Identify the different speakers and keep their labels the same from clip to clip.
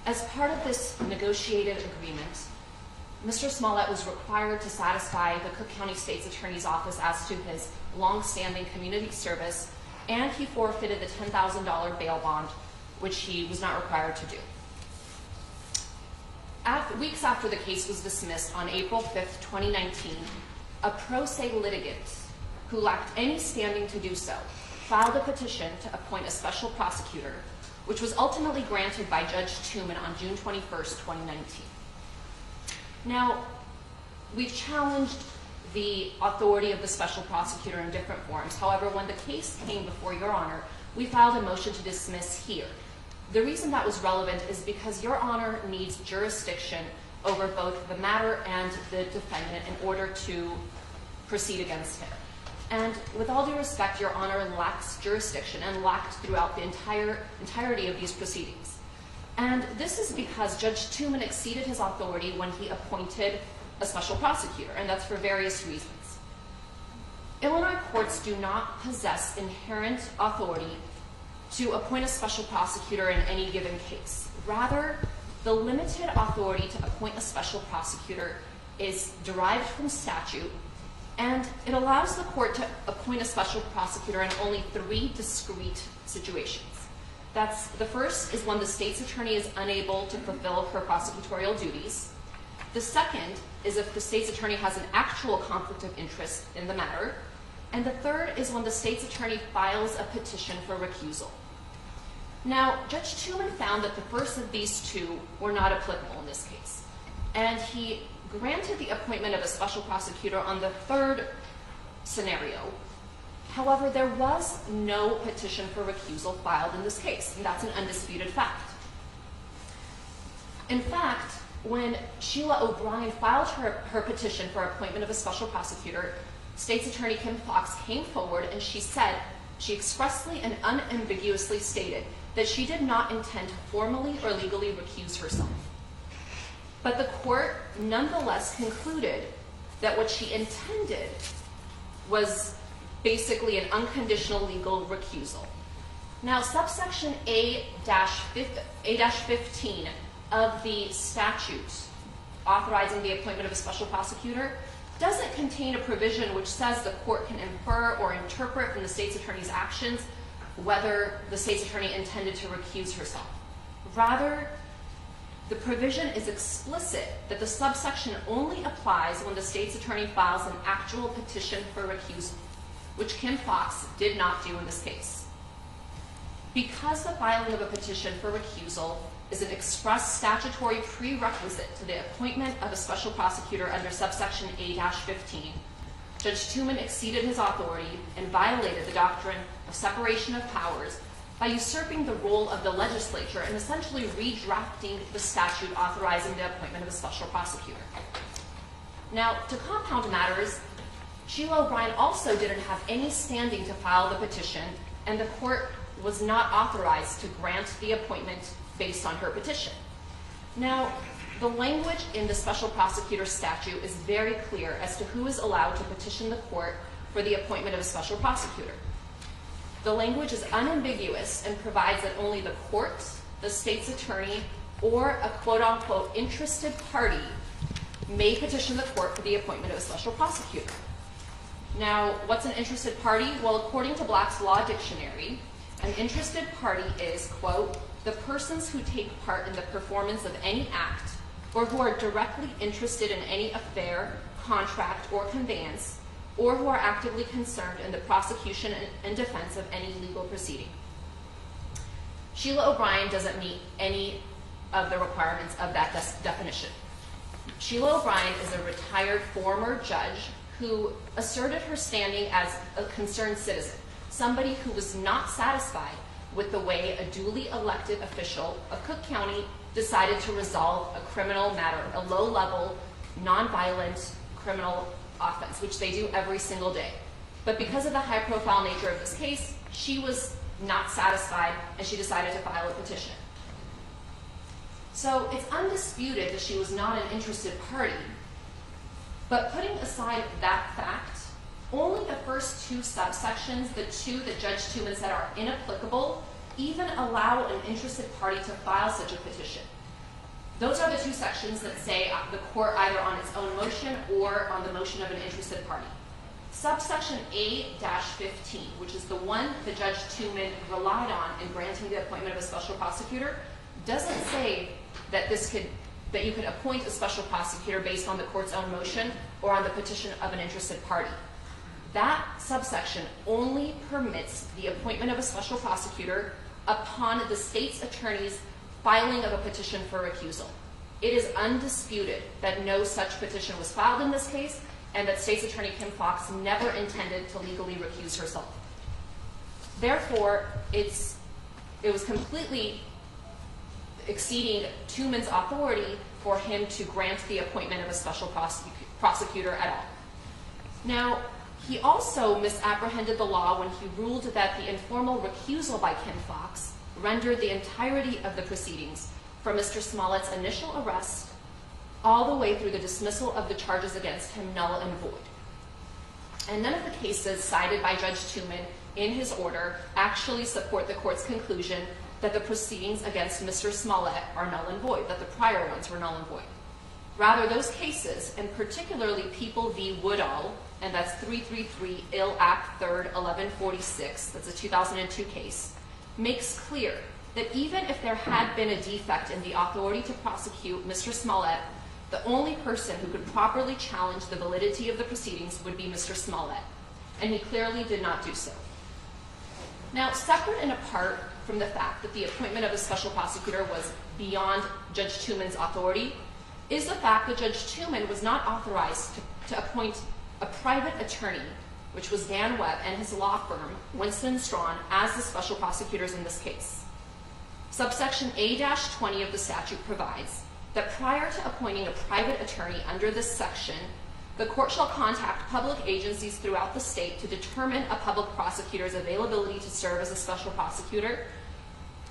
Speaker 1: As part of this negotiated agreement, Mr. Smollett was required to satisfy the Cook County State's Attorney's Office as to his long-standing community service, and he forfeited the $10,000 bail bond, which he was not required to do. Weeks after the case was dismissed on April 5th, 2019, a pro se litigant who lacked any standing to do so filed a petition to appoint a special prosecutor, which was ultimately granted by Judge Tooman on June 21st, 2019. Now, we've challenged the authority of the special prosecutor in different forms. However, when the case came before Your Honor, we filed a motion to dismiss here. The reason that was relevant is because Your Honor needs jurisdiction over both the matter and the defendant in order to proceed against him. And with all due respect, Your Honor lacks jurisdiction and lacked throughout the entirety of these proceedings. And this is because Judge Tooman exceeded his authority when he appointed a special prosecutor, and that's for various reasons. Illinois courts do not possess inherent authority to appoint a special prosecutor in any given case. Rather, the limited authority to appoint a special prosecutor is derived from statute, and it allows the court to appoint a special prosecutor in only 3 discrete situations. The first is when the state's attorney is unable to fulfill her prosecutorial duties. The second is if the state's attorney has an actual conflict of interest in the matter. And the third is when the state's attorney files a petition for recusal. Now, Judge Tooman found that the first of these 2 were not applicable in this case, and he granted the appointment of a special prosecutor on the third scenario. However, there was no petition for recusal filed in this case, and that's an undisputed fact. In fact, when Sheila O'Brien filed her petition for appointment of a special prosecutor, State's Attorney Kim Fox came forward and she expressly and unambiguously stated that she did not intend to formally or legally recuse herself. But the court nonetheless concluded that what she intended was basically an unconditional legal recusal. Now, subsection A-15 of the statute authorizing the appointment of a special prosecutor doesn't contain a provision which says the court can infer or interpret from the state's attorney's actions whether the state's attorney intended to recuse herself. Rather, the provision is explicit that the subsection only applies when the state's attorney files an actual petition for recusal, which Kim Fox did not do in this case. Because the filing of a petition for recusal is an express statutory prerequisite to the appointment of a special prosecutor under subsection A-15, Judge Tooman exceeded his authority and violated the doctrine of separation of powers by usurping the role of the legislature and essentially redrafting the statute authorizing the appointment of a special prosecutor. Now, to compound matters, Sheila O'Brien also didn't have any standing to file the petition, and the court was not authorized to grant the appointment based on her petition. Now, the language in the special prosecutor statute is very clear as to who is allowed to petition the court for the appointment of a special prosecutor. The language is unambiguous and provides that only the court, the state's attorney, or a quote-unquote interested party may petition the court for the appointment of a special prosecutor. Now, what's an interested party? Well, according to Black's Law Dictionary, an interested party is, quote, the persons who take part in the performance of any act or who are directly interested in any affair, contract, or conveyance, or who are actively concerned in the prosecution and defense of any legal proceeding. Sheila O'Brien doesn't meet any of the requirements of that definition. Sheila O'Brien is a retired former judge who asserted her standing as a concerned citizen, somebody who was not satisfied with the way a duly elected official of Cook County decided to resolve a criminal matter, a low-level, non-violent criminal offense, which they do every single day. But because of the high-profile nature of this case, she was not satisfied, and she decided to file a petition. So it's undisputed that she was not an interested party, but putting aside that fact, only the first 2 subsections, the 2 that Judge Tooman said are inapplicable, even allow an interested party to file such a petition. Those are the two sections that say the court either on its own motion or on the motion of an interested party. Subsection A-15, which is the one that Judge Tooman relied on in granting the appointment of a special prosecutor, doesn't say that you could appoint a special prosecutor based on the court's own motion or on the petition of an interested party. That subsection only permits the appointment of a special prosecutor upon the state's attorney's filing of a petition for recusal. It is undisputed that no such petition was filed in this case, and that State's Attorney Kim Foxx never intended to legally recuse herself. Therefore, it was completely exceeding Tooman's authority for him to grant the appointment of a special prosecutor at all. Now, he also misapprehended the law when he ruled that the informal recusal by Kim Foxx rendered the entirety of the proceedings from Mr. Smollett's initial arrest all the way through the dismissal of the charges against him null and void. And none of the cases cited by Judge Tooman in his order actually support the court's conclusion that the proceedings against Mr. Smollett are null and void, that the prior ones were null and void. Rather, those cases, and particularly People v. Woodall, and that's 333 Ill Act 3rd 1146, that's a 2002 case, makes clear that even if there had been a defect in the authority to prosecute Mr. Smollett, the only person who could properly challenge the validity of the proceedings would be Mr. Smollett, and he clearly did not do so. Now, separate and apart from the fact that the appointment of a special prosecutor was beyond Judge Tooman's authority, is the fact that Judge Tooman was not authorized to appoint a private attorney, which was Dan Webb and his law firm, Winston & Strawn, as the special prosecutors in this case. Subsection A-20 of the statute provides that prior to appointing a private attorney under this section, the court shall contact public agencies throughout the state to determine a public prosecutor's availability to serve as a special prosecutor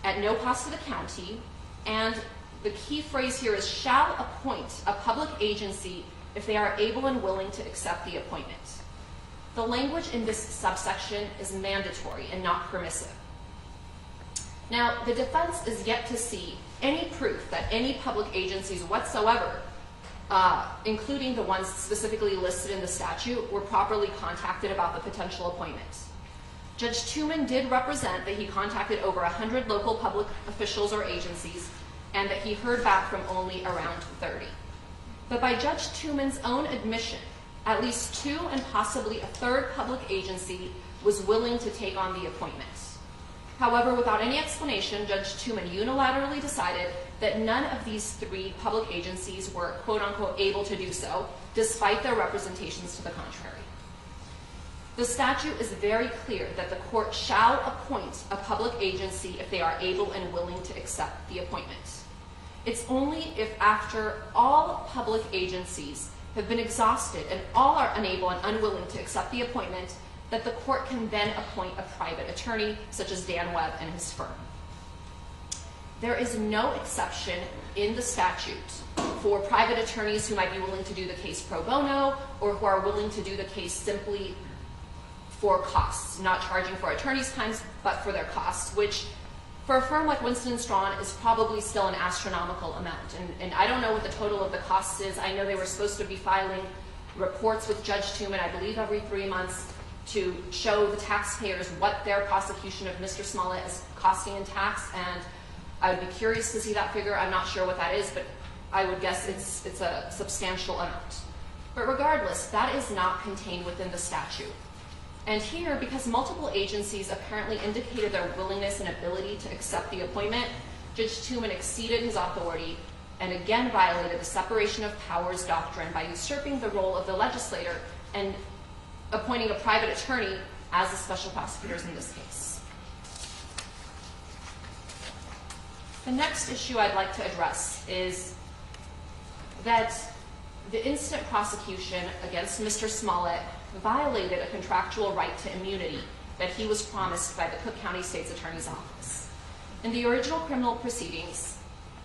Speaker 1: at no cost to the county, and the key phrase here is shall appoint a public agency if they are able and willing to accept the appointment. The language in this subsection is mandatory and not permissive. Now, the defense is yet to see any proof that any public agencies whatsoever, including the ones specifically listed in the statute, were properly contacted about the potential appointment. Judge Tooman did represent that he contacted over 100 local public officials or agencies, and that he heard back from only around 30. But by Judge Tooman's own admission, at least 2 and possibly a 3rd public agency was willing to take on the appointment. However, without any explanation, Judge Tooman unilaterally decided that none of these 3 public agencies were quote-unquote able to do so, despite their representations to the contrary. The statute is very clear that the court shall appoint a public agency if they are able and willing to accept the appointment. It's only if after all public agencies have been exhausted and all are unable and unwilling to accept the appointment that the court can then appoint a private attorney, such as Dan Webb and his firm. There is no exception in the statute for private attorneys who might be willing to do the case pro bono or who are willing to do the case simply for costs, not charging for attorney's times, but for their costs, which for a firm like Winston & Strawn is probably still an astronomical amount. And I don't know what the total of the cost is. I know they were supposed to be filing reports with Judge Tooman, I believe every 3 months, to show the taxpayers what their prosecution of Mr. Smollett is costing in tax, and I would be curious to see that figure. I'm not sure what that is, but I would guess it's a substantial amount. But regardless, that is not contained within the statute. And here, because multiple agencies apparently indicated their willingness and ability to accept the appointment, Judge Tooman exceeded his authority and again violated the separation of powers doctrine by usurping the role of the legislator and appointing a private attorney as the special prosecutors in this case. The next issue I'd like to address is that the instant prosecution against Mr. Smollett violated a contractual right to immunity that he was promised by the Cook County State's Attorney's Office. In the original criminal proceedings,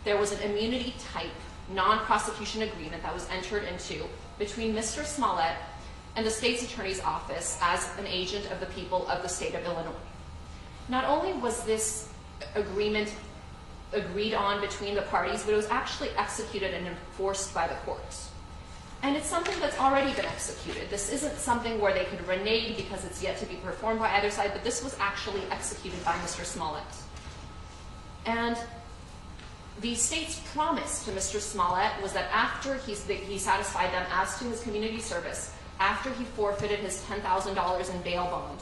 Speaker 1: there was an immunity-type non-prosecution agreement that was entered into between Mr. Smollett and the State's Attorney's Office as an agent of the people of the state of Illinois. Not only was this agreement agreed on between the parties, but it was actually executed and enforced by the courts. And it's something that's already been executed. This isn't something where they could renege because it's yet to be performed by either side, but this was actually executed by Mr. Smollett. And the state's promise to Mr. Smollett was that after he satisfied them as to his community service, after he forfeited his $10,000 in bail bond,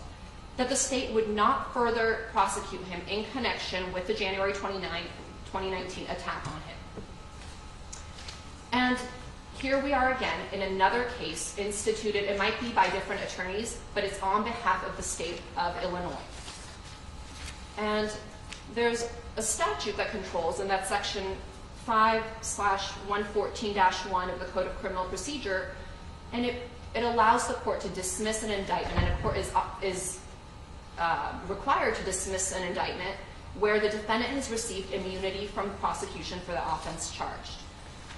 Speaker 1: that the state would not further prosecute him in connection with the January 29, 2019 attack on him. And here we are again in another case instituted, it might be by different attorneys, but it's on behalf of the state of Illinois. And there's a statute that controls, and that's section 5/114-1 of the Code of Criminal Procedure, and it allows the court to dismiss an indictment, and a court is required to dismiss an indictment where the defendant has received immunity from prosecution for the offense charged.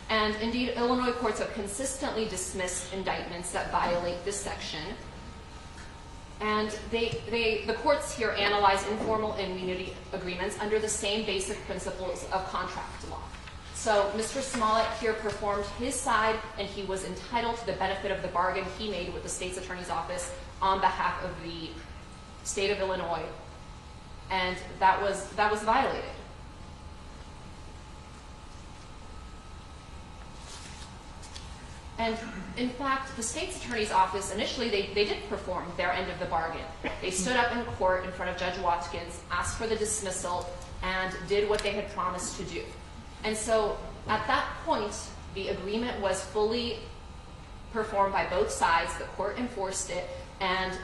Speaker 1: And indeed, Illinois courts have consistently dismissed indictments that violate this section. And the courts here analyze informal immunity agreements under the same basic principles of contract law. So Mr. Smollett here performed his side, and he was entitled to the benefit of the bargain he made with the state's attorney's office on behalf of the state of Illinois, and that was violated. And in fact, the state's attorney's office, initially, they did perform their end of the bargain. They stood up in court in front of Judge Watkins, asked for the dismissal, and did what they had promised to do. And so at that point, the agreement was fully performed by both sides. The court enforced it, and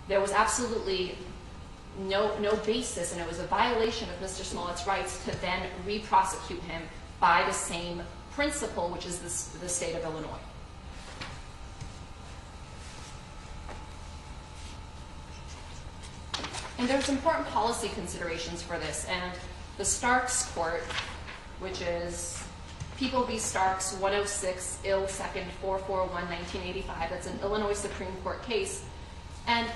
Speaker 1: there was absolutely no basis, and it was a violation of Mr. Smollett's rights to then re-prosecute him by the same principle, which is the state of Illinois. And there's important policy considerations for this, and the Starks Court, which is People v. Starks 106 Ill 2nd 441 1985, that's an Illinois Supreme Court case, and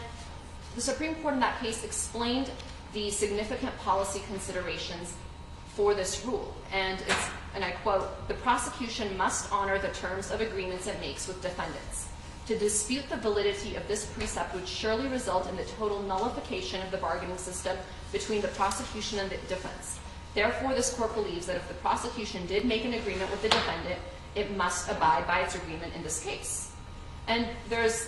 Speaker 1: the Supreme Court in that case explained the significant policy considerations for this rule, and I quote, "The prosecution must honor the terms of agreements it makes with defendants. To dispute the validity of this precept would surely result in the total nullification of the bargaining system between the prosecution and the defense. Therefore, this court believes that if the prosecution did make an agreement with the defendant, it must abide by its agreement in this case." And there's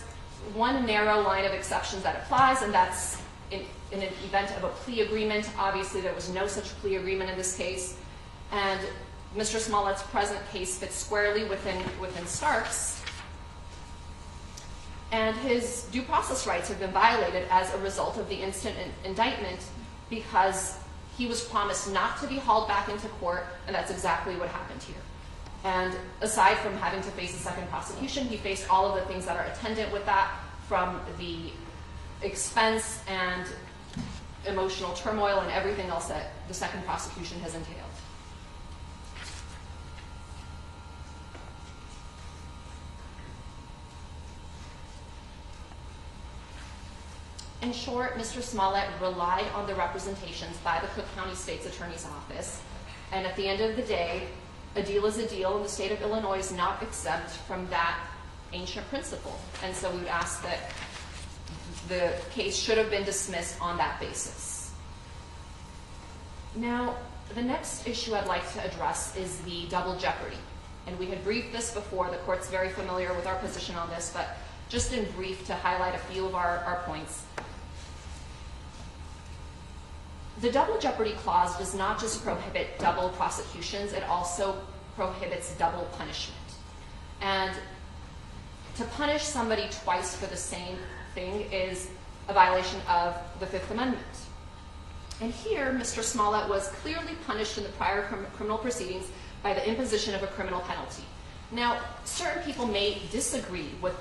Speaker 1: one narrow line of exceptions that applies, and that's in an event of a plea agreement. Obviously, there was no such plea agreement in this case, and Mr. Smollett's present case fits squarely within Starks, and his due process rights have been violated as a result of the instant indictment because he was promised not to be hauled back into court, and that's exactly what happened here. And aside from having to face a second prosecution, he faced all of the things that are attendant with that, from the expense and emotional turmoil and everything else that the second prosecution has entailed. In short, Mr. Smollett relied on the representations by the Cook County State's Attorney's Office, and at the end of the day, a deal is a deal, and the state of Illinois is not exempt from that ancient principle. And so we would ask that the case should have been dismissed on that basis. Now, the next issue I'd like to address is the double jeopardy. And we had briefed this before. The court's very familiar with our position on this, but just in brief to highlight a few of our points. The double jeopardy clause does not just prohibit double prosecutions, it also prohibits double punishment. And to punish somebody twice for the same thing is a violation of the Fifth Amendment. And here, Mr. Smollett was clearly punished in the prior criminal proceedings by the imposition of a criminal penalty. Now, certain people may disagree with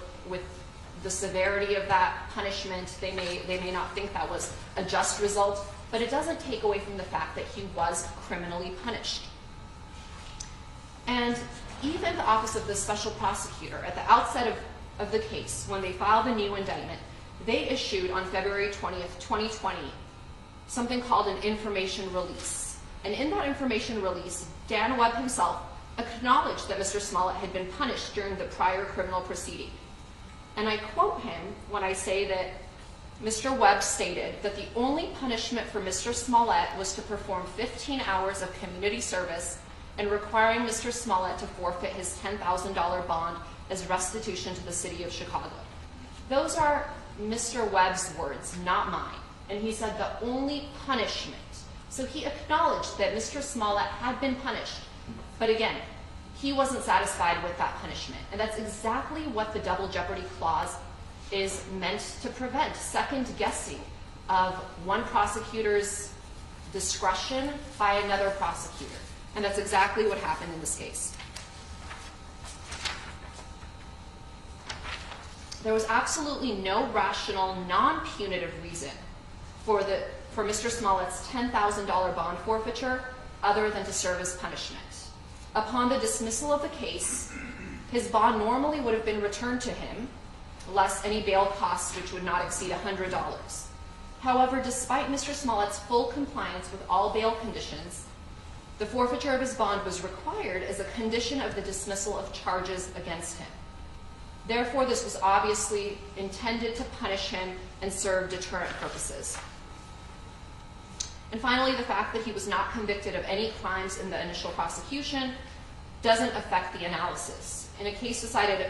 Speaker 1: the severity of that punishment. They may not think that was a just result, but it doesn't take away from the fact that he was criminally punished. And even the Office of the Special Prosecutor, at the outset of the case, when they filed a new indictment, they issued on February 20th, 2020, something called an information release. And in that information release, Dan Webb himself acknowledged that Mr. Smollett had been punished during the prior criminal proceeding. And I quote him when I say that Mr. Webb stated that the only punishment for Mr. Smollett was to perform 15 hours of community service and requiring Mr. Smollett to forfeit his $10,000 bond as restitution to the city of Chicago. Those are Mr. Webb's words, not mine. And he said the only punishment. So he acknowledged that Mr. Smollett had been punished. But again, he wasn't satisfied with that punishment. And that's exactly what the double jeopardy clause is meant to prevent, second guessing of one prosecutor's discretion by another prosecutor. And that's exactly what happened in this case. There was absolutely no rational, non-punitive reason for Mr. Smollett's $10,000 bond forfeiture other than to serve as punishment. Upon the dismissal of the case, his bond normally would have been returned to him, less any bail costs, which would not exceed $100. However, despite Mr. Smollett's full compliance with all bail conditions, the forfeiture of his bond was required as a condition of the dismissal of charges against him. Therefore, this was obviously intended to punish him and serve deterrent purposes. And finally, the fact that he was not convicted of any crimes in the initial prosecution doesn't affect the analysis. In a case decided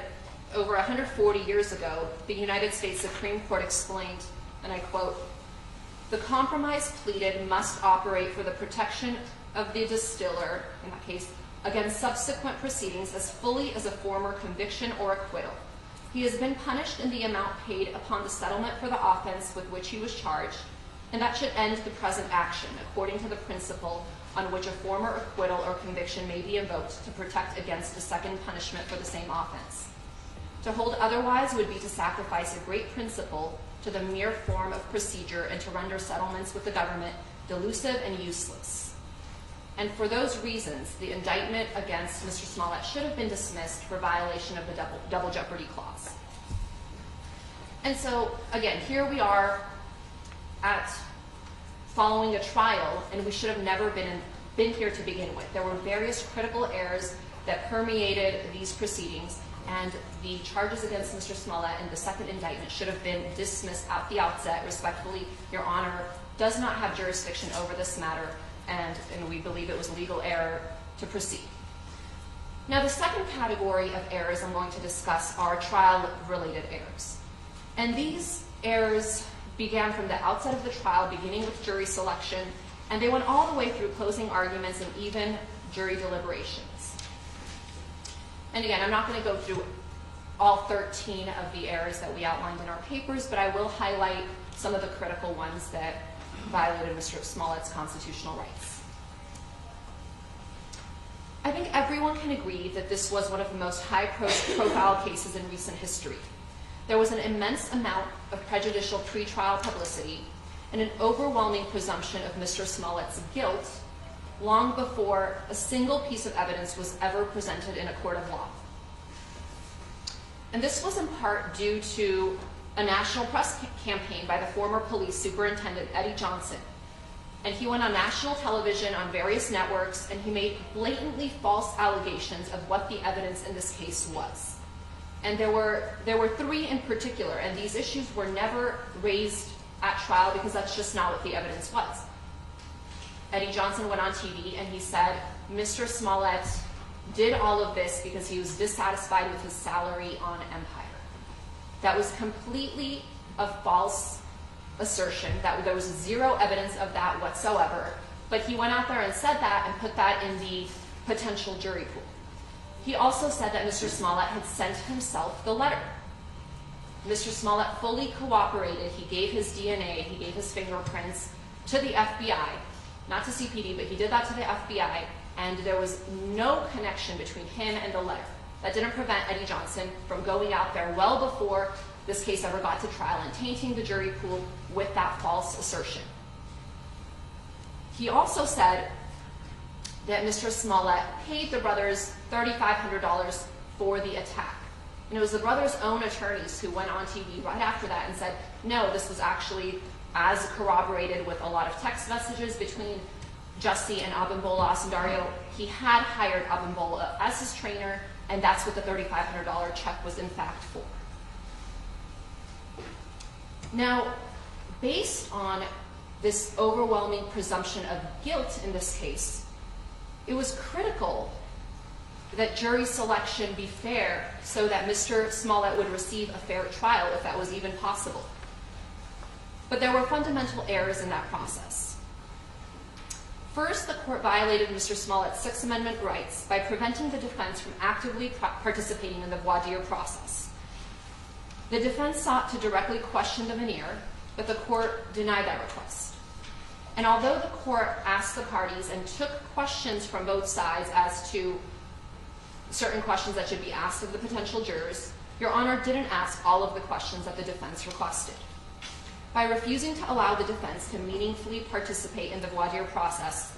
Speaker 1: over 140 years ago, the United States Supreme Court explained, and I quote, "The compromise pleaded must operate for the protection of the distiller, in that case, against subsequent proceedings as fully as a former conviction or acquittal. He has been punished in the amount paid upon the settlement for the offense with which he was charged, and that should end the present action, according to the principle on which a former acquittal or conviction may be invoked to protect against a second punishment for the same offense. To hold otherwise would be to sacrifice a great principle to the mere form of procedure and to render settlements with the government delusive and useless. And for those reasons, the indictment against Mr. Smollett should have been dismissed for violation of the double jeopardy clause." And so, again, here we are at following a trial, and we should have never been here to begin with. There were various critical errors that permeated these proceedings, and the charges against Mr. Smollett and the second indictment should have been dismissed at the outset. Respectfully, Your Honor does not have jurisdiction over this matter, and we believe it was legal error to proceed. Now, the second category of errors I'm going to discuss are trial-related errors. And these errors began from the outset of the trial, beginning with jury selection, and they went all the way through closing arguments and even jury deliberations. And again, I'm not going to go through all 13 of the errors that we outlined in our papers, but I will highlight some of the critical ones that violated Mr. Smollett's constitutional rights. I think everyone can agree that this was one of the most high-profile cases in recent history. There was an immense amount of prejudicial pretrial publicity and an overwhelming presumption of Mr. Smollett's guilt long before a single piece of evidence was ever presented in a court of law. And this was in part due to a national press campaign by the former police superintendent, Eddie Johnson. And he went on national television on various networks, and he made blatantly false allegations of what the evidence in this case was. And there were three in particular, and these issues were never raised at trial because that's just not what the evidence was. Eddie Johnson went on TV and he said Mr. Smollett did all of this because he was dissatisfied with his salary on Empire. That was completely a false assertion. That there was zero evidence of that whatsoever. But he went out there and said that and put that in the potential jury pool. He also said that Mr. Smollett had sent himself the letter. Mr. Smollett fully cooperated. He gave his DNA, he gave his fingerprints to the FBI, not to CPD, but he did that to the FBI, and there was no connection between him and the letter. That didn't prevent Eddie Johnson from going out there well before this case ever got to trial and tainting the jury pool with that false assertion. He also said that Mr. Smollett paid the brothers $3,500 for the attack. And it was the brothers' own attorneys who went on TV right after that and said, no, this was actually as corroborated with a lot of text messages between Jussie and Abimbola Asundario, he had hired Abimbola as his trainer, and that's what the $3,500 check was in fact for. Now, based on this overwhelming presumption of guilt in this case, it was critical that jury selection be fair so that Mr. Smollett would receive a fair trial, if that was even possible. But there were fundamental errors in that process. First, the court violated Mr. Smollett's Sixth Amendment rights by preventing the defense from actively participating in the voir dire process. The defense sought to directly question the veneer, but the court denied that request. And although the court asked the parties and took questions from both sides as to certain questions that should be asked of the potential jurors, Your Honor didn't ask all of the questions that the defense requested. By refusing to allow the defense to meaningfully participate in the voir dire process,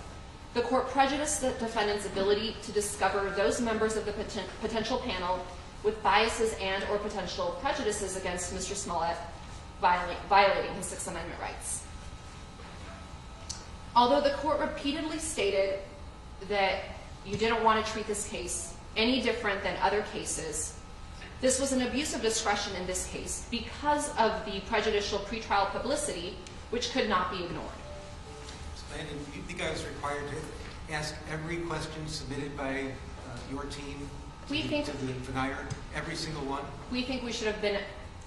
Speaker 1: the court prejudiced the defendant's ability to discover those members of the potential panel with biases and or potential prejudices against Mr. Smollett, violating his Sixth Amendment rights. Although the court repeatedly stated that you didn't want to treat this case any different than other cases, this was an abuse of discretion in this case because of the prejudicial pretrial publicity, which could not be ignored.
Speaker 2: Landon, do you think I was required to ask every question submitted by your team to the veneer, every single one?
Speaker 1: We think we should have been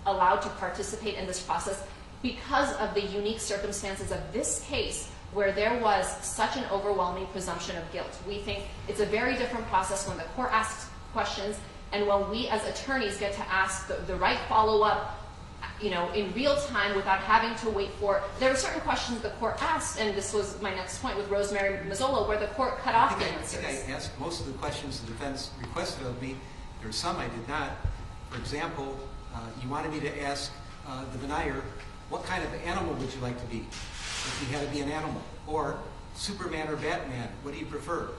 Speaker 1: allowed to participate in this process because of the unique circumstances of this case where there was such an overwhelming presumption of guilt. We think it's a very different process when the court asks questions and when we as attorneys get to ask the right follow-up, in real time without having to wait for. There were certain questions the court asked, and this was my next point with Rosemary Mazzola, where the court cut off the answers.
Speaker 2: I think I asked most of the questions the defense requested of me. There were some I did not. For example, you wanted me to ask the veneer, what kind of animal would you like to be? If you had to be an animal. Or Superman or Batman, what do you prefer?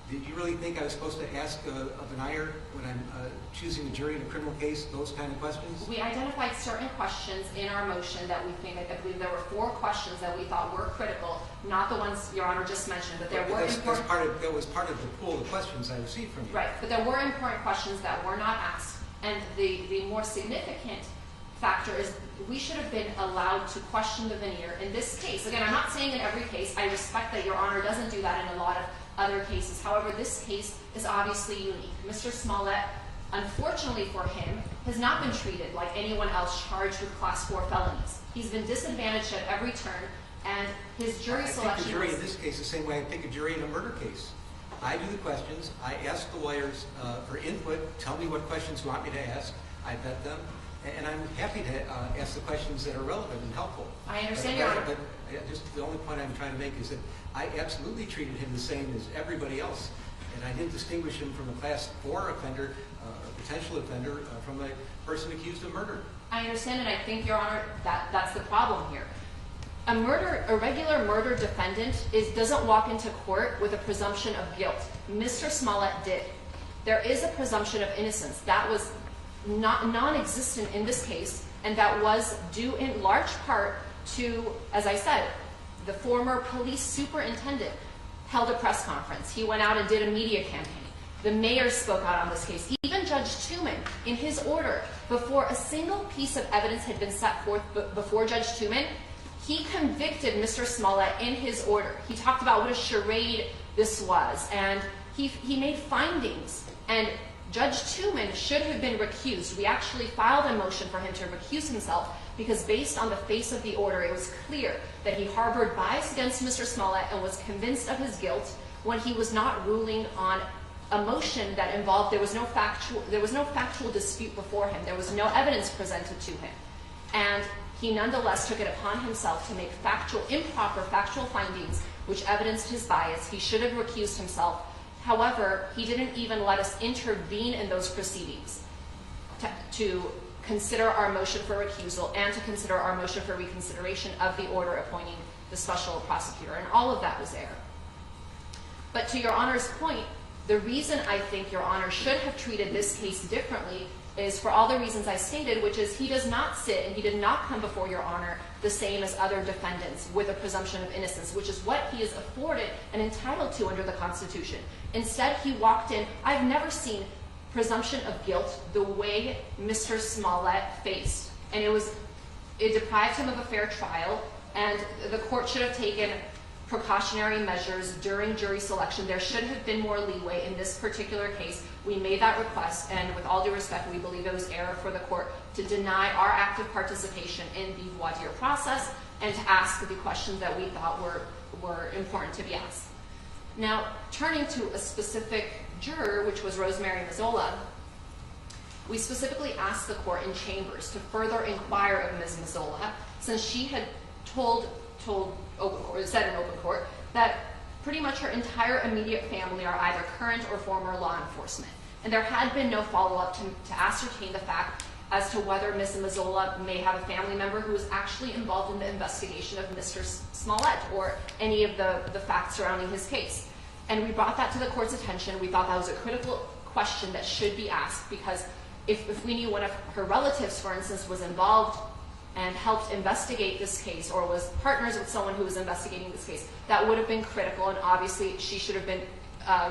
Speaker 2: Did you really think I was supposed to ask a veneer when I'm choosing a jury in a criminal case, those kind of questions?
Speaker 1: We identified certain questions in our motion that we think, I believe there were 4 questions that we thought were critical, not the ones Your Honor just mentioned, but there were important.
Speaker 2: That was part of the pool of questions I received from you.
Speaker 1: Right, but there were important questions that were not asked, and the more significant factor is we should have been allowed to question the veneer in this case. Again, I'm not saying in every case. I respect that Your Honor doesn't do that in a lot of other cases. However, this case is obviously unique. Mr. Smollett, unfortunately for him, has not been treated like anyone else charged with Class 4 felonies. He's been disadvantaged at every turn, and his jury selection.
Speaker 2: I pick a jury in this case the same way I pick a jury in a murder case. I do the questions. I ask the lawyers for input. Tell me what questions you want me to ask. I vet them. And I'm happy to ask the questions that are relevant and helpful.
Speaker 1: I understand, Your Honor.
Speaker 2: But just the only point I'm trying to make is that I absolutely treated him the same as everybody else. And I didn't distinguish him from a Class 4 offender, a potential offender, from a person accused of murder.
Speaker 1: I understand, and I think, Your Honor, that's the problem here. A regular murder defendant doesn't walk into court with a presumption of guilt. Mr. Smollett did. There is a presumption of innocence. That was non-existent in this case, and that was due in large part to, as I said, the former police superintendent held a press conference. He went out and did a media campaign. The mayor spoke out on this case. Even Judge Tooman, in his order, before a single piece of evidence had been set forth before Judge Tooman, he convicted Mr. Smollett in his order. He talked about what a charade this was, and he made findings. And Judge Tooman should have been recused. We actually filed a motion for him to recuse himself because based on the face of the order, it was clear that he harbored bias against Mr. Smollett and was convinced of his guilt when he was not ruling on a motion that involved, there was no factual dispute before him. There was no evidence presented to him. And he nonetheless took it upon himself to make improper factual findings which evidenced his bias. He should have recused himself. However, he didn't even let us intervene in those proceedings to consider our motion for recusal and to consider our motion for reconsideration of the order appointing the special prosecutor. And all of that was there. But to Your Honor's point, The reason I think Your Honor should have treated this case differently is for all the reasons I stated, which is he does not sit and he did not come before Your Honor the same as other defendants with a presumption of innocence, which is what he is afforded and entitled to under the Constitution. Instead, he walked in. I've never seen presumption of guilt the way Mr. Smollett faced. And it deprived him of a fair trial, and the court should have taken precautionary measures during jury selection. There should have been more leeway in this particular case. We made that request, and with all due respect, we believe it was error for the court to deny our active participation in the voir dire process and to ask the questions that we thought were important to be asked. Now, turning to a specific juror, which was Rosemary Mazzola, we specifically asked the court in chambers to further inquire of Ms. Mazzola, since she had said in open court that pretty much her entire immediate family are either current or former law enforcement. And there had been no follow-up to ascertain the fact as to whether Ms. Mazzola may have a family member who was actually involved in the investigation of Mr. Smollett or any of the facts surrounding his case. And we brought that to the court's attention. We thought that was a critical question that should be asked, because if we knew one of her relatives, for instance, was involved and helped investigate this case or was partners with someone who was investigating this case, that would have been critical, and obviously she should have been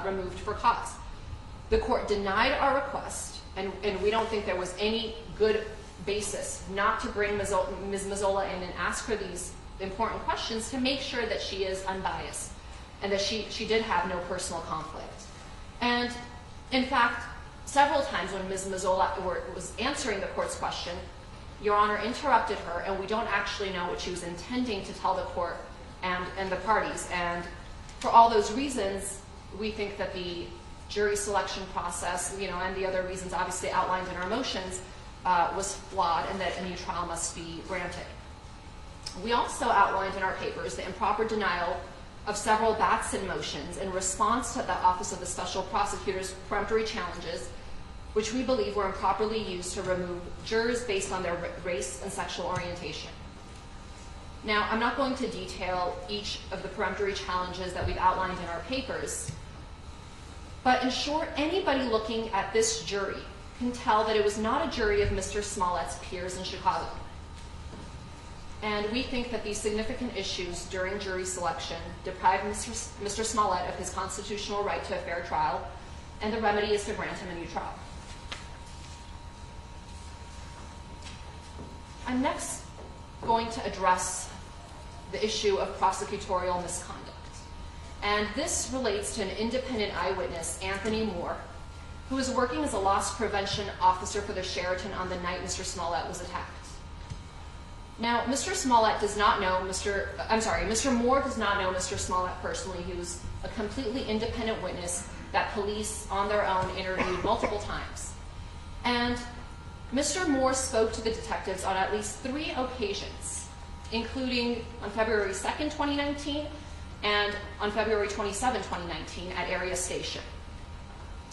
Speaker 1: removed for cause. The court denied our request, and we don't think there was any good basis not to bring Ms. Mazzola in and ask her these important questions to make sure that she is unbiased and that she did have no personal conflict. And in fact, several times when Ms. Mazzola was answering the court's question, Your Honor interrupted her, and we don't actually know what she was intending to tell the court and the parties. And for all those reasons, we think that the jury selection process, and the other reasons obviously outlined in our motions, was flawed, and that a new trial must be granted. We also outlined in our papers the improper denial of several Batson motions in response to the Office of the Special Prosecutor's peremptory challenges, which we believe were improperly used to remove jurors based on their race and sexual orientation. Now, I'm not going to detail each of the peremptory challenges that we've outlined in our papers, but in short, anybody looking at this jury can tell that it was not a jury of Mr. Smollett's peers in Chicago. And we think that these significant issues during jury selection deprive Mr. Smollett of his constitutional right to a fair trial, and the remedy is to grant him a new trial. I'm next going to address the issue of prosecutorial misconduct. And this relates to an independent eyewitness, Anthony Moore, who was working as a loss prevention officer for the Sheraton on the night Mr. Smollett was attacked. Now, Mr. Moore does not know Mr. Smollett personally. He was a completely independent witness that police on their own interviewed multiple times. And Mr. Moore spoke to the detectives on at least 3 occasions, including on February 2nd, 2019, and on February 27, 2019, at Area Station.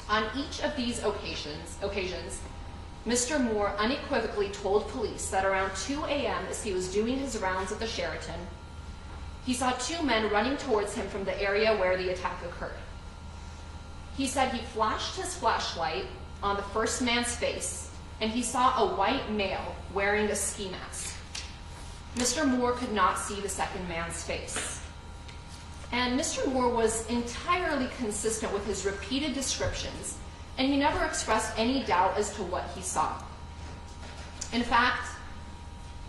Speaker 1: On each of these occasions, Mr. Moore unequivocally told police that around 2 a.m. as he was doing his rounds at the Sheraton, he saw 2 men running towards him from the area where the attack occurred. He said he flashed his flashlight on the first man's face, and he saw a white male wearing a ski mask. Mr. Moore could not see the second man's face. And Mr. Moore was entirely consistent with his repeated descriptions, and he never expressed any doubt as to what he saw. In fact,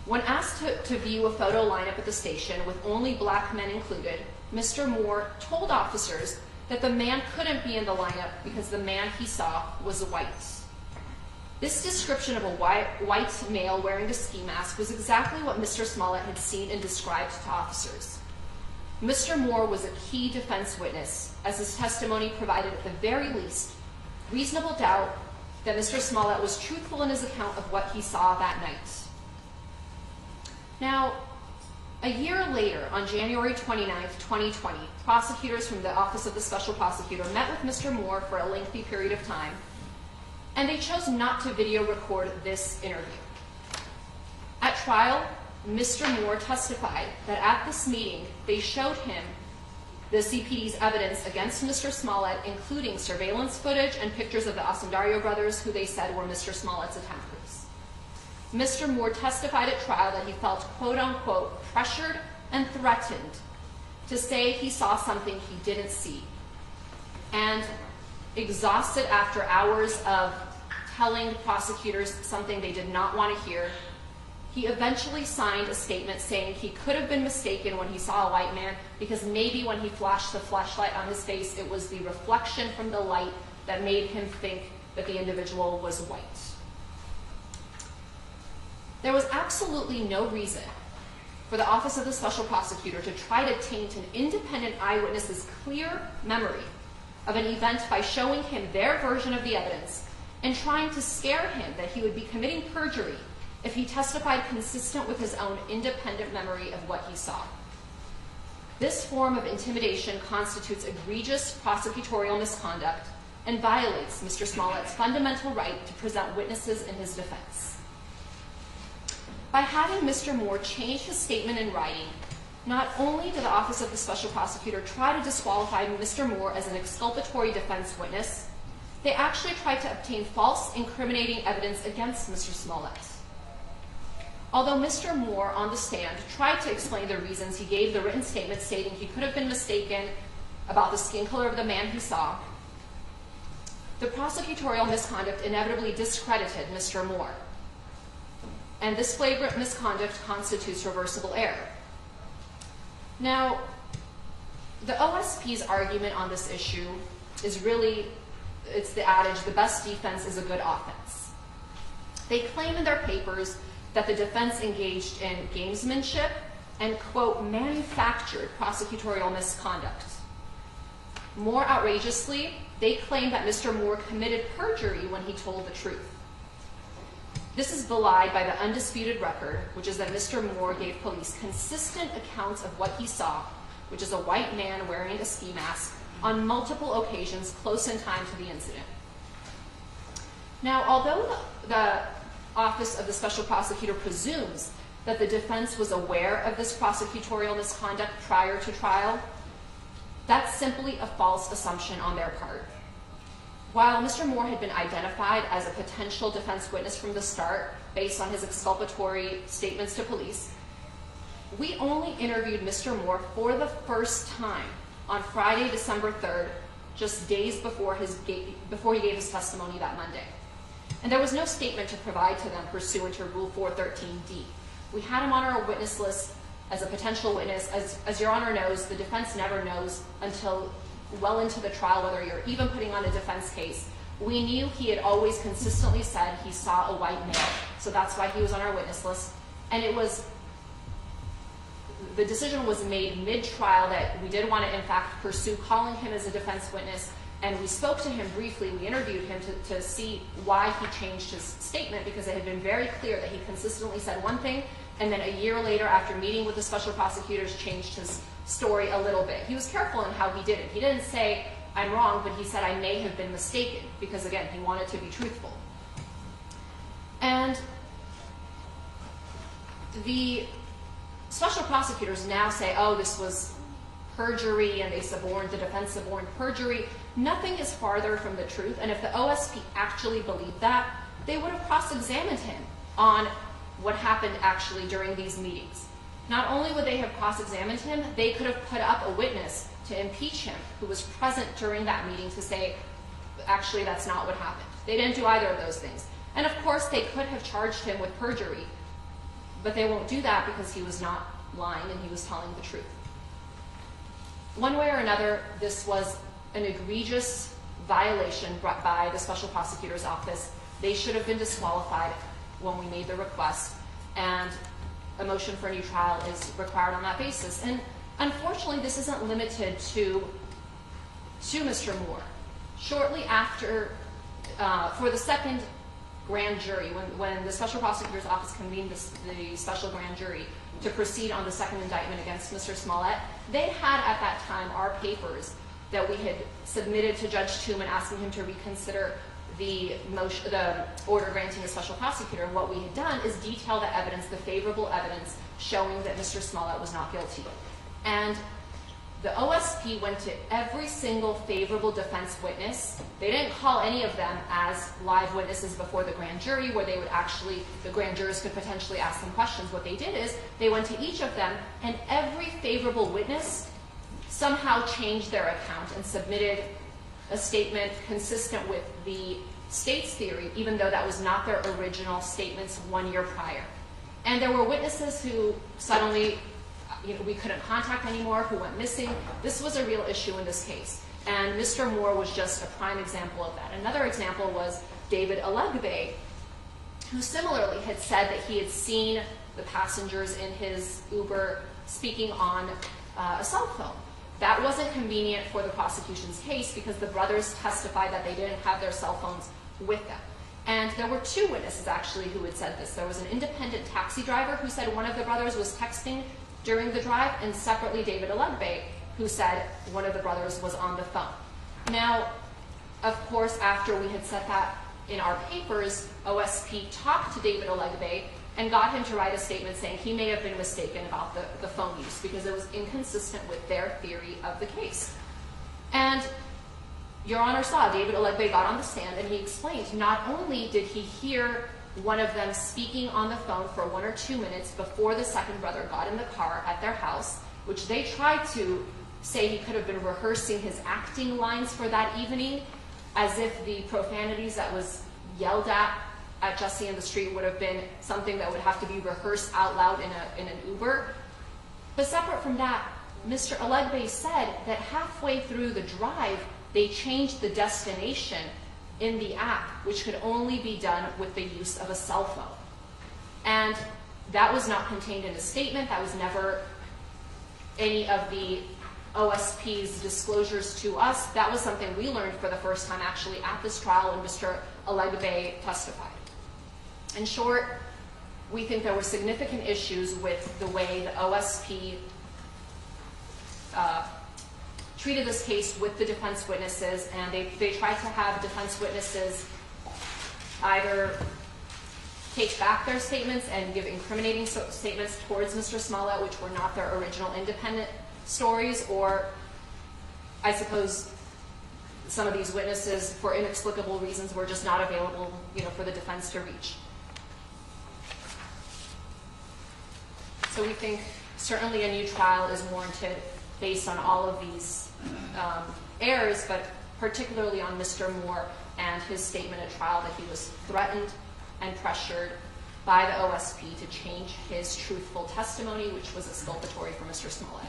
Speaker 1: when asked to view a photo lineup at the station with only black men included, Mr. Moore told officers that the man couldn't be in the lineup because the man he saw was white. This description of a white male wearing a ski mask was exactly what Mr. Smollett had seen and described to officers. Mr. Moore was a key defense witness, as his testimony provided at the very least reasonable doubt that Mr. Smollett was truthful in his account of what he saw that night. Now, a year later, on January 29th, 2020, prosecutors from the Office of the Special Prosecutor met with Mr. Moore for a lengthy period of time, and they chose not to video record this interview. At trial, Mr. Moore testified that at this meeting, they showed him the CPD's evidence against Mr. Smollett, including surveillance footage and pictures of the Asundario brothers, who they said were Mr. Smollett's attackers. Mr. Moore testified at trial that he felt, quote unquote, pressured and threatened to say he saw something he didn't see. And exhausted after hours of telling prosecutors something they did not want to hear, he eventually signed a statement saying he could have been mistaken when he saw a white man because maybe when he flashed the flashlight on his face, it was the reflection from the light that made him think that the individual was white. There was absolutely no reason for the Office of the Special Prosecutor to try to taint an independent eyewitness's clear memory of an event by showing him their version of the evidence and trying to scare him that he would be committing perjury if he testified consistent with his own independent memory of what he saw. This form of intimidation constitutes egregious prosecutorial misconduct and violates Mr. Smollett's fundamental right to present witnesses in his defense. By having Mr. Moore change his statement in writing, not only did the Office of the Special Prosecutor try to disqualify Mr. Moore as an exculpatory defense witness, they actually tried to obtain false incriminating evidence against Mr. Smollett. Although Mr. Moore on the stand tried to explain the reasons he gave the written statement stating he could have been mistaken about the skin color of the man he saw, the prosecutorial misconduct inevitably discredited Mr. Moore. And this flagrant misconduct constitutes reversible error. Now, the OSP's argument on this issue is really, it's the adage, the best defense is a good offense. They claim in their papers that the defense engaged in gamesmanship and, quote, manufactured prosecutorial misconduct. More outrageously, they claim that Mr. Moore committed perjury when he told the truth. This is belied by the undisputed record, which is that Mr. Moore gave police consistent accounts of what he saw, which is a white man wearing a ski mask, on multiple occasions close in time to the incident. Now, although the Office of the Special Prosecutor presumes that the defense was aware of this prosecutorial misconduct prior to trial, that's simply a false assumption on their part. While Mr. Moore had been identified as a potential defense witness from the start based on his exculpatory statements to police, we only interviewed Mr. Moore for the first time on Friday, December 3rd, just days before he gave his testimony that Monday. And there was no statement to provide to them pursuant to Rule 413D. We had him on our witness list as a potential witness. As Your Honor knows, the defense never knows until well into the trial whether you're even putting on a defense case. We knew he had always consistently said he saw a white male, so that's why he was on our witness list. And the decision was made mid-trial that we did want to, in fact, pursue calling him as a defense witness, and we spoke to him briefly. We interviewed him to see why he changed his statement, because it had been very clear that he consistently said one thing, and then a year later, after meeting with the special prosecutors, changed his story a little bit. He was careful in how he did it. He didn't say, I'm wrong, but he said, I may have been mistaken, because, again, he wanted to be truthful. And the special prosecutors now say, oh, this was perjury, and the defense suborned perjury. Nothing is farther from the truth, and if the OSP actually believed that, they would have cross-examined him on what happened actually during these meetings. Not only would they have cross-examined him, they could have put up a witness to impeach him who was present during that meeting to say, actually, that's not what happened. They didn't do either of those things. And of course, they could have charged him with perjury, but they won't do that because he was not lying and he was telling the truth. One way or another, this was an egregious violation brought by the special prosecutor's office. They should have been disqualified when we made the request, and a motion for a new trial is required on that basis. And unfortunately, this isn't limited to Mr. Moore. Shortly after, for the second grand jury, when the special prosecutor's office convened the special grand jury to proceed on the second indictment against Mr. Smollett, they had at that time our papers that we had submitted to Judge Tooman asking him to reconsider the order granting a special prosecutor. And what we had done is detail the evidence, the favorable evidence, showing that Mr. Smollett was not guilty. And the OSP went to every single favorable defense witness. They didn't call any of them as live witnesses before the grand jury where they would actually, the grand jurors could potentially ask them questions. What they did is they went to each of them, and every favorable witness somehow changed their account and submitted a statement consistent with the state's theory, even though that was not their original statements 1 year prior. And there were witnesses who suddenly we couldn't contact anymore, who went missing. This was a real issue in this case. And Mr. Moore was just a prime example of that. Another example was David Alegbe, who similarly had said that he had seen the passengers in his Uber speaking on a cell phone. That wasn't convenient for the prosecution's case because the brothers testified that they didn't have their cell phones with them. And there were two witnesses actually who had said this. There was an independent taxi driver who said one of the brothers was texting during the drive, and separately David Alegbe, who said one of the brothers was on the phone. Now, of course, after we had set that in our papers, OSP talked to David Alegbe and got him to write a statement saying he may have been mistaken about the phone use because it was inconsistent with their theory of the case. And Your Honor saw David Alegbe got on the stand and he explained not only did he hear one of them speaking on the phone for 1 or 2 minutes before the second brother got in the car at their house, which they tried to say he could have been rehearsing his acting lines for that evening, as if the profanities that was yelled at Jussie in the street would have been something that would have to be rehearsed out loud in an Uber. But separate from that, Mr. Alegbe said that halfway through the drive, they changed the destination in the app, which could only be done with the use of a cell phone. And that was not contained in a statement. That was never any of the OSP's disclosures to us. That was something we learned for the first time actually at this trial when Mr. Alegbe testified. In short, we think there were significant issues with the way the OSP treated this case with the defense witnesses, and they tried to have defense witnesses either take back their statements and give incriminating statements towards Mr. Smollett, which were not their original independent stories, or I suppose some of these witnesses, for inexplicable reasons, were just not available, for the defense to reach. So we think certainly a new trial is warranted based on all of these errors, but particularly on Mr. Moore and his statement at trial that he was threatened and pressured by the OSP to change his truthful testimony, which was exculpatory for Mr. Smollett.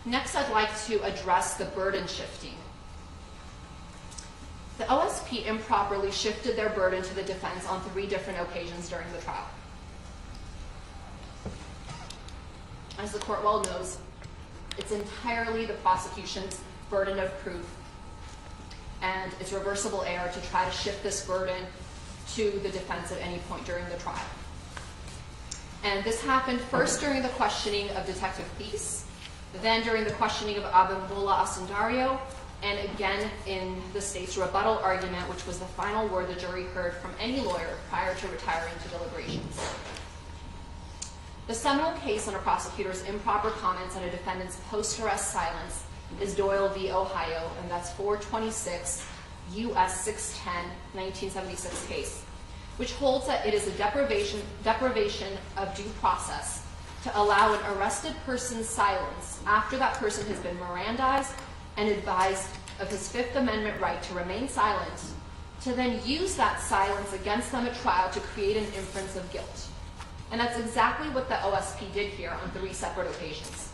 Speaker 1: Next, I'd like to address the burden shifting. The OSP improperly shifted their burden to the defense on 3 different occasions during the trial. As the court well knows, it's entirely the prosecution's burden of proof, and it's reversible error to try to shift this burden to the defense at any point during the trial. And this happened first during the questioning of Detective Thies, then during the questioning of Abimbola Asundario, and again in the state's rebuttal argument, which was the final word the jury heard from any lawyer prior to retiring to deliberations. The seminal case on a prosecutor's improper comments on a defendant's post-arrest silence is Doyle v. Ohio, and that's 426 U.S. 610, 1976 case, which holds that it is a deprivation of due process to allow an arrested person's silence after that person has been Mirandized and advised of his Fifth Amendment right to remain silent, to then use that silence against them at trial to create an inference of guilt. And that's exactly what the OSP did here on 3 separate occasions.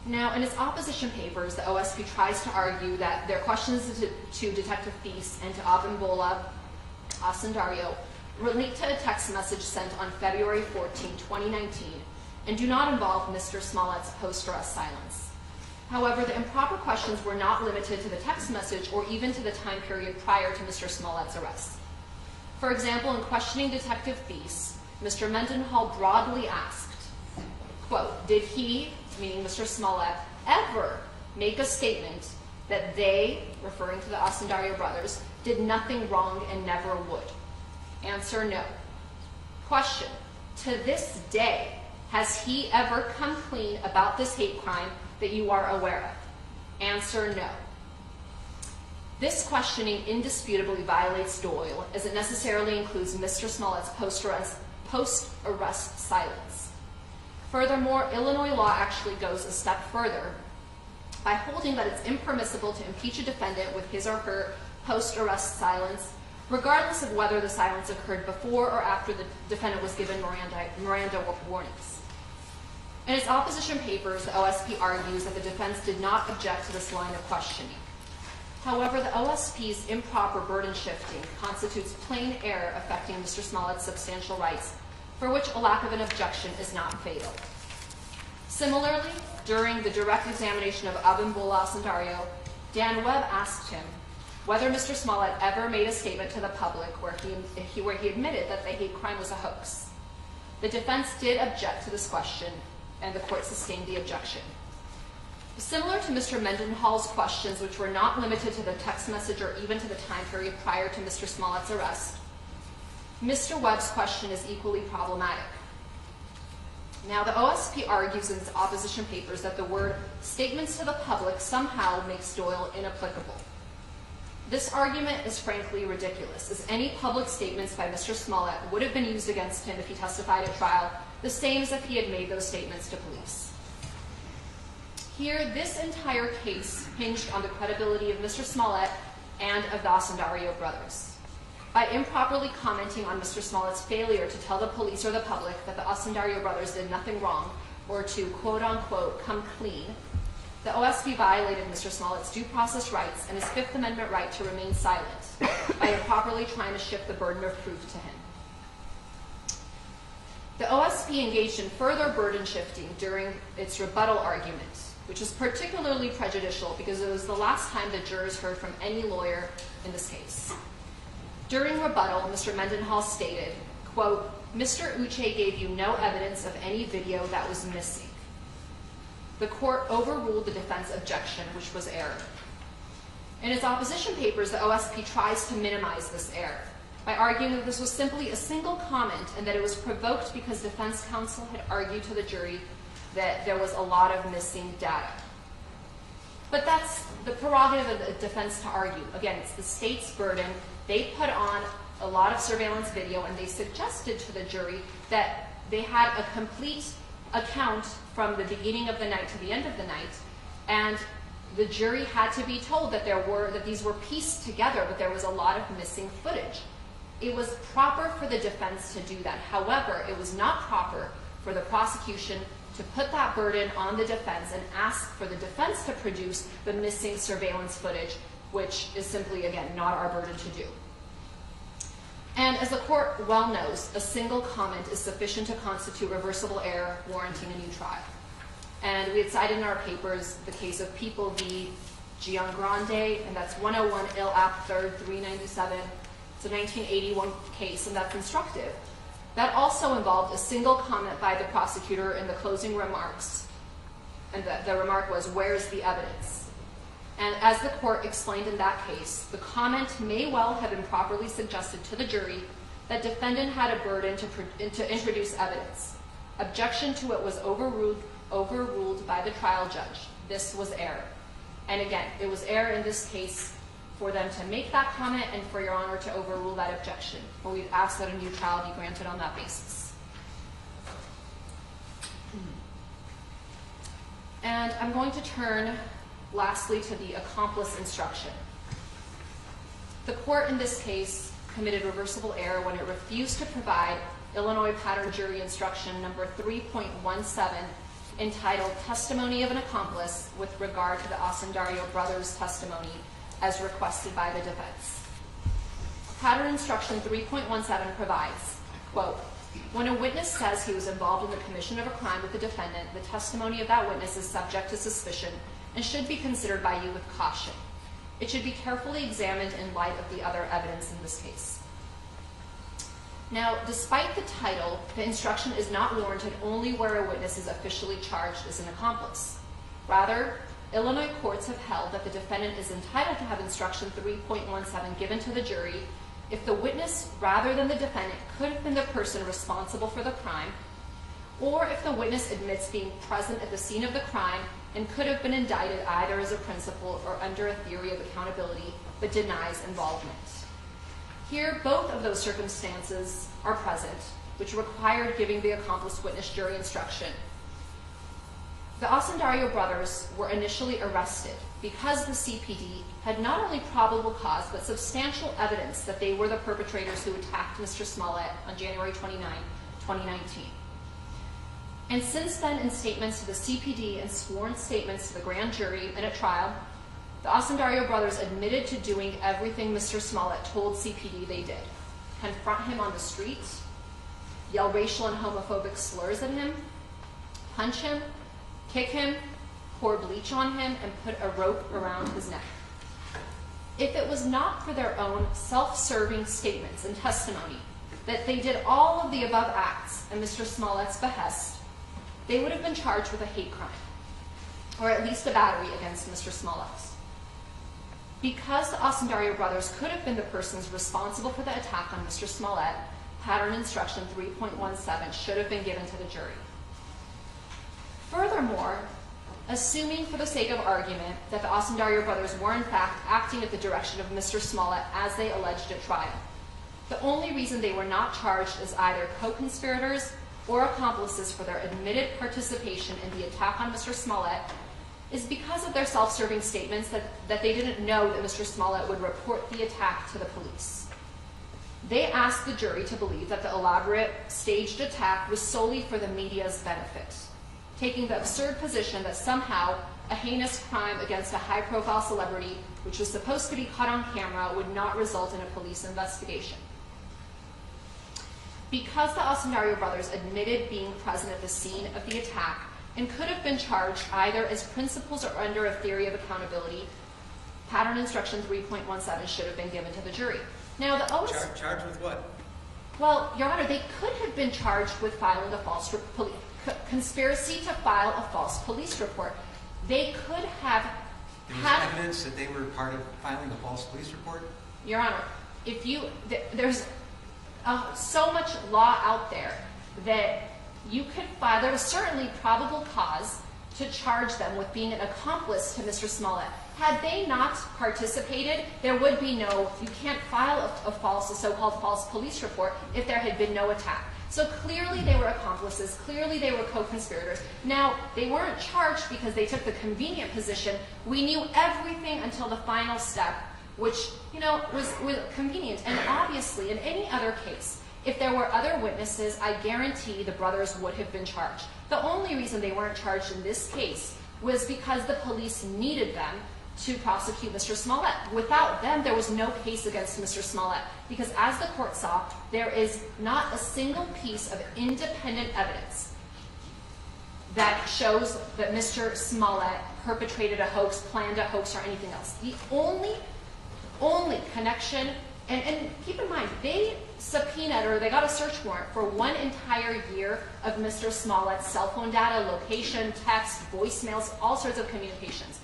Speaker 1: Now, in its opposition papers, the OSP tries to argue that their questions to Detective Thies and to Abimbola Asundario relate to a text message sent on February 14, 2019, and do not involve Mr. Smollett's post-arrest silence. However, the improper questions were not limited to the text message or even to the time period prior to Mr. Smollett's arrest. For example, in questioning Detective Thies, Mr. Mendenhall broadly asked, quote, did he, meaning Mr. Smollett, ever make a statement that they, referring to the Asundario brothers, did nothing wrong and never would? Answer, no. Question, to this day, Has he ever come clean about this hate crime that you are aware of? Answer, no. This questioning indisputably violates Doyle, as it necessarily includes Mr. Smollett's post-arrest silence. Furthermore, Illinois law actually goes a step further by holding that it's impermissible to impeach a defendant with his or her post-arrest silence, regardless of whether the silence occurred before or after the defendant was given Miranda warnings. In its opposition papers, the OSP argues that the defense did not object to this line of questioning. However, the OSP's improper burden shifting constitutes plain error affecting Mr. Smollett's substantial rights, for which a lack of an objection is not fatal. Similarly, during the direct examination of Abimbola Sandario, Dan Webb asked him whether Mr. Smollett ever made a statement to the public where he admitted that the hate crime was a hoax. The defense did object to this question, and the court sustained the objection. Similar to Mr. Mendenhall's questions, which were not limited to the text message or even to the time period prior to Mr. Smollett's arrest, Mr. Webb's question is equally problematic. Now, the OSP argues in its opposition papers that the word statements to the public somehow makes Doyle inapplicable. This argument is frankly ridiculous, as any public statements by Mr. Smollett would have been used against him if he testified at trial, the same as if he had made those statements to police. Here, this entire case hinged on the credibility of Mr. Smollett and of the Sandario brothers. By improperly commenting on Mr. Smollett's failure to tell the police or the public that the Sandario brothers did nothing wrong, or to quote-unquote come clean, the OSP violated Mr. Smollett's due process rights and his Fifth Amendment right to remain silent by improperly trying to shift the burden of proof to him. The OSP engaged in further burden shifting during its rebuttal argument, which was particularly prejudicial because it was the last time the jurors heard from any lawyer in this case. During rebuttal, Mr. Mendenhall stated, quote, "Mr. Uche gave you no evidence of any video that was missing." The court overruled the defense objection, which was error. In its opposition papers, the OSP tries to minimize this error by arguing that this was simply a single comment and that it was provoked because defense counsel had argued to the jury that there was a lot of missing data. But that's the prerogative of the defense to argue. Again, it's the state's burden. They put on a lot of surveillance video and they suggested to the jury that they had a complete account from the beginning of the night to the end of the night, and the jury had to be told that these were pieced together, but there was a lot of missing footage. It was proper for the defense to do that. However, it was not proper for the prosecution to put that burden on the defense and ask for the defense to produce the missing surveillance footage, which is simply, again, not our burden to do. And as the court well knows, a single comment is sufficient to constitute reversible error warranting a new trial. And we had cited in our papers the case of People v. Giangrande, and that's 101 Ill App 3rd 397. It's a 1981 case, and that's instructive. That also involved a single comment by the prosecutor in the closing remarks. And the remark was, "Where's the evidence?" And as the court explained in that case, the comment may well have improperly suggested to the jury that defendant had a burden to introduce evidence. Objection to it was overruled by the trial judge. This was error. And again, it was error in this case for them to make that comment and for Your Honor to overrule that objection. But we ask that a new trial be granted on that basis. And I'm going to turn lastly to the accomplice instruction. The court in this case committed reversible error when it refused to provide Illinois Pattern Jury Instruction number 3.17 entitled Testimony of an Accomplice with regard to the Sandario brothers' testimony as requested by the defense. Pattern Instruction 3.17 provides, quote, "When a witness says he was involved in the commission of a crime with the defendant, the testimony of that witness is subject to suspicion and should be considered by you with caution. It should be carefully examined in light of the other evidence in this case." Now, despite the title, the instruction is not warranted only where a witness is officially charged as an accomplice. Rather, Illinois courts have held that the defendant is entitled to have Instruction 3.17 given to the jury if the witness, rather than the defendant, could have been the person responsible for the crime, or if the witness admits being present at the scene of the crime and could have been indicted either as a principal or under a theory of accountability, but denies involvement. Here, both of those circumstances are present, which required giving the accomplice witness jury instruction. The Osundario brothers were initially arrested because the CPD had not only probable cause, but substantial evidence that they were the perpetrators who attacked Mr. Smollett on January 29, 2019. And since then, in statements to the CPD and sworn statements to the grand jury and at trial, the Osundario brothers admitted to doing everything Mr. Smollett told CPD they did. Confront him on the street, yell racial and homophobic slurs at him, punch him, kick him, pour bleach on him, and put a rope around his neck. If it was not for their own self-serving statements and testimony that they did all of the above acts at Mr. Smollett's behest, they would have been charged with a hate crime, or at least a battery against Mr. Smollett. Because the Osundario brothers could have been the persons responsible for the attack on Mr. Smollett, pattern instruction 3.17 should have been given to the jury. Furthermore, assuming for the sake of argument that the Osundario brothers were in fact acting at the direction of Mr. Smollett as they alleged at trial, the only reason they were not charged as either co-conspirators or accomplices for their admitted participation in the attack on Mr. Smollett is because of their self-serving statements that they didn't know that Mr. Smollett would report the attack to the police. They asked the jury to believe that the elaborate staged attack was solely for the media's benefit, taking the absurd position that somehow a heinous crime against a high-profile celebrity, which was supposed to be caught on camera, would not result in a police investigation. Because the Osundario brothers admitted being present at the scene of the attack and could have been charged either as principals or under a theory of accountability, pattern instruction 3.17 should have been given to the jury. Now, the
Speaker 2: Charged with what?
Speaker 1: Well, Your Honor, they could have been charged with filing a false conspiracy to file a false police report. They could have
Speaker 2: There was evidence that they were part of filing a false police report?
Speaker 1: Your Honor, there's so much law out there that you could file. There was certainly probable cause to charge them with being an accomplice to Mr. Smollett. Had they not participated, there would be no, you can't file a so-called false police report if there had been no attack. So clearly they were accomplices, clearly they were co-conspirators. Now, they weren't charged because they took the convenient position. We knew everything until the final step, which, was convenient. And obviously, in any other case, if there were other witnesses, I guarantee the brothers would have been charged. The only reason they weren't charged in this case was because the police needed them to prosecute Mr. Smollett. Without them, there was no case against Mr. Smollett, because as the court saw, there is not a single piece of independent evidence that shows that Mr. Smollett perpetrated a hoax, planned a hoax, or anything else. The only connection, and keep in mind, they subpoenaed, or they got a search warrant for 1 entire year of Mr. Smollett's cell phone data, location, text, voicemails, all sorts of communications.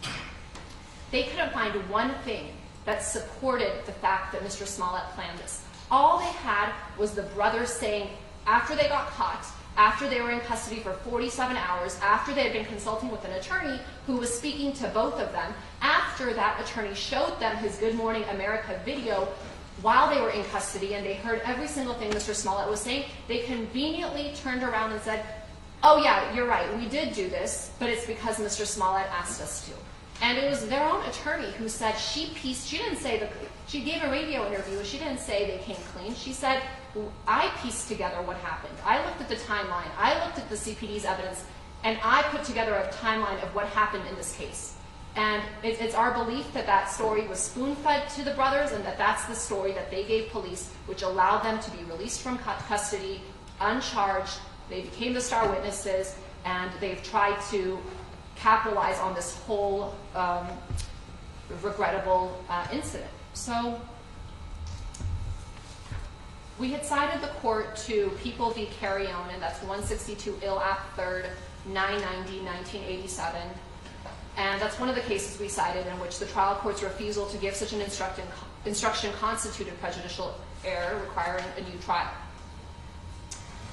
Speaker 1: They couldn't find one thing that supported the fact that Mr. Smollett planned this. All they had was the brothers saying, after they got caught, after they were in custody for 47 hours, after they had been consulting with an attorney who was speaking to both of them, after that attorney showed them his Good Morning America video while they were in custody and they heard every single thing Mr. Smollett was saying, they conveniently turned around and said, oh yeah, you're right, we did do this, but it's because Mr. Smollett asked us to. And it was their own attorney who said she gave a radio interview, she didn't say they came clean. She said, I pieced together what happened. I looked at the timeline, I looked at the CPD's evidence, and I put together a timeline of what happened in this case. And it's our belief that that story was spoon-fed to the brothers and that that's the story that they gave police, which allowed them to be released from custody, uncharged. They became the star witnesses, and they've tried to capitalize on this whole regrettable incident. So we had cited the court to People v. Carrion, and that's 162 Ill Act 3rd, 990, 1987. And that's one of the cases we cited in which the trial court's refusal to give such an instruction constituted prejudicial error requiring a new trial.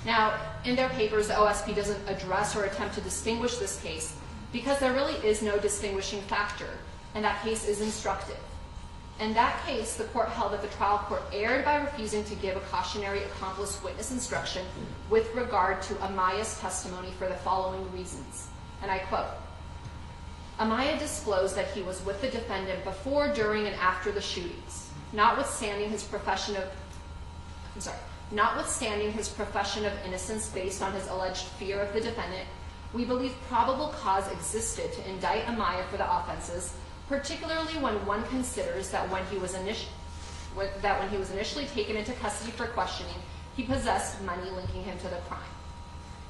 Speaker 1: Now, in their papers, the OSP doesn't address or attempt to distinguish this case because there really is no distinguishing factor, and that case is instructive. In that case, the court held that the trial court erred by refusing to give a cautionary accomplice witness instruction with regard to Amaya's testimony for the following reasons. And I quote, Amaya disclosed that he was with the defendant before, during, and after the shootings. Notwithstanding his profession of innocence based on his alleged fear of the defendant, we believe probable cause existed to indict Amaya for the offenses, particularly when one considers that when he was initially taken into custody for questioning, he possessed money linking him to the crime.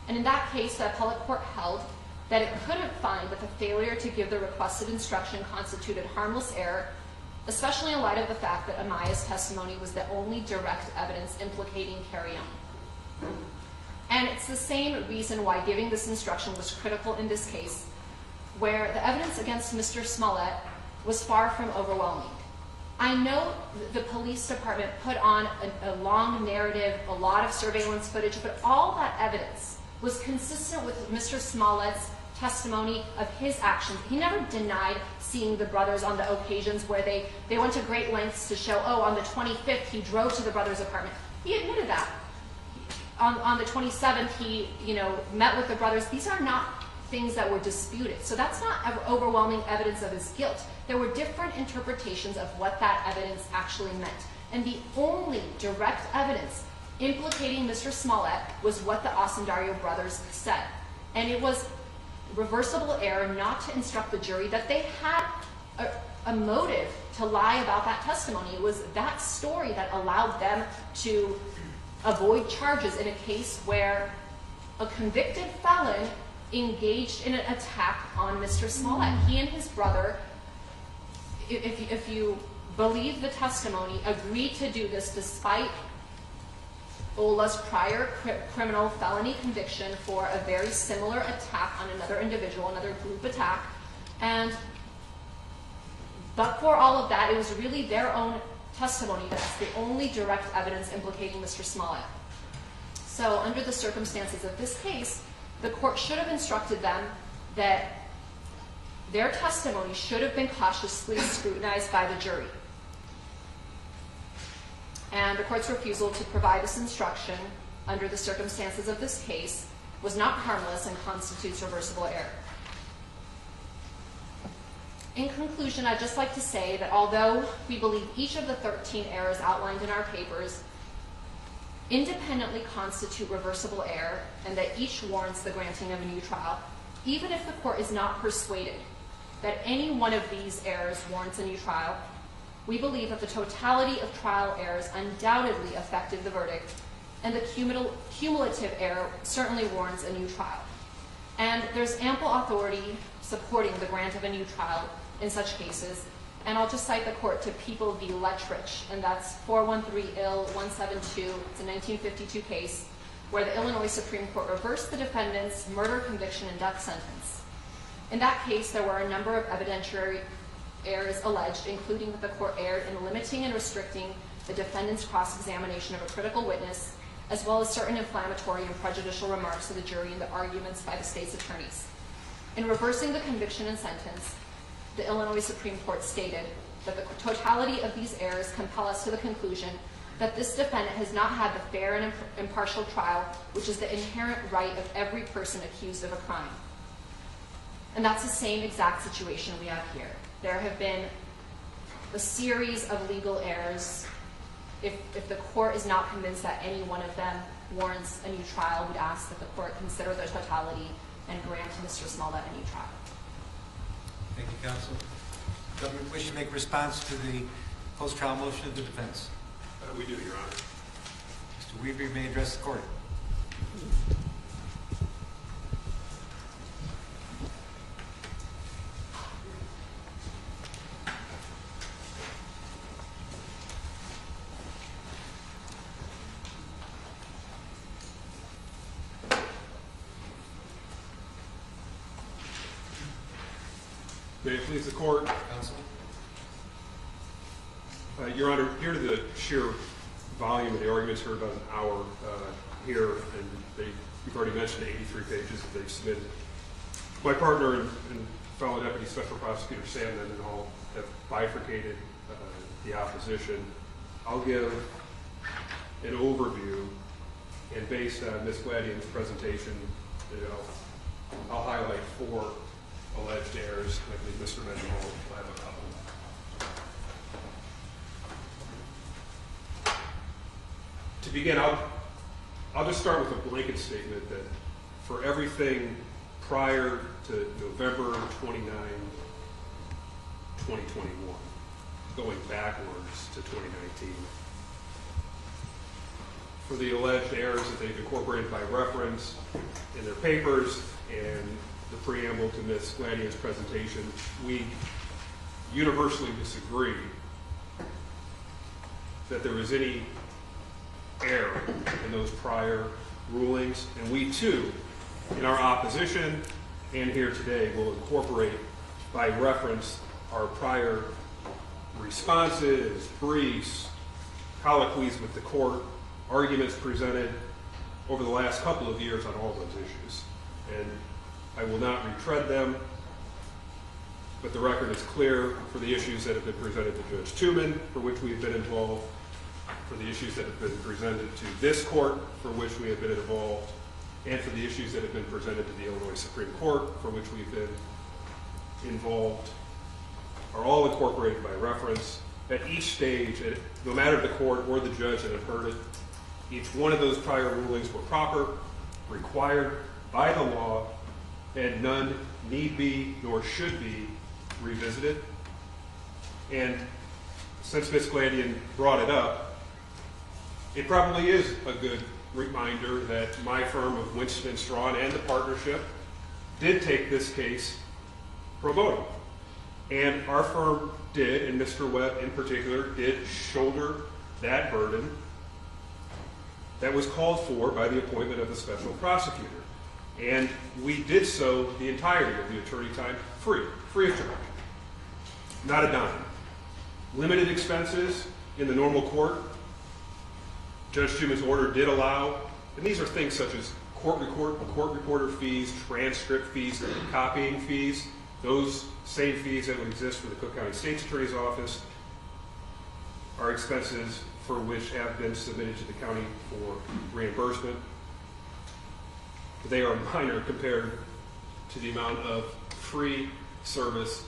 Speaker 1: And in that case, the appellate court held that it couldn't find that the failure to give the requested instruction constituted harmless error, especially in light of the fact that Amaya's testimony was the only direct evidence implicating Carrion. And it's the same reason why giving this instruction was critical in this case, where the evidence against Mr. Smollett was far from overwhelming. I know the police department put on a long narrative, a lot of surveillance footage, but all that evidence was consistent with Mr. Smollett's testimony of his actions. He never denied seeing the brothers on the occasions where they went to great lengths to show, oh, on the 25th he drove to the brothers' apartment. He admitted that. On the 27th he, met with the brothers. These are not things that were disputed. So that's not overwhelming evidence of his guilt. There were different interpretations of what that evidence actually meant. And the only direct evidence implicating Mr. Smollett was what the Osundario brothers said. And it was reversible error not to instruct the jury that they had a motive to lie about that testimony. It was that story that allowed them to avoid charges in a case where a convicted felon engaged in an attack on Mr. Smollett. He and his brother, if you believe the testimony, agreed to do this despite Ola's prior criminal felony conviction for a very similar attack on another individual, another group attack. But for all of that, it was really their own testimony that's the only direct evidence implicating Mr. Smollett. So under the circumstances of this case, the court should have instructed them that their testimony should have been cautiously scrutinized by the jury. And the court's refusal to provide this instruction under the circumstances of this case was not harmless and constitutes reversible error. In conclusion, I'd just like to say that although we believe each of the 13 errors outlined in our papers independently constitute reversible error and that each warrants the granting of a new trial, even if the court is not persuaded that any one of these errors warrants a new trial, we believe that the totality of trial errors undoubtedly affected the verdict, and the cumulative error certainly warrants a new trial. And there's ample authority supporting the grant of a new trial in such cases, and I'll just cite the court to People v. Lettrich, and that's 413 Ill 172. It's a 1952 case where the Illinois Supreme Court reversed the defendant's murder conviction and death sentence. In that case, there were a number of evidentiary errors alleged, including that the court erred in limiting and restricting the defendant's cross-examination of a critical witness, as well as certain inflammatory and prejudicial remarks to the jury in the arguments by the state's attorneys. In reversing the conviction and sentence, the Illinois Supreme Court stated that the totality of these errors compel us to the conclusion that this defendant has not had the fair and impartial trial, which is the inherent right of every person accused of a crime. And that's the same exact situation we have here. There have been a series of legal errors. If the court is not convinced that any one of them warrants a new trial, we'd ask that the court consider the totality and grant Mr. Smollett a new trial.
Speaker 2: Thank you, counsel. Government wish to make a response to the post-trial motion of the defense?
Speaker 3: We do, Your Honor.
Speaker 2: Mr. Weaver, you may address the court.
Speaker 3: May it please the court.
Speaker 2: Counsel.
Speaker 3: Your Honor, due to the sheer volume of the arguments for about an hour, here, and you've already mentioned the 83 pages that they've submitted. My partner and fellow Deputy Special Prosecutor Sam and all have bifurcated the opposition. I'll give an overview, and based on Ms. Gladian's presentation, I'll highlight 4 alleged errors. I believe Mr. Mendenhall will have a couple. To begin, I'll just start with a blanket statement that for everything prior to November 29, 2021, going backwards to 2019, for the alleged errors that they've incorporated by reference in their papers and the preamble to Ms. Gladian's presentation, we universally disagree that there was any error in those prior rulings, and we too, in our opposition and here today, will incorporate by reference our prior responses, briefs, colloquies with the court, arguments presented over the last couple of years on all those issues. And I will not retread them, but the record is clear for the issues that have been presented to Judge Tooman, for which we've been involved, for the issues that have been presented to this court, for which we have been involved, and for the issues that have been presented to the Illinois Supreme Court, for which we've been involved, are all incorporated by reference. At each stage, no matter the court or the judge that have heard it, each one of those prior rulings were proper, required by the law, and none need be nor should be revisited. And since Ms. Gladian brought it up, it probably is a good reminder that my firm of Winston & Strawn and the partnership did take this case pro bono. And our firm did, and Mr. Webb in particular, did shoulder that burden that was called for by the appointment of the special prosecutor. And we did so the entirety of the attorney time free of charge. Not a dime. Limited expenses in the normal court. Judge Tooman's order did allow, and these are things such as court reporter fees, transcript fees, copying fees, those same fees that would exist for the Cook County State's Attorney's Office are expenses for which have been submitted to the county for reimbursement. They are minor compared to the amount of free service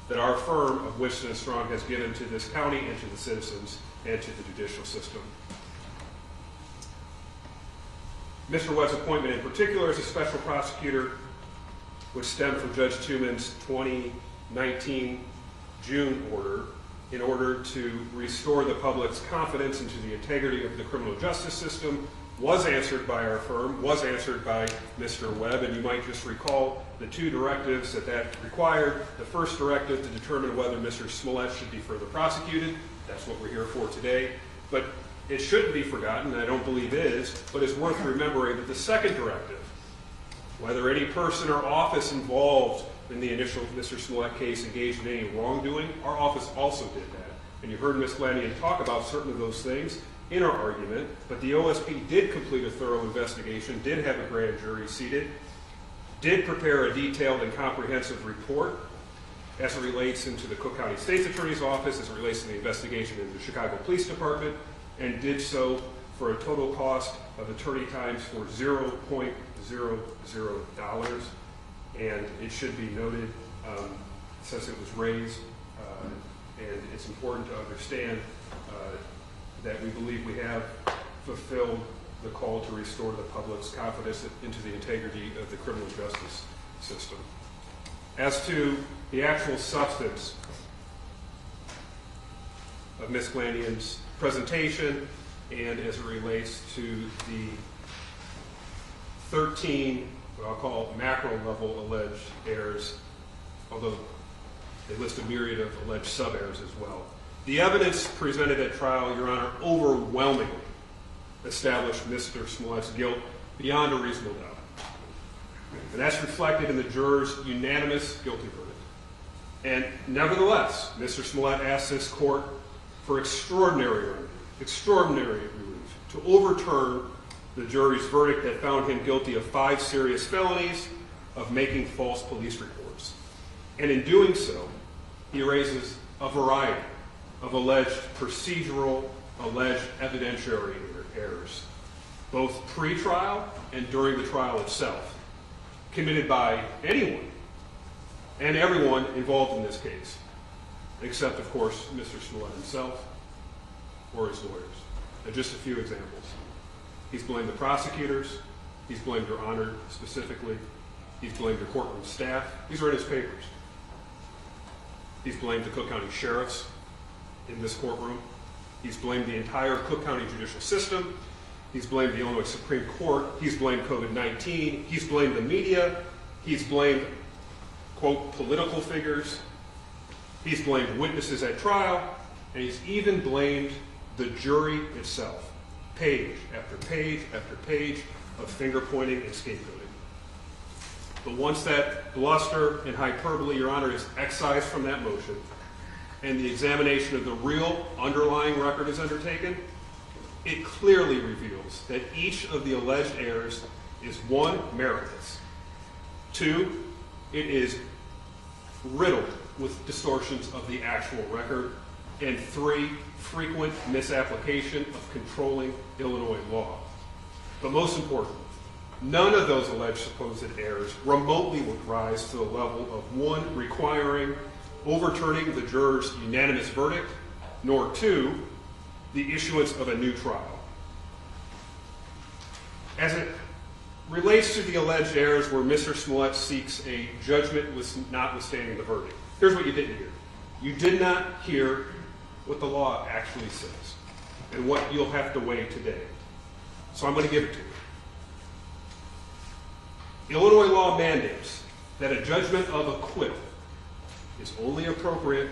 Speaker 3: that our firm of Winston & Strawn has given to this county and to the citizens and to the judicial system. Mr. Webb's appointment in particular as a special prosecutor would stem from Judge Tooman's 2019 June order in order to restore the public's confidence into the integrity of the criminal justice system, was answered by our firm, was answered by Mr. Webb, and you might just recall the 2 directives that required. The first directive to determine whether Mr. Smollett should be further prosecuted. That's what we're here for today. But it shouldn't be forgotten, and I don't believe is, but it's worth remembering that the second directive, whether any person or office involved in the initial Mr. Smollett case engaged in any wrongdoing, our office also did that. And you heard Ms. Gladian talk about certain of those things in our argument, but the OSP did complete a thorough investigation, did have a grand jury seated, did prepare a detailed and comprehensive report as it relates into the Cook County State's Attorney's Office, as it relates to the investigation in the Chicago Police Department, and did so for a total cost of attorney times for $0.00. And it should be noted, since it was raised, and it's important to understand that we believe we have fulfilled the call to restore the public's confidence into the integrity of the criminal justice system. As to the actual substance of Ms. Gladian's presentation, and as it relates to the 13, what I'll call macro-level alleged errors, although they list a myriad of alleged sub-errors as well. The evidence presented at trial, Your Honor, overwhelmingly established Mr. Smollett's guilt beyond a reasonable doubt. And that's reflected in the jurors' unanimous guilty verdict. And nevertheless, Mr. Smollett asked this court for extraordinary relief to overturn the jury's verdict that found him guilty of 5 serious felonies of making false police reports. And in doing so, he raises a variety of alleged procedural, alleged evidentiary errors, both pre-trial and during the trial itself, committed by anyone and everyone involved in this case, except, of course, Mr. Smollett himself or his lawyers. And just a few examples. He's blamed the prosecutors. He's blamed Your Honor specifically. He's blamed the courtroom staff. These are in his papers. He's blamed the Cook County sheriffs in this courtroom. He's blamed the entire Cook County judicial system. He's blamed the Illinois Supreme Court. He's blamed COVID-19. He's blamed the media. He's blamed, quote, political figures. He's blamed witnesses at trial. And he's even blamed the jury itself. Page after page after page of finger pointing and scapegoating. But once that bluster and hyperbole, Your Honor, is excised from that motion and the examination of the real underlying record is undertaken, it clearly reveals that each of the alleged errors is 1, meritless, 2, it is riddled with distortions of the actual record, and 3, frequent misapplication of controlling Illinois law. But most importantly, none of those alleged supposed errors remotely would rise to the level of 1, requiring overturning the juror's unanimous verdict, nor 2, the issuance of a new trial. As it relates to the alleged errors where Mr. Smollett seeks a judgment notwithstanding the verdict, here's what you didn't hear. You did not hear what the law actually says and what you'll have to weigh today. So I'm going to give it to you. Illinois law mandates that a judgment of acquittal is only appropriate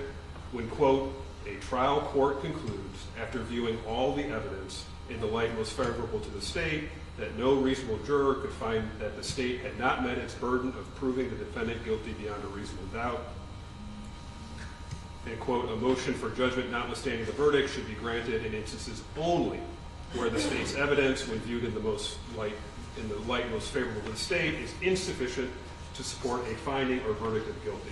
Speaker 3: when, quote, a trial court concludes, after viewing all the evidence in the light most favorable to the state, that no reasonable juror could find that the state had not met its burden of proving the defendant guilty beyond a reasonable doubt. And, quote, a motion for judgment notwithstanding the verdict should be granted in instances only where the state's evidence, when viewed in the light most favorable to the state, is insufficient to support a finding or verdict of guilty.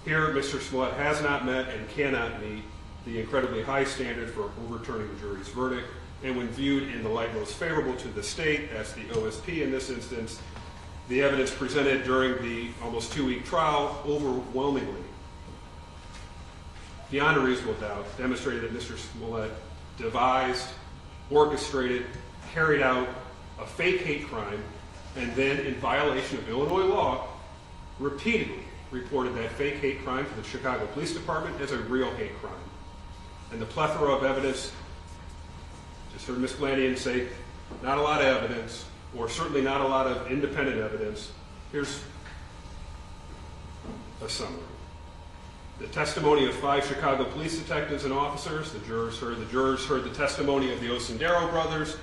Speaker 3: Here, Mr. Smollett has not met and cannot meet the incredibly high standard for overturning the jury's verdict, and when viewed in the light most favorable to the state, that's the OSP in this instance, the evidence presented during the almost 2-week trial overwhelmingly, beyond a reasonable doubt, demonstrated that Mr. Smollett devised, orchestrated, carried out a fake hate crime, and then, in violation of Illinois law, repeatedly reported that fake hate crime to the Chicago Police Department as a real hate crime. And the plethora of evidence, just heard Ms. Glanian say, not a lot of evidence, or certainly not a lot of independent evidence. Here's a summary. The testimony of 5 Chicago police detectives and officers. The jurors heard the testimony of the Osendero brothers.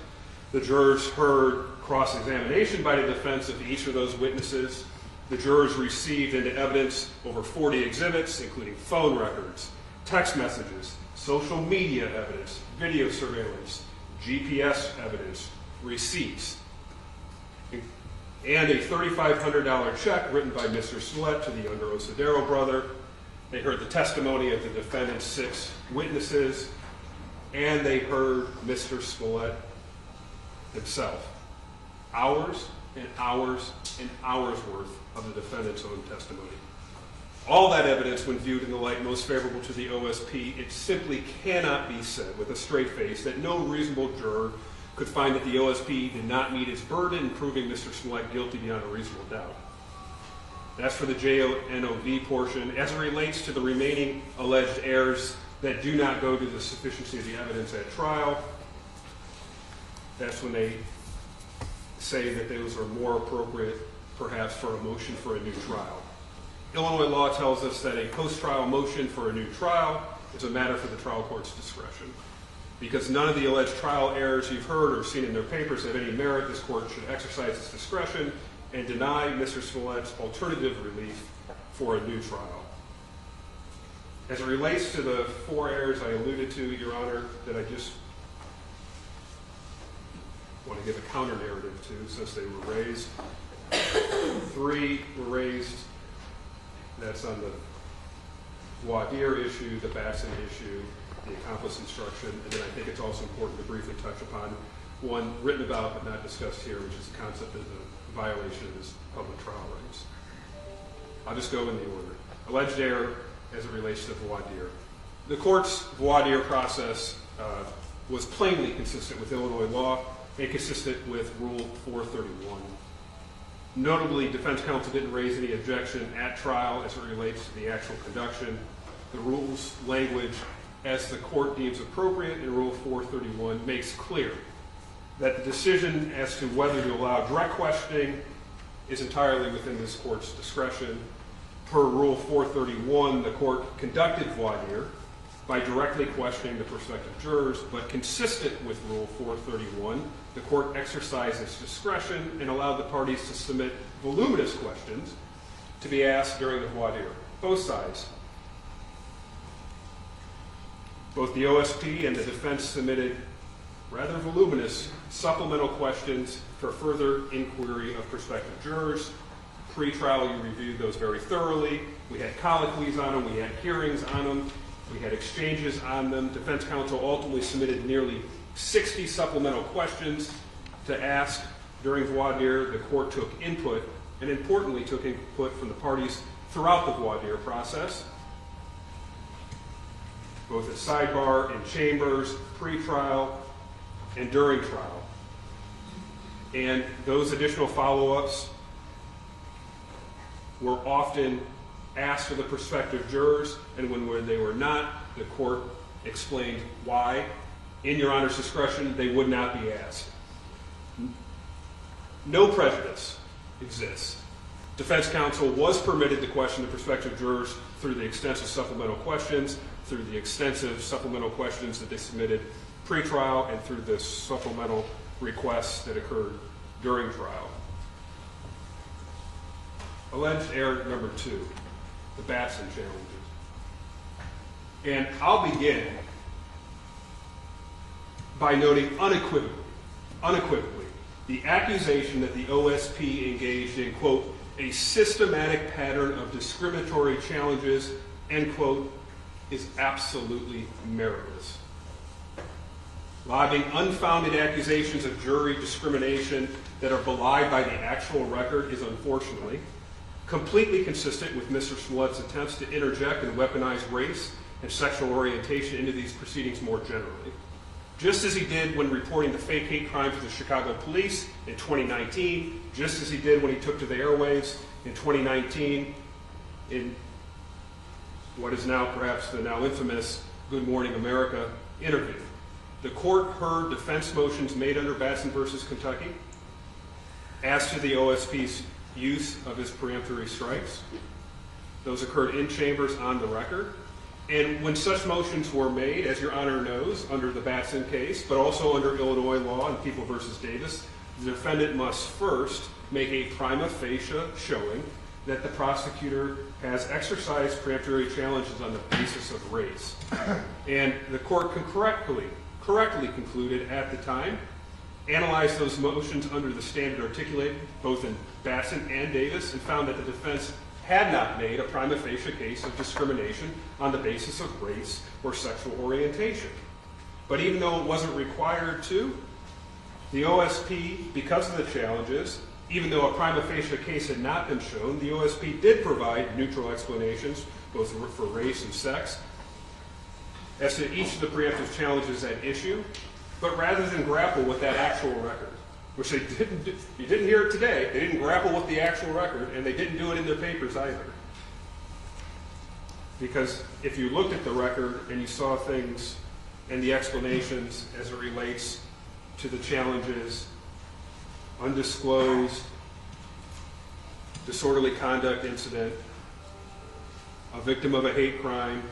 Speaker 3: The jurors heard cross-examination by the defense of each of those witnesses. The jurors received into evidence over 40 exhibits, including phone records, text messages, social media evidence, video surveillance, GPS evidence, receipts, and a $3,500 check written by Mr. Smollett to the younger Osendero brother. They heard the testimony of the defendant's 6 witnesses, and they heard Mr. Smollett himself. Hours and hours and hours worth of the defendant's own testimony. All that evidence, when viewed in the light most favorable to the OSP, it simply cannot be said with a straight face that no reasonable juror could find that the OSP did not meet its burden in proving Mr. Smollett guilty beyond a reasonable doubt. That's for the JNOV portion. As it relates to the remaining alleged errors that do not go to the sufficiency of the evidence at trial, that's when they say that those are more appropriate, perhaps, for a motion for a new trial. Illinois law tells us that a post-trial motion for a new trial is a matter for the trial court's discretion. Because none of the alleged trial errors you've heard or seen in their papers have any merit, this court should exercise its discretion and deny Mr. Smollett's alternative relief for a new trial. As it relates to the 4 errors I alluded to, Your Honor, that I just want to give a counter narrative to, since they were raised. 3 were raised. That's on the voir dire issue, the Batson issue, the accomplice instruction, and then I think it's also important to briefly touch upon one written about but not discussed here, which is the concept of the violation of his public trial rights. I'll just go in the order. Alleged error as it relates to voir dire. The court's voir dire process was plainly consistent with Illinois law and consistent with Rule 431. Notably, defense counsel didn't raise any objection at trial as it relates to the actual conduction. The rules language, as the court deems appropriate in Rule 431, makes clear that the decision as to whether to allow direct questioning is entirely within this court's discretion. Per Rule 431, the court conducted voir dire by directly questioning the prospective jurors, but consistent with Rule 431, the court exercised its discretion and allowed the parties to submit voluminous questions to be asked during the voir dire. Both sides. Both the OSP and the defense submitted rather voluminous supplemental questions for further inquiry of prospective jurors. Pre-trial, you reviewed those very thoroughly. We had colloquies on them. We had hearings on them. We had exchanges on them. Defense counsel ultimately submitted nearly 60 supplemental questions to ask during voir dire. The court took input, and importantly took input from the parties throughout the voir dire process, both at sidebar, in chambers, pre-trial, and during trial. And those additional follow-ups were often asked of the prospective jurors, and when they were not, the court explained why. In Your Honor's discretion, they would not be asked. No prejudice exists. Defense counsel was permitted to question the prospective jurors through the extensive supplemental questions, through the extensive supplemental questions that they submitted pre-trial, and through the supplemental requests that occurred during trial. Alleged error number 2, the Batson challenges. And I'll begin by noting unequivocally, the accusation that the OSP engaged in, quote, a systematic pattern of discriminatory challenges, end quote, is absolutely meritless. Lobbing unfounded accusations of jury discrimination that are belied by the actual record is unfortunately completely consistent with Mr. Smollett's attempts to interject and weaponize race and sexual orientation into these proceedings more generally. Just as he did when reporting the fake hate crimes of the Chicago police in 2019, just as he did when he took to the airwaves in 2019 in what is now perhaps the now infamous Good Morning America interview. The court heard defense motions made under Batson versus Kentucky as to the OSP's use of his preemptory strikes. Those occurred in chambers on the record. And when such motions were made, as Your Honor knows, under the Batson case, but also under Illinois law and People versus Davis, the defendant must first make a prima facie showing that the prosecutor has exercised preemptory challenges on the basis of race. And the court correctly concluded at the time, analyzed those motions under the standard articulated both in Batson and Davis, and found that the defense had not made a prima facie case of discrimination on the basis of race or sexual orientation. But even though it wasn't required to, the OSP, because of the challenges, even though a prima facie case had not been shown, the OSP did provide neutral explanations, both for race and sex, as to each of the preemptive challenges at issue. But rather than grapple with that actual record, which they didn't do, you didn't hear it today, they didn't grapple with the actual record, and they didn't do it in their papers either. Because if you looked at the record and you saw things and the explanations as it relates to the challenges, undisclosed, disorderly conduct incident, a victim of a hate crime,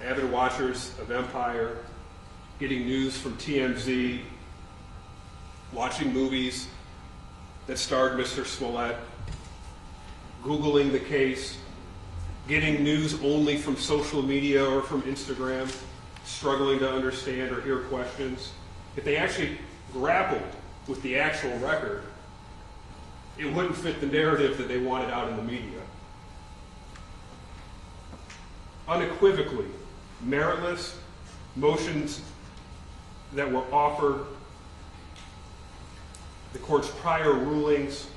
Speaker 3: avid watchers of Empire, getting news from TMZ, watching movies that starred Mr. Smollett, Googling the case, getting news only from social media or from Instagram, struggling to understand or hear questions. If they actually grappled with the actual record, it wouldn't fit the narrative that they wanted out in the media. Unequivocally, meritless motions that were offered, the court's prior rulings,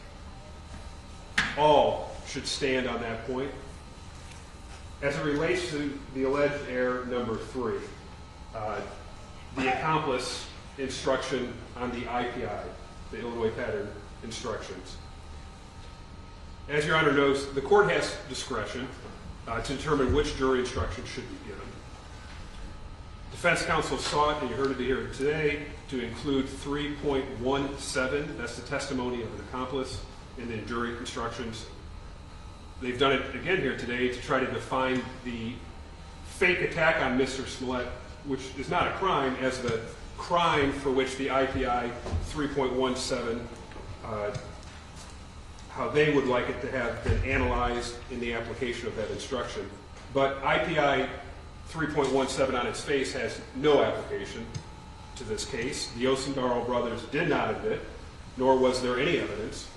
Speaker 3: all should stand on that point. As it relates to the alleged error number 3, the accomplice instruction on the IPI, the Illinois pattern instructions. As Your Honor knows, the court has discretion to determine which jury instruction should be given. Defense counsel sought, and you heard it here today, to include 3.17, that's the testimony of an accomplice, in the jury instructions. They've done it again here today to try to define the fake attack on Mr. Smollett, which is not a crime, as the crime for which the IPI 3.17, how they would like it to have been analyzed in the application of that instruction. But IPI 3.17 on its face has no application to this case. The Osendaro brothers did not admit, nor was there any evidence,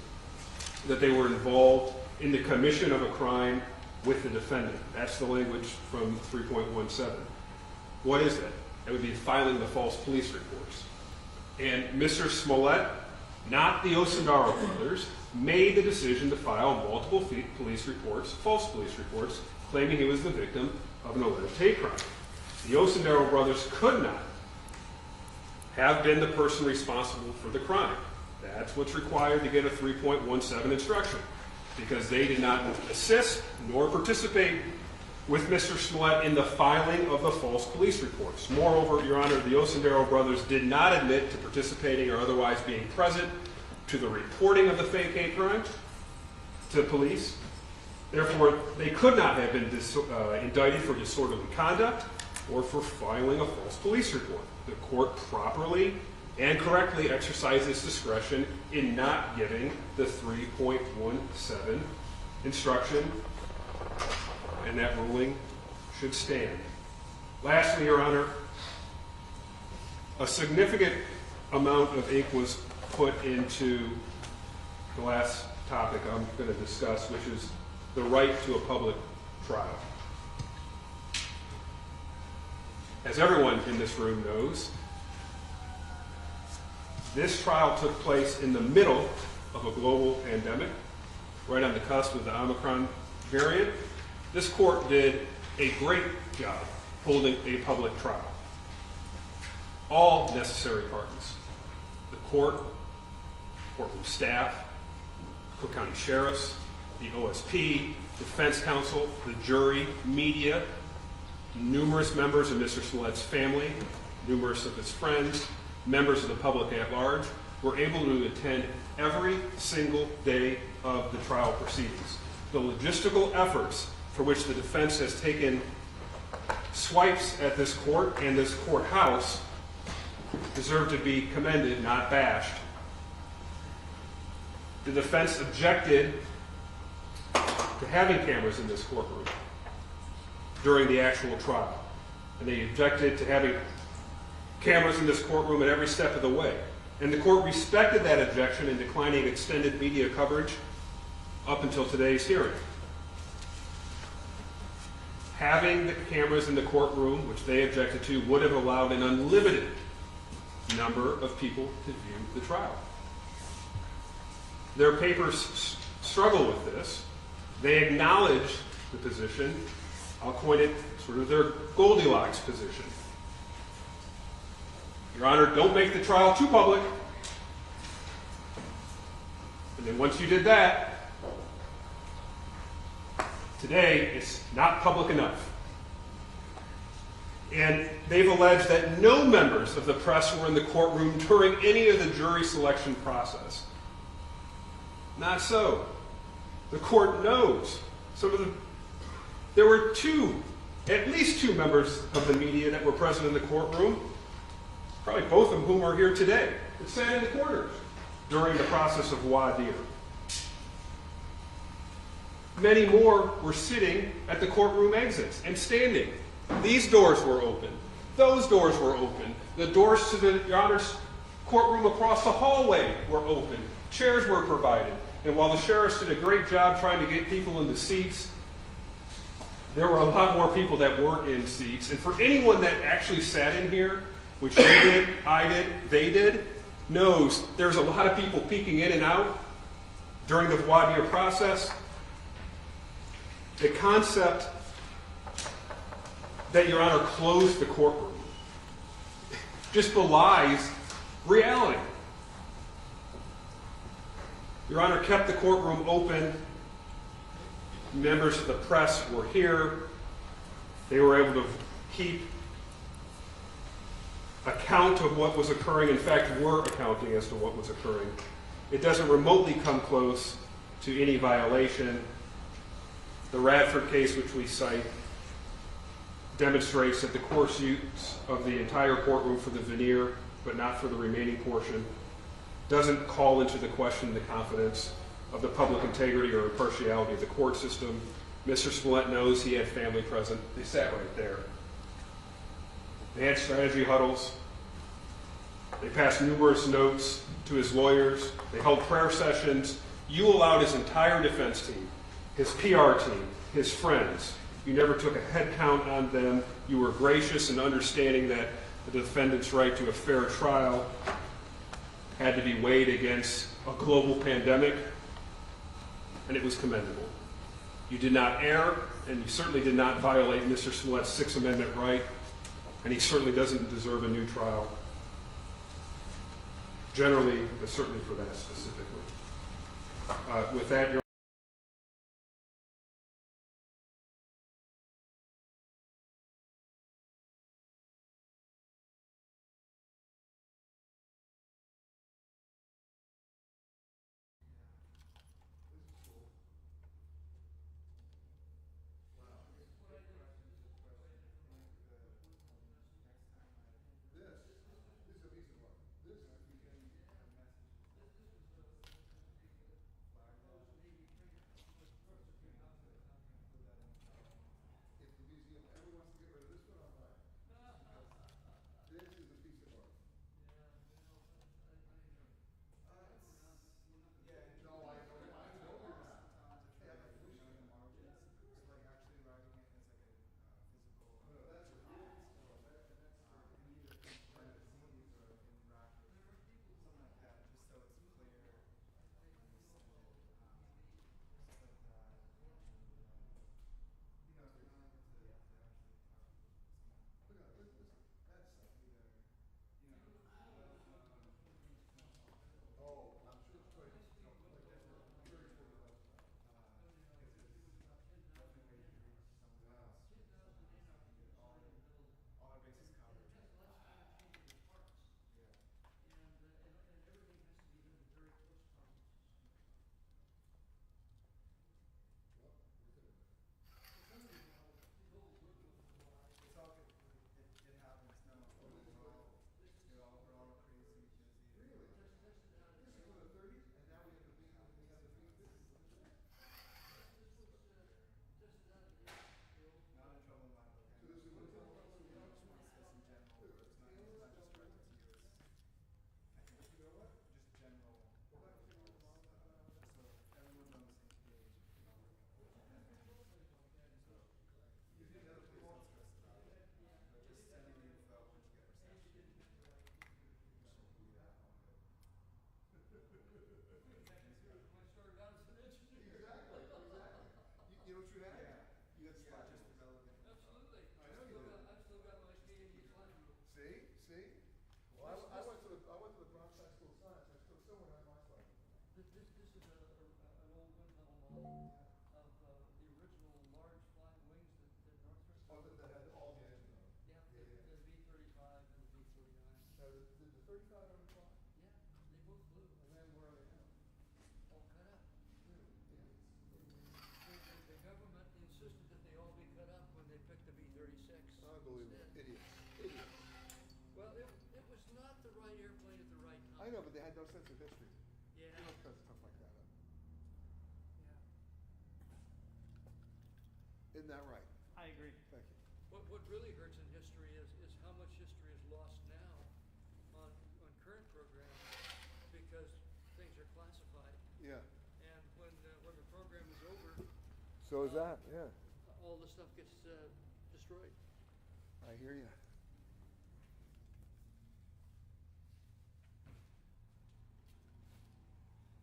Speaker 3: that they were involved in the commission of a crime with the defendant. That's the language from 3.17. What is that? It would be filing the false police reports. And Mr. Smollett, not the Osendaro brothers, made the decision to file multiple police reports, false police reports, claiming he was the victim of an alleged hate crime. The Osendaro brothers could not have been the person responsible for the crime. That's what's required to get a 3.17 instruction, because they did not assist nor participate with Mr. Smollett in the filing of the false police reports. Moreover, Your Honor, the Osendaro brothers did not admit to participating or otherwise being present to the reporting of the fake hate crime to police. Therefore, they could not have been indicted for disorderly conduct or for filing a false police report. The court properly and correctly exercised its discretion in not giving the 3.17 instruction, and that ruling should stand. Lastly, Your Honor, a significant amount of ink was put into the last topic I'm going to discuss, which is the right to a public trial. As everyone in this room knows, this trial took place in the middle of a global pandemic, right on the cusp of the Omicron variant. This court did a great job holding a public trial. All necessary parties, the court, courtroom staff, Cook County sheriffs, the OSP, defense counsel, the jury, media, numerous members of Mr. Smollett's family, numerous of his friends, members of the public at large, were able to attend every single day of the trial proceedings. The logistical efforts for which the defense has taken swipes at this court and this courthouse deserve to be commended, not bashed. The defense objected to having cameras in this courtroom during the actual trial, and they objected to having cameras in this courtroom at every step of the way. And the court respected that objection in declining extended media coverage up until today's hearing. Having the cameras in the courtroom, which they objected to, would have allowed an unlimited number of people to view the trial. Their papers struggle with this. They acknowledge the position. I'll coin it sort of their Goldilocks position. Your Honor, don't make the trial too public. And then once you did that, today it's not public enough. And they've alleged that no members of the press were in the courtroom during any of the jury selection process. Not so. The court knows. There were at least two members of the media that were present in the courtroom, probably both of whom are here today, that sat in the corners during the process of voir dire. Many more were sitting at the courtroom exits and standing. These doors were open. Those doors were open. The doors to the Your Honor's Courtroom across the hallway were open. Chairs were provided. And while the sheriffs did a great job trying to get people into seats, there were a lot more people that weren't in seats. And for anyone that actually sat in here, which you did, I did, they did, knows there's a lot of people peeking in and out during the voir dire process. The concept that Your Honor closed the courtroom just belies reality. Your Honor kept the courtroom open. Members of the press were here. They were able to keep account of what was occurring. In fact, were accounting as to what was occurring. It doesn't remotely come close to any violation. The Radford case, which we cite, demonstrates that the course use of the entire courtroom for the veneer, but not for the remaining portion, doesn't call into the question the confidence of the public integrity or impartiality of the court system. Mr. Smollett knows he had family present. They sat right there. They had strategy huddles. They passed numerous notes to his lawyers. They held prayer sessions. You allowed his entire defense team, his PR team, his friends. You never took a head count on them. You were gracious in understanding that the defendant's right to a fair trial had to be weighed against a global pandemic, and it was commendable. You did not err, and you certainly did not violate Mr. Smollett's Sixth Amendment right, and he certainly doesn't deserve a new trial. Generally, but certainly for that specifically. With that, Your
Speaker 4: I know, but they had no sense of history. Yeah. They don't cut stuff like that up. Yeah. Isn't that right?
Speaker 5: I agree.
Speaker 4: Thank you.
Speaker 6: What really hurts in history is how much history is lost now on current programs
Speaker 4: So is that, yeah.
Speaker 5: all the stuff gets destroyed.
Speaker 4: I hear you.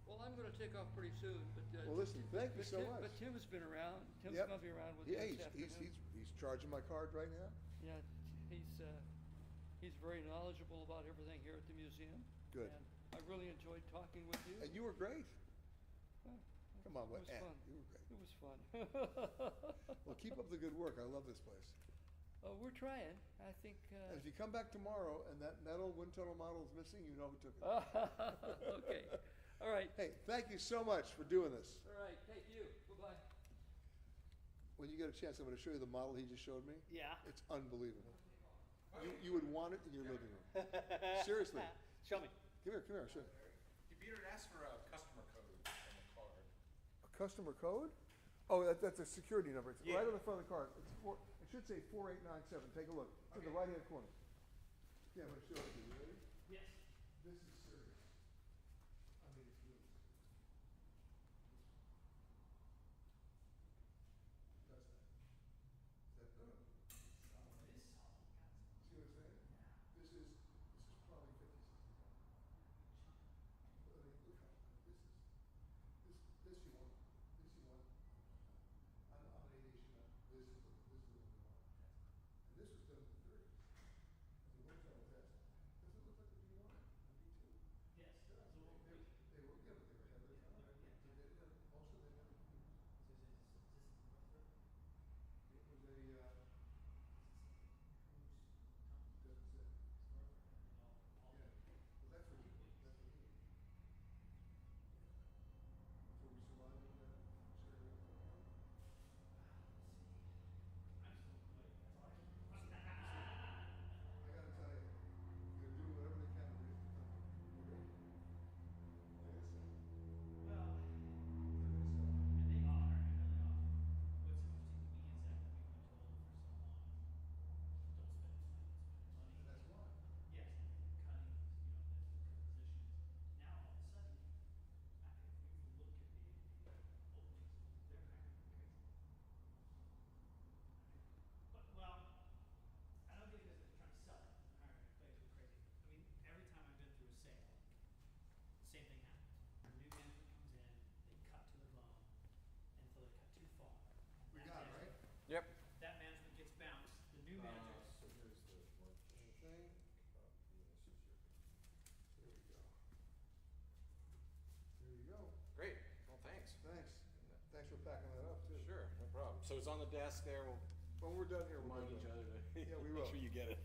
Speaker 5: Well, I'm gonna take off pretty soon, but.
Speaker 4: Well, listen, thank you
Speaker 5: but
Speaker 4: so
Speaker 5: Tim-
Speaker 4: much.
Speaker 5: But Tim's been around, Tim's
Speaker 4: Yep.
Speaker 5: gonna be around with
Speaker 4: Yeah,
Speaker 5: you this
Speaker 4: he's
Speaker 5: afternoon.
Speaker 4: charging my card right now.
Speaker 5: Yeah, he's very knowledgeable about everything here at the museum.
Speaker 4: Good.
Speaker 5: And I really enjoyed talking with you.
Speaker 4: And you were great.
Speaker 5: Well,
Speaker 4: Come on,
Speaker 5: it
Speaker 4: what?
Speaker 5: was fun.
Speaker 4: You were great.
Speaker 5: It was fun.
Speaker 4: Well, keep up the good work. I love this place.
Speaker 5: Oh, we're trying. I think.
Speaker 4: And if you come back tomorrow and that metal wind tunnel model is missing, you know who took it.
Speaker 5: Okay. All right.
Speaker 4: Hey, thank you so much for doing this.
Speaker 5: All right. Thank you. Bye-bye.
Speaker 4: When you get a chance, I'm going to show you the model he just showed me.
Speaker 5: Yeah.
Speaker 4: It's unbelievable. You would want it in your living room. Seriously.
Speaker 5: Show me.
Speaker 4: Come here, I'll show you.
Speaker 6: Peter, ask for a customer code on the card.
Speaker 4: A customer code? Oh, that's a security number. It's
Speaker 6: Yeah.
Speaker 4: right on the front of the card. It should say 4897. Take a look. It's in the right-hand corner. Yeah, I'm going to show it to you. Ready?
Speaker 5: Yes.
Speaker 4: This is serious. I mean, it's really serious. Does that? Is that good? See what I'm saying? This is probably 50, 60 pounds. I mean, look how, this you want, I'm an aviation nut. This is the one we want. And this was done in the 30s. As a wind tunnel test. Does it look like the B1, the B2?
Speaker 7: Yes.
Speaker 4: They were, yeah, but they were heavy. Most of them never used. It was a, doesn't say. Yeah, well, that's what he, that's what he. So we survived with that, sure. I gotta tell you, they're doing whatever they can to raise the company. Okay? Like I said.
Speaker 7: Well,
Speaker 4: Like I said.
Speaker 7: and they are, I know they are. What's interesting to me is that we've been told for so long, don't spend money.
Speaker 4: And that's why.
Speaker 7: Yes, cutting, the positions. Now, all of a sudden, if you look at the openings, they're hiring crazy. But, well, I don't think it's trying to sell it, hiring crazy. I mean, every time I've been through a sale, same thing happens. A new management comes in, they cut to the bone, until they cut too far.
Speaker 4: We
Speaker 7: That
Speaker 4: got it, right?
Speaker 7: management-
Speaker 6: Yep.
Speaker 7: That management gets bounced, the new managers.
Speaker 6: So here's the one.
Speaker 4: Thing.
Speaker 6: This is your.
Speaker 4: There we go. There you go.
Speaker 6: Great, well, thanks.
Speaker 4: Thanks. Thanks for packing that up, too.
Speaker 6: Sure, no problem. So it's on the desk there, we'll
Speaker 4: When we're done here, we'll
Speaker 6: remind
Speaker 4: go
Speaker 6: each
Speaker 4: done.
Speaker 6: other to.
Speaker 4: Yeah, we will.
Speaker 6: Make sure you get it.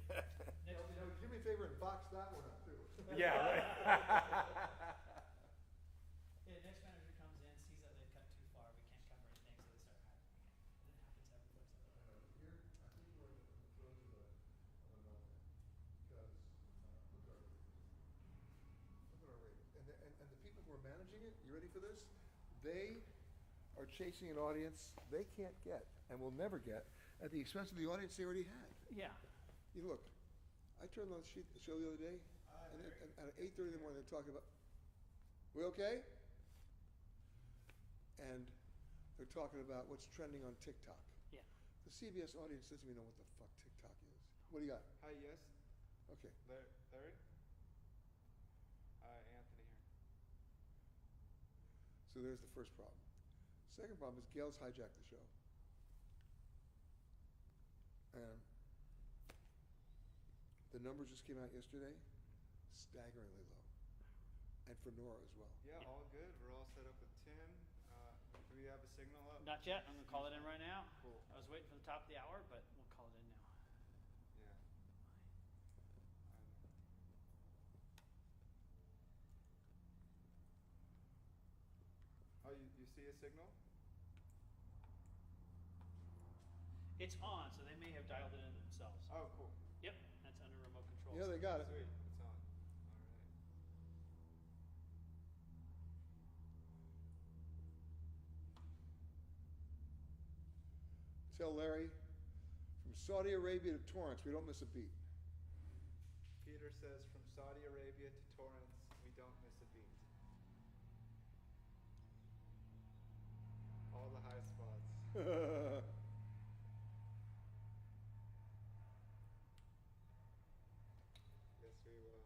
Speaker 7: Next,
Speaker 4: Do me a favor and box that one up, too.
Speaker 6: Yeah,
Speaker 7: yeah, next manager comes in, sees that they've cut too far, we can't cover anything, so they start hiring again. And it happens every place.
Speaker 4: Here, I think we're at the throes of a meltdown, because, look at our ratings. Look at our ratings, and the people who are managing it, you ready for this? They are chasing an audience they can't get, and will never get, at the expense of the audience they already had.
Speaker 7: Yeah.
Speaker 4: You look, I turned on the show the other day, and at 8:30 in the morning, they're talking about, we okay? And they're talking about what's trending on TikTok.
Speaker 7: Yeah.
Speaker 4: The CBS audience doesn't even know what the fuck TikTok is. What do you got?
Speaker 8: Hi, yes.
Speaker 4: Okay.
Speaker 8: Larry? Anthony here.
Speaker 4: So there's the first problem. Second problem is Gail's hijacked the show. And the numbers just came out yesterday, staggeringly low. And for Nora as well.
Speaker 8: Yeah,
Speaker 7: Yeah.
Speaker 8: all good. We're all set up with Tim. Do we have a signal up?
Speaker 7: Not yet, I'm gonna call it in right now.
Speaker 8: Cool.
Speaker 7: I was waiting for the top of the hour, but we'll call it in now.
Speaker 8: Yeah. Oh, you see a signal?
Speaker 7: It's on, so they may have dialed it in themselves.
Speaker 8: Oh, cool.
Speaker 7: Yep, that's under remote control.
Speaker 4: Yeah, they got it.
Speaker 8: Sweet. It's on. All right.
Speaker 4: Tell Larry, from Saudi Arabia to Torrance, we don't miss a beat.
Speaker 8: Peter says, from Saudi Arabia to Torrance, we don't miss a beat. All the high spots. Yes, we will.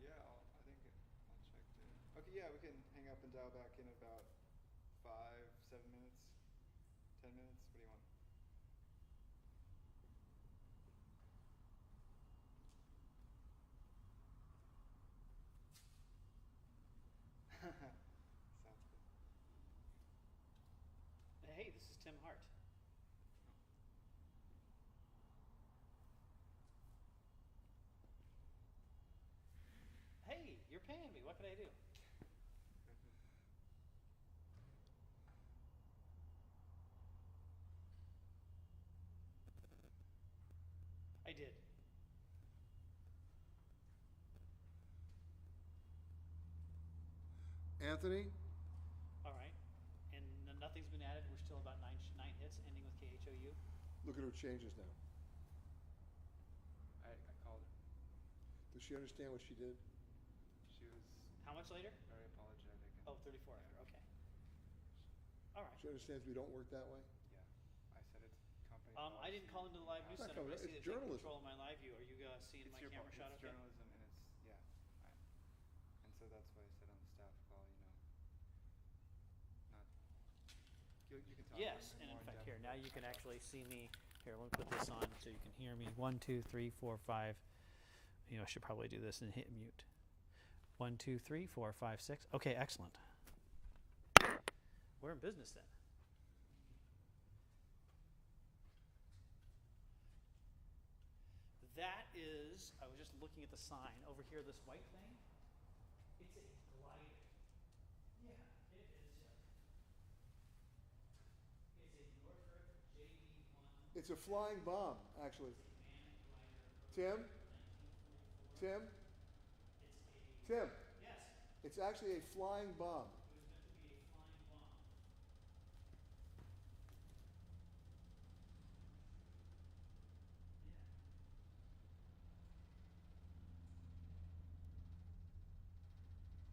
Speaker 8: Yeah, I think I'll check there. Okay, yeah, we can hang up and dial back in about 5, 7 minutes, 10 minutes. What do you want? Sounds good.
Speaker 7: Hey, this is Tim Hart. Hey, you're paying me. What can I do? I did.
Speaker 4: Anthony?
Speaker 7: All right. And nothing's been added. We're still about nine hits, ending with KHOU.
Speaker 4: Look at her changes now.
Speaker 8: I called her.
Speaker 4: Does she understand what she did?
Speaker 8: She was
Speaker 7: How much later?
Speaker 8: very apologetic. And
Speaker 7: Oh, 34 after. Okay. All right.
Speaker 4: She understands we don't work that way?
Speaker 8: Yeah, I said it's company
Speaker 7: I didn't call into the live news
Speaker 4: It's not
Speaker 7: center, but I
Speaker 4: company,
Speaker 7: see
Speaker 4: it's
Speaker 7: they've taken
Speaker 4: journalism.
Speaker 7: control of my live view. Are you seeing
Speaker 8: It's
Speaker 7: my
Speaker 8: your
Speaker 7: camera
Speaker 8: fault.
Speaker 7: shot
Speaker 8: It's
Speaker 7: okay?
Speaker 8: journalism, and it's and so that's why I said on the staff call, not. You can talk.
Speaker 7: Yes, and in
Speaker 8: more
Speaker 7: fact,
Speaker 8: depth
Speaker 7: here, now
Speaker 8: about
Speaker 7: you can
Speaker 8: how-
Speaker 7: actually see me. Here, let me put this on so you can hear me. 1, 2, 3, 4, 5. I should probably do this and hit mute. 1, 2, 3, 4, 5, 6. Okay, excellent. We're in business then. That is, I was just looking at the sign over here, this white thing. It's a glider. Yeah, it is. It's a Northrop JB-1.
Speaker 4: It's a flying bomb, actually.
Speaker 7: Manned
Speaker 4: Tim?
Speaker 7: glider.
Speaker 4: Tim?
Speaker 7: It's a
Speaker 4: Tim?
Speaker 7: yes.
Speaker 4: It's actually a flying bomb.
Speaker 7: It was meant to be a flying bomb.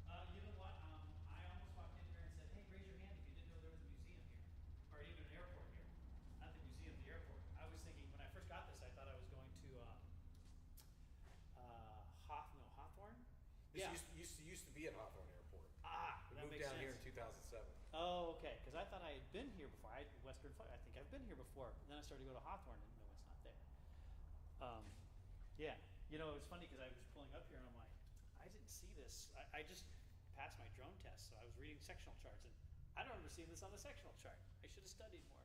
Speaker 7: Yeah. You know what? I almost walked in here and said, "Hey, raise your hand if you didn't know there was a museum here, or even an airport here." Not the museum, the airport. I was thinking when I first got this, I thought I was going to Hawthorne.
Speaker 6: This used to be at Hawthorne Airport.
Speaker 7: Ah,
Speaker 6: We
Speaker 7: that
Speaker 6: moved
Speaker 7: makes
Speaker 6: down
Speaker 7: sense.
Speaker 6: here in 2007.
Speaker 7: Oh, okay. Because I thought I had been here before. I had Western Flight. I think I've been here before. And then I started to go to Hawthorne, and no, it's not there. Yeah. It's funny because I was pulling up here and I'm like, I didn't see this. I just passed my drone test, so I was reading sectional charts, and I don't remember seeing this on the sectional chart. I should have studied more.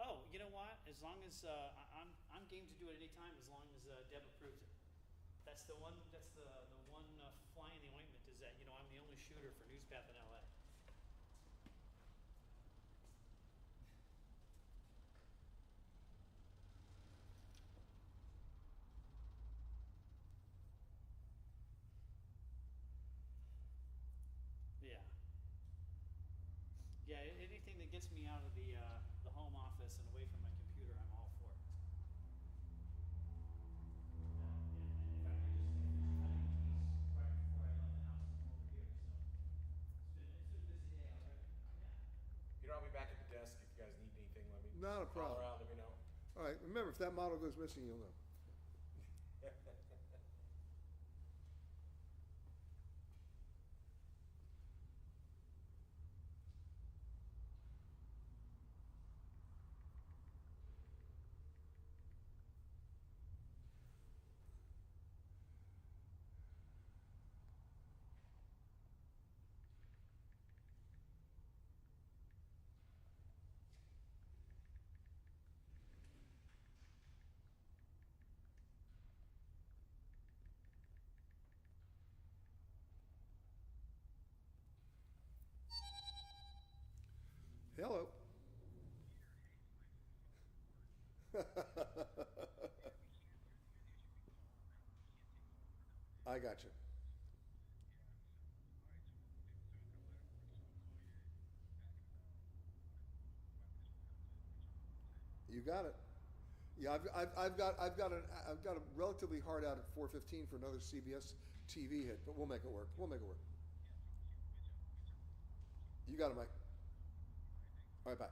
Speaker 7: Oh, you know what? As long as I'm game to do it any time, as long as Deb approves it. That's the one. That's the one fly in the ointment is that I'm the only shooter for NewsPath in LA. Yeah. Yeah. Anything that gets me out of the home office and away from my computer, I'm all for. In fact, I just finished cutting a piece right before I left the house to come over here, so it's been a busy day already. Yeah.
Speaker 6: Peter, I'll be back at the desk if you guys need anything. Let me
Speaker 4: Not a
Speaker 6: call
Speaker 4: problem.
Speaker 6: around. Let me know.
Speaker 4: All right, remember, if that model goes missing, you'll know. Hello. I got you. You got it. Yeah, I've got a relatively hard out at 4:15 for another CBS TV hit, but we'll make it work. We'll make it work. You got it, Mike. All right, bye.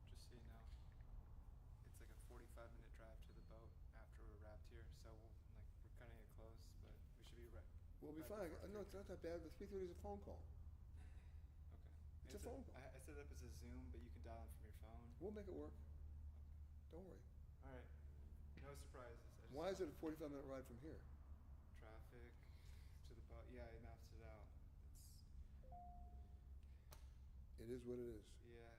Speaker 8: Just so you know, it's like a 45-minute drive to the boat after we're wrapped here, so we're cutting it close, but we should be right.
Speaker 4: We'll be fine. No, it's not that bad. The 3:30 is a phone call.
Speaker 8: Okay.
Speaker 4: It's a phone call.
Speaker 8: I set it up as a Zoom, but you can dial in from your phone.
Speaker 4: We'll make it work. Don't worry.
Speaker 8: All right. No surprises.
Speaker 4: Why is it a 45-minute ride from here?
Speaker 8: Traffic to the boat. Yeah, I mapped it out.
Speaker 4: It is what it is.
Speaker 8: Yeah.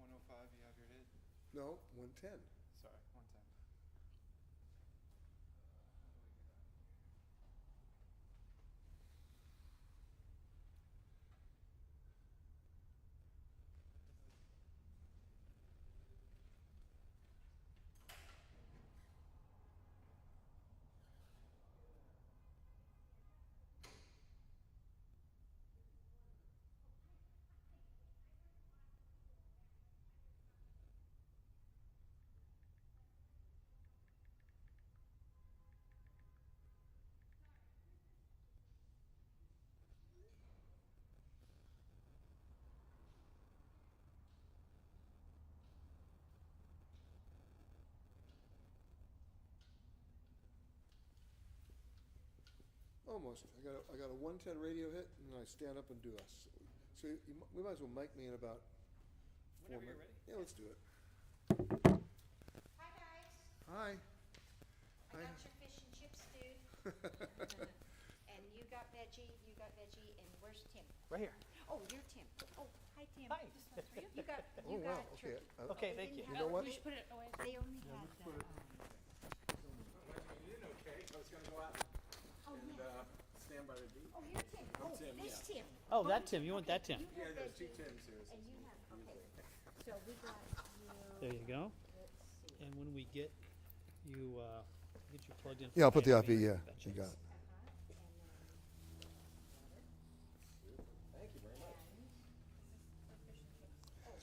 Speaker 8: $105, you have your hit?
Speaker 4: No, 110.
Speaker 8: Sorry, 110.
Speaker 4: Almost. I got a 110 radio hit, and then I stand up and do us. So we might as well mic me in about 4
Speaker 7: Whenever
Speaker 4: minutes.
Speaker 7: you're ready.
Speaker 4: Yeah, let's do it.
Speaker 9: Hi, guys.
Speaker 4: Hi.
Speaker 9: I got your fish and chips, dude. And you got veggie, and where's Tim?
Speaker 6: Right here.
Speaker 9: Oh, you're Tim. Oh, hi, Tim. Tim,
Speaker 10: Hi.
Speaker 9: this one's for you. You got,
Speaker 4: Oh,
Speaker 9: you
Speaker 4: wow,
Speaker 9: got
Speaker 4: okay.
Speaker 9: turkey.
Speaker 10: Okay,
Speaker 9: They
Speaker 10: thank
Speaker 9: didn't
Speaker 10: you.
Speaker 9: have-
Speaker 4: You know what?
Speaker 9: You should put it away. They only had
Speaker 4: put it-
Speaker 6: You didn't okay, I was gonna go out
Speaker 9: Oh,
Speaker 6: and,
Speaker 9: yeah.
Speaker 6: stand by the beach.
Speaker 9: Oh, you're Tim. Oh,
Speaker 6: Tim,
Speaker 9: this
Speaker 6: yeah.
Speaker 9: Tim.
Speaker 10: Oh, that Tim. You want that Tim?
Speaker 9: You
Speaker 6: Yeah,
Speaker 9: have
Speaker 6: there's
Speaker 9: that
Speaker 6: two
Speaker 9: Tim.
Speaker 6: Tims here.
Speaker 9: And you have, okay. So we got you.
Speaker 10: There you go.
Speaker 9: Let's see.
Speaker 10: And when we get you plugged in.
Speaker 11: Yeah, I'll put the
Speaker 10: for
Speaker 11: IP, yeah,
Speaker 10: Betcha.
Speaker 11: you got it.
Speaker 9: And then
Speaker 6: Thank you very much.
Speaker 9: and fish and chips. Oh,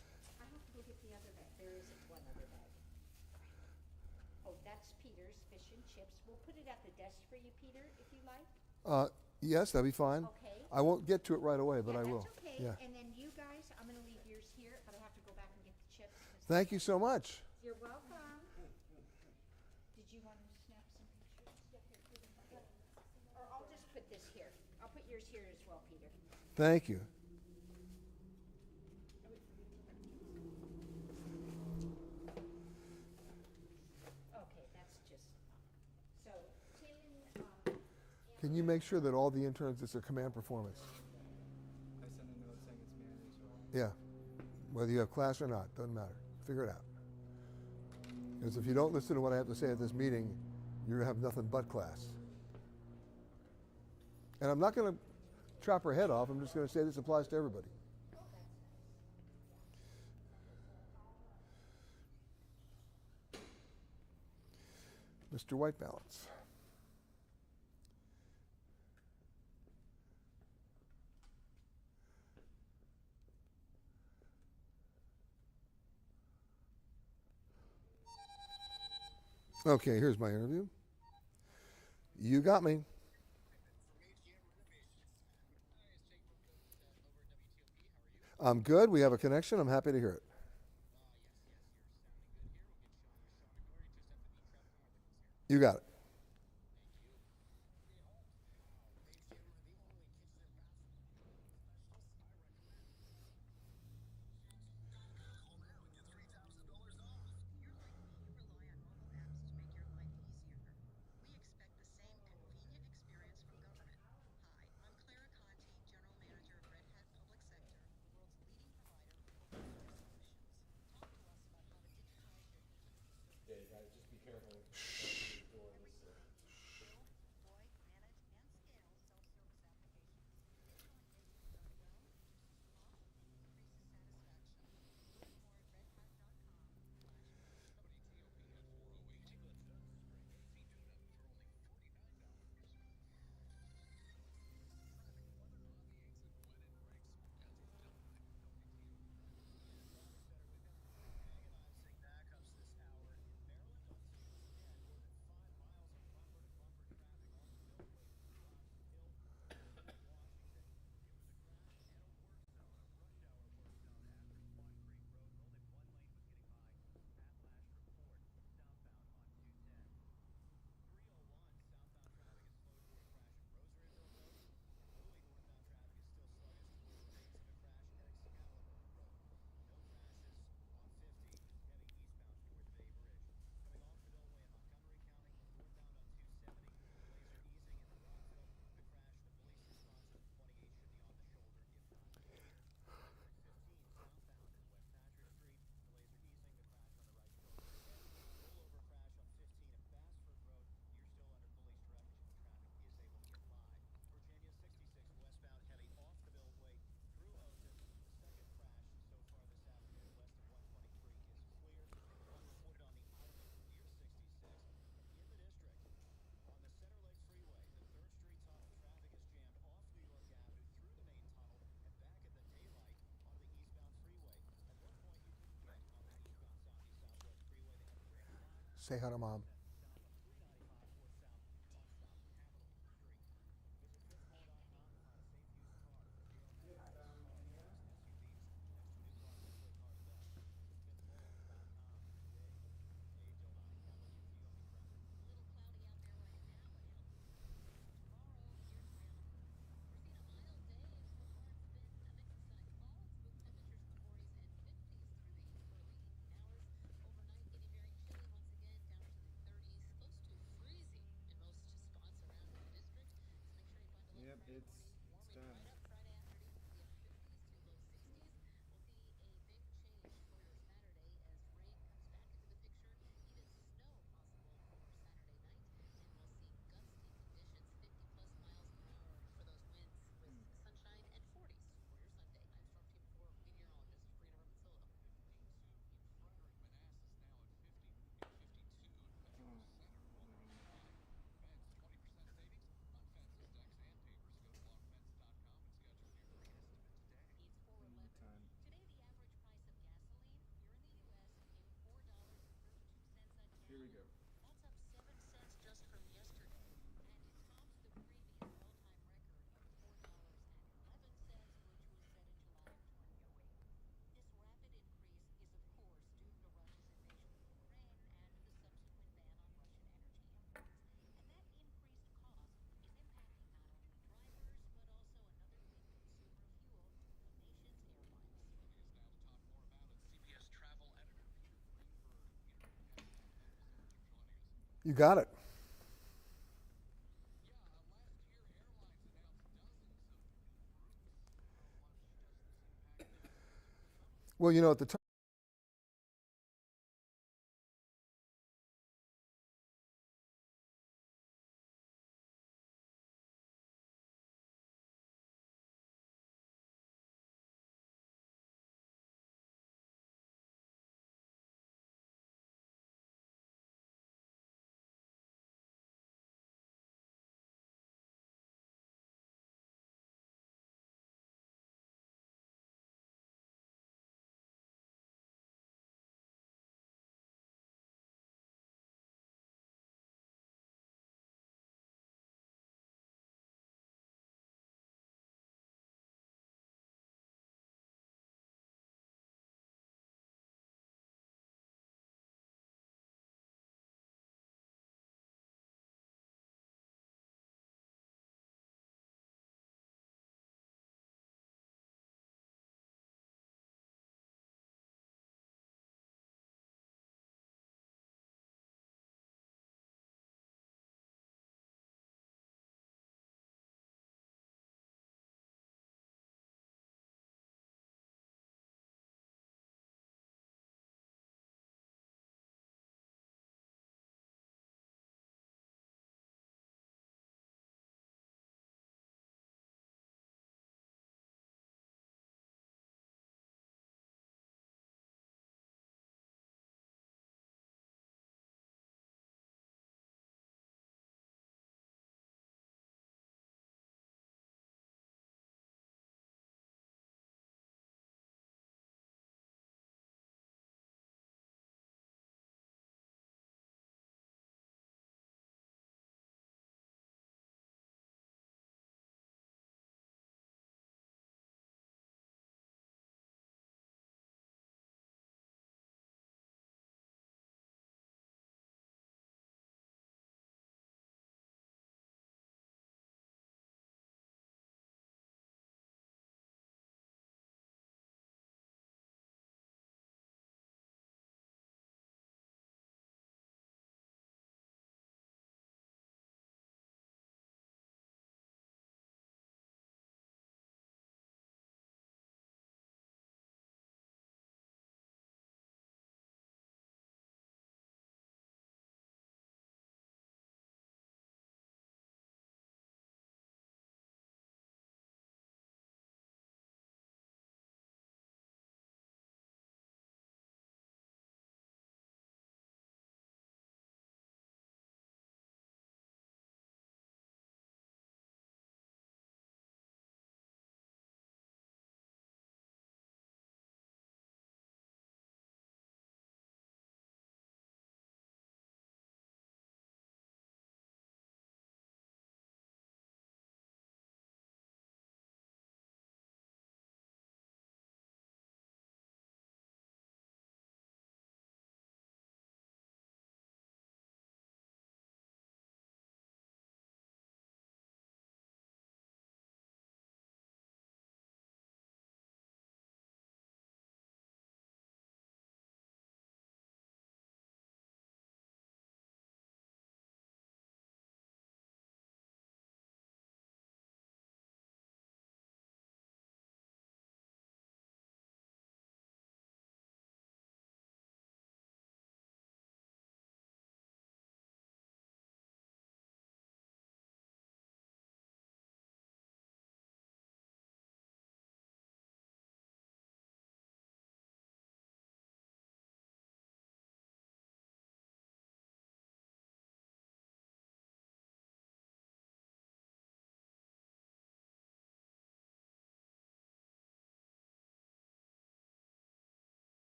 Speaker 9: I have to go get the other bag. There is one other bag. Oh, that's Peter's fish and chips. We'll put it at the desk for you, Peter, if you like.
Speaker 11: Yes, that'd be fine.
Speaker 9: Okay.
Speaker 11: I won't get to it right away, but
Speaker 9: Yeah,
Speaker 11: I will.
Speaker 9: that's okay.
Speaker 11: Yeah.
Speaker 9: And then you guys, I'm gonna leave yours here, but I have to go back and get the chips. 'cause-
Speaker 11: Thank you so much.
Speaker 9: You're welcome. Did you want to snap some pictures? Okay. Or I'll just put this here. I'll put yours here as well, Peter.
Speaker 11: Thank you.
Speaker 9: Okay, that's just, so Tim,
Speaker 11: Can you make sure that all the interns, it's a command performance?
Speaker 8: I sent a note saying it's managed.
Speaker 11: Yeah. Whether you have class or not, doesn't matter. Figure it out. Because if you don't listen to what I have to say at this meeting, you're going to have nothing but class. And I'm not going to chop her head off. I'm just going to say this applies to everybody. Mr. White Balance. Okay, here's my interview. You got me. I'm good. We have a connection. I'm happy to hear it. You got it.
Speaker 6: Yeah, you gotta just be careful.
Speaker 11: Say hi to Mom.
Speaker 8: Yep, it's done.
Speaker 11: You got it. Well, you know, at the time.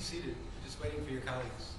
Speaker 2: seated. We're just waiting for your colleagues.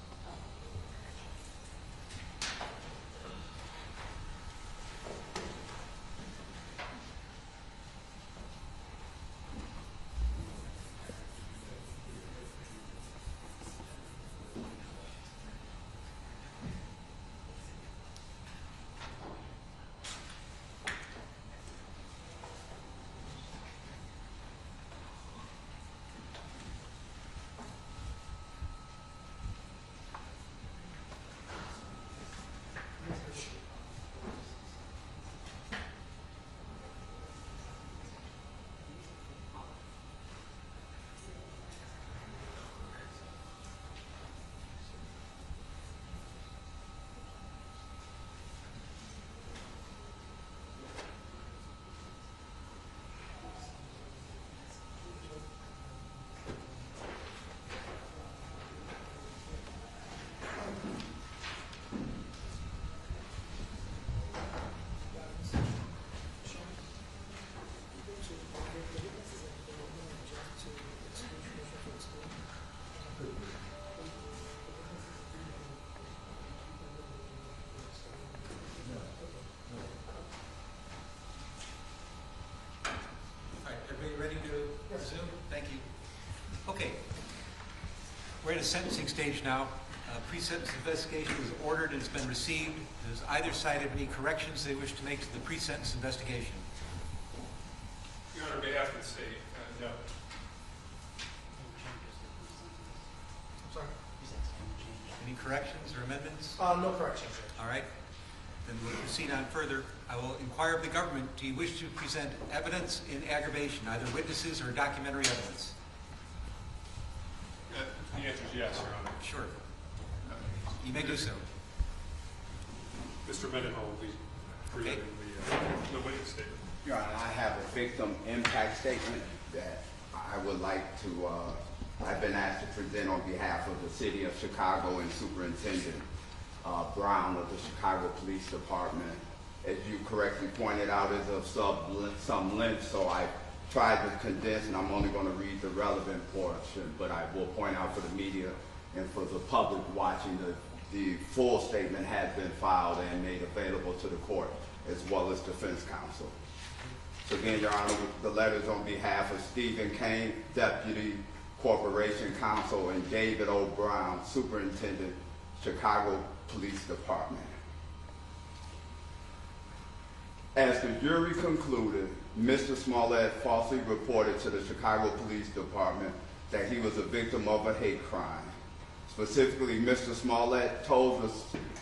Speaker 2: Ready to resume? Thank you. Okay. We're at a sentencing stage now. Pre-sentence investigation is ordered and it's been received. Does either side have any corrections they wish to make to the pre-sentence investigation?
Speaker 3: Your Honor, may I ask the state? No.
Speaker 6: Sorry?
Speaker 2: Any corrections or amendments?
Speaker 6: No corrections, sir.
Speaker 2: All right. Then we'll proceed on further. I will inquire of the government, do you wish to present evidence in aggravation, either witnesses or documentary evidence?
Speaker 3: The answer is yes, Your Honor.
Speaker 2: Sure. You may do so.
Speaker 3: Mr. Mendenhall will be presenting the witness statement.
Speaker 12: Your Honor, I have a victim impact statement that I would like to, I've been asked to present on behalf of the City of Chicago and Superintendent Brown of the Chicago Police Department. As you correctly pointed out, is of some length, so I tried to condense, and I'm only going to read the relevant portion, but I will point out for the media and for the public watching, the full statement has been filed and made available to the court, as well as defense counsel. So again, Your Honor, the letters on behalf of Stephen Kane, Deputy Corporation Counsel, and David O. Brown, Superintendent, Chicago Police Department. As the jury concluded, Mr. Smollett falsely reported to the Chicago Police Department that he was a victim of a hate crime. Specifically, Mr. Smollett told the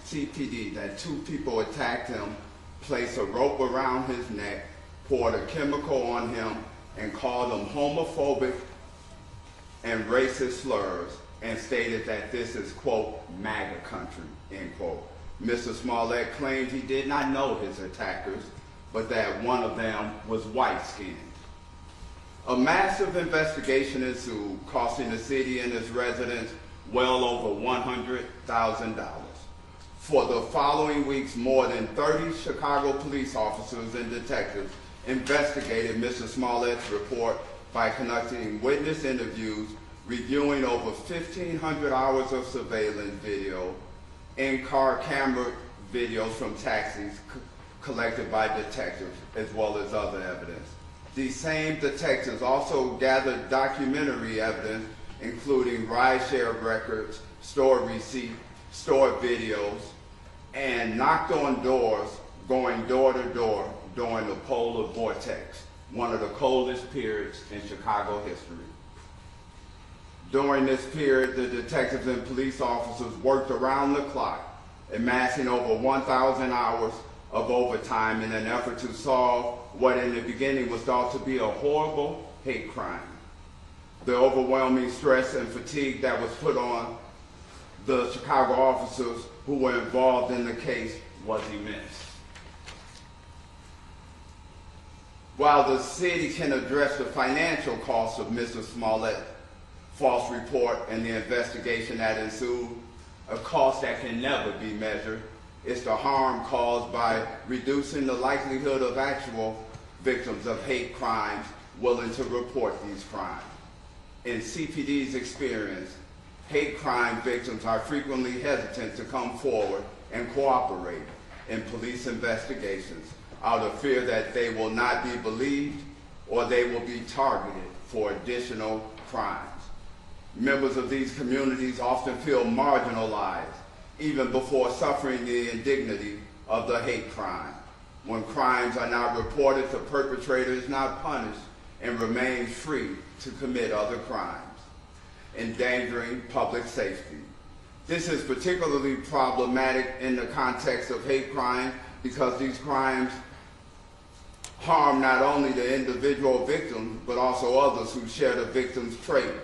Speaker 12: CPD that two people attacked him, placed a rope around his neck, poured a chemical on him, and called him homophobic and racist slurs, and stated that this is, quote, MAGA country, end quote. Mr. Smollett claimed he did not know his attackers, but that one of them was white-skinned. A massive investigation ensued, costing the city and its residents well over $100,000. For the following weeks, more than 30 Chicago police officers and detectives investigated Mr. Smollett's report by conducting witness interviews, reviewing over 1,500 hours of surveillance video, in-car camera videos from taxis collected by detectives, as well as other evidence. These same detectives also gathered documentary evidence, including rideshare records, store receipts, store videos, and knocked on doors, going door to door during the polar vortex, one of the coldest periods in Chicago history. During this period, the detectives and police officers worked around the clock, amassing over 1,000 hours of overtime in an effort to solve what in the beginning was thought to be a horrible hate crime. The overwhelming stress and fatigue that was put on the Chicago officers who were involved in the case was immense. While the city can address the financial costs of Mr. Smollett's false report and the investigation that ensued, a cost that can never be measured is the harm caused by reducing the likelihood of actual victims of hate crimes willing to report these crimes. In CPD's experience, hate crime victims are frequently hesitant to come forward and cooperate in police investigations out of fear that they will not be believed or they will be targeted for additional crimes. Members of these communities often feel marginalized even before suffering the indignity of the hate crime. When crimes are not reported, the perpetrator is not punished and remains free to commit other crimes, endangering public safety. This is particularly problematic in the context of hate crime because these crimes harm not only the individual victim, but also others who share the victim's trait,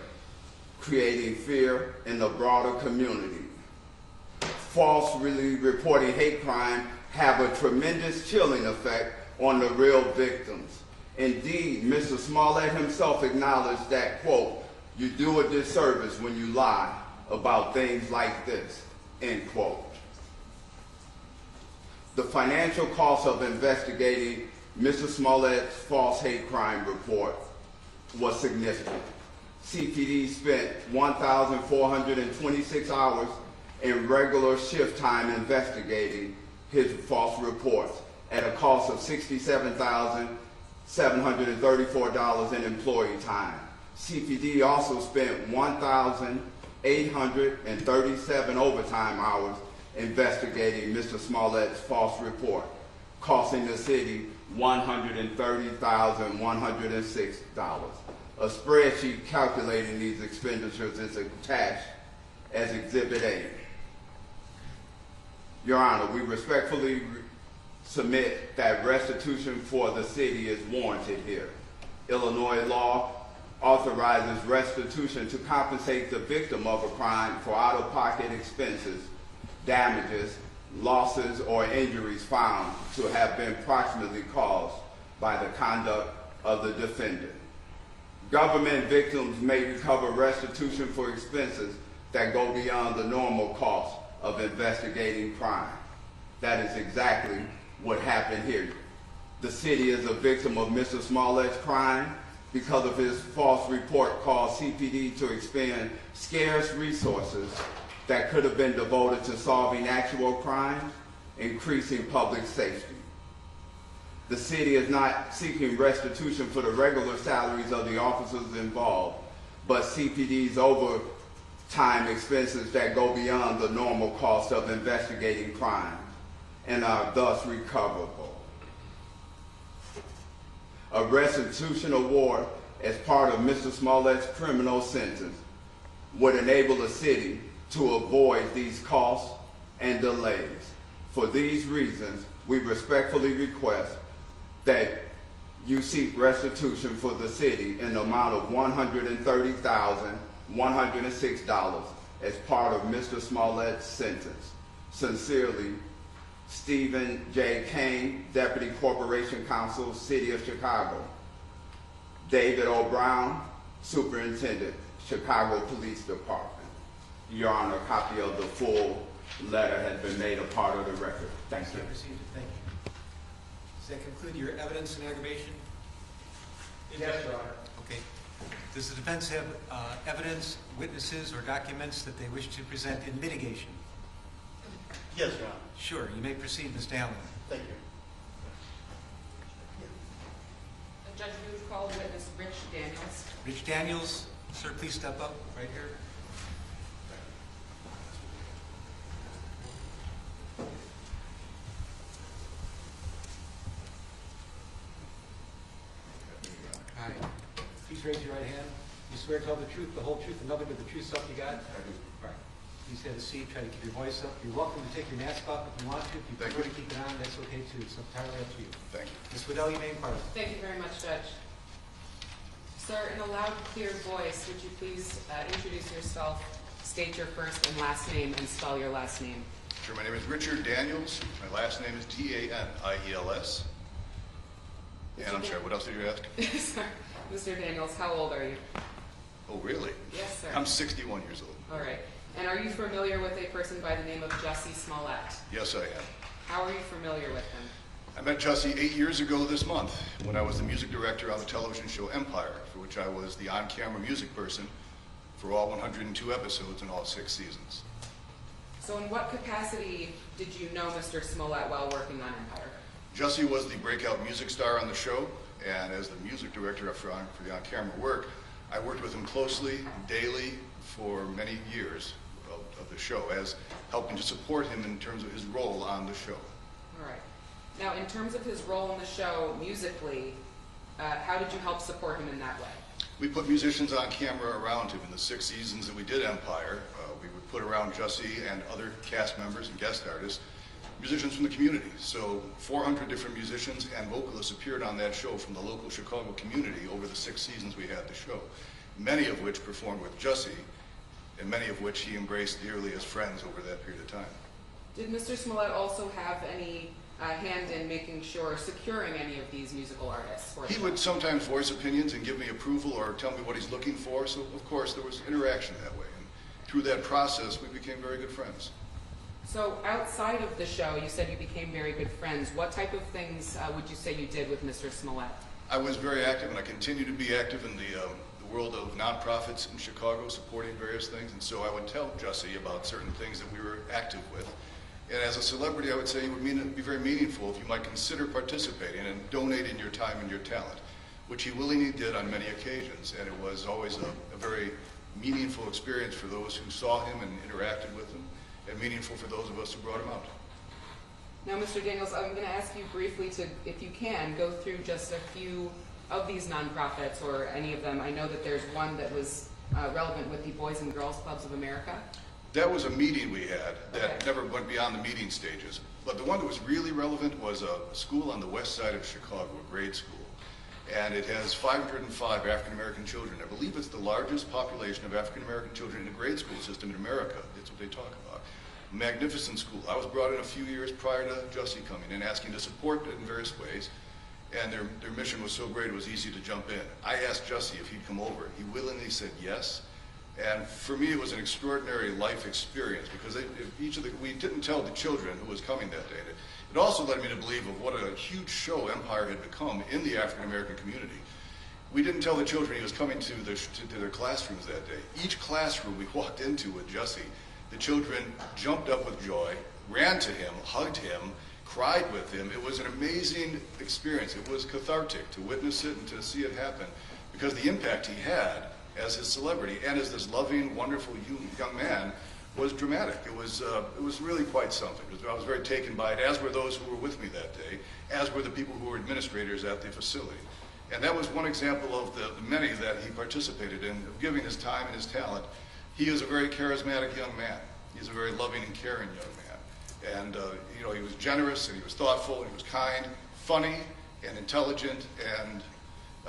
Speaker 12: creating fear in the broader community. Falsely reporting hate crime have a tremendous chilling effect on the real victims. Indeed, Mr. Smollett himself acknowledged that, quote, "You do a disservice when you lie about things like this," end quote. The financial cost of investigating Mr. Smollett's false hate crime report was significant. CPD spent 1,426 hours in regular shift time investigating his false reports at a cost of $67,734 in employee time. CPD also spent 1,837 overtime hours investigating Mr. Smollett's false report, costing the city $130,106. A spreadsheet calculating these expenditures is attached as Exhibit A. Your Honor, we respectfully submit that restitution for the city is warranted here. Illinois law authorizes restitution to compensate the victim of a crime for out-of-pocket expenses, damages, losses, or injuries found to have been proximately caused by the conduct of the defendant. Government victims may recover restitution for expenses that go beyond the normal cost of investigating crime. That is exactly what happened here. The city is a victim of Mr. Smollett's crime because of his false report caused CPD to expend scarce resources that could have been devoted to solving actual crimes, increasing public safety. The city is not seeking restitution for the regular salaries of the officers involved, but CPD's overtime expenses that go beyond the normal cost of investigating crimes and are thus recoverable. A restitution award as part of Mr. Smollett's criminal sentence would enable the city to avoid these costs and delays. For these reasons, we respectfully request that you seek restitution for the city in the amount of $130,106 as part of Mr. Smollett's sentence. Sincerely, Stephen J. Kane, Deputy Corporation Counsel, City of Chicago. David O. Brown, Superintendent, Chicago Police Department. Your Honor, a copy of the full letter has been made a part of the record. Thank you.
Speaker 2: Thank you. Does that conclude your evidence and aggravation?
Speaker 6: Yes, Your Honor.
Speaker 2: Okay. Does the defense have evidence, witnesses, or documents that they wish to present in mitigation?
Speaker 6: Yes, Your Honor.
Speaker 2: Sure. You may proceed, Ms. Dowling.
Speaker 6: Thank you.
Speaker 1: Judge, we would call witness Rich Daniels.
Speaker 2: Rich Daniels, sir, please step up right here. Hi. Please raise your right hand. You swear to tell the truth, the whole truth, and nothing but the truth, so help you God?
Speaker 12: I do.
Speaker 2: Right. Please have a seat. Try to keep your voice up. You're welcome to take your mask off if you want to. If you prefer to keep it on, that's okay too. It's entirely up to you.
Speaker 12: Thank you.
Speaker 2: Ms. Waddell, you may inquire.
Speaker 1: Thank you very much, Judge. Sir, in a loud, clear voice, would you please introduce yourself, state your first and last name, and spell your last name?
Speaker 13: Sure, my name is Richard Daniels. My last name is D-A-N-I-E-L-S. And I'm sorry, what else did you ask?
Speaker 1: Sorry. Mr. Daniels, how old are you?
Speaker 13: Oh, really?
Speaker 1: Yes, sir.
Speaker 13: I'm 61 years old.
Speaker 1: All right. And are you familiar with a person by the name of Jussie Smollett?
Speaker 13: Yes, I am.
Speaker 1: How are you familiar with him?
Speaker 13: I met Jussie 8 years ago this month when I was the music director on the television show Empire, for which I was the on-camera music person for all 102 episodes in all 6 seasons.
Speaker 14: So in what capacity did you know Mr. Smollett while working on Empire?
Speaker 13: Jussie was the breakout music star on the show, and as the music director for the on-camera work, I worked with him closely, daily, for many years of the show, as helping to support him in terms of his role on the show.
Speaker 14: All right. Now, in terms of his role in the show musically, how did you help support him in that way?
Speaker 13: We put musicians on camera around him in the 6 seasons that we did Empire. We would put around Jussie and other cast members and guest artists, musicians from the community. So 400 different musicians and vocalists appeared on that show from the local Chicago community over the 6 seasons we had the show, many of which performed with Jussie, and many of which he embraced dearly as friends over that period of time.
Speaker 14: Did Mr. Smollett also have any hand in making sure, securing any of these musical artists? For
Speaker 13: He would sometimes voice opinions and give me approval or tell me what he's looking for, so of course there was interaction that way. And through that process, we became very good friends.
Speaker 14: So outside of the show, you said you became very good friends. What type of things would you say you did with Mr. Smollett?
Speaker 13: I was very active, and I continue to be active in the world of nonprofits in Chicago, supporting various things, and so I would tell Jussie about certain things that we were active with. And as a celebrity, I would say it would be very meaningful if you might consider participating and donating your time and your talent, which he willingly did on many occasions, and it was always a very meaningful experience for those who saw him and interacted with him, and meaningful for those of us who brought him out.
Speaker 14: Now, Mr. Daniels, I'm going to ask you briefly to, if you can, go through just a few of these nonprofits or any of them. I know that there's one that was relevant with the Boys and Girls Clubs of America.
Speaker 13: That was a meeting we had that
Speaker 14: Okay.
Speaker 13: never went beyond the meeting stages. But the one that was really relevant was a school on the west side of Chicago, a grade school. And it has 505 African-American children. I believe it's the largest population of African-American children in a grade school system in America. That's what they talk about. Magnificent school. I was brought in a few years prior to Jussie coming in, asking to support it in various ways. And their mission was so great it was easy to jump in. I asked Jussie if he'd come over. He willingly said yes. And for me, it was an extraordinary life experience because we didn't tell the children who was coming that day. It also led me to believe of what a huge show Empire had become in the African-American community. We didn't tell the children he was coming to their classrooms that day. Each classroom we walked into with Jussie, the children jumped up with joy, ran to him, hugged him, cried with him. It was an amazing experience. It was cathartic to witness it and to see it happen because the impact he had as his celebrity and as this loving, wonderful young man was dramatic. It was really quite something. I was very taken by it, as were those who were with me that day, as were the people who were administrators at the facility. And that was one example of the many that he participated in, of giving his time and his talent. He is a very charismatic young man. He's a very loving and caring young man. And he was generous, and he was thoughtful, and he was kind, funny, and intelligent, and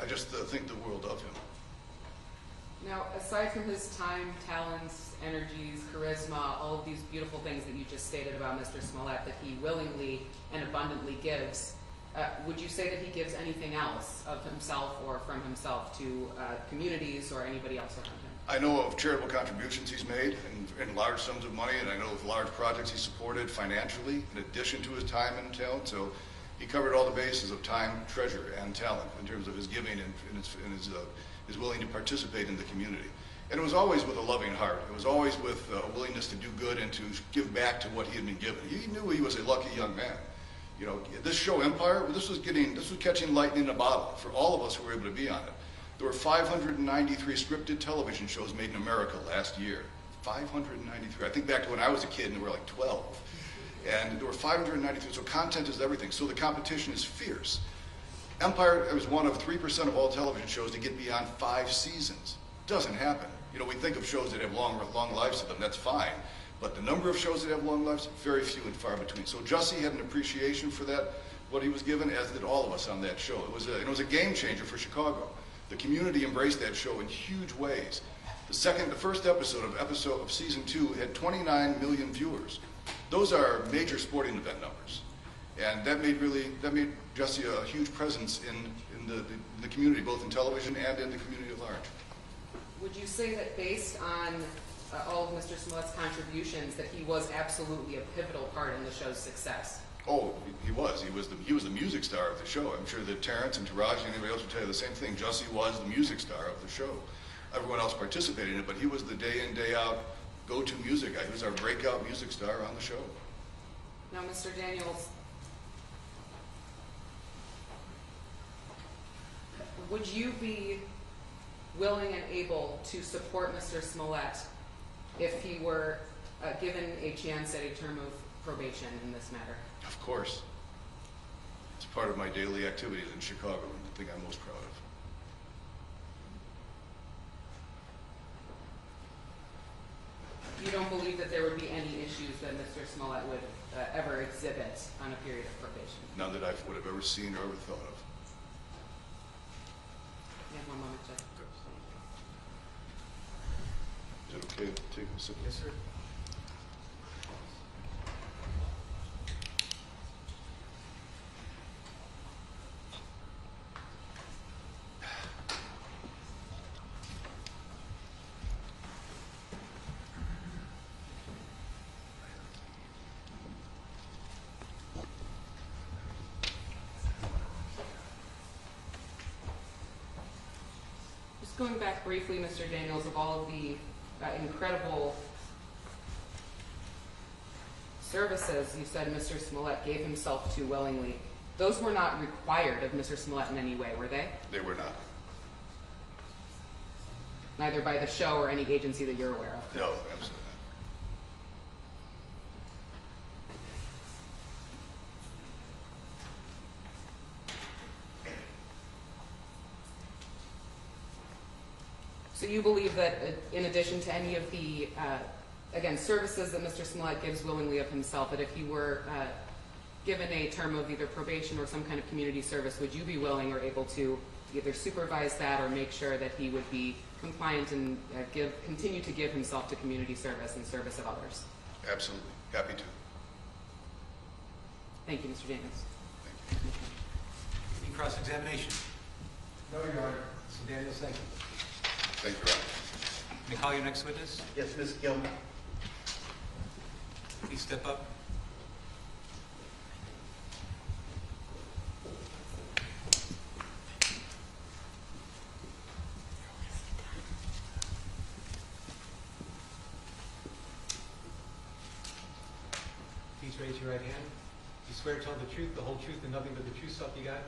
Speaker 13: I just think the world of him.
Speaker 14: Now, aside from his time, talents, energies, charisma, all of these beautiful things that you just stated about Mr. Smollett that he willingly and abundantly gives, would you say that he gives anything else of himself or from himself to communities or anybody else around him?
Speaker 13: I know of charitable contributions he's made in large sums of money, and I know of large projects he supported financially in addition to his time and talent. So he covered all the bases of time, treasure, and talent in terms of his giving and his willing to participate in the community. And it was always with a loving heart. It was always with a willingness to do good and to give back to what he had been given. He knew he was a lucky young man. You know, this show Empire, this was catching lightning in a bottle for all of us who were able to be on it. There were 593 scripted television shows made in America last year. 593. I think back to when I was a kid and there were like 12. And there were 593, so content is everything. So the competition is fierce. Empire was one of 3% of all television shows to get beyond 5 seasons. Doesn't happen. You know, we think of shows that have long lives to them, that's fine. But the number of shows that have long lives, very few and far between. So Jussie had an appreciation for that, what he was given, as did all of us on that show. It was a game changer for Chicago. The community embraced that show in huge ways. The first episode of season 2 had 29 million viewers. Those are major sporting event numbers. And that made Jussie a huge presence in the community, both in television and in the community at large.
Speaker 14: Would you say that based on all of Mr. Smollett's contributions that he was absolutely a pivotal part in the show's success?
Speaker 13: Oh, he was. He was the music star of the show. I'm sure that Terrence and Taraji and anybody else would tell you the same thing. Jussie was the music star of the show. everyone else participated in it, but he was the day in, day out go-to music guy. He was our breakout music star on the show.
Speaker 14: Now, Mr. Daniels, would you be willing and able to support Mr. Smollett if he were given a chance at a term of probation in this matter?
Speaker 13: Of course. It's part of my daily activities in Chicago, and the thing I'm most proud of.
Speaker 14: You don't believe that there would be any issues that Mr. Smollett would ever exhibit on a period of probation?
Speaker 13: None that I would have ever seen or ever thought of.
Speaker 14: You have one moment, Judge.
Speaker 13: Is it okay to take a sip?
Speaker 2: Yes, sir.
Speaker 14: Just going back briefly, Mr. Daniels, of all of the incredible services you said Mr. Smollett gave himself to willingly, those were not required of Mr. Smollett in any way, were they?
Speaker 13: They were not.
Speaker 14: Neither by the show or any agency that you're aware of?
Speaker 13: No, absolutely not.
Speaker 14: So you believe that in addition to any of the, again, services that Mr. Smollett gives willingly of himself, that if he were given a term of either probation or some kind of community service, would you be willing or able to either supervise that or make sure that he would be compliant and continue to give himself to community service and service of others?
Speaker 13: Absolutely. Happy to.
Speaker 14: Thank you, Mr. Daniels.
Speaker 13: Thank you.
Speaker 2: Any cross-examination?
Speaker 6: No, Your Honor.
Speaker 2: Mr. Daniels, thank you.
Speaker 13: Thank you, Your Honor.
Speaker 2: May I call your next witness?
Speaker 6: Yes, Ms. Gilman.
Speaker 2: Please step up. Please raise your right hand. Do you swear to tell the truth, the whole truth, and nothing but the truth, so help you God?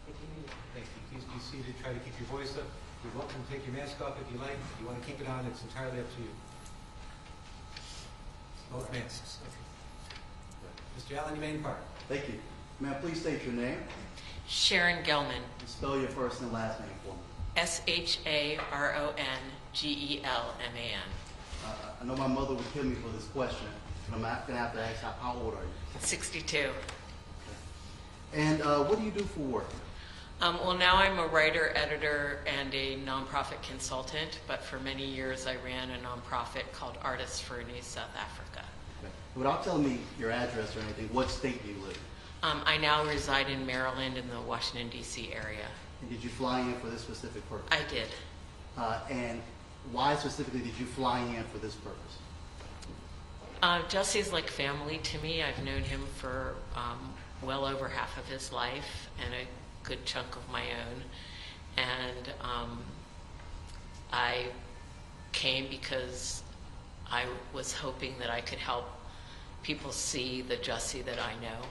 Speaker 2: Thank you. Please be seated. Try to keep your voice up. You're welcome to take your mask off if you like. If you want to keep it on, it's entirely up to you. Both masks. Mr. Allen, you may depart.
Speaker 15: Thank you. May I please state your name?
Speaker 16: Sharon Gelman.
Speaker 15: And spell your first and last name for me.
Speaker 16: SharonGelman.
Speaker 15: I know my mother would kill me for this question, but I'm going to have to ask how old are you?
Speaker 16: 62.
Speaker 15: Okay. And what do you do for work?
Speaker 16: Well, now I'm a writer, editor, and a nonprofit consultant, but for many years I ran a nonprofit called Artists for a New South Africa.
Speaker 15: Okay. Without telling me your address or anything, what state do you live in?
Speaker 16: I now reside in Maryland in the Washington, D.C. area.
Speaker 15: And did you fly in for this specific purpose?
Speaker 16: I did.
Speaker 15: And why specifically did you fly in for this purpose?
Speaker 16: Jussie's like family to me. I've known him for well over half of his life and a good chunk of my own. And I came because I was hoping that I could help people see the Jussie that I know.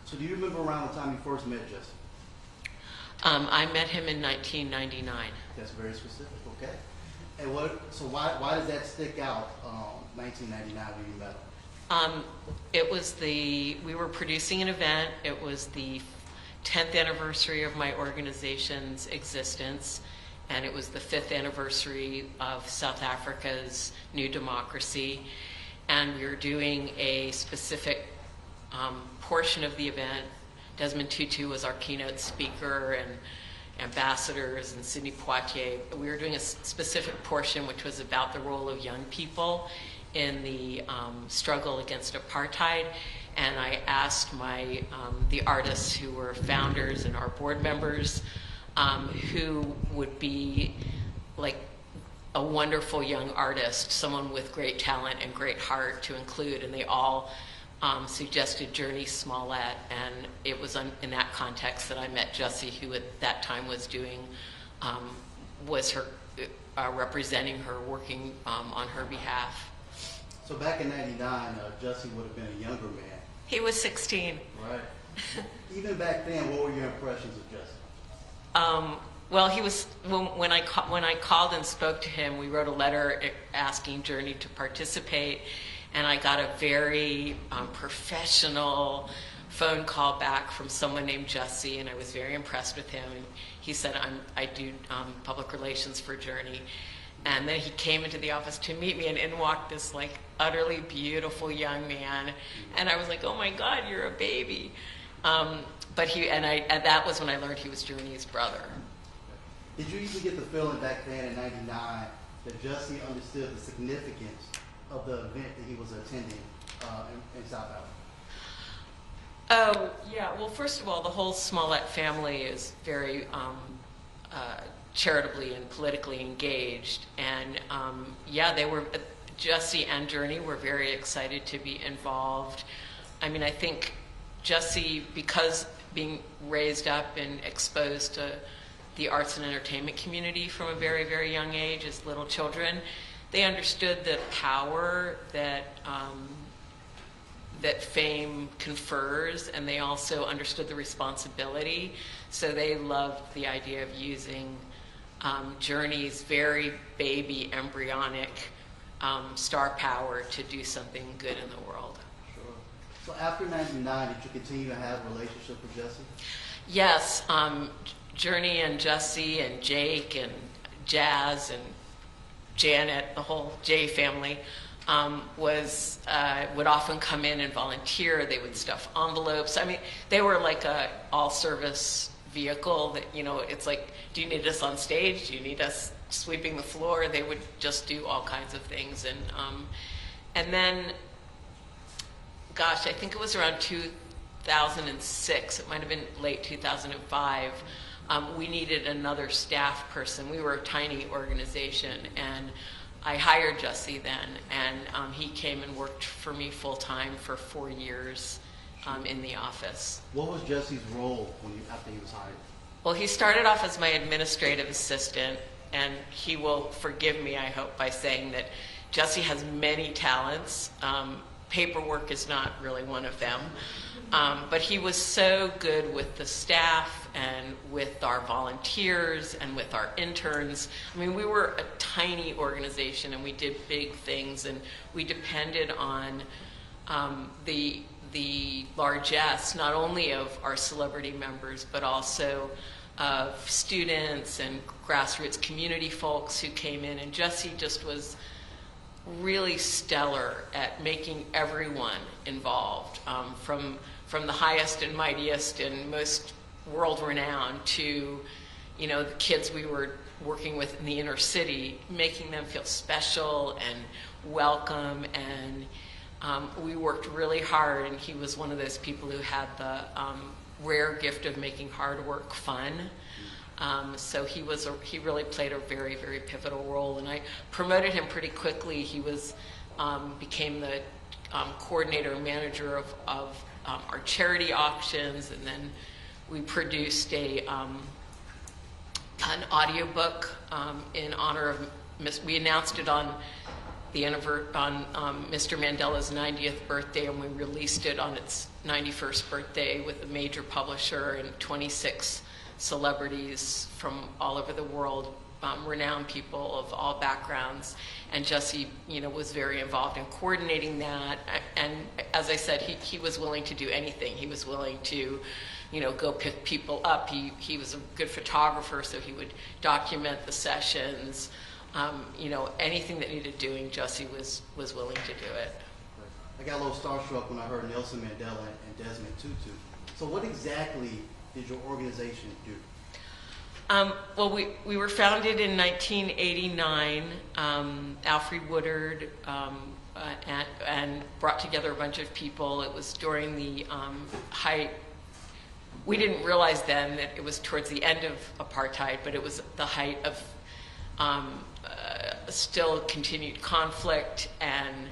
Speaker 15: So do you remember around the time you first met Jussie?
Speaker 16: I met him in 1999.
Speaker 15: That's very specific, okay. And so why does that stick out, 1999 when you met him?
Speaker 16: It was we were producing an event. It was the 10th anniversary of my organization's existence, and it was the 5th anniversary of South Africa's new democracy. And we were doing a specific portion of the event. Desmond Tutu was our keynote speaker, and ambassadors, and Sidney Poitier. We were doing a specific portion which was about the role of young people in the struggle against apartheid. And I asked the artists who were founders and our board members who would be like a wonderful young artist, someone with great talent and great heart to include, and they all suggested Jussie Smollett, and it was in that context that I met Jussie, who at that time was doing, was her representing her, working on her behalf.
Speaker 15: So back in '99, Jussie would have been a younger man.
Speaker 16: He was 16.
Speaker 15: Right. Even back then, what were your impressions of Jussie?
Speaker 16: Well, he was when I called and spoke to him. We wrote a letter asking Journey to participate, and I got a very professional phone call back from someone named Jussie, and I was very impressed with him. And he said, I do public relations for Journey. And then he came into the office to meet me, and in walked this like utterly beautiful young man. And I was like, oh my God, you're a baby. But that was when I learned he was Journey's brother.
Speaker 15: Did you even get the feeling back then in '99 that Jussie understood the significance of the event that he was attending in South Alabama?
Speaker 16: Oh, yeah. Well, first of all, the whole Smollett family is very charitably and politically engaged. And Jussie and Journey were very excited to be involved. I mean, I think Jussie, because being raised up and exposed to the arts and entertainment community from a very, very young age as little children, they understood the power that that fame confers, and they also understood the responsibility. So they loved the idea of using Journey's very baby, embryonic star power to do something good in the world.
Speaker 15: Sure. So after '99, did you continue to have a relationship with Jussie?
Speaker 16: Yes. Journey and Jussie and Jake and Jazz and Janet, the whole J family, would often come in and volunteer. They would stuff envelopes. I mean, they were like a all-service vehicle that, it's like, do you need us on stage? Do you need us sweeping the floor? They would just do all kinds of things. And then, gosh, I think it was around 2006. It might have been late 2005. We needed another staff person. We were a tiny organization, and I hired Jussie then, and he came and worked for me full-time for 4 years in the office.
Speaker 15: What was Jussie's role after he was hired?
Speaker 16: Well, he started off as my administrative assistant, and he will forgive me, I hope, by saying that Jussie has many talents. Paperwork is not really one of them. But he was so good with the staff and with our volunteers and with our interns. I mean, we were a tiny organization, and we did big things, and we depended on the largesse, not only of our celebrity members, but also of students and grassroots community folks who came in. And Jussie just was really stellar at making everyone involved, from the highest and mightiest and most world-renowned to, the kids we were working with in the inner city, making them feel special and welcome. And we worked really hard, and he was one of those people who had the rare gift of making hard work fun. So he really played a very, very pivotal role, and I promoted him pretty quickly. He became the coordinator and manager of our charity auctions, and then we produced an audiobook in honor of we announced it on Mr. Mandela's 90th birthday, and we released it on its 91st birthday with a major publisher and 26 celebrities from all over the world, renowned people of all backgrounds. And Jussie, was very involved in coordinating that. And as I said, he was willing to do anything. He was willing to, go pick people up. He was a good photographer, so he would document the sessions. Anything that needed doing, Jussie was willing to do it.
Speaker 15: I got a little starstruck when I heard Nelson Mandela and Desmond Tutu. So what exactly did your organization do?
Speaker 16: Well, we were founded in 1989. Alfred Woodard and brought together a bunch of people. It was during the height. We didn't realize then that it was towards the end of apartheid, but it was the height of still continued conflict. And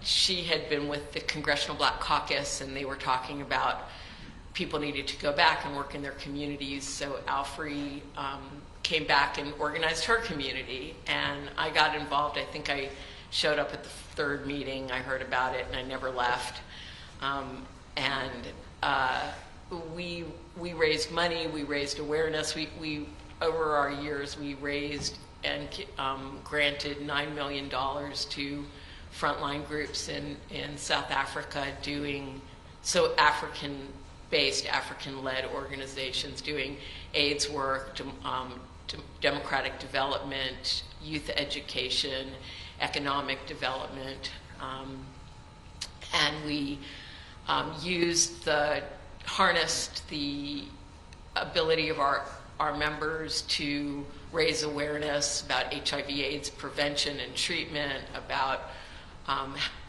Speaker 16: she had been with the Congressional Black Caucus, and they were talking about people needed to go back and work in their communities. So Alfred came back and organized her community, and I got involved. I think I showed up at the third meeting. I heard about it, and I never left. We raised money. We raised awareness. We over our years, we raised and granted $9 million to frontline groups in South Africa African-based, African-led organizations doing AIDS work, democratic development, youth education, economic development, and we harnessed the ability of our members to raise awareness about HIV/AIDS prevention and treatment, about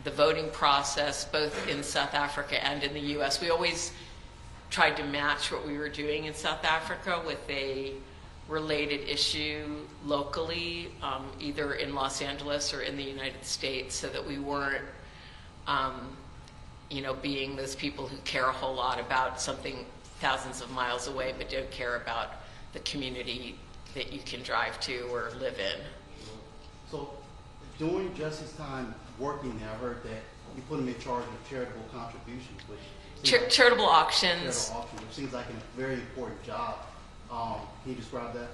Speaker 16: the voting process, both in South Africa and in the U.S. We always tried to match what we were doing in South Africa with a related issue locally, either in Los Angeles or in the United States, so that we weren't, being those people who care a whole lot about something thousands of miles away, but don't care about the community that you can drive to or live in.
Speaker 15: So during Jussie's time working there, I heard that you put him in charge of charitable contributions, which
Speaker 16: charitable auctions.
Speaker 15: Which seems like a very important job. Can you describe that?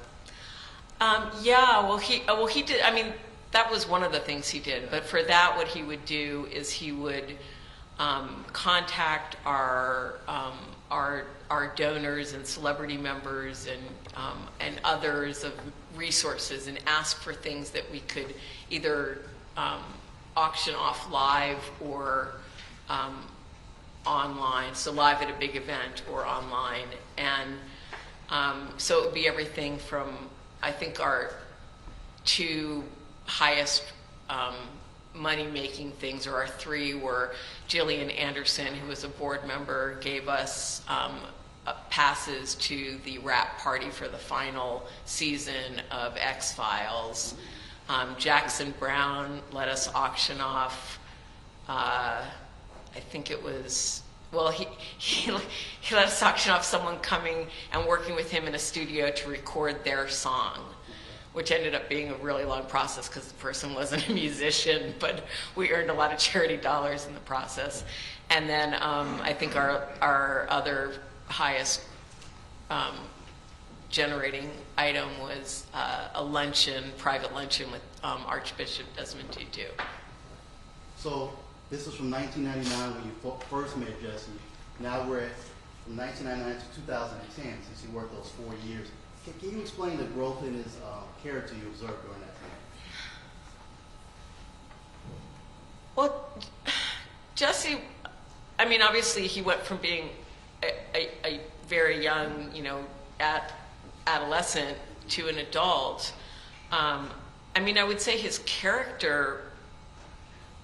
Speaker 16: He did. I mean, that was one of the things he did. But for that, what he would do is he would contact our donors and celebrity members and others of resources and ask for things that we could either auction off live or online, so live at a big event or online. And so it would be everything from, I think our two highest money-making things, or our three, were Jillian Anderson, who was a board member, gave us passes to the wrap party for the final season of X-Files. Jackson Brown let us auction off, I think it was, he let us auction off someone coming and working with him in a studio to record their song, which ended up being a really long process because the person wasn't a musician, but we earned a lot of charity dollars in the process. And then I think our other highest generating item was a private luncheon with Archbishop Desmond Tutu.
Speaker 15: So this was from 1999 when you first met Jussie. Now we're at from 1999 to 2010, since you worked those 4 years. Can you explain the growth in his character you observed during that time?
Speaker 16: Well, Jussie, I mean, obviously he went from being a very young, adolescent to an adult. I mean, I would say his character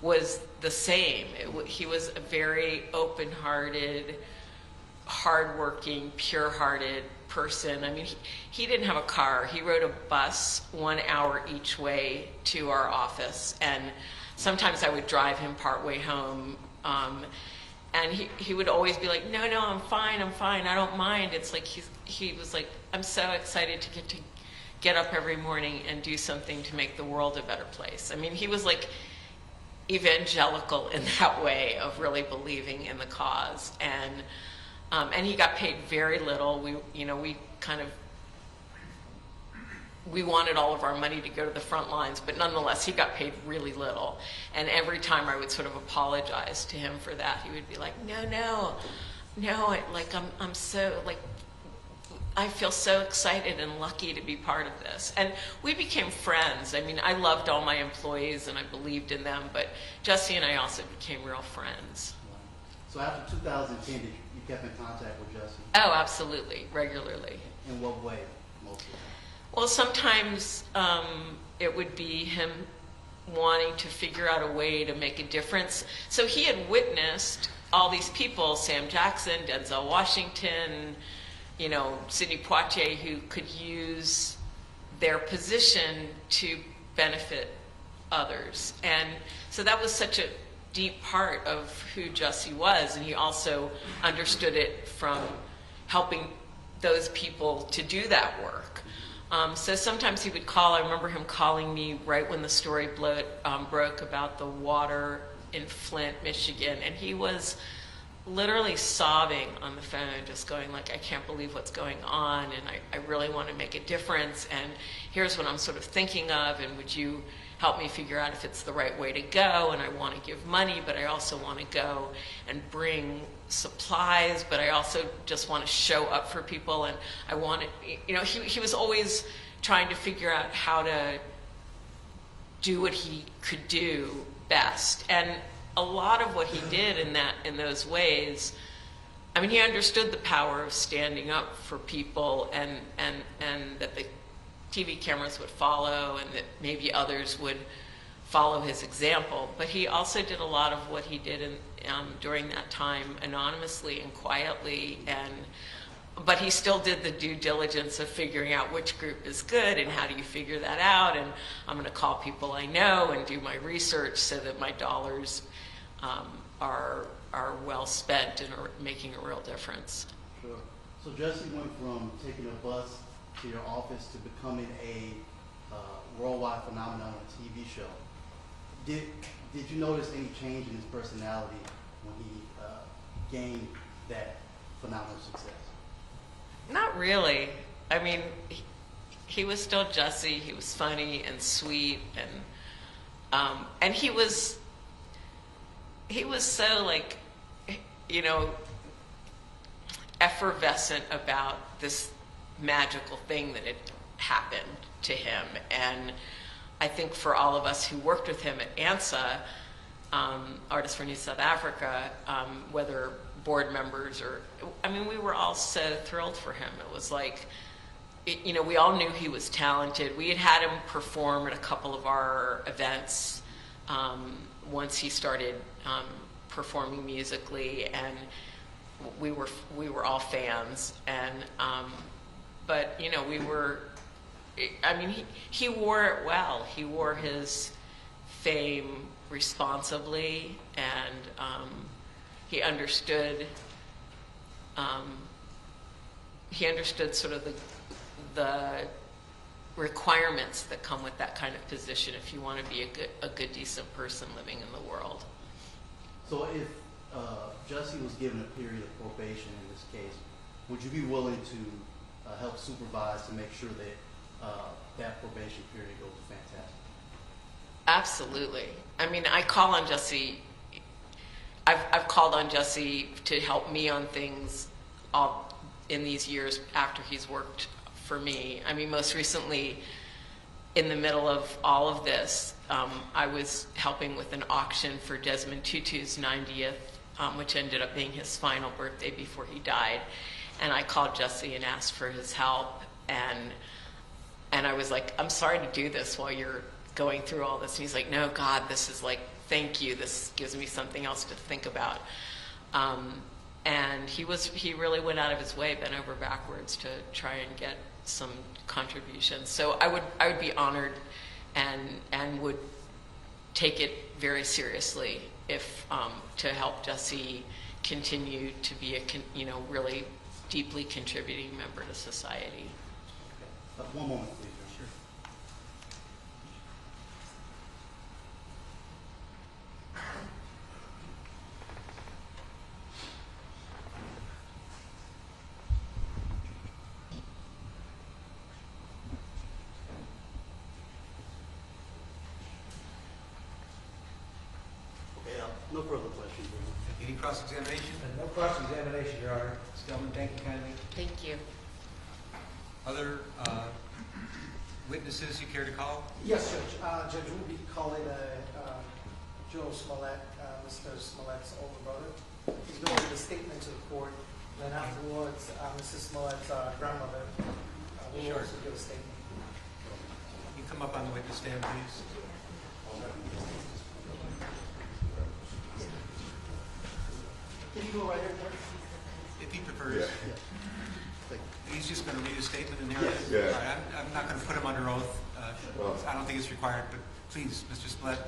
Speaker 16: was the same. He was a very open-hearted, hardworking, pure-hearted person. I mean, he didn't have a car. He rode a bus 1 hour each way to our office, and sometimes I would drive him partway home, and he would always be like, no, I'm fine, I don't mind. It's like he was like, I'm so excited to get up every morning and do something to make the world a better place. I mean, he was like evangelical in that way of really believing in the cause, and he got paid very little. We wanted all of our money to go to the front lines, but nonetheless, he got paid really little. And every time I would sort of apologize to him for that, he would be like, no, I'm so, I feel so excited and lucky to be part of this. And we became friends. I mean, I loved all my employees and I believed in them, but Jussie and I also became real friends.
Speaker 15: So after 2010, you kept in contact with Jussie?
Speaker 16: Oh, absolutely, regularly.
Speaker 15: In what way, mostly?
Speaker 16: Well, sometimes it would be him wanting to figure out a way to make a difference. So he had witnessed all these people, Sam Jackson, Denzel Washington, Sidney Poitier, who could use their position to benefit others. And so that was such a deep part of who Jussie was, and he also understood it from helping those people to do that work. So sometimes he would call. I remember him calling me right when the story broke about the water in Flint, Michigan, and he was literally sobbing on the phone, just going like, I can't believe what's going on, and I really want to make a difference, and here's what I'm sort of thinking of, and would you help me figure out if it's the right way to go? And I want to give money, but I also want to go and bring supplies, but I also just want to show up for people, and I want to, you know, he was always trying to figure out how to do what he could do best. And a lot of what he did in those ways, I mean, he understood the power of standing up for people, and that the TV cameras would follow, and that maybe others would follow his example. But he also did a lot of what he did during that time anonymously and quietly, but he still did the due diligence of figuring out which group is good and how do you figure that out, and I'm going to call people I know and do my research so that my dollars are well spent and are making a real difference.
Speaker 15: Sure. So Jussie went from taking a bus to your office to becoming a worldwide phenomenon on a TV show. Did you notice any change in his personality when he gained that phenomenal success?
Speaker 16: Not really. I mean, he was still Jussie. He was funny and sweet, and he was so, like, you know, effervescent about this magical thing that had happened to him. And I think for all of us who worked with him at ANSA, Artists for New South Africa, whether board members or, I mean, we were all so thrilled for him. It was like, you know, we all knew he was talented. We had him perform at a couple of our events once he started performing musically, and we were all fans. And but you know, we were, I mean, he wore it well. He wore his fame responsibly, and he understood sort of the requirements that come with that kind of position if you want to be a good, decent person living in the world.
Speaker 15: So if Jussie was given a period of probation in this case, would you be willing to help supervise to make sure that that probation period goes fantastic?
Speaker 16: Absolutely. I mean, I call on Jussie. I've called on Jussie to help me on things all in these years after he's worked for me. I mean, most recently, in the middle of all of this, I was helping with an auction for Desmond Tutu's 90th, which ended up being his final birthday before he died. And I called Jussie and asked for his help. And I was like, I'm sorry to do this while you're going through all this. And he's like, no, God, this is like, thank you. This gives me something else to think about. And he really went out of his way, bent over backwards to try and get some contributions. So I would be honored and would take it very seriously if to help Jussie continue to be a really deeply contributing member to society.
Speaker 15: One moment, please. Sure. Okay, no further questions.
Speaker 2: Any cross-examination?
Speaker 17: No cross-examination, Your Honor.
Speaker 2: Stillman, thank you kindly.
Speaker 16: Thank you.
Speaker 2: Other witnesses you care to call?
Speaker 17: Yes, Judge. Judge, we'll be calling Joe Smollett, Mr. Smollett's older brother. He's going to give a statement to the court. Then afterwards, Mrs. Smollett's grandmother will also give a statement.
Speaker 2: You come up on the witness stand, please.
Speaker 15: Can you go right here?
Speaker 2: If he prefers.
Speaker 15: Yeah.
Speaker 2: He's just going to read a statement in there.
Speaker 15: Yes.
Speaker 12: Yeah.
Speaker 2: All right, I'm not going to put him under oath. I don't think it's required, but please, Mr. Smollett.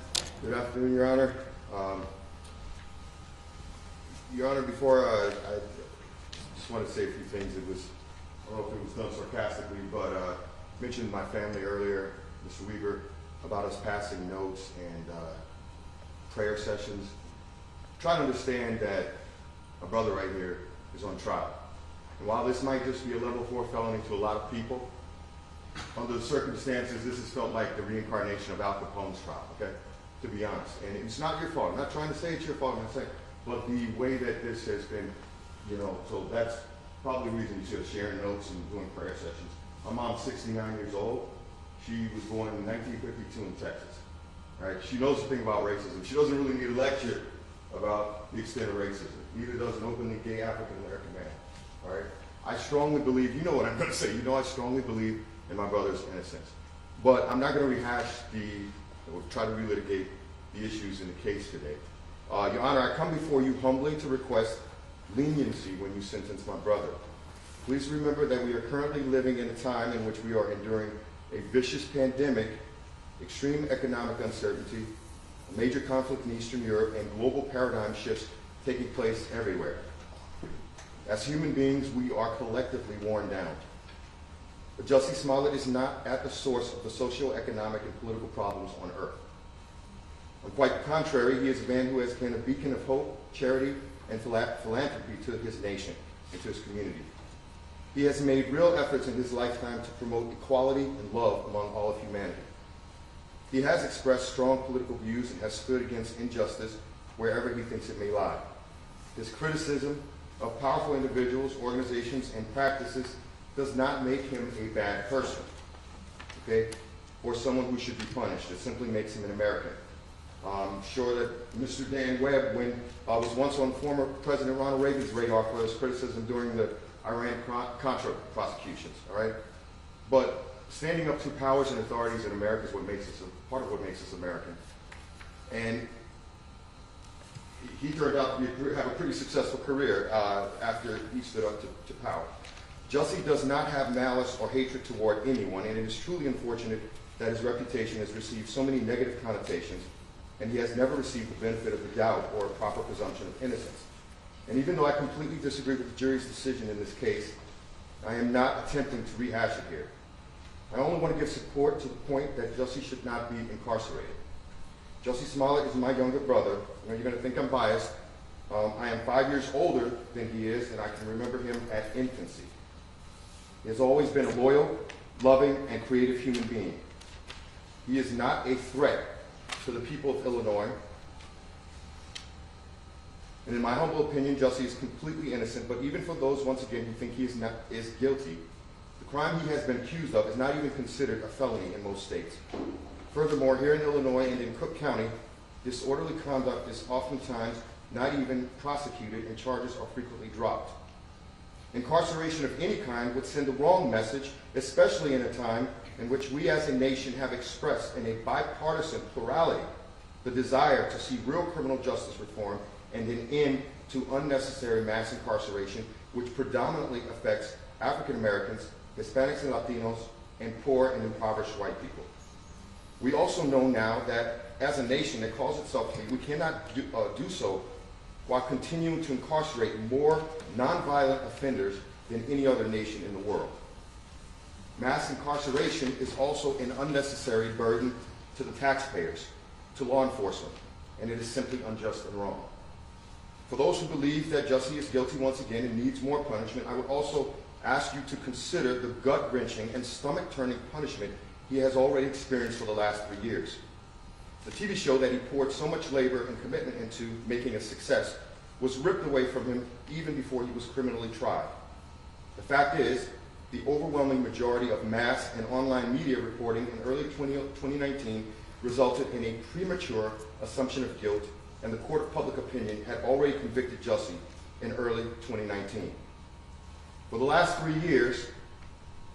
Speaker 12: Good afternoon, Your Honor. Your Honor, before I just want to say a few things. I don't know if it was done sarcastically, but
Speaker 18: mentioned my family earlier, Mr. Weaver, about us passing notes and prayer sessions. Try to understand that a brother right here is on trial. And while this might just be a level 4 felony to a lot of people, under the circumstances, this has felt like the reincarnation of Al Capone's trial, okay? To be honest. And it's not your fault. I'm not trying to say it's your fault, I'm not saying, but the way that this has been, you know, so that's probably the reason you see us sharing notes and doing prayer sessions. My mom's 69 years old. She was born in 1952 in Texas, right? She knows the thing about racism. She doesn't really need a lecture about the extent of racism. Neither does an openly gay African-American man, all right? I strongly believe, you know what I'm going to say, you know I strongly believe in my brother's innocence. But I'm not going to rehash or try to relitigate the issues in the case today. Your Honor, I come before you humbly to request leniency when you sentence my brother. Please remember that we are currently living in a time in which we are enduring a vicious pandemic, extreme economic uncertainty, a major conflict in Eastern Europe, and global paradigm shifts taking place everywhere. As human beings, we are collectively worn down. But Jussie Smollett is not at the source of the socio-economic and political problems on earth. On quite the contrary, he is a man who has been a beacon of hope, charity, and philanthropy to his nation and to his community. He has made real efforts in his lifetime to promote equality and love among all of humanity. He has expressed strong political views and has stood against injustice wherever he thinks it may lie. His criticism of powerful individuals, organizations, and practices does not make him a bad person, okay, or someone who should be punished. It simply makes him an American. I'm sure that Mr. Dan Webb was once on former President Ronald Reagan's radar for his criticism during the Iran-Contra prosecutions, all right? But standing up to powers and authorities in America is what makes us, part of what makes us American. And he turned out to have a pretty successful career after he stood up to power. Jussie does not have malice or hatred toward anyone, and it is truly unfortunate that his reputation has received so many negative connotations, and he has never received the benefit of the doubt or a proper presumption of innocence. And even though I completely disagree with the jury's decision in this case, I am not attempting to rehash it here. I only want to give support to the point that Jussie should not be incarcerated. Jussie Smollett is my younger brother. You know, you're going to think I'm biased. I am 5 years older than he is, and I can remember him at infancy. He has always been a loyal, loving, and creative human being. He is not a threat to the people of Illinois. And in my humble opinion, Jussie is completely innocent, but even for those, once again, who think he is guilty, the crime he has been accused of is not even considered a felony in most states. Furthermore, here in Illinois and in Cook County, disorderly conduct is oftentimes not even prosecuted, and charges are frequently dropped. Incarceration of any kind would send the wrong message, especially in a time in which we as a nation have expressed in a bipartisan plurality the desire to see real criminal justice reform and an end to unnecessary mass incarceration, which predominantly affects African Americans, Hispanics and Latinos, and poor and impoverished white people. We also know now that as a nation that calls itself free, we cannot do so while continuing to incarcerate more nonviolent offenders than any other nation in the world. Mass incarceration is also an unnecessary burden to the taxpayers, to law enforcement, and it is simply unjust and wrong. For those who believe that Jussie is guilty once again and needs more punishment, I would also ask you to consider the gut-wrenching and stomach-turning punishment he has already experienced for the last 3 years. The TV show that he poured so much labor and commitment into making a success was ripped away from him even before he was criminally tried. The fact is, the overwhelming majority of mass and online media reporting in early 2019 resulted in a premature assumption of guilt, and the court of public opinion had already convicted Jussie in early 2019. For the last 3 years,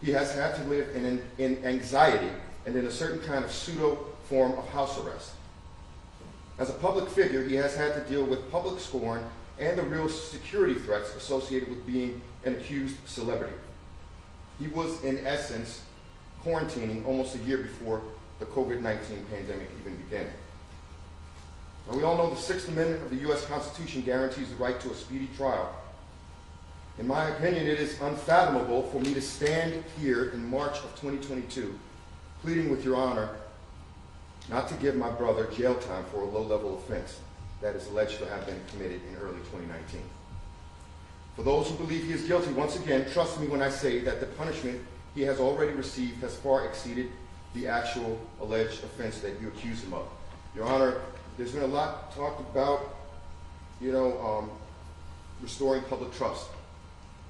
Speaker 18: he has had to live in anxiety and in a certain kind of pseudo form of house arrest. As a public figure, he has had to deal with public scorn and the real security threats associated with being an accused celebrity. He was, in essence, quarantining almost a year before the COVID-19 pandemic even began. Now, we all know the Sixth Amendment of the U.S. Constitution guarantees the right to a speedy trial. In my opinion, it is unfathomable for me to stand here in March of 2022 pleading with Your Honor not to give my brother jail time for a low-level offense that is alleged to have been committed in early 2019. For those who believe he is guilty, once again, trust me when I say that the punishment he has already received has far exceeded the actual alleged offense that you accuse him of. Your Honor, there's been a lot talked about, restoring public trust.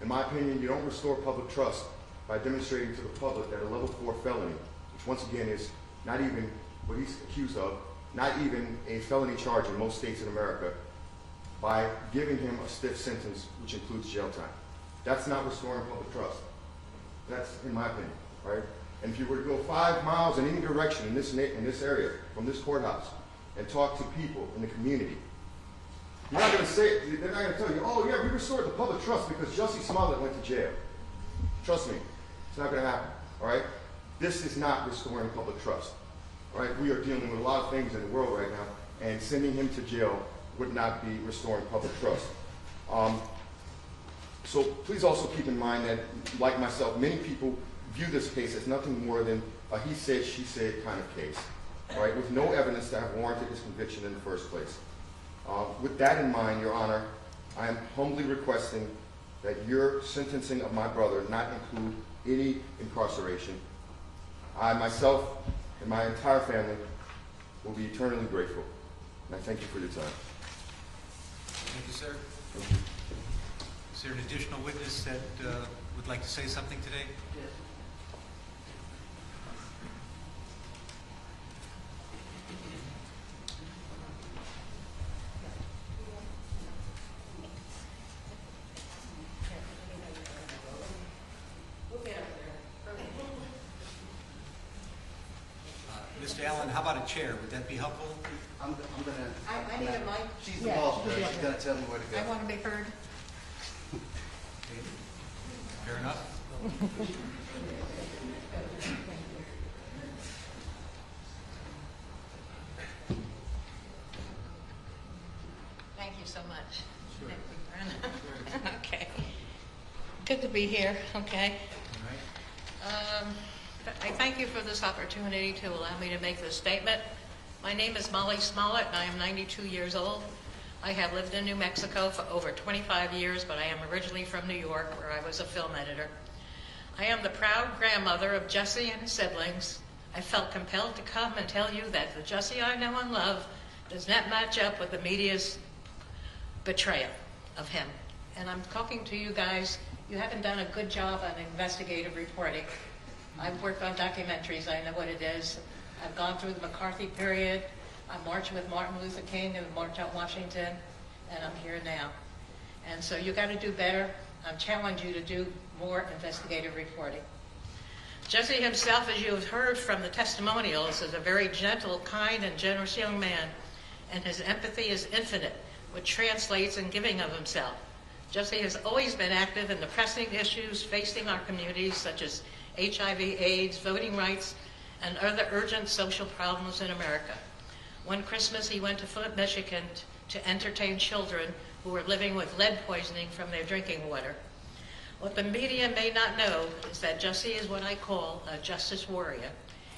Speaker 18: In my opinion, you don't restore public trust by demonstrating to the public that a level 4 felony, which once again is not even what he's accused of, not even a felony charge in most states in America, by giving him a stiff sentence which includes jail time. That's not restoring public trust. That's in my opinion, right? And if you were to go 5 miles in any direction in this area, from this courthouse, and talk to people in the community, you're not going to say, they're not going to tell you, oh yeah, we restored the public trust because Jussie Smollett went to jail. Trust me, it's not going to happen, all right? This is not restoring public trust, all right? We are dealing with a lot of things in the world right now, and sending him to jail would not be restoring public trust. So please also keep in mind that, like myself, many people view this case as nothing more than a he said, she said kind of case, all right, with no evidence to have warranted his conviction in the first place. With that in mind, Your Honor, I am humbly requesting that your sentencing of my brother not include any incarceration. I, myself, and my entire family will be eternally grateful. And I thank you for your time.
Speaker 2: Thank you, sir.
Speaker 18: Thank you.
Speaker 2: Is there an additional witness that would like to say something today?
Speaker 5: Yes.
Speaker 2: Mr. Allen, how about a chair? Would that be helpful?
Speaker 15: I'm gonna.
Speaker 9: I need a mic.
Speaker 15: She's the boss, Judge. She's gonna tell me where to go.
Speaker 9: I want to be heard.
Speaker 2: Okay. Fair enough.
Speaker 19: Thank you so much. Sure. Thank you, okay. Good to be here, okay.
Speaker 2: All right.
Speaker 19: I thank you for this opportunity to allow me to make this statement. My name is Molly Smollett, and I am 92 years old. I have lived in New Mexico for over 25 years, but I am originally from New York, where I was a film editor. I am the proud grandmother of Jussie and his siblings. I felt compelled to come and tell you that the Jussie I know and love does not match up with the media's betrayal of him. And I'm talking to you guys, you haven't done a good job on investigative reporting. I've worked on documentaries, I know what it is. I've gone through the McCarthy period. I marched with Martin Luther King and March on Washington, and I'm here now. And so you got to do better. I challenge you to do more investigative reporting. Jussie himself, as you have heard from the testimonials, is a very gentle, kind, and generous young man, and his empathy is infinite, which translates in giving of himself. Jussie has always been active in the pressing issues facing our communities, such as HIV, AIDS, voting rights, and other urgent social problems in America. One Christmas, he went to Flint, Michigan to entertain children who were living with lead poisoning from their drinking water. What the media may not know is that Jussie is what I call a justice warrior.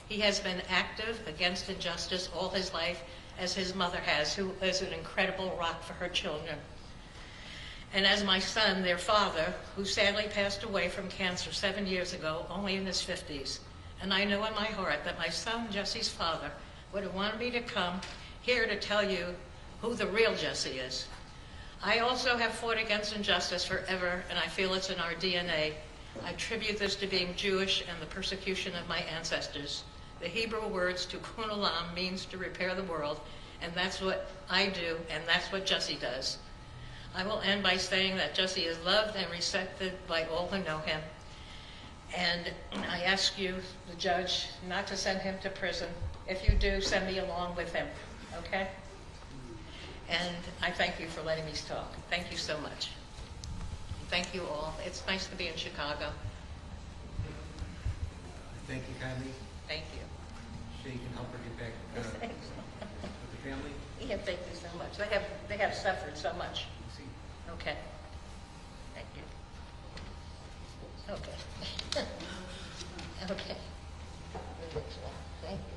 Speaker 19: He has been active against injustice all his life, as his mother has, who is an incredible rock for her children. And as my son, their father, who sadly passed away from cancer 7 years ago, only in his 50s. And I know in my heart that my son, Jussie's father, would have wanted me to come here to tell you who the real Jussie is. I also have fought against injustice forever, and I feel it's in our DNA. I attribute this to being Jewish and the persecution of my ancestors. The Hebrew words tikkun olam means to repair the world, and that's what I do, and that's what Jussie does. I will end by saying that Jussie is loved and respected by all who know him. And I ask you, the judge, not to send him to prison. If you do, send me along with him, okay? And I thank you for letting me talk. Thank you so much. Thank you all. It's nice to be in Chicago.
Speaker 2: Thank you kindly.
Speaker 19: Thank you.
Speaker 2: Sure you can help her get back with the family.
Speaker 19: Yeah, thank you so much. They have suffered so much. Okay. Thank you. Okay. Okay. Thank you.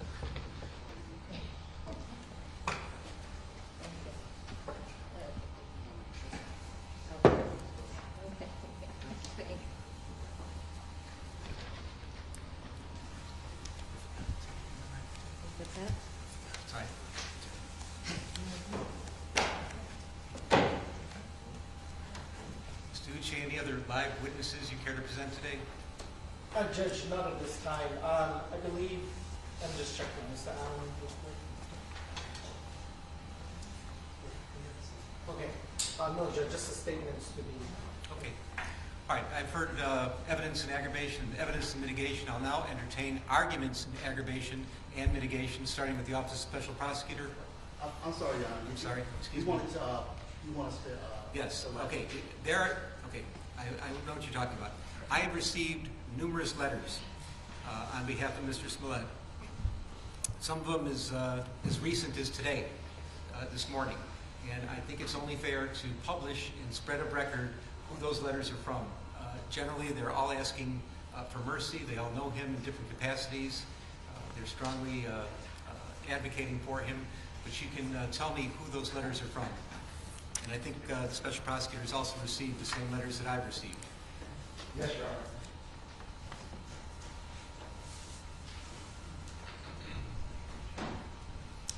Speaker 2: Sorry. Mr. Ucci, any other live witnesses you care to present today?
Speaker 7: Judge, not at this time. I believe, I'm just checking, Mr. Allen. Okay. No, Judge, just a statement to be.
Speaker 2: Okay. All right, I've heard evidence in aggravation, evidence in mitigation. I'll now entertain arguments in aggravation and mitigation, starting with the Office of Special Prosecutor.
Speaker 15: I'm sorry, Your Honor.
Speaker 2: I'm sorry, excuse
Speaker 15: You
Speaker 2: me.
Speaker 15: want us to,
Speaker 2: Yes, okay. Okay, I know what you're talking about. I have received numerous letters on behalf of Mr. Smollett. Some of them as recent as today, this morning. And I think it's only fair to publish and spread of record who those letters are from. Generally, they're all asking for mercy. They all know him in different capacities. They're strongly advocating for him. But you can tell me who those letters are from. And I think the Special Prosecutor has also received the same letters that I've received.
Speaker 15: Yes, Your Honor.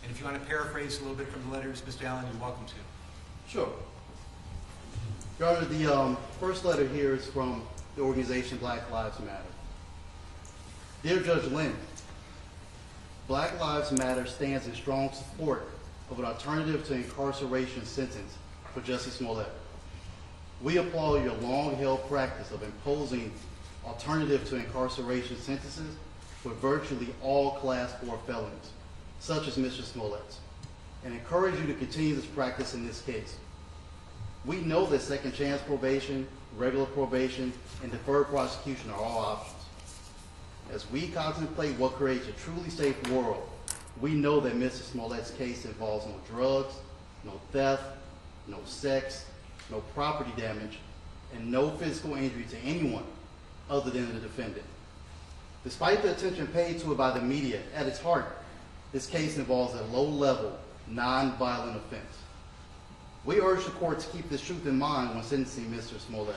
Speaker 2: And if you want to paraphrase a little bit from the letters, Mr. Allen, you're welcome to.
Speaker 15: Sure. Your Honor, the first letter here is from the organization Black Lives Matter. Dear Judge Lynn, Black Lives Matter stands in strong support of an alternative to incarceration sentence for Jussie Smollett. We applaud your long-held practice of imposing alternative to incarceration sentences for virtually all Class 4 felonies, such as Mr. Smollett's, and encourage you to continue this practice in this case. We know that second chance probation, regular probation, and deferred prosecution are all options. As we contemplate what creates a truly safe world, we know that Mr. Smollett's case involves no drugs, no theft, no sex, no property damage, and no physical injury to anyone other than the defendant. Despite the attention paid to it by the media, at its heart, this case involves a low-level, non-violent offense. We urge the court to keep this truth in mind when sentencing Mr. Smollett.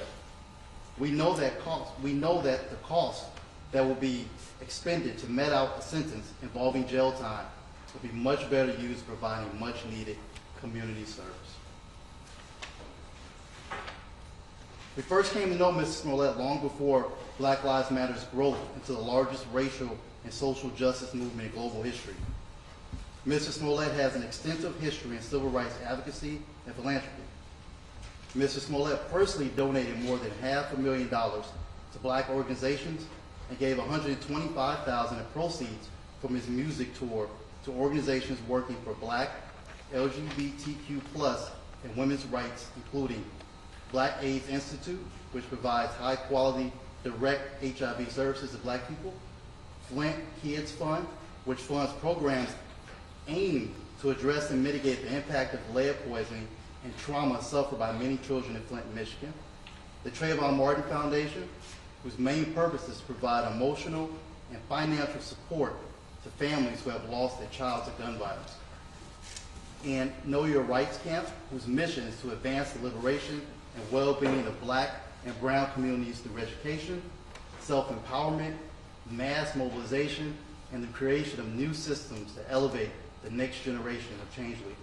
Speaker 15: We know that the cost that will be expended to met out a sentence involving jail time will be much better used providing much-needed community service. We first came to know Mr. Smollett long before Black Lives Matter's growth into the largest racial and social justice movement in global history. Mr. Smollett has an extensive history in civil rights advocacy and philanthropy. Mr. Smollett personally donated more than $500,000 to black organizations and gave $125,000 in proceeds from his music tour to organizations working for black, LGBTQ+, and women's rights, including Black AIDS Institute, which provides high-quality, direct HIV services to black people, Flint Kids Fund, which funds programs aimed to address and mitigate the impact of lead poisoning and trauma suffered by many children in Flint, Michigan, the Trayvon Martin Foundation, whose main purpose is to provide emotional and financial support to families who have lost their child to gun violence, and Know Your Rights Camp, whose mission is to advance the liberation and well-being of black and brown communities through education, self-empowerment, mass mobilization, and the creation of new systems to elevate the next generation of change leaders.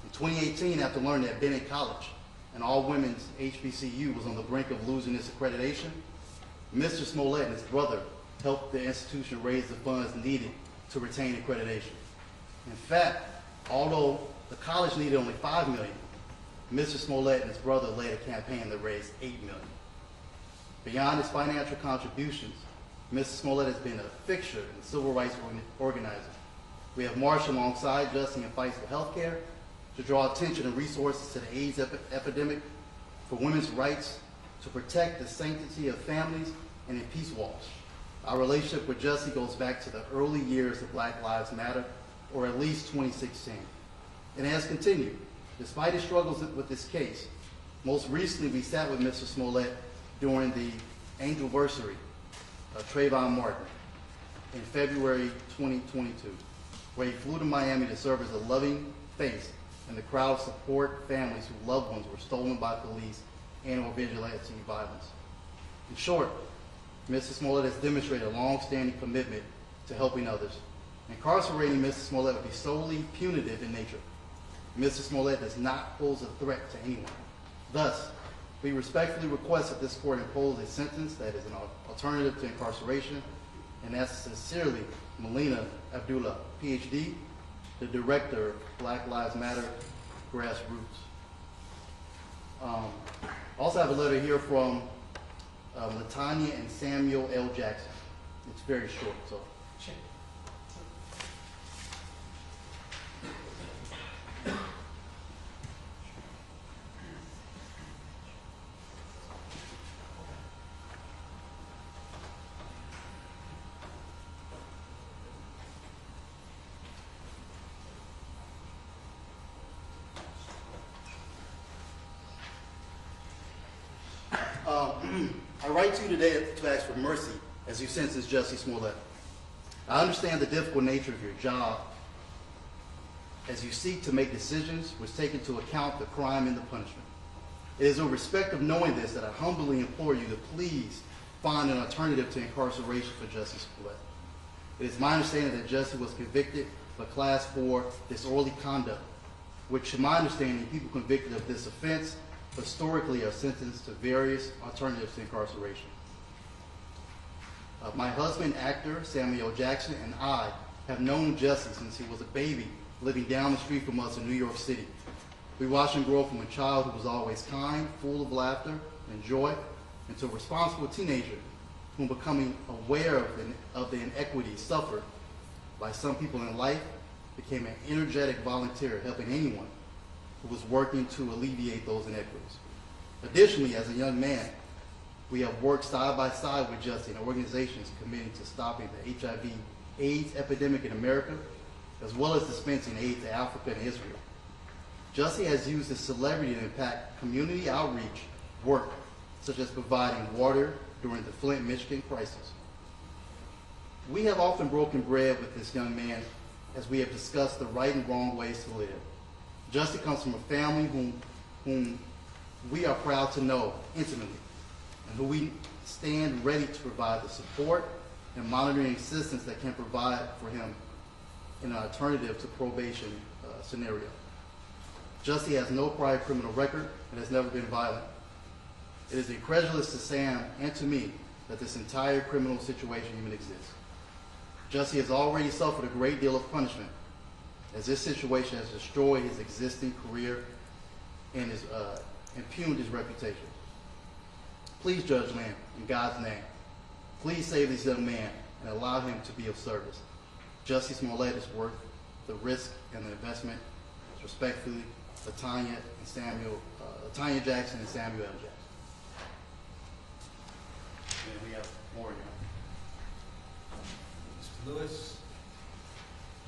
Speaker 15: In 2018, after learning that Bennett College, an all-women's HBCU, was on the brink of losing its accreditation, Mr. Smollett and his brother helped the institution raise the funds needed to retain accreditation. In fact, although the college needed only $5 million, Mr. Smollett and his brother led a campaign that raised $8 million. Beyond his financial contributions, Mr. Smollett has been a fixture in civil rights organizing. We have marched alongside Jussie in fights for health care, to draw attention and resources to the AIDS epidemic, for women's rights, to protect the sanctity of families, and in peace walls. Our relationship with Jussie goes back to the early years of Black Lives Matter, or at least 2016. And it has continued. Despite his struggles with this case, most recently we sat with Mr. Smollett during the anniversary of Trayvon Martin in February 2022, where he flew to Miami to serve as a loving face in the crowd of support families whose loved ones were stolen by police and or vigilante violence. In short, Mr. Smollett has demonstrated a long-standing commitment to helping others. Incarcerating Mr. Smollett would be solely punitive in nature. Mr. Smollett does not pose a threat to anyone. Thus, we respectfully request that this court impose a sentence that is an alternative to incarceration, and that's sincerely Melina Abdullah, PhD, the director of Black Lives Matter Grassroots. Also have a letter here from Latanya and Samuel L. Jackson. It's very short, so. I write to you today to ask for mercy as you sentence Jussie Smollett. I understand the difficult nature of your job as you seek to make decisions which take into account the crime and the punishment. It is in respect of knowing this that I humbly implore you to please find an alternative to incarceration for Jussie Smollett. It is my understanding that Jussie was convicted of a Class 4 disorderly conduct, which, to my understanding, people convicted of this offense historically are sentenced to various alternatives to incarceration. My husband, actor Samuel Jackson, and I have known Jussie since he was a baby living down the street from us in New York City. We watched him grow from a child who was always kind, full of laughter and joy, into a responsible teenager who, becoming aware of the inequities suffered by some people in life, became an energetic volunteer helping anyone who was working to alleviate those inequities. Additionally, as a young man, we have worked side by side with Jussie in organizations committed to stopping the HIV/AIDS epidemic in America, as well as dispensing aid to Africa and Israel. Jussie has used his celebrity to impact community outreach work, such as providing water during the Flint, Michigan crisis. We have often broken bread with this young man as we have discussed the right and wrong ways to live. Jussie comes from a family whom we are proud to know intimately, and who we stand ready to provide the support and monitoring assistance that can provide for him in an alternative to probation scenario. Jussie has no prior criminal record and has never been violent. It is incredulous to Sam and to me that this entire criminal situation even exists. Jussie has already suffered a great deal of punishment, as this situation has destroyed his existing career and has impugned his reputation. Please, Judge Lamb, in God's name, please save this young man and allow him to be of service. Jussie Smollett is worth the risk and the investment. Respectfully, Latanya Jackson and Samuel L. Jackson. And we have more here.
Speaker 2: Mr. Lewis.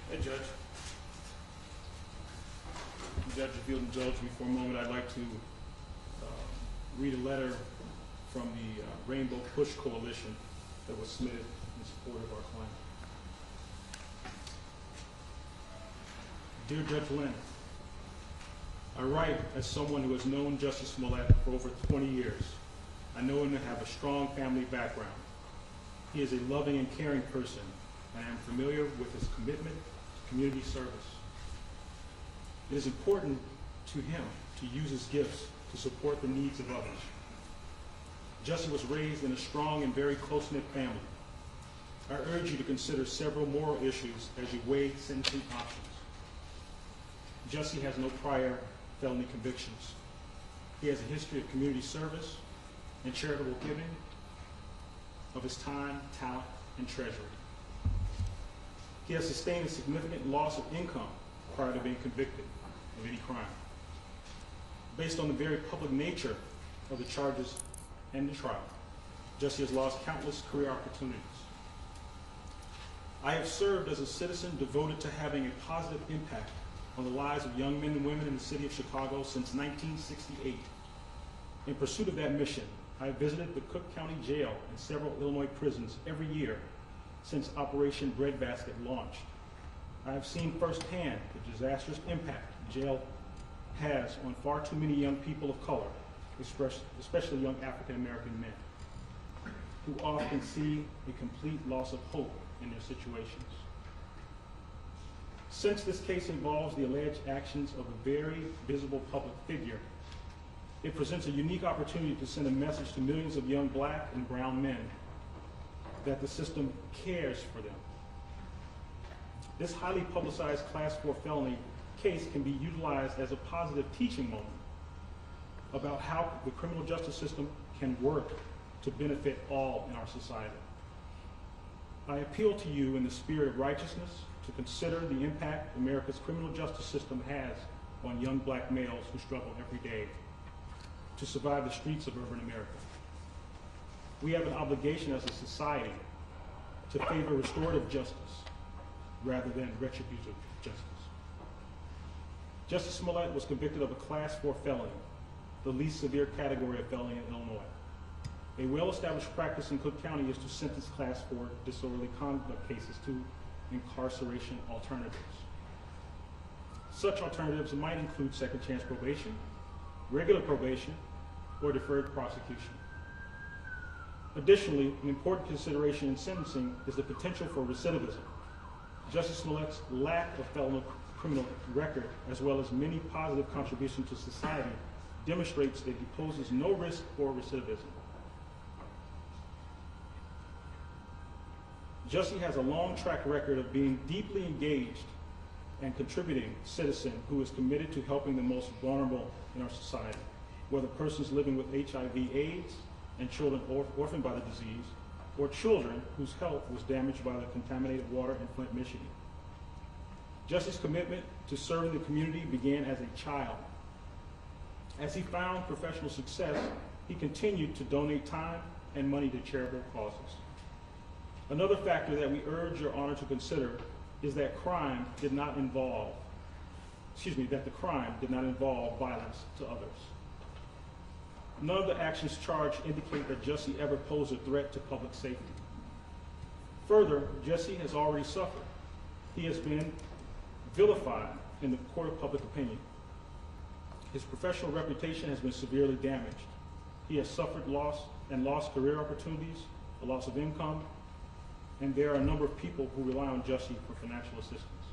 Speaker 3: Hey, Judge. Judge, if you'll indulge me for a moment, I'd like to read a letter from the Rainbow Push Coalition that was submitted in support of our client. Dear Judge Lynn, I write as someone who has known Jussie Smollett for over 20 years. I know him to have a strong family background. He is a loving and caring person, and I am familiar with his commitment to community service. It is important to him to use his gifts to support the needs of others. Jussie was raised in a strong and very close-knit family. I urge you to consider several moral issues as you weigh sentencing options. Jussie has no prior felony convictions. He has a history of community service and charitable giving of his time, talent, and treasury. He has sustained a significant loss of income prior to being convicted of any crime. Based on the very public nature of the charges and the trial, Jussie has lost countless career opportunities. I have served as a citizen devoted to having a positive impact on the lives of young men and women in the city of Chicago since 1968. In pursuit of that mission,
Speaker 20: I have visited the Cook County Jail and several Illinois prisons every year since Operation Breadbasket launched. I have seen firsthand the disastrous impact jail has on far too many young people of color, especially young African American men, who often see a complete loss of hope in their situations. Since this case involves the alleged actions of a very visible public figure, it presents a unique opportunity to send a message to millions of young black and brown men that the system cares for them. This highly publicized Class 4 felony case can be utilized as a positive teaching moment about how the criminal justice system can work to benefit all in our society. I appeal to you in the spirit of righteousness to consider the impact America's criminal justice system has on young black males who struggle every day to survive the streets of urban America. We have an obligation as a society to favor restorative justice rather than retributive justice. Jussie Smollett was convicted of a Class 4 felony, the least severe category of felony in Illinois. A well-established practice in Cook County is to sentence Class 4 disorderly conduct cases to incarceration alternatives. Such alternatives might include second chance probation, regular probation, or deferred prosecution. Additionally, an important consideration in sentencing is the potential for recidivism. Jussie Smollett's lack of felony criminal record, as well as many positive contributions to society, demonstrates that he poses no risk for recidivism. Jussie has a long track record of being deeply engaged and contributing citizen who is committed to helping the most vulnerable in our society, whether persons living with HIV/AIDS and children orphaned by the disease, or children whose health was damaged by the contaminated water in Flint, Michigan. Jussie's commitment to serving the community began as a child. As he found professional success, he continued to donate time and money to charitable causes. Another factor that we urge your honor to consider is that the crime did not involve violence to others. None of the actions charged indicate that Jussie ever posed a threat to public safety. Further, Jussie has already suffered. He has been vilified in the court of public opinion. His professional reputation has been severely damaged. He has suffered lost career opportunities, a loss of income, and there are a number of people who rely on Jussie for financial assistance.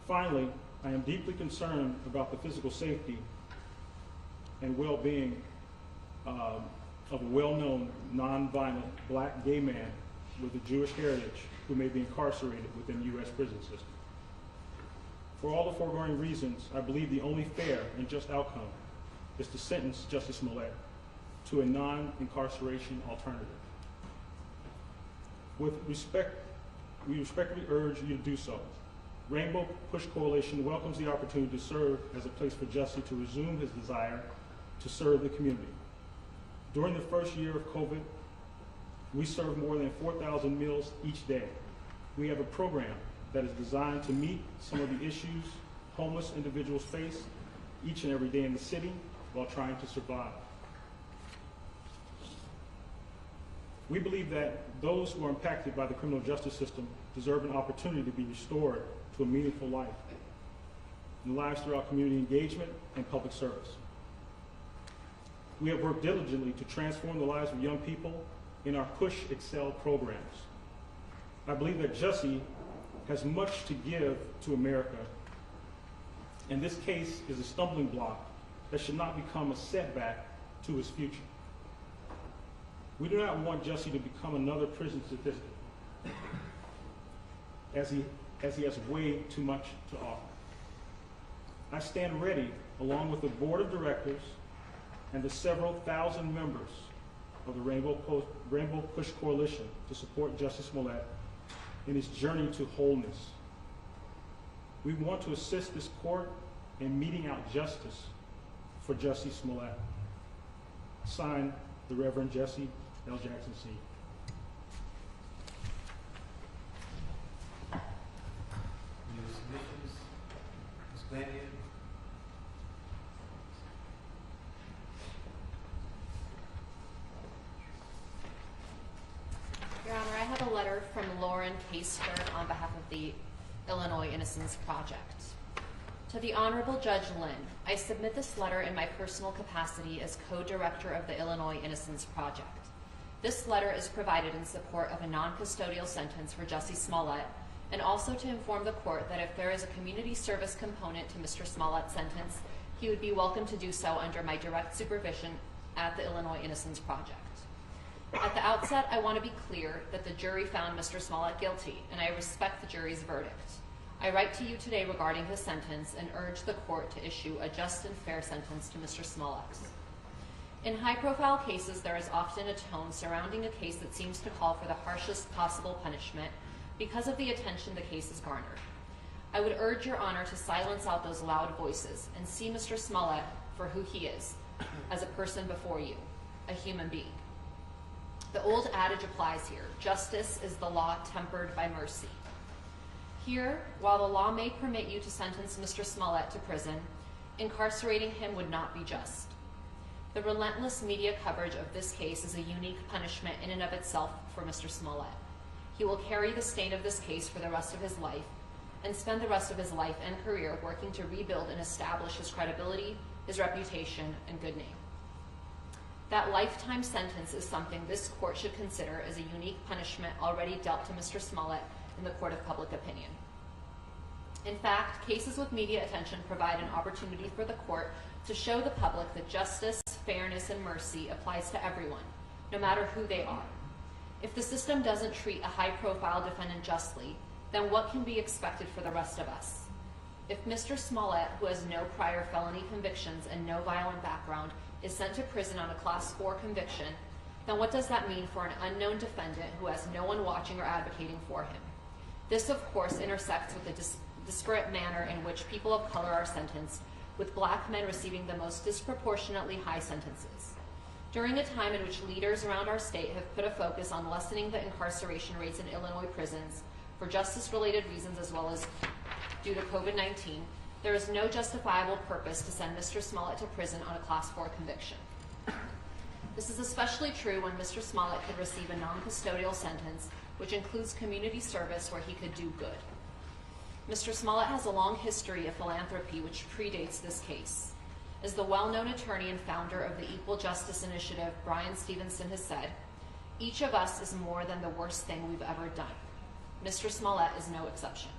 Speaker 20: Finally, I am deeply concerned about the physical safety and well-being of a well-known, non-violent black gay man with a Jewish heritage who may be incarcerated within the U.S. prison system. For all the foregoing reasons, I believe the only fair and just outcome is to sentence Jussie Smollett to a non-incarceration alternative. We respectfully urge you to do so. Rainbow Push Coalition welcomes the opportunity to serve as a place for Jussie to resume his desire to serve the community. During the first year of COVID, we served more than 4,000 meals each day. We have a program that is designed to meet some of the issues homeless individuals face each and every day in the city while trying to survive. We believe that those who are impacted by the criminal justice system deserve an opportunity to be restored to a meaningful life and lives throughout community engagement and public service. We have worked diligently to transform the lives of young people in our Push Excel programs. I believe that Jussie has much to give to America, and this case is a stumbling block that should not become a setback to his future. We do not want Jussie to become another prison statistic, as he has way too much to offer. I stand ready, along with the board of directors and the several thousand members of the Rainbow Push Coalition, to support Jussie Smollett in his journey to wholeness. We want to assist this court in meting out justice for Jussie Smollett. Signed, the Reverend Jesse L. Jackson, C.
Speaker 2: Any submissions? Ms. Glanian?
Speaker 1: from Lauren Caseberg on behalf of the Illinois Innocence Project. To the Honorable Judge Lynn, I submit this letter in my personal capacity as co-director of the Illinois Innocence Project. This letter is provided in support of a non-custodial sentence for Jussie Smollett, and also to inform the court that if there is a community service component to Mr. Smollett's sentence, he would be welcome to do so under my direct supervision at the Illinois Innocence Project. At the outset, I want to be clear that the jury found Mr. Smollett guilty, and I respect the jury's verdict. I write to you today regarding his sentence and urge the court to issue a just and fair sentence to Mr. Smollett. In high-profile cases, there is often a tone surrounding a case that seems to call for the harshest possible punishment because of the attention the case has garnered. I would urge Your Honor to silence out those loud voices and see Mr. Smollett for who he is, as a person before you, a human being. The old adage applies here: justice is the law tempered by mercy. Here, while the law may permit you to sentence Mr. Smollett to prison, incarcerating him would not be just. The relentless media coverage of this case is a unique punishment in and of itself for Mr. Smollett. He will carry the stain of this case for the rest of his life and spend the rest of his life and career working to rebuild and establish his credibility, his reputation, and good name. That lifetime sentence is something this court should consider as a unique punishment already dealt to Mr. Smollett in the court of public opinion. In fact, cases with media attention provide an opportunity for the court to show the public that justice, fairness, and mercy applies to everyone, no matter who they are. If the system doesn't treat a high-profile defendant justly, then what can be expected for the rest of us? If Mr. Smollett, who has no prior felony convictions and no violent background, is sent to prison on a Class 4 conviction, then what does that mean for an unknown defendant who has no one watching or advocating for him? This, of course, intersects with the disparate manner in which people of color are sentenced, with black men receiving the most disproportionately high sentences. During a time in which leaders around our state have put a focus on lessening the incarceration rates in Illinois prisons for justice-related reasons as well as due to COVID-19, there is no justifiable purpose to send Mr. Smollett to prison on a Class 4 conviction. This is especially true when Mr. Smollett could receive a non-custodial sentence, which includes community service where he could do good. Mr. Smollett has a long history of philanthropy which predates this case. As the well-known attorney and founder of the Equal Justice Initiative, Brian Stevenson, has said, each of us is more than the worst thing we've ever done. Mr. Smollett is no exception.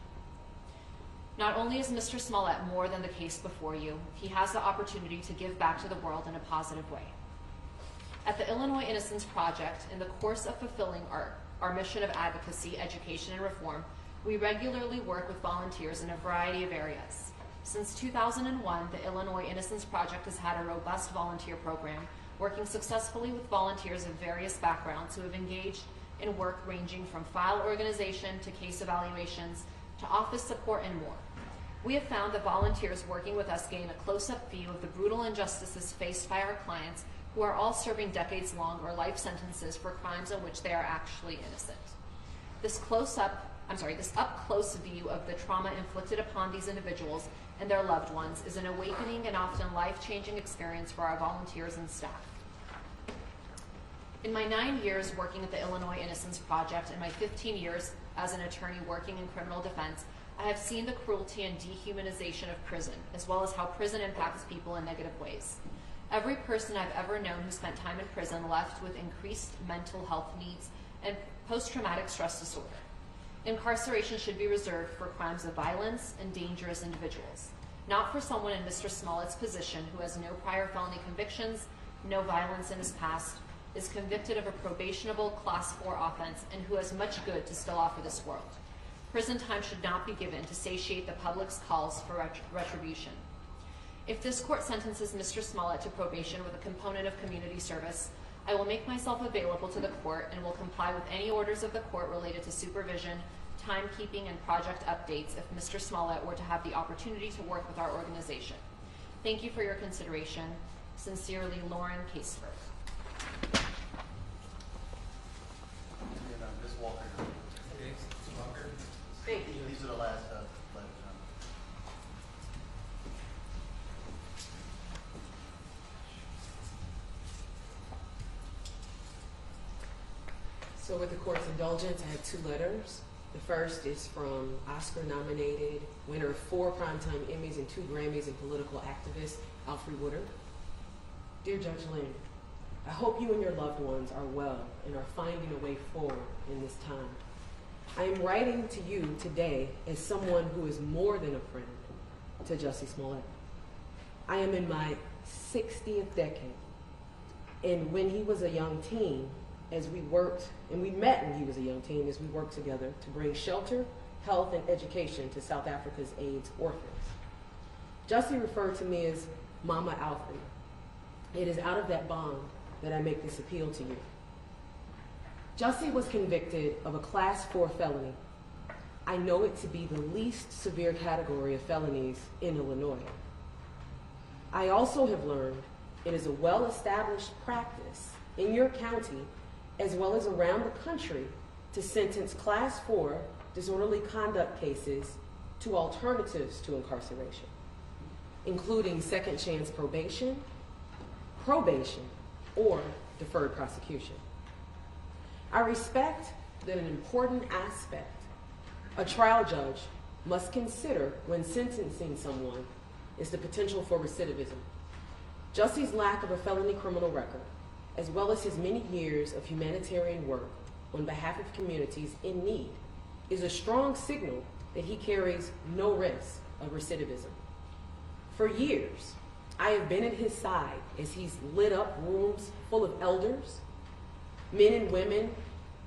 Speaker 1: Not only is Mr. Smollett more than the case before you, he has the opportunity to give back to the world in a positive way. At the Illinois Innocence Project, in the course of fulfilling our mission of advocacy, education, and reform, we regularly work with volunteers in a variety of areas. Since 2001, the Illinois Innocence Project has had a robust volunteer program, working successfully with volunteers of various backgrounds who have engaged in work ranging from file organization to case evaluations to office support and more. We have found that volunteers working with us gain a close-up view of the brutal injustices faced by our clients, who are all serving decades-long or life sentences for crimes in which they are actually innocent. This up-close view of the trauma inflicted upon these individuals and their loved ones is an awakening and often life-changing experience for our volunteers and staff. In my 9 years working at the Illinois Innocence Project and my 15 years as an attorney working in criminal defense, I have seen the cruelty and dehumanization of prison, as well as how prison impacts people in negative ways. Every person I've ever known who spent time in prison left with increased mental health needs and post-traumatic stress disorder. Incarceration should be reserved for crimes of violence and dangerous individuals, not for someone in Mr. Smollett's position who has no prior felony convictions, no violence in his past, is convicted of a probationable Class 4 offense, and who has much good to still offer this world. Prison time should not be given to satiate the public's calls for retribution. If this court sentences Mr. Smollett to probation with a component of community service, I will make myself available to the court and will comply with any orders of the court related to supervision, timekeeping, and project updates if Mr. Smollett were to have the opportunity to work with our organization. Thank you for your consideration. Sincerely, Lauren Caseberg.
Speaker 15: Ms. Walker.
Speaker 1: Thank you.
Speaker 15: These are the last letters.
Speaker 21: So with the court's indulgence, I have 2 letters. The first is from Oscar-nominated winner of 4 Primetime Emmys and 2 Grammys and political activist, Alfre Woodard. Dear Judge Lynn, I hope you and your loved ones are well and are finding a way forward in this time. I am writing to you today as someone who is more than a friend to Jussie Smollett. I am in my 60th decade, and when he was a young teen, as we worked, and we met when he was a young teen, as we worked together to bring shelter, health, and education to South Africa's AIDS orphans. Jussie referred to me as Mama Alfred. It is out of that bond that I make this appeal to you. Jussie was convicted of a Class 4 felony. I know it to be the least severe category of felonies in Illinois. I also have learned it is a well-established practice in your county as well as around the country to sentence Class 4 disorderly conduct cases to alternatives to incarceration, including second chance probation, or deferred prosecution. I respect that an important aspect a trial judge must consider when sentencing someone is the potential for recidivism. Jussie's lack of a felony criminal record, as well as his many years of humanitarian work on behalf of communities in need, is a strong signal that he carries no risk of recidivism. For years, I have been at his side as he's lit up rooms full of elders, men and women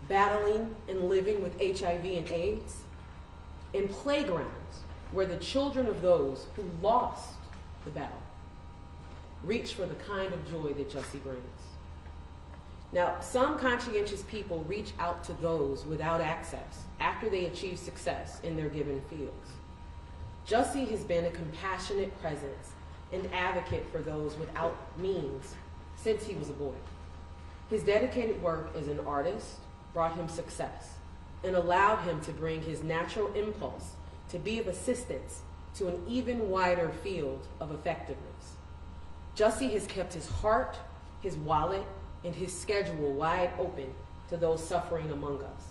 Speaker 21: battling and living with HIV and AIDS, and playgrounds where the children of those who lost the battle reach for the kind of joy that Jussie brings. Now, some conscientious people reach out to those without access after they achieve success in their given fields. Jussie has been a compassionate presence and advocate for those without means since he was a boy. His dedicated work as an artist brought him success and allowed him to bring his natural impulse to be of assistance to an even wider field of effectiveness. Jussie has kept his heart, his wallet, and his schedule wide open to those suffering among us.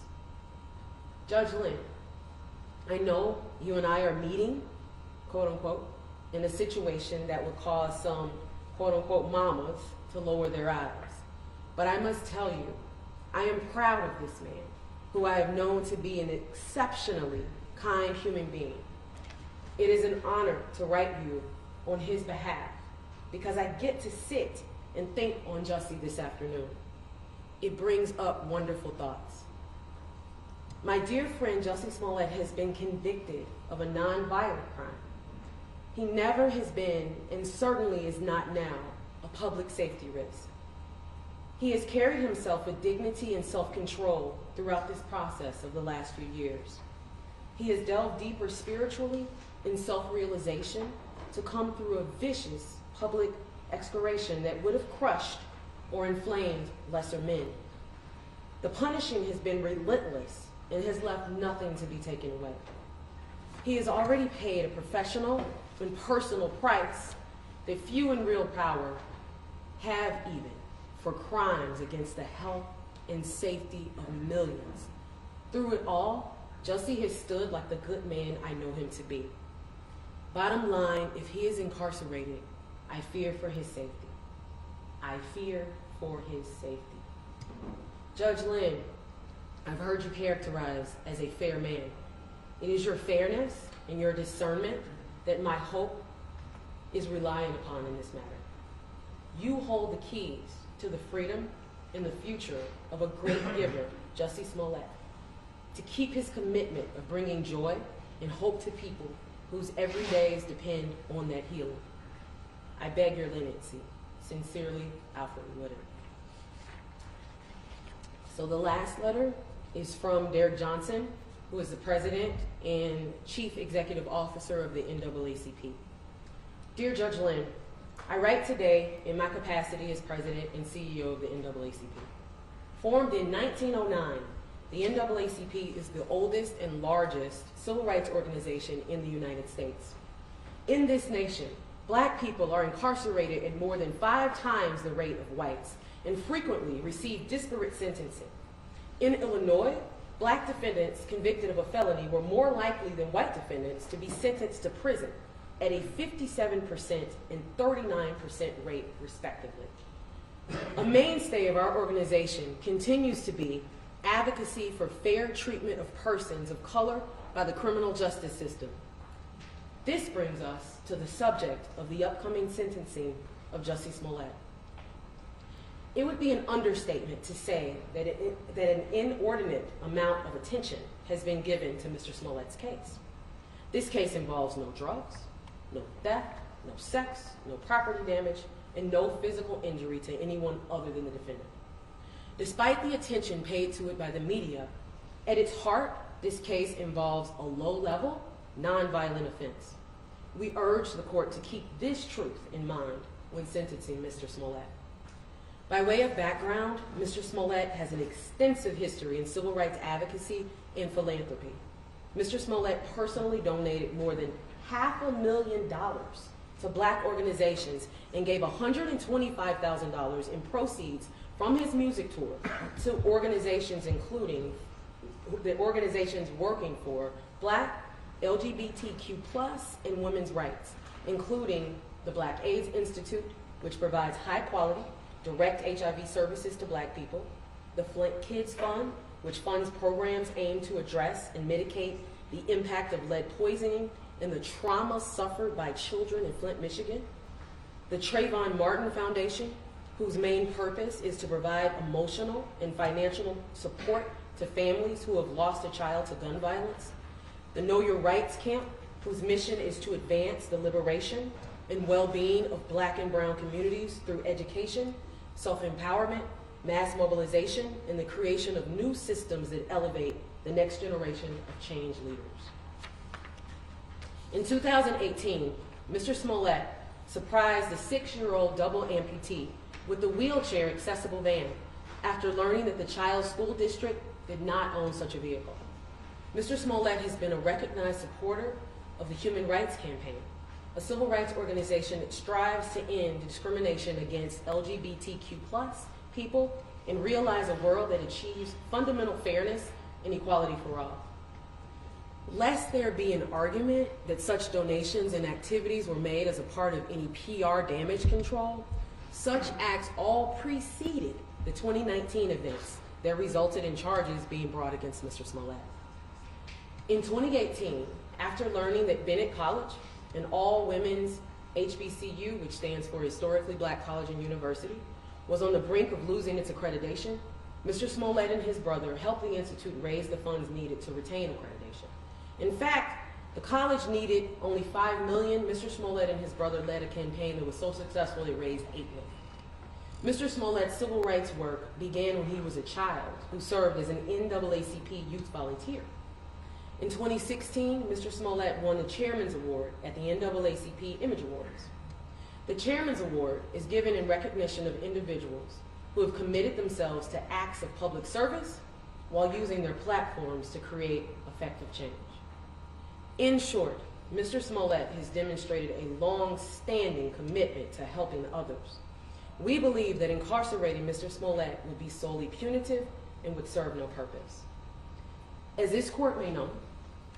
Speaker 21: Judge Lynn, I know you and I are meeting, quote unquote, in a situation that would cause some, quote unquote, mamas to lower their eyes. But I must tell you, I am proud of this man, who I have known to be an exceptionally kind human being. It is an honor to write you on his behalf because I get to sit and think on Jussie this afternoon. It brings up wonderful thoughts. My dear friend Jussie Smollett has been convicted of a nonviolent crime. He never has been, and certainly is not now, a public safety risk. He has carried himself with dignity and self-control throughout this process of the last few years. He has delved deeper spiritually in self-realization to come through a vicious public excoriation that would have crushed or inflamed lesser men. The punishing has been relentless and has left nothing to be taken away. He has already paid a professional and personal price that few in real power have even for crimes against the health and safety of millions. Through it all, Jussie has stood like the good man I know him to be. Bottom line, if he is incarcerated, I fear for his safety. I fear for his safety. Judge Lynn, I've heard you characterized as a fair man. It is your fairness and your discernment that my hope is relying upon in this matter. You hold the keys to the freedom and the future of a great giver, Jussie Smollett, to keep his commitment of bringing joy and hope to people whose every days depend on that healing. I beg your leniency. Sincerely, Alfred Woodard. So the last letter is from Derek Johnson, who is the president and chief executive officer of the NAACP. Dear Judge Lynn, I write today in my capacity as president and CEO of the NAACP. Formed in 1909, the NAACP is the oldest and largest civil rights organization in the United States. In this nation, Black people are incarcerated at more than 5 times the rate of whites and frequently receive disparate sentencing. In Illinois, black defendants convicted of a felony were more likely than white defendants to be sentenced to prison at a 57% and 39% rate, respectively. A mainstay of our organization continues to be advocacy for fair treatment of persons of color by the criminal justice system. This brings us to the subject of the upcoming sentencing of Jussie Smollett. It would be an understatement to say that an inordinate amount of attention has been given to Mr. Smollett's case. This case involves no drugs, no theft, no sex, no property damage, and no physical injury to anyone other than the defendant. Despite the attention paid to it by the media, at its heart, this case involves a low-level, nonviolent offense. We urge the court to keep this truth in mind when sentencing Mr. Smollett. By way of background, Mr. Smollett has an extensive history in civil rights advocacy and philanthropy. Mr. Smollett personally donated more than $500,000 to black organizations and gave $125,000 in proceeds from his music tour to organizations including the organizations working for black, LGBTQ+, and women's rights, including the Black AIDS Institute, which provides high-quality, direct HIV services to black people, the Flint Kids Fund, which funds programs aimed to address and mitigate the impact of lead poisoning and the trauma suffered by children in Flint, Michigan, the Trayvon Martin Foundation, whose main purpose is to provide emotional and financial support to families who have lost a child to gun violence, the Know Your Rights Camp, whose mission is to advance the liberation and well-being of black and brown communities through education, self-empowerment, mass mobilization, and the creation of new systems that elevate the next generation of change leaders. In 2018, Mr. Smollett surprised a 6-year-old double amputee with a wheelchair accessible van after learning that the child's school district did not own such a vehicle. Mr. Smollett has been a recognized supporter of the Human Rights Campaign, a civil rights organization that strives to end discrimination against LGBTQ+ people and realize a world that achieves fundamental fairness and equality for all. Lest there be an argument that such donations and activities were made as a part of any PR damage control, such acts all preceded the 2019 events that resulted in charges being brought against Mr. Smollett. In 2018, after learning that Bennett College, an all-women's HBCU, which stands for Historically Black College and University, was on the brink of losing its accreditation, Mr. Smollett and his brother helped the institute raise the funds needed to retain accreditation. In fact, the college needed only $5 million. Mr. Smollett and his brother led a campaign that was so successful it raised $8 million. Mr. Smollett's civil rights work began when he was a child who served as an NAACP youth volunteer. In 2016, Mr. Smollett won the Chairman's Award at the NAACP Image Awards. The Chairman's Award is given in recognition of individuals who have committed themselves to acts of public service while using their platforms to create effective change. In short, Mr. Smollett has demonstrated a long-standing commitment to helping others. We believe that incarcerating Mr. Smollett would be solely punitive and would serve no purpose. As this court may know,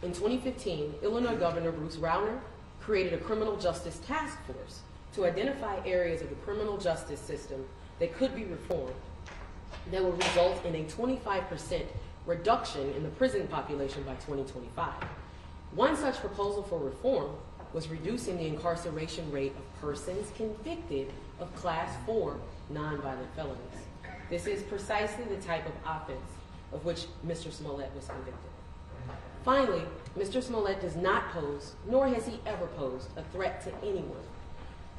Speaker 21: in 2015, Illinois Governor Bruce Rauner created a criminal justice task force to identify areas of the criminal justice system that could be reformed that would result in a 25% reduction in the prison population by 2025. One such proposal for reform was reducing the incarceration rate of persons convicted of Class 4 nonviolent felonies. This is precisely the type of offense of which Mr. Smollett was convicted. Finally, Mr. Smollett does not pose, nor has he ever posed, a threat to anyone.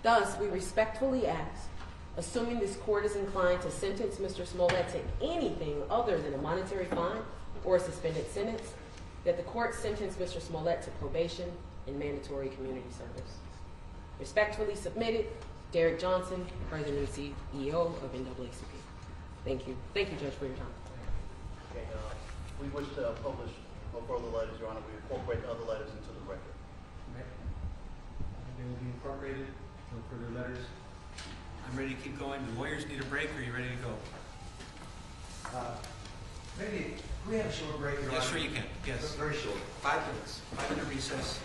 Speaker 21: Thus, we respectfully ask, assuming this court is inclined to sentence Mr. Smollett to anything other than a monetary fine or a suspended sentence, that the court sentence Mr. Smollett to probation and mandatory community service. Respectfully submitted, Derek Johnson, President and CEO of NAACP. Thank you. Thank you, Judge, for your time.
Speaker 15: Okay, we wish to publish no further letters, Your Honor. We incorporate the other letters into the record.
Speaker 2: Okay. They will be incorporated. No further letters. I'm ready to keep going. Do lawyers need a break, or are you ready to go? Maybe, can we have a short break? Your
Speaker 4: Yeah,
Speaker 2: Honor?
Speaker 4: sure you can. Yes.
Speaker 2: Very short. 5 minutes. 5-minute recess.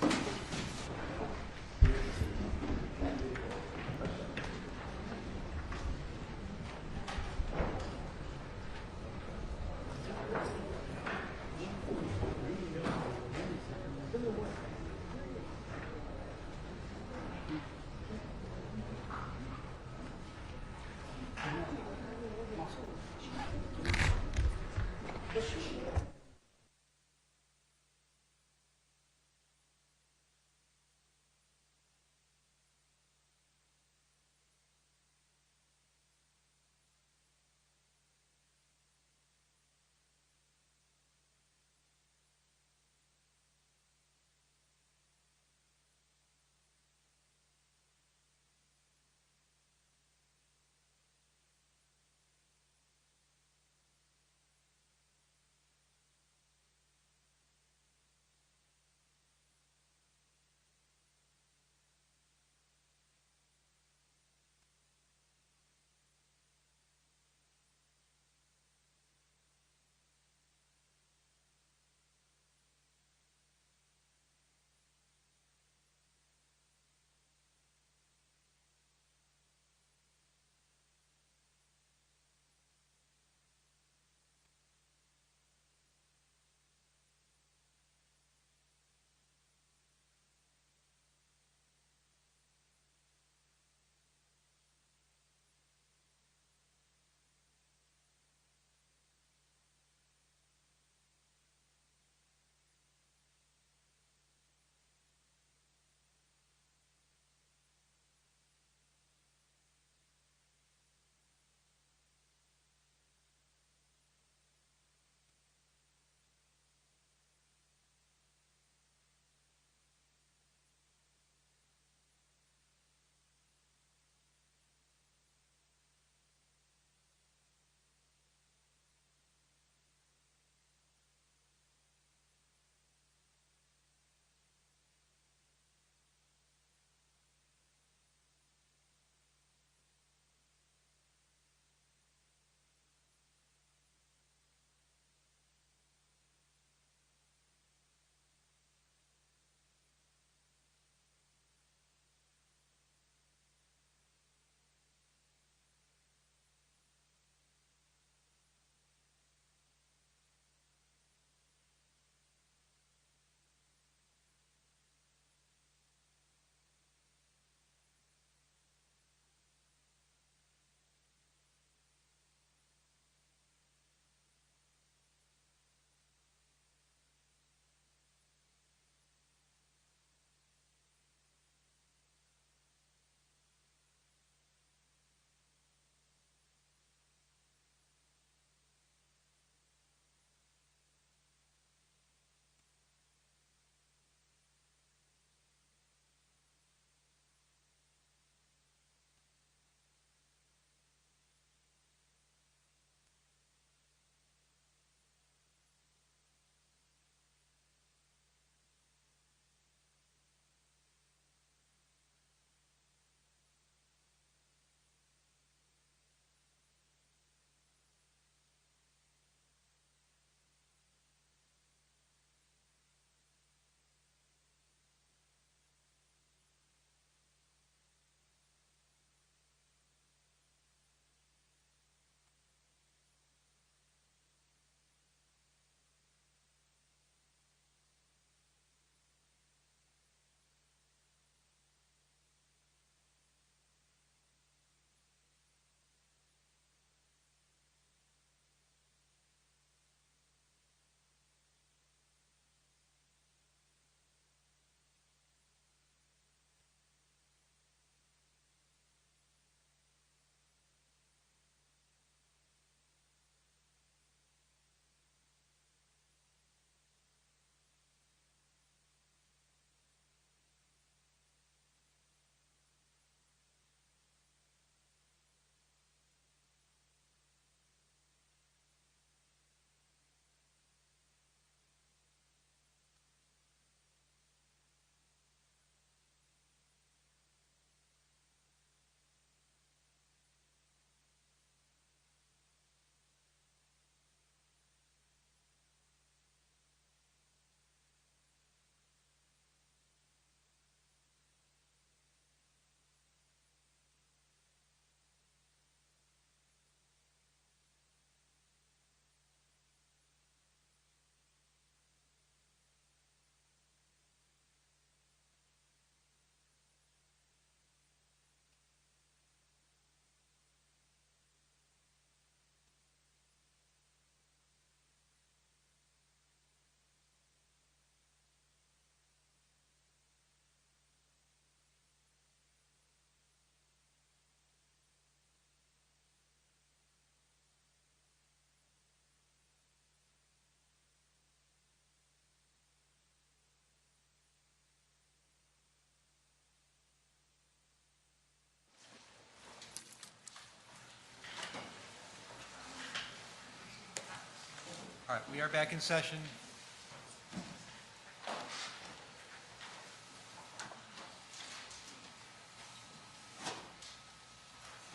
Speaker 2: All right, we are back in session.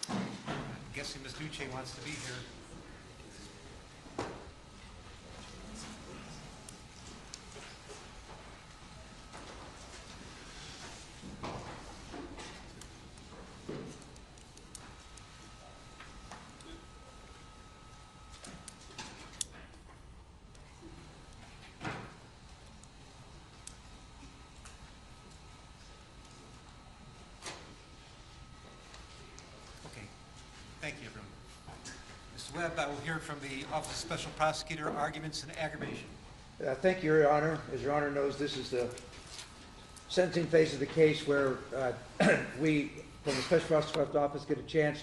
Speaker 2: I'm guessing Ms. Duce wants to be here. Thank you, everyone. Mr. Webb, I will hear from the Office of Special Prosecutor, arguments and aggravation.
Speaker 4: Thank you, Your Honor. As Your Honor knows, this is the sentencing phase of the case where we, from the Special Prosecutor's Office, get a chance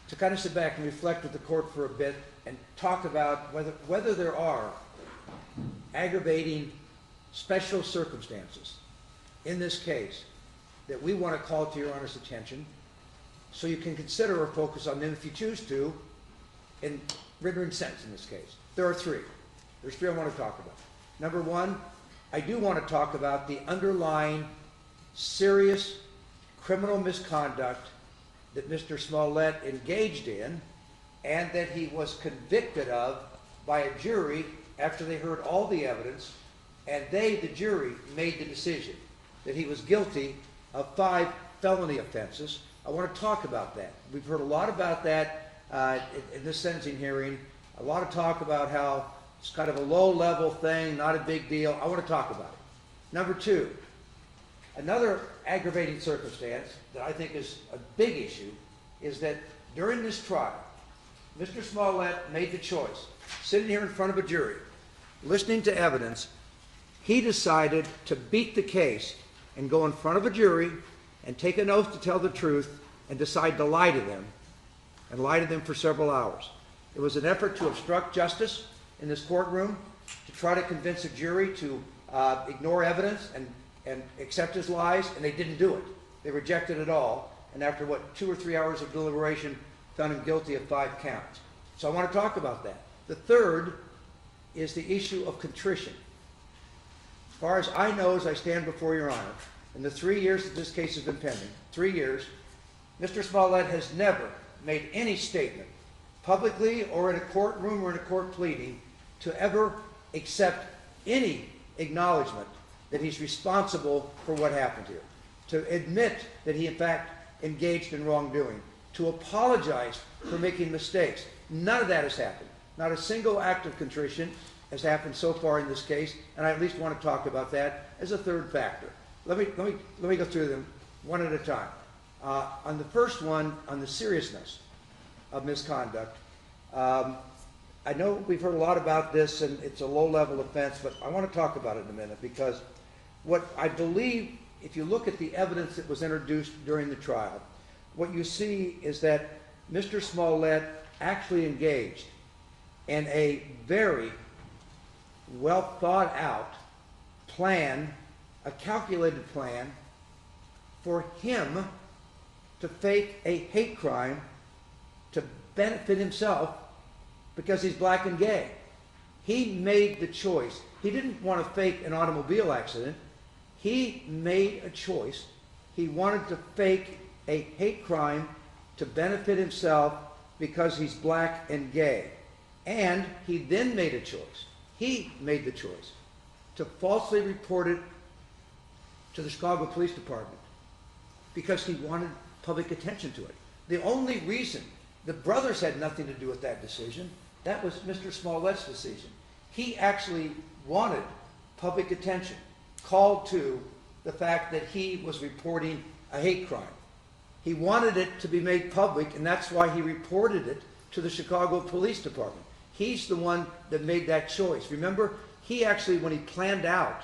Speaker 4: to kind of sit back and reflect with the court for a bit and talk about whether there are aggravating special circumstances in this case that we want to call to Your Honor's attention, so you can consider or focus on them if you choose to, in rendering sentence in this case. There are three. There's three I want to talk about. Number one, I do want to talk about the underlying serious criminal misconduct that Mr. Smollett engaged in and that he was convicted of by a jury after they heard all the evidence, and they, the jury, made the decision that he was guilty of 5 felony offenses. I want to talk about that. We've heard a lot about that in this sentencing hearing, a lot of talk about how it's kind of a low-level thing, not a big deal. I want to talk about it. Number two, another aggravating circumstance that I think is a big issue is that during this trial, Mr. Smollett made the choice, sitting here in front of a jury, listening to evidence, he decided to beat the case and go in front of a jury and take an oath to tell the truth and decide to lie to them, and lie to them for several hours. It was an effort to obstruct justice in this courtroom, to try to convince a jury to ignore evidence and accept his lies, and they didn't do it. They rejected it all, and after, 2 or 3 hours of deliberation, found him guilty of 5 counts. So I want to talk about that. The third is the issue of contrition. As far as I know, as I stand before Your Honor, in the 3 years that this case has been pending, 3 years, Mr. Smollett has never made any statement, publicly or in a courtroom or in a court pleading, to ever accept any acknowledgement that he's responsible for what happened here, to admit that he in fact engaged in wrongdoing, to apologize for making mistakes. None of that has happened. Not a single act of contrition has happened so far in this case, and I at least want to talk about that as a third factor. Let me go through them one at a time. On the first one, on the seriousness of misconduct, I know we've heard a lot about this and it's a low-level offense, but I want to talk about it in a minute, because what I believe, if you look at the evidence that was introduced during the trial, what you see is that Mr. Smollett actually engaged in a very well thought out plan, a calculated plan for him to fake a hate crime to benefit himself because he's black and gay. He made the choice. He didn't want to fake an automobile accident. He made a choice. He wanted to fake a hate crime to benefit himself because he's black and gay. And he then made a choice. He made the choice to falsely report it to the Chicago Police Department because he wanted public attention to it. The only reason, the brothers had nothing to do with that decision. That was Mr. Smollett's decision. He actually wanted public attention, called to the fact that he was reporting a hate crime. He wanted it to be made public, and that's why he reported it to the Chicago Police Department. He's the one that made that choice. Remember, he actually, when he planned out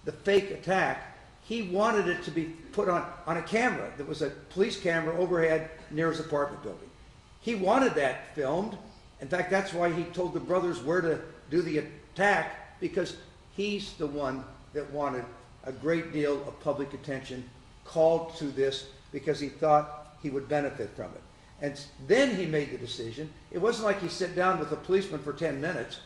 Speaker 4: the fake attack, he wanted it to be put on a camera. There was a police camera overhead near his apartment building. He wanted that filmed. In fact, that's why he told the brothers where to do the attack, because he's the one that wanted a great deal of public attention, called to this because he thought he would benefit from it. And then he made the decision. It wasn't like he sat down with a policeman for 10 minutes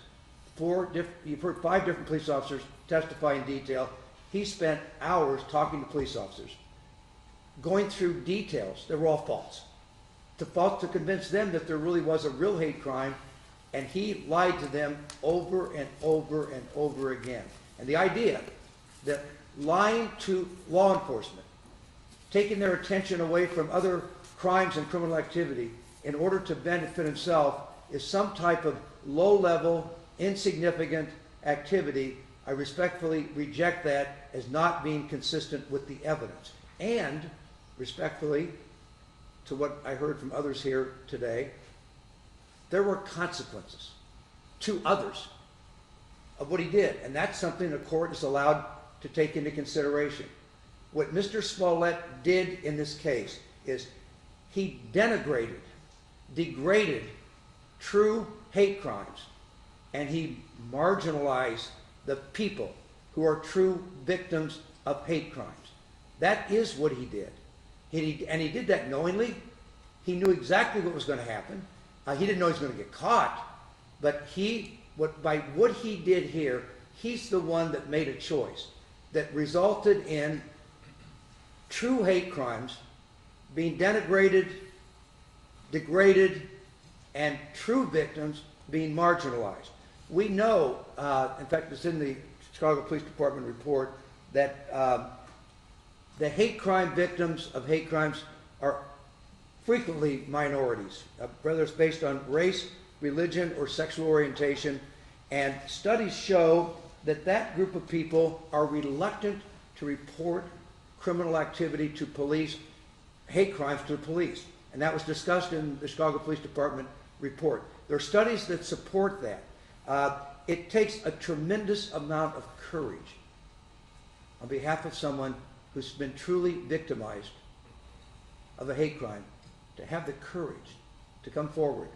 Speaker 4: you've heard 5 different police officers testify in detail. He spent hours talking to police officers, going through details that were all false, to convince them that there really was a real hate crime, and he lied to them over and over and over again. And the idea that lying to law enforcement, taking their attention away from other crimes and criminal activity in order to benefit himself is some type of low-level, insignificant activity, I respectfully reject that as not being consistent with the evidence. And, respectfully, to what I heard from others here today, there were consequences to others of what he did. And that's something the court is allowed to take into consideration. What Mr. Smollett did in this case is he denigrated, degraded true hate crimes, and he marginalized the people who are true victims of hate crimes. That is what he did. And he did that knowingly. He knew exactly what was going to happen. He didn't know he was going to get caught, but by what he did here, he's the one that made a choice that resulted in true hate crimes being denigrated, degraded, and true victims being marginalized. We know, in fact, it's in the Chicago Police Department report, that the hate crime victims of hate crimes are frequently minorities, whether it's based on race, religion, or sexual orientation. And studies show that that group of people are reluctant to report criminal activity to police, hate crimes to the police. And that was discussed in the Chicago Police Department report. There are studies that support that. It takes a tremendous amount of courage on behalf of someone who's been truly victimized of a hate crime to have the courage to come forward,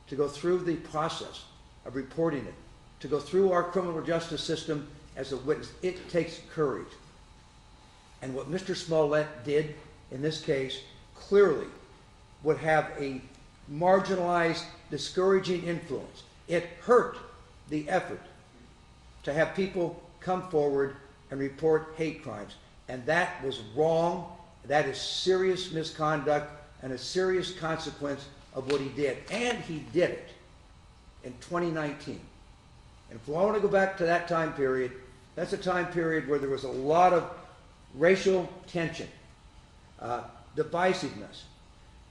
Speaker 4: to go through the process of reporting it, to go through our criminal justice system as a witness. It takes courage. And what Mr. Smollett did in this case clearly would have a marginalized, discouraging influence. It hurt the effort to have people come forward and report hate crimes. And that was wrong. That is serious misconduct and a serious consequence of what he did. And he did it in 2019. And if I want to go back to that time period, that's a time period where there was a lot of racial tension, divisiveness.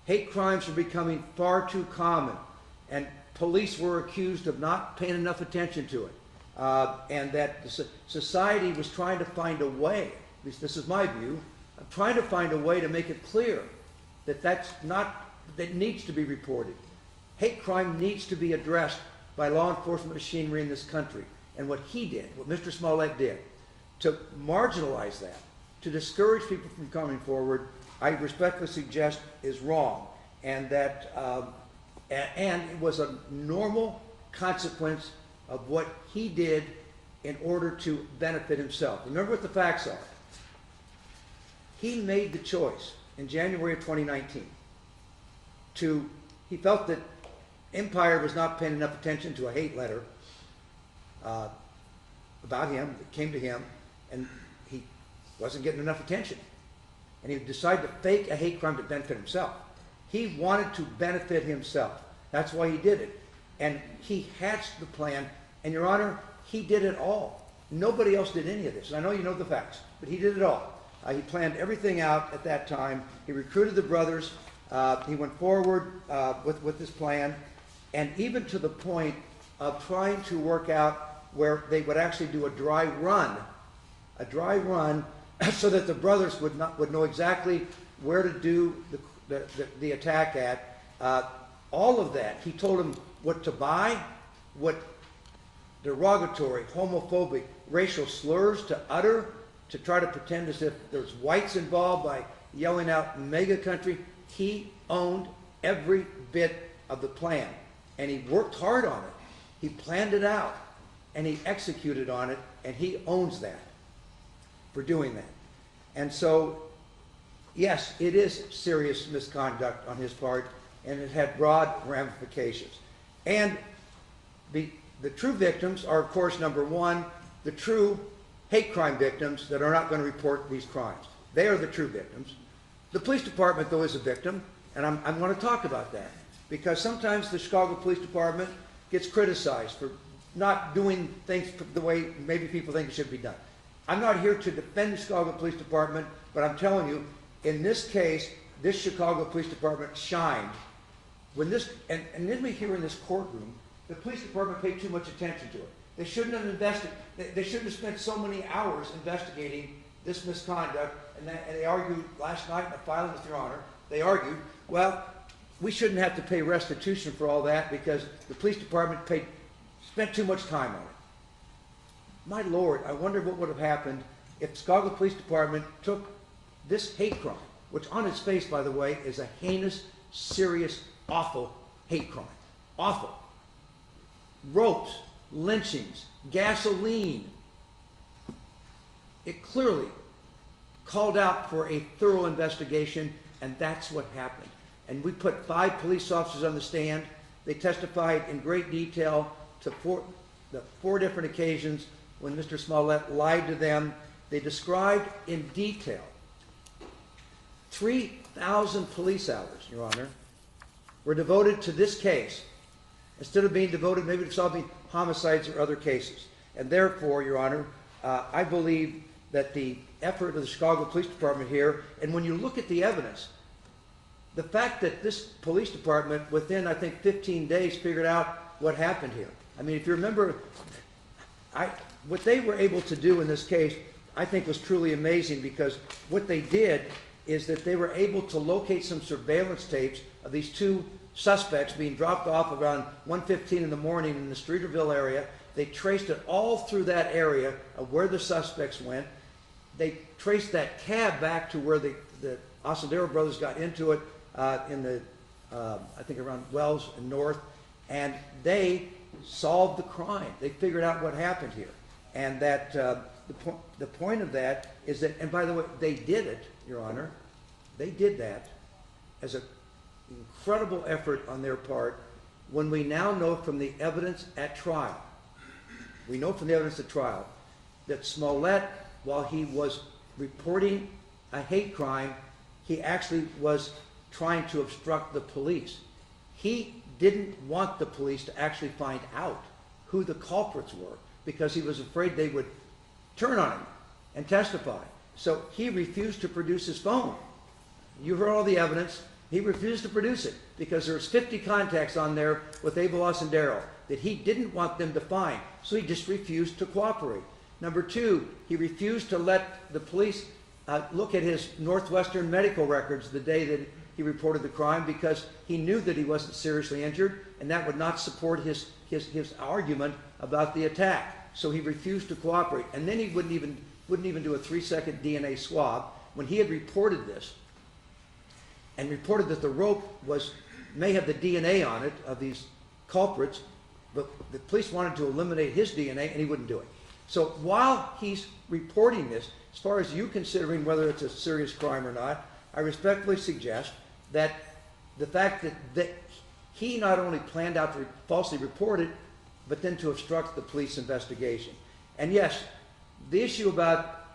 Speaker 4: Hate crimes were becoming far too common, and police were accused of not paying enough attention to it. And that the society was trying to find a way, at least this is my view, of trying to find a way to make it clear that that needs to be reported. Hate crime needs to be addressed by law enforcement machinery in this country. And what he did, what Mr. Smollett did, to marginalize that, to discourage people from coming forward, I respectfully suggest is wrong. And that, and it was a normal consequence of what he did in order to benefit himself. Remember what the facts are. He made the choice in January of 2019 he felt that Empire was not paying enough attention to a hate letter about him that came to him, and he wasn't getting enough attention. And he decided to fake a hate crime to benefit himself. He wanted to benefit himself. That's why he did it. And he hatched the plan, and Your Honor, he did it all. Nobody else did any of this. And I know you know the facts, but he did it all. He planned everything out at that time. He recruited the brothers. He went forward with this plan, and even to the point of trying to work out where they would actually do a dry run, so that the brothers would know exactly where to do the attack at. All of that. He told them what to buy, what derogatory, homophobic, racial slurs to utter, to try to pretend as if there's whites involved by yelling out mega country. He owned every bit of the plan, and he worked hard on it. He planned it out, and he executed on it, and he owns that for doing that. And so, yes, it is serious misconduct on his part, and it had broad ramifications. And the true victims are, of course, number one, the true hate crime victims that are not going to report these crimes. They are the true victims. The police department, though, is a victim, and I'm going to talk about that, because sometimes the Chicago Police Department gets criticized for not doing things the way maybe people think it should be done. I'm not here to defend the Chicago Police Department, but I'm telling you, in this case, this Chicago Police Department shined. When this, and then we hear in this courtroom, the police department paid too much attention to it. They shouldn't have invested, they shouldn't have spent so many hours investigating this misconduct, and they argued last night in the filing with Your Honor, they argued, well, we shouldn't have to pay restitution for all that because the police department spent too much time on it. My Lord, I wonder what would have happened if the Chicago Police Department took this hate crime, which on its face, by the way, is a heinous, serious, awful hate crime. Awful. Ropes, lynchings, gasoline. It clearly called out for a thorough investigation, and that's what happened. And we put 5 police officers on the stand. They testified in great detail to the 4 different occasions when Mr. Smollett lied to them. They described in detail 3,000 police hours, Your Honor, were devoted to this case instead of being devoted maybe to solving homicides or other cases. And therefore, Your Honor, I believe that the effort of the Chicago Police Department here, and when you look at the evidence, the fact that this police department within, I think, 15 days figured out what happened here. I mean, if you remember, what they were able to do in this case, I think was truly amazing, because what they did is that they were able to locate some surveillance tapes of these 2 suspects being dropped off around 1:15 in the morning in the Streeterville area. They traced it all through that area of where the suspects went. They traced that cab back to where the Ossadero brothers got into it in the, I think around Wells and North, and they solved the crime. They figured out what happened here. And that the point of that is that, and by the way, they did it, Your Honor, they did that as an incredible effort on their part, when we now know from the evidence at trial, that Smollett, while he was reporting a hate crime, he actually was trying to obstruct the police. He didn't want the police to actually find out who the culprits were, because he was afraid they would turn on him and testify. So he refused to produce his phone. You heard all the evidence. He refused to produce it because there's 50 contacts on there with Abel Ossadero that he didn't want them to find. So he just refused to cooperate. Number 2, he refused to let the police look at his Northwestern medical records the day that he reported the crime, because he knew that he wasn't seriously injured, and that would not support his argument about the attack. So he refused to cooperate. And then he wouldn't even do a 3-second DNA swab when he had reported this, and reported that the rope may have the DNA on it of these culprits, but the police wanted to eliminate his DNA, and he wouldn't do it. So while he's reporting this, as far as you considering whether it's a serious crime or not, I respectfully suggest that the fact that he not only planned out to falsely report it, but then to obstruct the police investigation. And yes, the issue about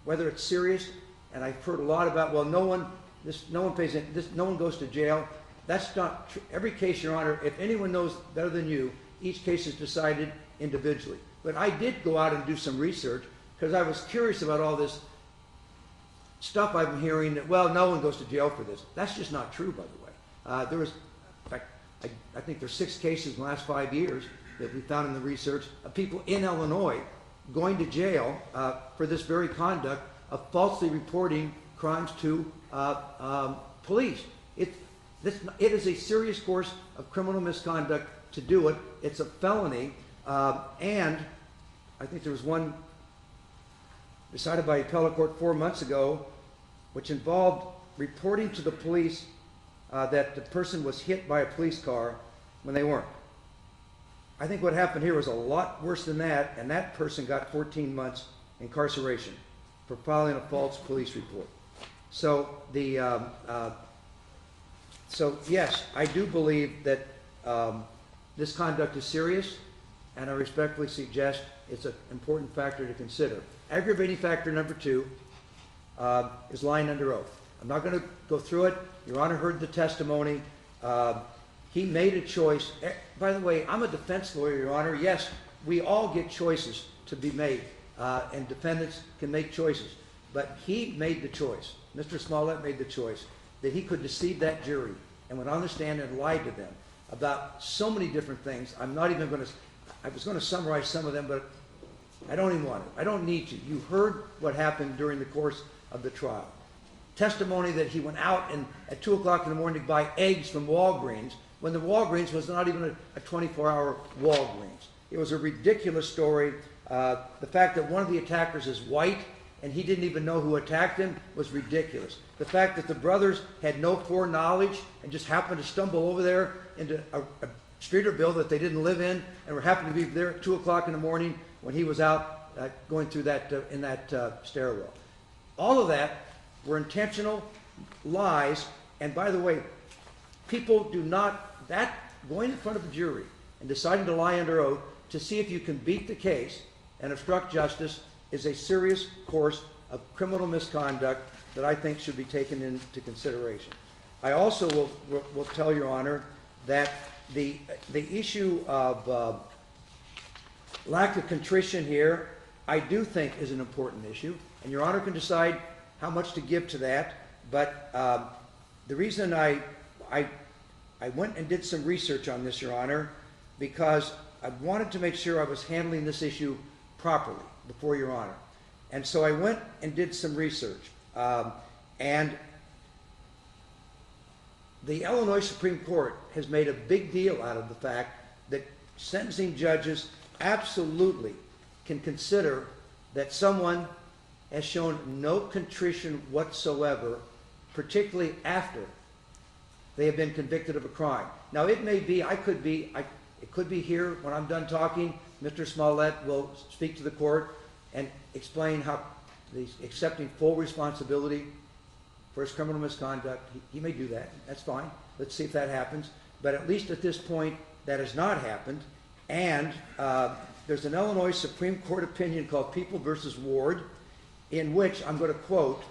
Speaker 4: whether it's serious, and I've heard a lot about, well, no one goes to jail. That's not true. Every case, Your Honor, if anyone knows better than you, each case is decided individually. But I did go out and do some research because I was curious about all this stuff I've been hearing that, well, no one goes to jail for this. That's just not true, by the way. There was, in fact, I think there's 6 cases in the last 5 years that we found in the research of people in Illinois going to jail for this very conduct of falsely reporting crimes to police. It is a serious course of criminal misconduct to do it. It's a felony, and I think there was one decided by appellate court 4 months ago, which involved reporting to the police that the person was hit by a police car when they weren't. I think what happened here was a lot worse than that, and that person got 14 months incarceration for filing a false police report. So so yes, I do believe that This conduct is serious, and I respectfully suggest it's an important factor to consider. Aggravating factor number 2 is lying under oath. I'm not going to go through it. Your Honor heard the testimony. He made a choice. By the way, I'm a defense lawyer, Your Honor. Yes, we all get choices to be made, and defendants can make choices. But he made the choice. Mr. Smollett made the choice that he could deceive that jury and went on the stand and lied to them about so many different things. I'm not even going to, I was going to summarize some of them, but I don't even want to. I don't need to. You heard what happened during the course of the trial. Testimony that he went out and at 2 o'clock in the morning to buy eggs from Walgreens when the Walgreens was not even a 24-hour Walgreens. It was a ridiculous story. The fact that one of the attackers is white and he didn't even know who attacked him was ridiculous. The fact that the brothers had no foreknowledge and just happened to stumble over there into a Streeterville that they didn't live in and were happened to be there at 2 o'clock in the morning when he was out going through that in that stairwell. All of that were intentional lies. And by the way, people do not, going in front of a jury and deciding to lie under oath to see if you can beat the case and obstruct justice is a serious course of criminal misconduct that I think should be taken into consideration. I also will tell Your Honor that the issue of lack of contrition here, I do think is an important issue, and Your Honor can decide how much to give to that. But the reason I went and did some research on this, Your Honor, because I wanted to make sure I was handling this issue properly before Your Honor. And so I went and did some research. And the Illinois Supreme Court has made a big deal out of the fact that sentencing judges absolutely can consider that someone has shown no contrition whatsoever, particularly after they have been convicted of a crime. Now, it may be, it could be here when I'm done talking, Mr. Smollett will speak to the court and explain how he's accepting full responsibility for his criminal misconduct. He may do that. That's fine. Let's see if that happens. But at least at this point, that has not happened. And there's an Illinois Supreme Court opinion called People v. Ward, in which, I'm going to quote,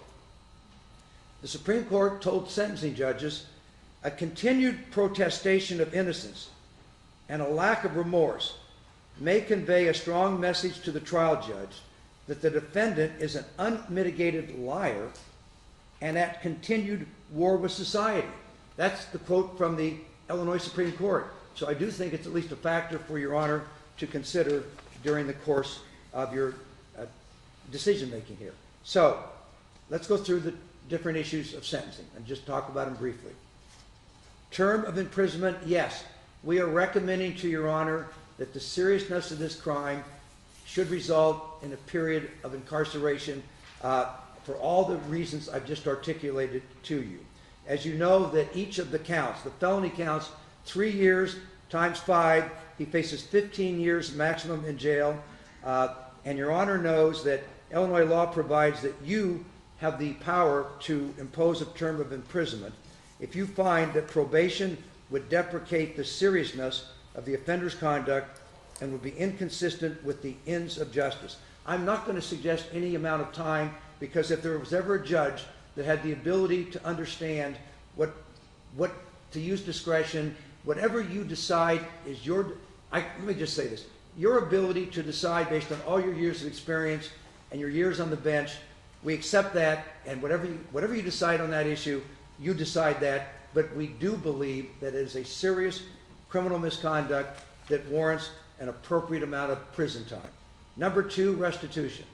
Speaker 4: the Supreme Court told sentencing judges, a continued protestation of innocence and a lack of remorse may convey a strong message to the trial judge that the defendant is an unmitigated liar and at continued war with society. That's the quote from the Illinois Supreme Court. So I do think it's at least a factor for Your Honor to consider during the course of your decision-making here. So let's go through the different issues of sentencing and just talk about them briefly. Term of imprisonment, yes. We are recommending to Your Honor that the seriousness of this crime should result in a period of incarceration for all the reasons I've just articulated to you. As you know, that each of the counts, the felony counts, 3 years times 5, he faces 15 years maximum in jail. And Your Honor knows that Illinois law provides that you have the power to impose a term of imprisonment if you find that probation would deprecate the seriousness of the offender's conduct and would be inconsistent with the ends of justice. I'm not going to suggest any amount of time, because if there was ever a judge that had the ability to understand what to use discretion, whatever you decide is your, let me just say this, your ability to decide based on all your years of experience and your years on the bench, we accept that, and whatever you decide on that issue, you decide that, but we do believe that it is a serious criminal misconduct that warrants an appropriate amount of prison time. Number 2, restitution.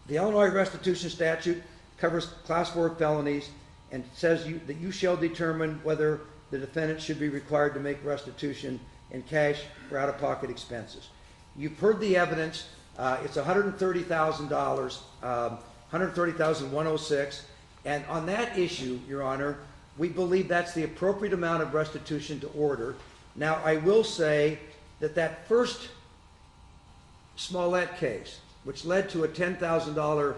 Speaker 4: The Illinois restitution statute covers class 4 felonies and says that you shall determine whether the defendant should be required to make restitution in cash for out-of-pocket expenses. You've heard the evidence. It's $130,000, $130,106, and on that issue, Your Honor, we believe that's the appropriate amount of restitution to order. Now, I will say that first Smollett case, which led to a $10,000,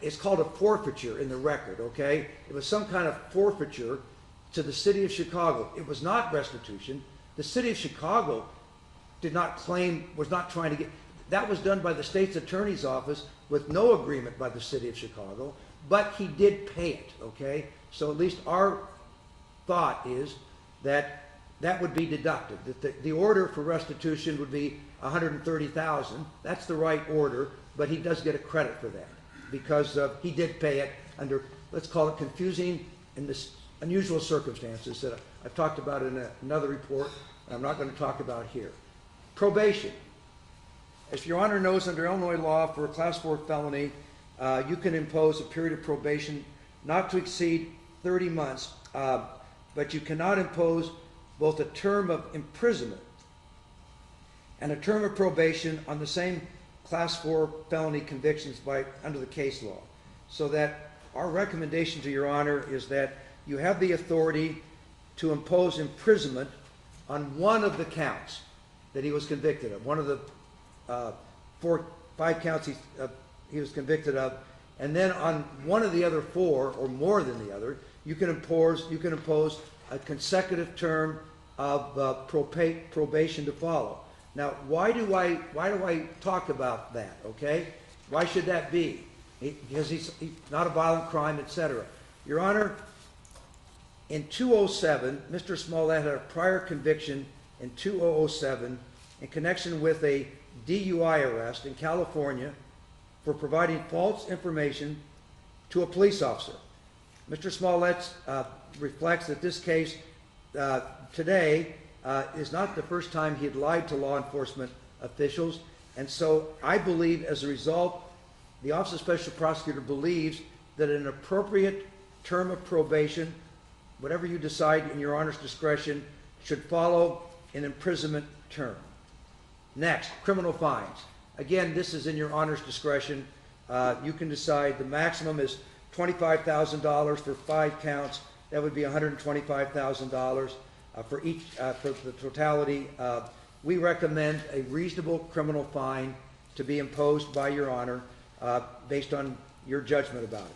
Speaker 4: it's called a forfeiture in the record, okay? It was some kind of forfeiture to the city of Chicago. It was not restitution. The city of Chicago did not claim, was not trying to get, that was done by the state's attorney's office with no agreement by the city of Chicago, but he did pay it, okay? So at least our thought is that that would be deducted, that the order for restitution would be $130,000. That's the right order, but he does get a credit for that because he did pay it under, let's call it confusing and unusual circumstances that I've talked about in another report I'm not going to talk about here. Probation. As Your Honor knows, under Illinois law, for a Class 4 felony, you can impose a period of probation not to exceed 30 months, but you cannot impose both a term of imprisonment and a term of probation on the same Class 4 felony convictions under the case law. So that our recommendation to Your Honor is that you have the authority to impose imprisonment on one of the counts that he was convicted of, one of the 5 counts he was convicted of, and then on one of the other 4 or more than the other, you can impose a consecutive term of probation to follow. Now, why do I talk about that? Okay, why should that be? Because he's not a violent crime, etc. Your Honor, in 2007, Mr. Smollett had a prior conviction in 2007 in connection with a DUI arrest in California for providing false information to a police officer. Mr. Smollett reflects that this case today is not the first time he had lied to law enforcement officials, and so I believe as a result, the Office of Special Prosecutor believes that an appropriate term of probation, whatever you decide in Your Honor's discretion, should follow an imprisonment term. Next, criminal fines. Again, this is in Your Honor's discretion. You can decide the maximum is $25,000 for 5 counts. That would be $125,000 for each, for the totality. We recommend a reasonable criminal fine to be imposed by Your Honor based on your judgment about it.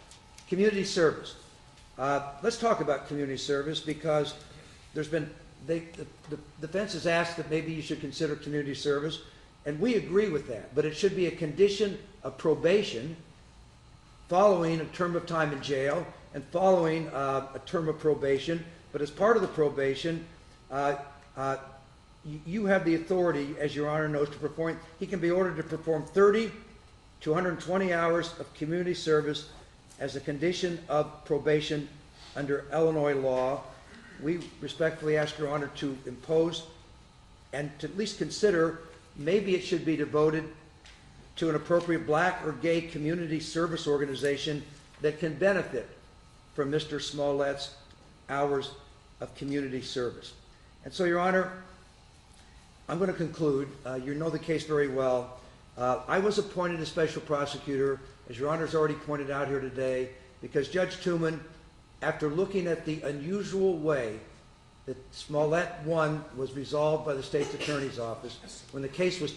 Speaker 4: Community service. Let's talk about community service because there's been, the defense has asked that maybe you should consider community service, and we agree with that, but it should be a condition of probation following a term of time in jail and following a term of probation, but as part of the probation, you have the authority, as Your Honor knows, to perform, he can be ordered to perform 30 to 120 hours of community service as a condition of probation under Illinois law. We respectfully ask Your Honor to impose and to at least consider maybe it should be devoted to an appropriate black or gay community service organization that can benefit from Mr. Smollett's hours of community service. And so, Your Honor, I'm going to conclude. You know the case very well. I was appointed as special prosecutor, as Your Honor's already pointed out here today, because Judge Tooman, after looking at the unusual way that Smollett 1 was resolved by the state's attorney's office, when the case was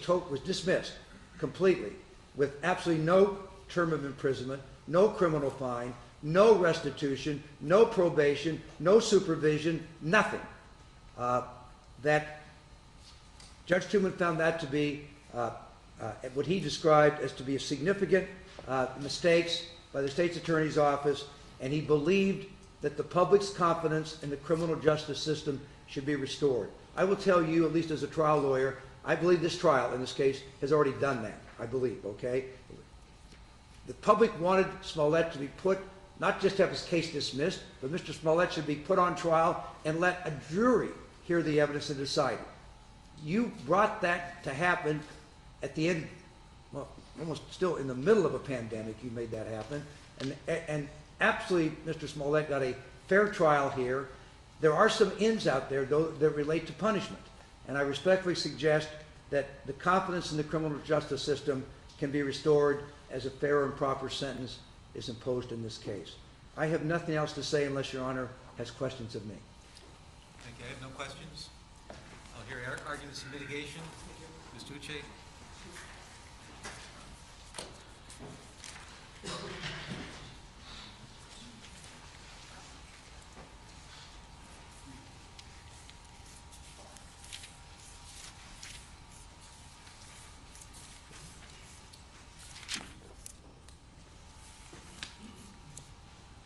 Speaker 4: dismissed completely, with absolutely no term of imprisonment, no criminal fine, no restitution, no probation, no supervision, nothing. That Judge Tooman found that to be what he described as to be a significant mistakes by the state's attorney's office, and he believed that the public's confidence in the criminal justice system should be restored. I will tell you, at least as a trial lawyer, I believe this trial in this case has already done that, I believe, okay? The public wanted Smollett to be put, not just have his case dismissed, but Mr. Smollett should be put on trial and let a jury hear the evidence and decide it. You brought that to happen at the end, well, almost still in the middle of a pandemic, you made that happen. And absolutely, Mr. Smollett got a fair trial here. There are some ins out there, though, that relate to punishment. And I respectfully suggest that the confidence in the criminal justice system can be restored as a fair and proper sentence is imposed in this case. I have nothing else to say unless Your Honor has questions of me.
Speaker 2: Thank you. I have no questions. I'll hear arguments in mitigation. Ms. Duce.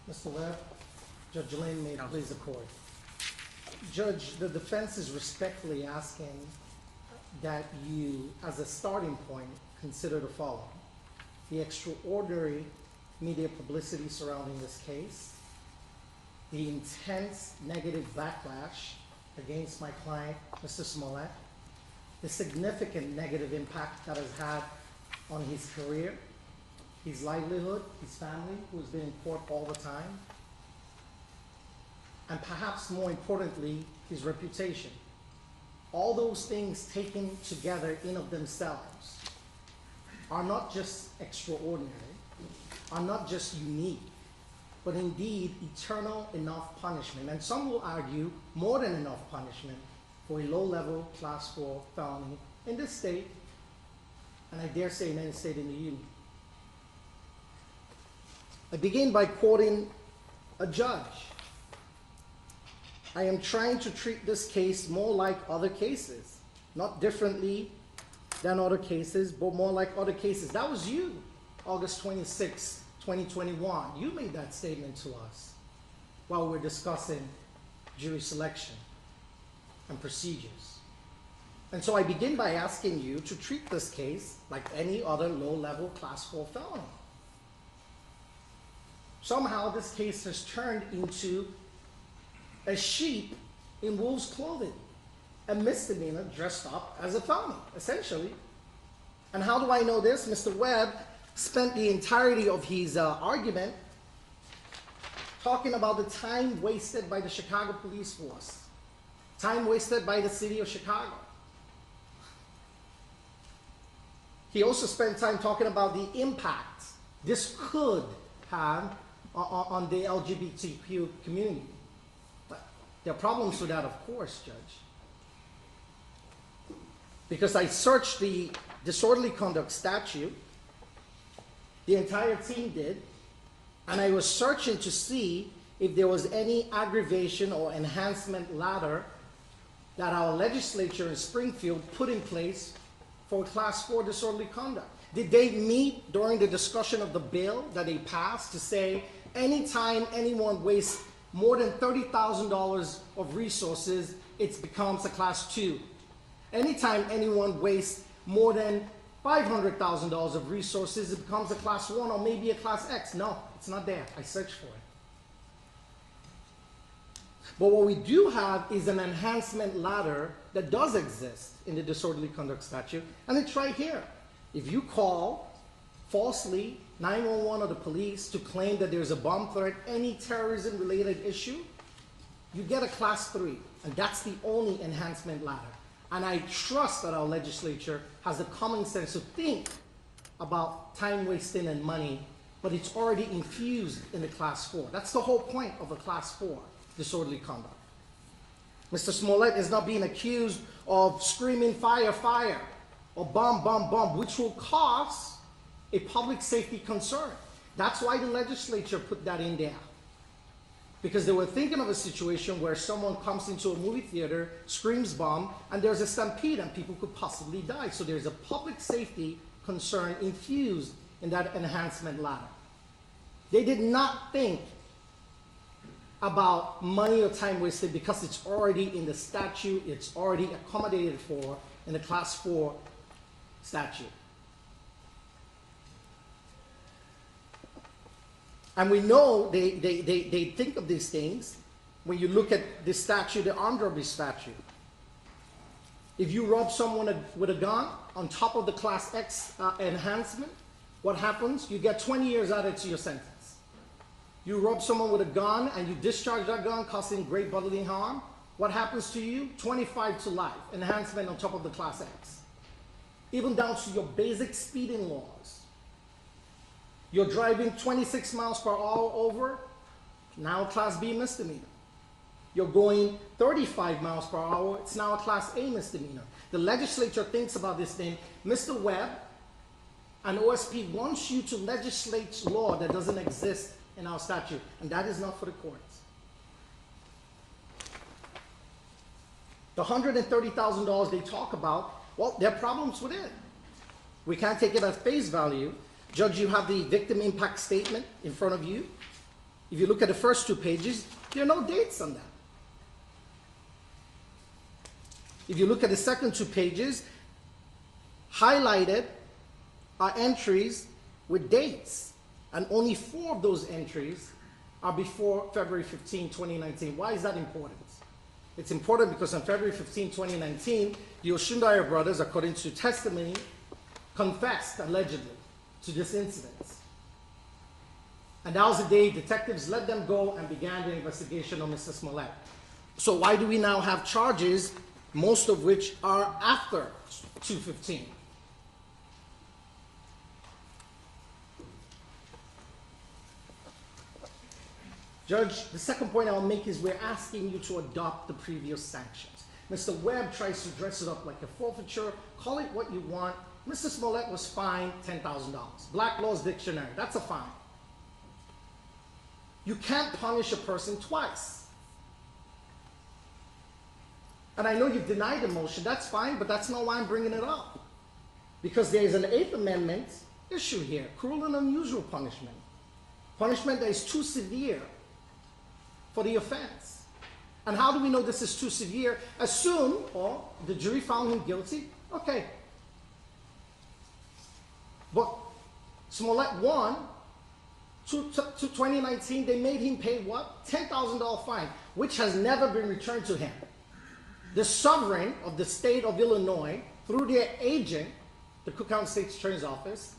Speaker 10: Mr. Webb, Judge Lane, may it please the court. Judge, the defense is respectfully asking that you, as a starting point, consider the following. The extraordinary media publicity surrounding this case, the intense negative backlash against my client, Mr. Smollett, the significant negative impact that has had on his career, his livelihood, his family, who's been in court all the time, and perhaps more importantly, his reputation. All those things taken together in of themselves are not just extraordinary, are not just unique, but indeed eternal enough punishment. And some will argue more than enough punishment for a low-level Class 4 felony in this state, and I dare say in any state in the Union. I begin by quoting a judge. I am trying to treat this case more like other cases, not differently than other cases, but more like other cases. That was you, August 26, 2021. You made that statement to us while we were discussing jury selection and procedures. And so I begin by asking you to treat this case like any other low-level Class 4 felony. Somehow this case has turned into a sheep in wolf's clothing, a misdemeanor dressed up as a felony, essentially. And how do I know this? Mr. Webb spent the entirety of his argument talking about the time wasted by the Chicago police force, time wasted by the city of Chicago. He also spent time talking about the impact this could have on the LGBTQ community. But there are problems with that, of course, Judge. Because I searched the disorderly conduct statute, the entire team did, and I was searching to see if there was any aggravation or enhancement ladder that our legislature in Springfield put in place for Class 4 disorderly conduct. Did they meet during the discussion of the bill that they passed to say anytime anyone wastes more than $30,000 of resources, it becomes a Class 2? Anytime anyone wastes more than $500,000 of resources, it becomes a Class 1 or maybe a Class X. No, it's not there. I searched for it. But what we do have is an enhancement ladder that does exist in the disorderly conduct statute, and it's right here. If you call falsely 911 or the police to claim that there's a bomb threat, any terrorism-related issue, you get a Class 3, and that's the only enhancement ladder. And I trust that our legislature has the common sense to think about time wasting and money, but it's already infused in the Class 4. That's the whole point of a Class 4 disorderly conduct. Mr. Smollett is not being accused of screaming fire, fire, or bomb, bomb, bomb, which will cause a public safety concern. That's why the legislature put that in there. Because they were thinking of a situation where someone comes into a movie theater, screams bomb, and there's a stampede and people could possibly die. So there's a public safety concern infused in that enhancement ladder. They did not think about money or time wasted because it's already in the statute, it's already accommodated for in the Class 4 statute. And we know they think of these things when you look at the statute, the armed robbery statute. If you rob someone with a gun on top of the Class X enhancement, what happens? You get 20 years added to your sentence. You rob someone with a gun and you discharge that gun causing great bodily harm, what happens to you? 25 to life, enhancement on top of the Class X. Even down to your basic speeding laws. You're driving 26 miles per hour over, now Class B misdemeanor. You're going 35 miles per hour, it's now a Class A misdemeanor. The legislature thinks about this thing. Mr. Webb and OSP wants you to legislate law that doesn't exist in our statute, and that is not for the courts. The $130,000 they talk about, well, there are problems with it. We can't take it at face value. Judge, you have the victim impact statement in front of you. If you look at the first 2 pages, there are no dates on that. If you look at the second 2 pages, highlighted are entries with dates, and only 4 of those entries are before February 15, 2019. Why is that important? It's important because on February 15, 2019, the Oshundaya brothers, according to testimony, confessed allegedly to this incident. And that was the day detectives let them go and began the investigation on Mr. Smollett. So why do we now have charges, most of which are after 2/15? Judge, the second point I'll make is we're asking you to adopt the previous sanctions. Mr. Webb tries to dress it up like a forfeiture. Call it what you want. Mr. Smollett was fined $10,000. Black Law's Dictionary, that's a fine. You can't punish a person twice. And I know you've denied the motion, that's fine, but that's not why I'm bringing it up. Because there is an 8th Amendment issue here, cruel and unusual punishment. Punishment that is too severe for the offense. And how do we know this is too severe? Assume, or the jury found him guilty, okay. But Smollett won. To 2019, they made him pay what? $10,000 fine, which has never been returned to him. The sovereign of the state of Illinois, through their agent, the Cook County State's Attorney's Office,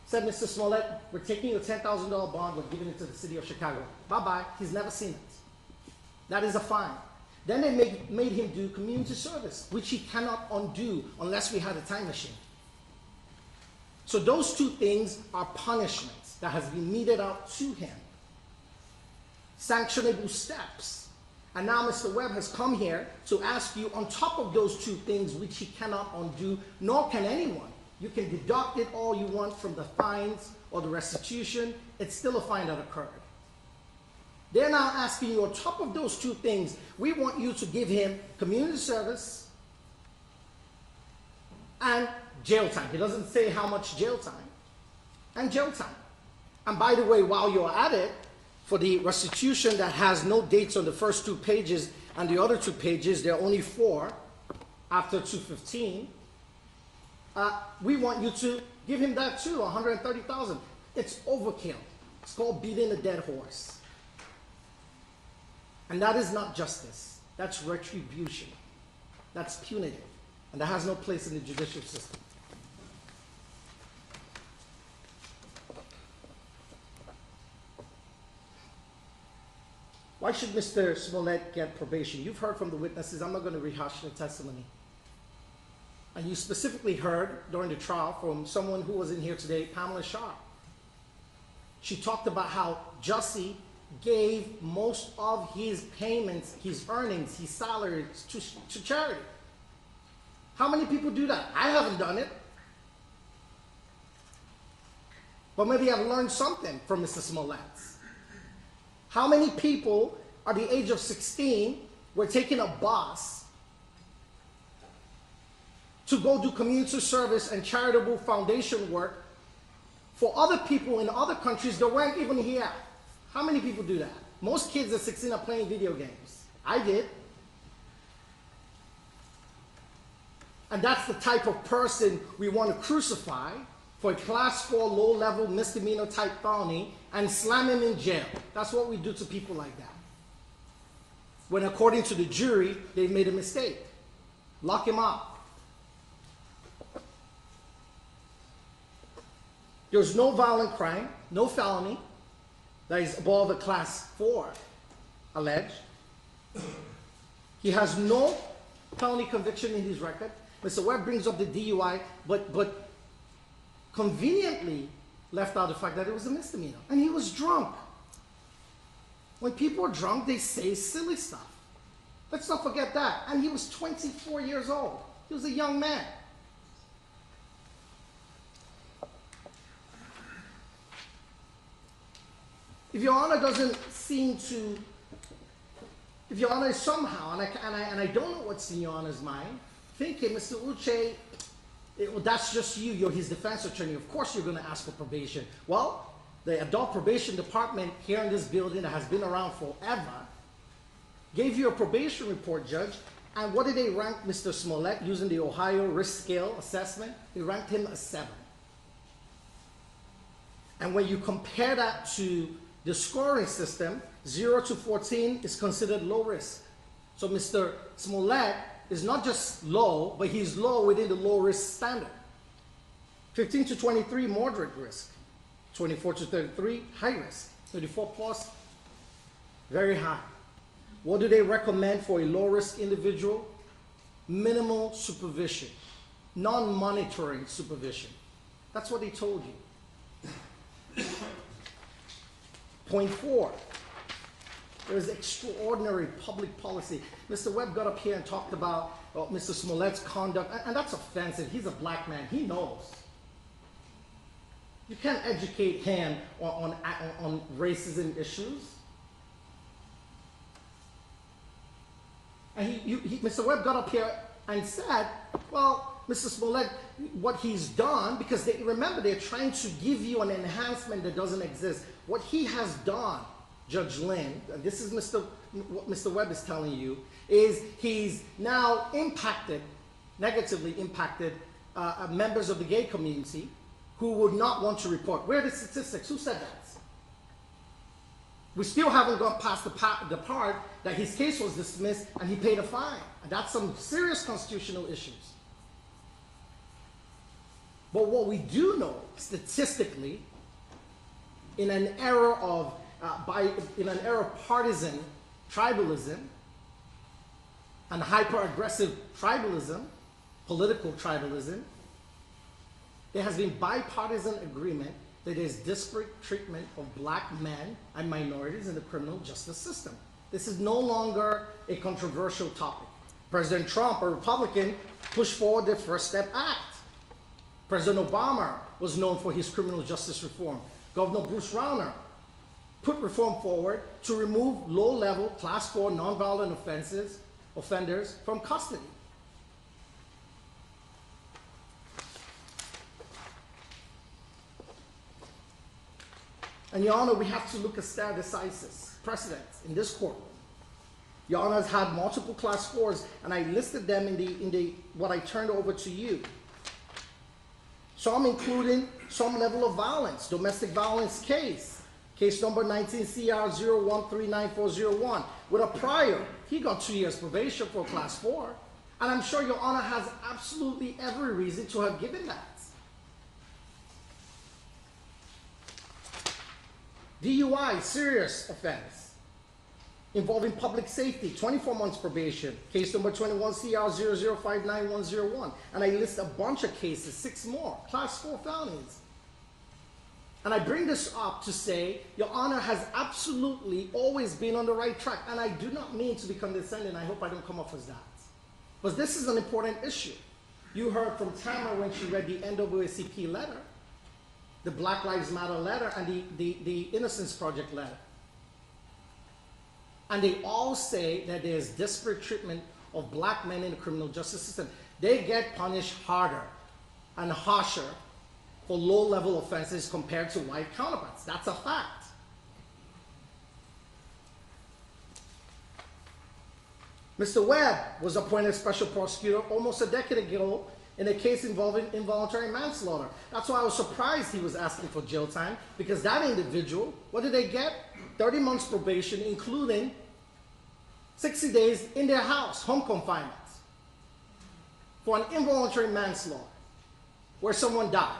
Speaker 10: said, Mr. Smollett, we're taking your $10,000 bond, we're giving it to the city of Chicago. Bye-bye. He's never seen it. That is a fine. Then they made him do community service, which he cannot undo unless we had a time machine. So those 2 things are punishments that has been meted out to him. Sanctionable steps. And now Mr. Webb has come here to ask you, on top of those 2 things which he cannot undo, nor can anyone. You can deduct it all you want from the fines or the restitution. It's still a fine that occurred. They're now asking you, on top of those 2 things, we want you to give him community service and jail time. He doesn't say how much jail time. And jail time. And by the way, while you're at it, for the restitution that has no dates on the first 2 pages and the other 2 pages, there are only 4 after 2/15, we want you to give him that too, $130,000. It's overkill. It's called beating a dead horse. And that is not justice. That's retribution. That's punitive. And that has no place in the judicial system. Why should Mr. Smollett get probation? You've heard from the witnesses. I'm not going to rehash their testimony. And you specifically heard during the trial from someone who was in here today, Pamela Sharp. She talked about how Jussie gave most of his payments, his earnings, his salaries to charity. How many people do that? I haven't done it. But maybe I've learned something from Mr. Smollett. How many people at the age of 16 were taking a bus to go do community service and charitable foundation work for other people in other countries that weren't even here? How many people do that? Most kids at 16 are playing video games. I did. And that's the type of person we want to crucify for a class 4 low-level misdemeanor type felony and slam him in jail. That's what we do to people like that. When according to the jury, they've made a mistake. Lock him up. There's no violent crime, no felony that is above a class 4 alleged. He has no felony conviction in his record. Mr. Webb brings up the DUI, but conveniently left out the fact that it was a misdemeanor. And he was drunk. When people are drunk, they say silly stuff. Let's not forget that. And he was 24 years old. He was a young man. If Your Honor doesn't seem to, if Your Honor is somehow, and I don't know what's in Your Honor's mind, thinking, Mr. Uche, well, that's just you, you're his defense attorney, of course you're going to ask for probation. Well, the adult probation department here in this building that has been around forever, gave you a probation report, Judge, and what did they rank Mr. Smollett using the Ohio risk scale assessment? They ranked him a 7. And when you compare that to the scoring system, 0 to 14 is considered low risk. So Mr. Smollett is not just low, but he's low within the low risk standard. 15 to 23, moderate risk. 24 to 33, high risk. 34 plus, very high. What do they recommend for a low risk individual? Minimal supervision, non-monitoring supervision. That's what they told you. Point 4, there is extraordinary public policy. Mr. Webb got up here and talked about Mr. Smollett's conduct, and that's offensive. He's a black man, he knows. You can't educate him on racism issues. And Mr. Webb got up here and said, well, Mr. Smollett, what he's done, because remember, they're trying to give you an enhancement that doesn't exist. What he has done, Judge Lynn, and this is what Mr. Webb is telling you, is he's now negatively impacted members of the gay community who would not want to report. Where are the statistics? Who said that? We still haven't gone past the part that his case was dismissed and he paid a fine. And that's some serious constitutional issues. But what we do know, statistically, in an era of partisan tribalism and hyper-aggressive tribalism, political tribalism, there has been bipartisan agreement that there is disparate treatment of black men and minorities in the criminal justice system. This is no longer a controversial topic. President Trump, a Republican, pushed forward the First Step Act. President Obama was known for his criminal justice reform. Governor Bruce Rauner put reform forward to remove low-level, Class 4 nonviolent offenders from custody. And Your Honor, we have to look at stare decisis, precedents in this court. Your Honor has had multiple Class 4s, and I listed them in what I turned over to you. Some including some level of violence, domestic violence case number 19 CR 0139401. With a prior, he got 2 years probation for Class 4, and I'm sure Your Honor has absolutely every reason to have given that. DUI, serious offense, involving public safety, 24 months probation, case number 21 CR 0059101. And I list a bunch of cases, 6 more, Class 4 felonies. And I bring this up to say, Your Honor has absolutely always been on the right track. And I do not mean to be condescending, I hope I don't come off as that. But this is an important issue. You heard from Tamara when she read the NAACP letter, the Black Lives Matter letter, and the Innocence Project letter. And they all say that there's disparate treatment of black men in the criminal justice system. They get punished harder and harsher for low-level offenses compared to white counterparts. That's a fact. Mr. Webb was appointed special prosecutor almost a decade ago in a case involving involuntary manslaughter. That's why I was surprised he was asking for jail time, because that individual, what did they get? 30 months probation, including 60 days in their house, home confinement, for an involuntary manslaughter where someone died.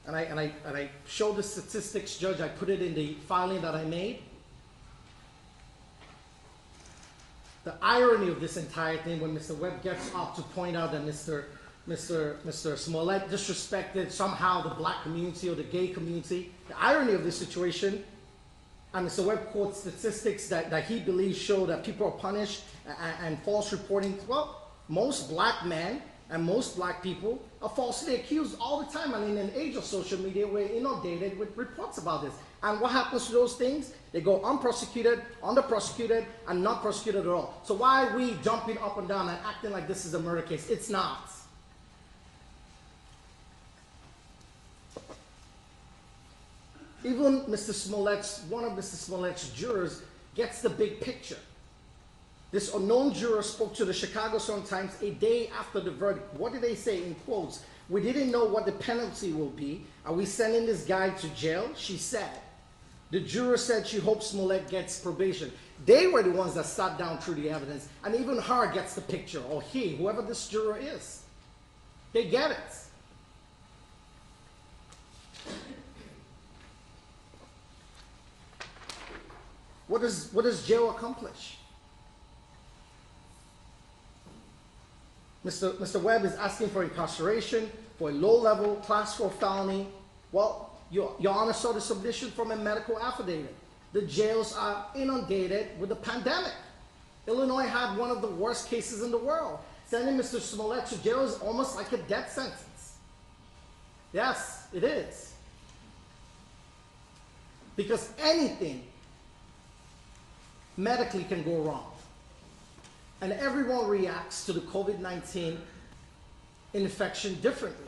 Speaker 10: And I showed the statistics, Judge, I put it in the filing that I made. The irony of this entire thing, when Mr. Webb gets up to point out that Mr. Smollett disrespected somehow the black community or the gay community, the irony of this situation, and Mr. Webb quotes statistics that he believes show that people are punished and false reporting. Well, most black men and most black people are falsely accused all the time. And in an age of social media, we're inundated with reports about this. And what happens to those things? They go unprosecuted, underprosecuted, and not prosecuted at all. So why are we jumping up and down and acting like this is a murder case? It's not. Even one of Mr. Smollett's jurors gets the big picture. This unknown juror spoke to the Chicago Sun-Times a day after the verdict. What did they say in quotes? "We didn't know what the penalty will be. Are we sending this guy to jail?" she said. The juror said she hopes Smollett gets probation. They were the ones that sat down through the evidence, and even her gets the picture, or he, whoever this juror is. They get it. What does jail accomplish? Mr. Webb is asking for incarceration for a low-level class 4 felony. Well, Your Honor saw the submission from a medical affidavit. The jails are inundated with the pandemic. Illinois had one of the worst cases in the world. Sending Mr. Smollett to jail is almost like a death sentence. Yes, it is. Because anything medically can go wrong. And everyone reacts to the COVID-19 infection differently.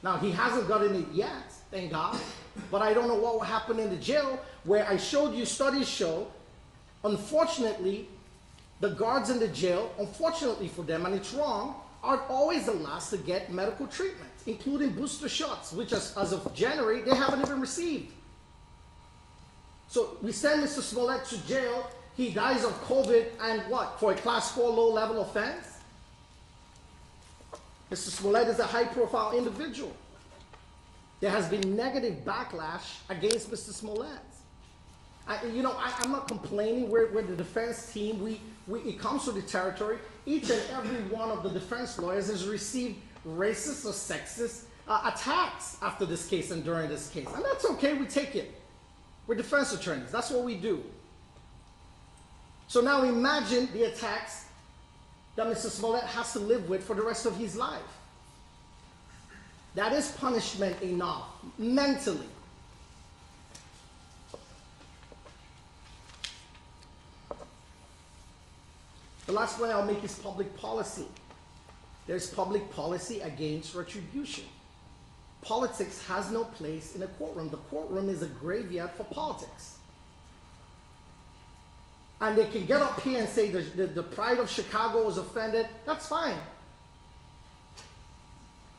Speaker 10: Now, he hasn't gotten it yet, thank God, but I don't know what will happen in the jail, where I showed you studies show, unfortunately, the guards in the jail, unfortunately for them, and it's wrong, are always the last to get medical treatment, including booster shots, which as of January, they haven't even received. So we send Mr. Smollett to jail, he dies of COVID, and what, for a class 4 low-level offense? Mr. Smollett is a high-profile individual. There has been negative backlash against Mr. Smollett. I'm not complaining. We're the defense team. It comes to the territory. Each and every one of the defense lawyers has received racist or sexist attacks after this case and during this case. And that's okay. We take it. We're defense attorneys. That's what we do. So now imagine the attacks that Mr. Smollett has to live with for the rest of his life. That is punishment enough, mentally. The last point I'll make is public policy. There's public policy against retribution. Politics has no place in a courtroom. The courtroom is a graveyard for politics. And they can get up here and say the pride of Chicago was offended. That's fine.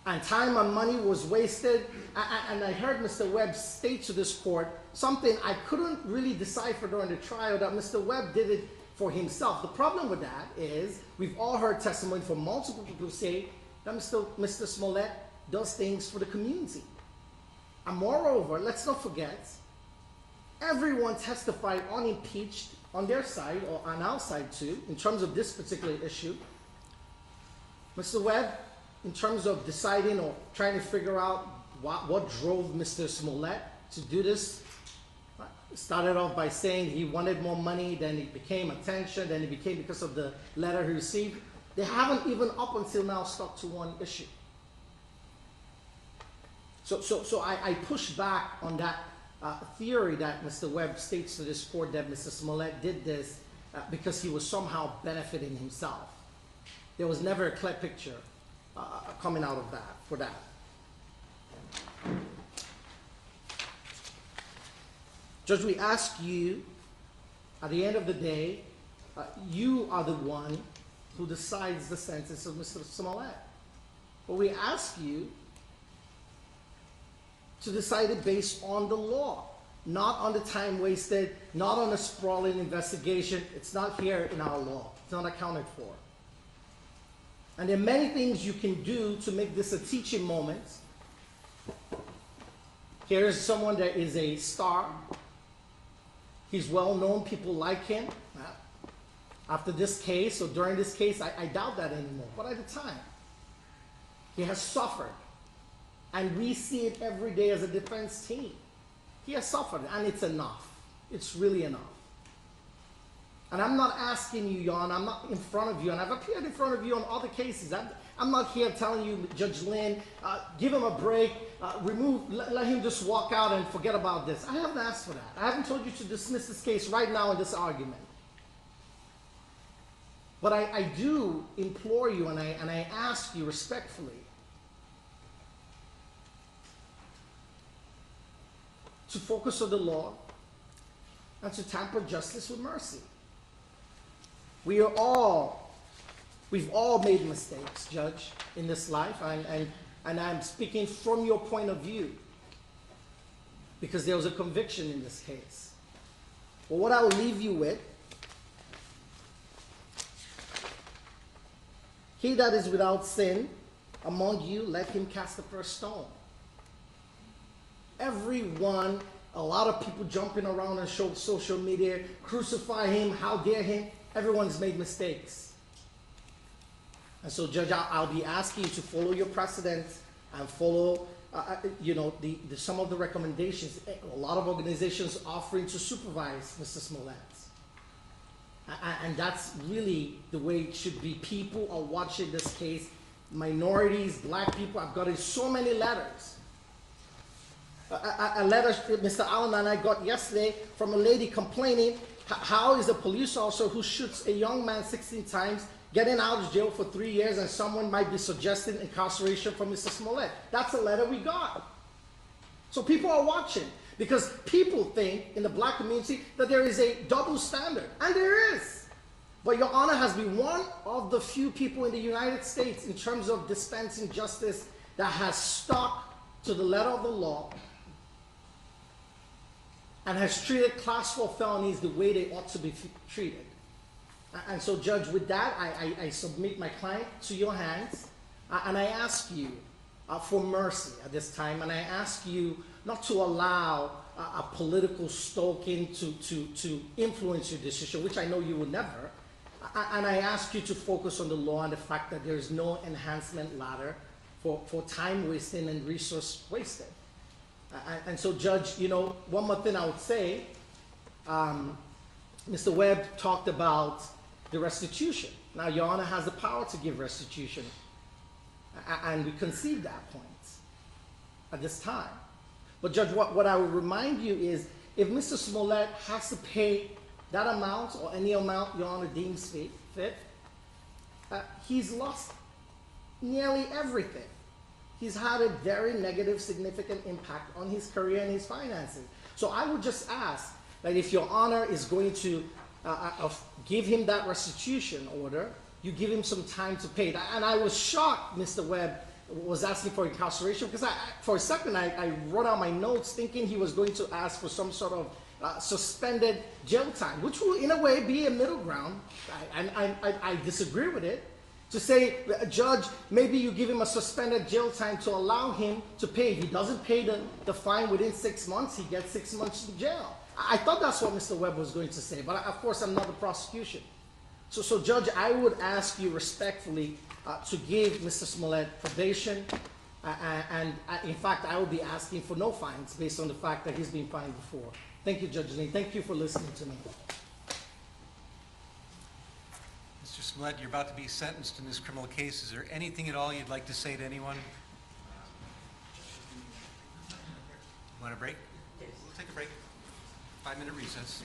Speaker 10: And time and money was wasted. And I heard Mr. Webb state to this court something I couldn't really decipher during the trial, that Mr. Webb did it for himself. The problem with that is we've all heard testimony from multiple people who say that Mr. Smollett does things for the community. And moreover, let's not forget, everyone testified unimpeached on their side, or on our side too, in terms of this particular issue. Mr. Webb, in terms of deciding or trying to figure out what drove Mr. Smollett to do this, started off by saying he wanted more money, then it became attention, then it became because of the letter he received. They haven't even up until now stuck to one issue. So I push back on that theory that Mr. Webb states to this court that Mr. Smollett did this because he was somehow benefiting himself. There was never a clear picture coming out of that, for that. Judge, we ask you, at the end of the day, you are the one who decides the sentence of Mr. Smollett. But we ask you to decide it based on the law, not on the time wasted, not on a sprawling investigation. It's not here in our law. It's not accounted for. And there are many things you can do to make this a teaching moment. Here is someone that is a star. He's well known, people like him. After this case, or during this case, I doubt that anymore. But at the time, he has suffered. And we see it every day as a defense team. He has suffered, and it's enough. It's really enough. And I'm not asking you, Your Honor, I'm not in front of you, and I've appeared in front of you on other cases. I'm not here telling you, Judge Lynn, give him a break, let him just walk out and forget about this. I haven't asked for that. I haven't told you to dismiss this case right now in this argument. But I do implore you, and I ask you respectfully to focus on the law and to temper justice with mercy. We've all made mistakes, Judge, in this life, and I'm speaking from your point of view because there was a conviction in this case. But what I will leave you with, he that is without sin among you, let him cast the first stone. Everyone, a lot of people jumping around on social media, crucify him, how dare him. Everyone's made mistakes. And so, Judge, I'll be asking you to follow your precedents and follow, some of the recommendations. A lot of organizations offering to supervise Mr. Smollett. And that's really the way it should be. People are watching this case. Minorities, black people. I've gotten so many letters. A letter Mr. Allen and I got yesterday from a lady complaining, how is a police officer who shoots a young man 16 times getting out of jail for 3 years, and someone might be suggesting incarceration for Mr. Smollett? That's a letter we got. So people are watching because people think in the black community that there is a double standard, and there is. But Your Honor has been one of the few people in the United States in terms of dispensing justice that has stuck to the letter of the law and has treated class 4 felonies the way they ought to be treated. And so, Judge, with that, I submit my client to your hands, and I ask you for mercy at this time, and I ask you not to allow a political stoking to influence your decision, which I know you will never, and I ask you to focus on the law and the fact that there is no enhancement ladder for time wasting and resource wasted. And so, Judge, one more thing I would say, Mr. Webb talked about the restitution. Now, Your Honor has the power to give restitution, and we concede that point at this time. But, Judge, what I would remind you is if Mr. Smollett has to pay that amount or any amount Your Honor deems fit, he's lost nearly everything. He's had a very negative, significant impact on his career and his finances. So I would just ask that if Your Honor is going to give him that restitution order, you give him some time to pay. And I was shocked Mr. Webb was asking for incarceration because for a second I wrote out my notes thinking he was going to ask for some sort of suspended jail time, which will in a way be a middle ground. I disagree with it. To say, Judge, maybe you give him a suspended jail time to allow him to pay. If he doesn't pay the fine within 6 months, he gets 6 months in jail. I thought that's what Mr. Webb was going to say, but of course I'm not the prosecution. So Judge, I would ask you respectfully to give Mr. Smollett probation, and in fact I would be asking for no fines based on the fact that he's been fined before. Thank you, Judge Lee. Thank you for listening to me.
Speaker 2: Mr. Smollett, you're about to be sentenced in this criminal case. Is there anything at all you'd like to say to anyone? Want a break? We'll take a break. 5-minute recess.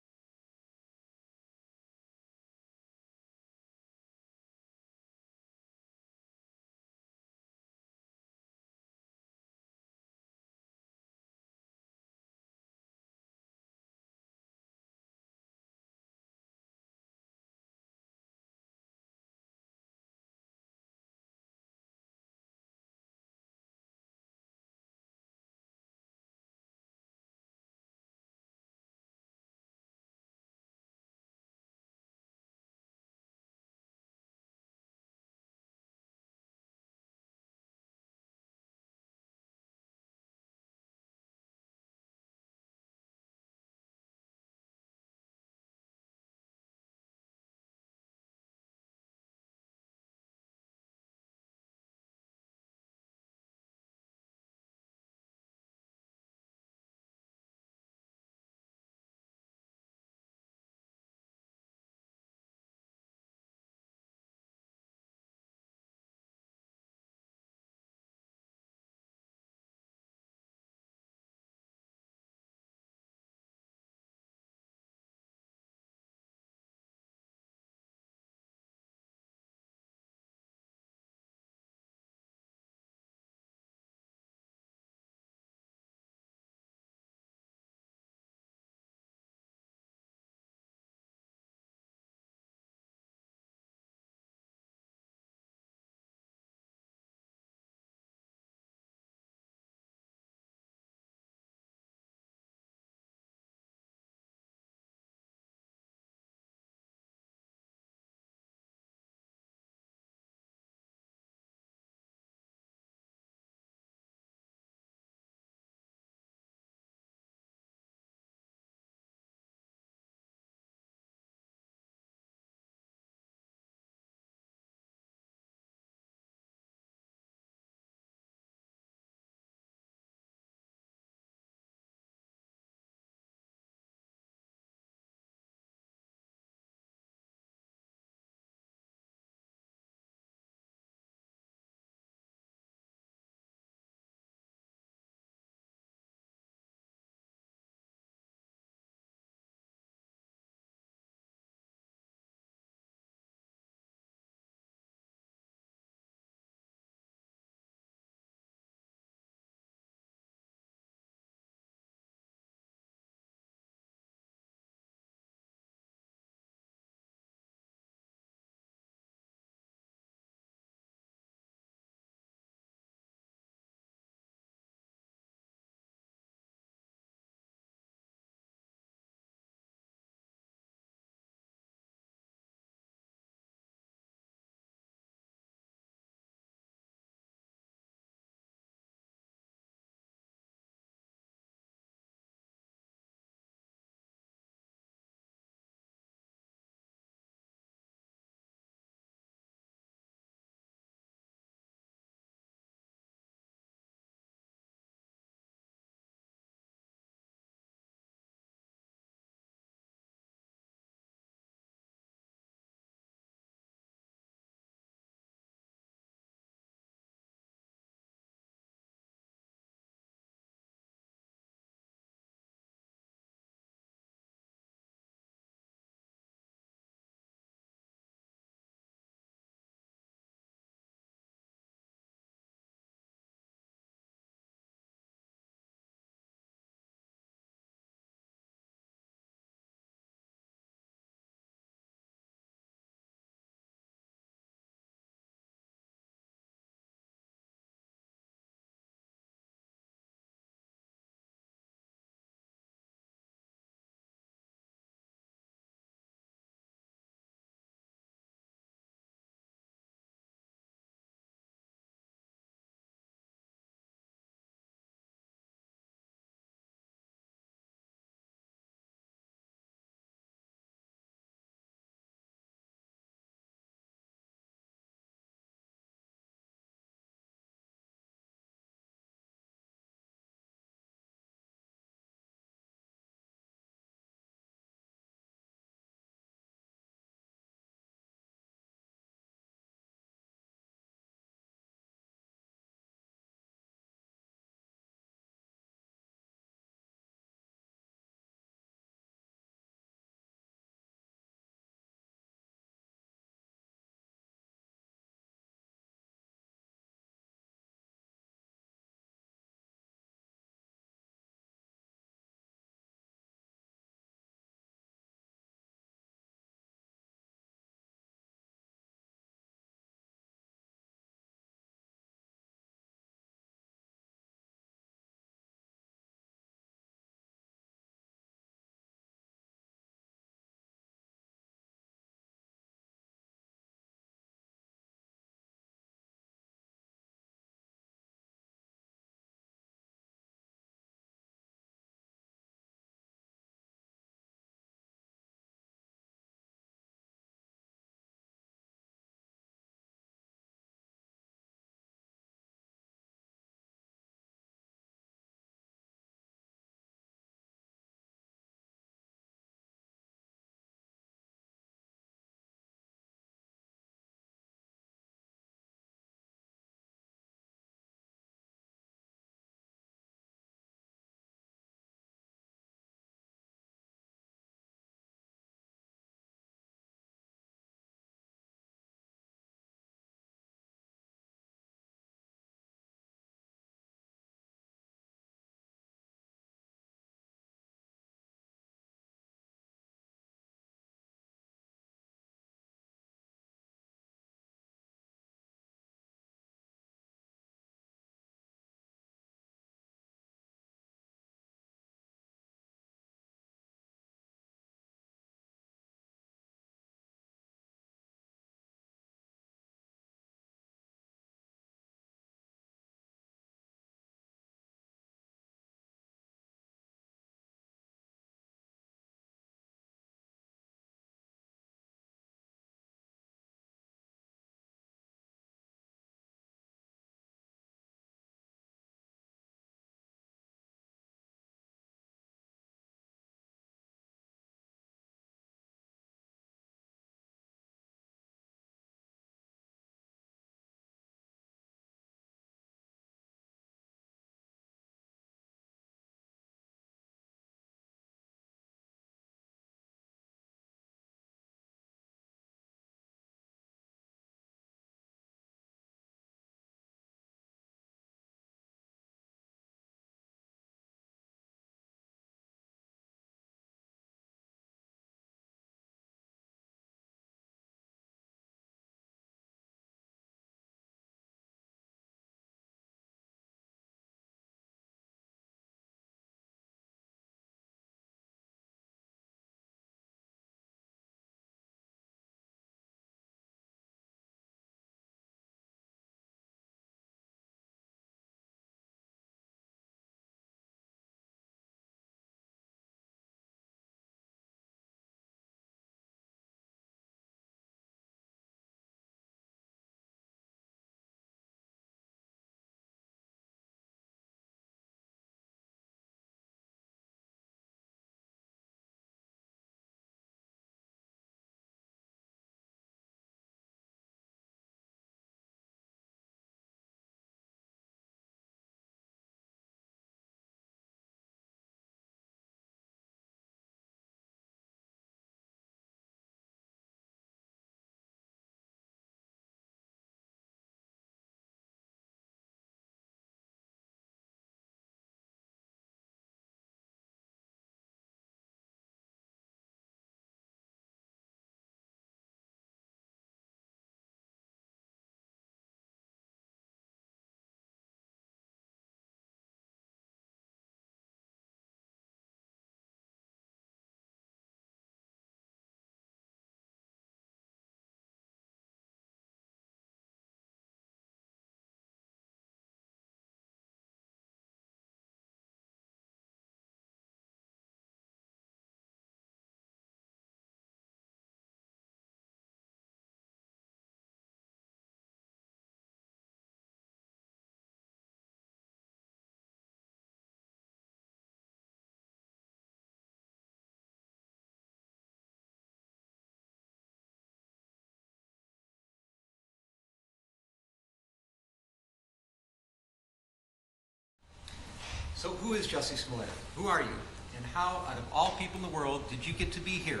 Speaker 2: So who is Jussie Smollett? Who are you? And how, out of all people in the world, did you get to be here,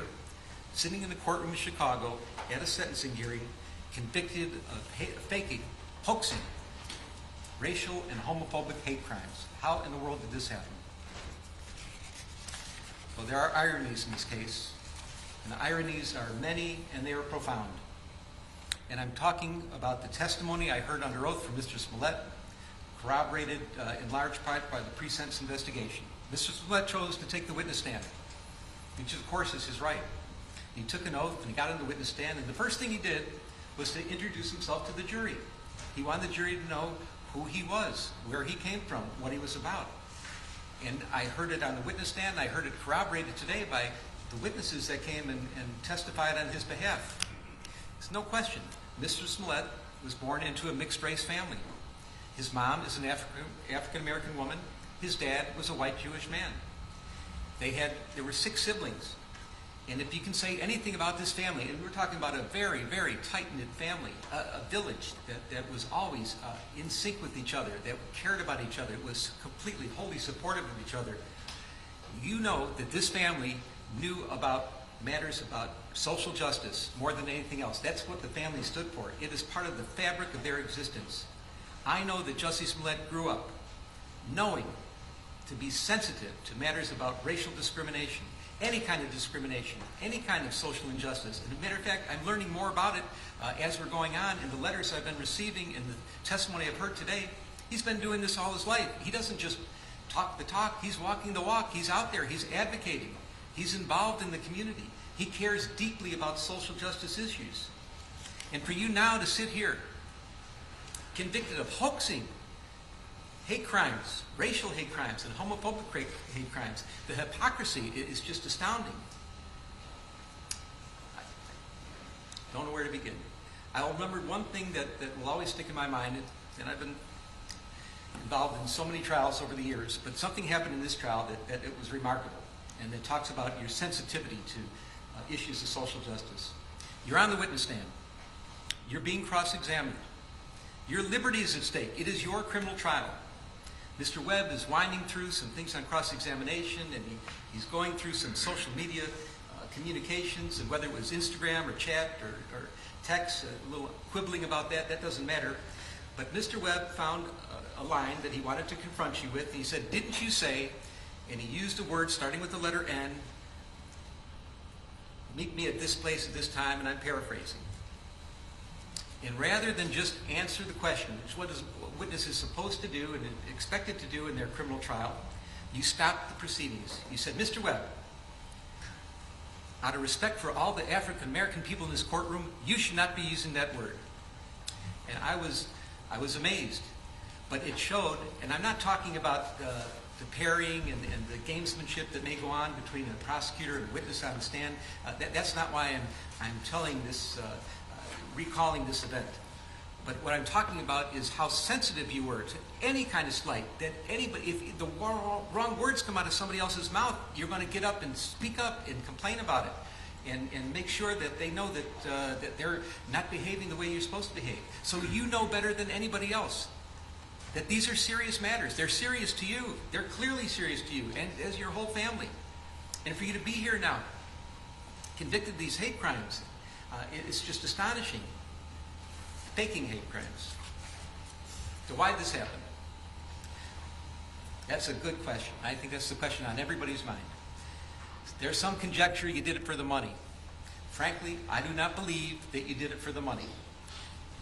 Speaker 2: sitting in the courtroom in Chicago at a sentencing hearing, convicted of hoaxing racial and homophobic hate crimes? How in the world did this happen? Well, there are ironies in this case, and the ironies are many and they are profound. And I'm talking about the testimony I heard under oath from Mr. Smollett, corroborated in large part by the pre-sentence investigation. Mr. Smollett chose to take the witness stand, which of course is his right. He took an oath and he got on the witness stand, and the first thing he did was to introduce himself to the jury. He wanted the jury to know who he was, where he came from, what he was about. And I heard it on the witness stand, and I heard it corroborated today by the witnesses that came and testified on his behalf. There's no question, Mr. Smollett was born into a mixed-race family. His mom is an African-American woman. His dad was a white Jewish man. There were 6 siblings. And if you can say anything about this family, and we're talking about a very, very tight-knit family, a village that was always in sync with each other, that cared about each other, was completely, wholly supportive of each other, you know that this family knew about matters about social justice more than anything else. That's what the family stood for. It is part of the fabric of their existence. I know that Jussie Smollett grew up knowing to be sensitive to matters about racial discrimination, any kind of discrimination, any kind of social injustice. And as a matter of fact, I'm learning more about it as we're going on in the letters I've been receiving and the testimony I've heard today. He's been doing this all his life. He doesn't just talk the talk, he's walking the walk. He's out there, he's advocating. He's involved in the community. He cares deeply about social justice issues. And for you now to sit here, convicted of hoaxing hate crimes, racial hate crimes, and homophobic hate crimes, the hypocrisy is just astounding. I don't know where to begin. I'll remember one thing that will always stick in my mind, and I've been involved in so many trials over the years, but something happened in this trial that it was remarkable, and it talks about your sensitivity to issues of social justice. You're on the witness stand. You're being cross-examined. Your liberty is at stake. It is your criminal trial. Mr. Webb is winding through some things on cross-examination, and he's going through some social media communications, and whether it was Instagram or chat or text, a little quibbling about that doesn't matter. But Mr. Webb found a line that he wanted to confront you with, and he said, "Didn't you say," and he used a word starting with the letter N, "meet me at this place at this time," and I'm paraphrasing. And rather than just answer the question, which is what a witness is supposed to do and expected to do in their criminal trial, you stopped the proceedings. You said, "Mr. Webb, out of respect for all the African American people in this courtroom, you should not be using that word." And I was amazed. But it showed, and I'm not talking about the parrying and the gamesmanship that may go on between a prosecutor and a witness on the stand. That's not why I'm telling this, recalling this event. But what I'm talking about is how sensitive you were to any kind of slight, that anybody, if the wrong words come out of somebody else's mouth, you're going to get up and speak up and complain about it. And make sure that they know that they're not behaving the way you're supposed to behave. So you know better than anybody else that these are serious matters. They're serious to you. They're clearly serious to you and as your whole family. And for you to be here now, convicted of these hate crimes, it's just astonishing. Faking hate crimes. So why did this happen? That's a good question. I think that's the question on everybody's mind. There's some conjecture you did it for the money. Frankly, I do not believe that you did it for the money.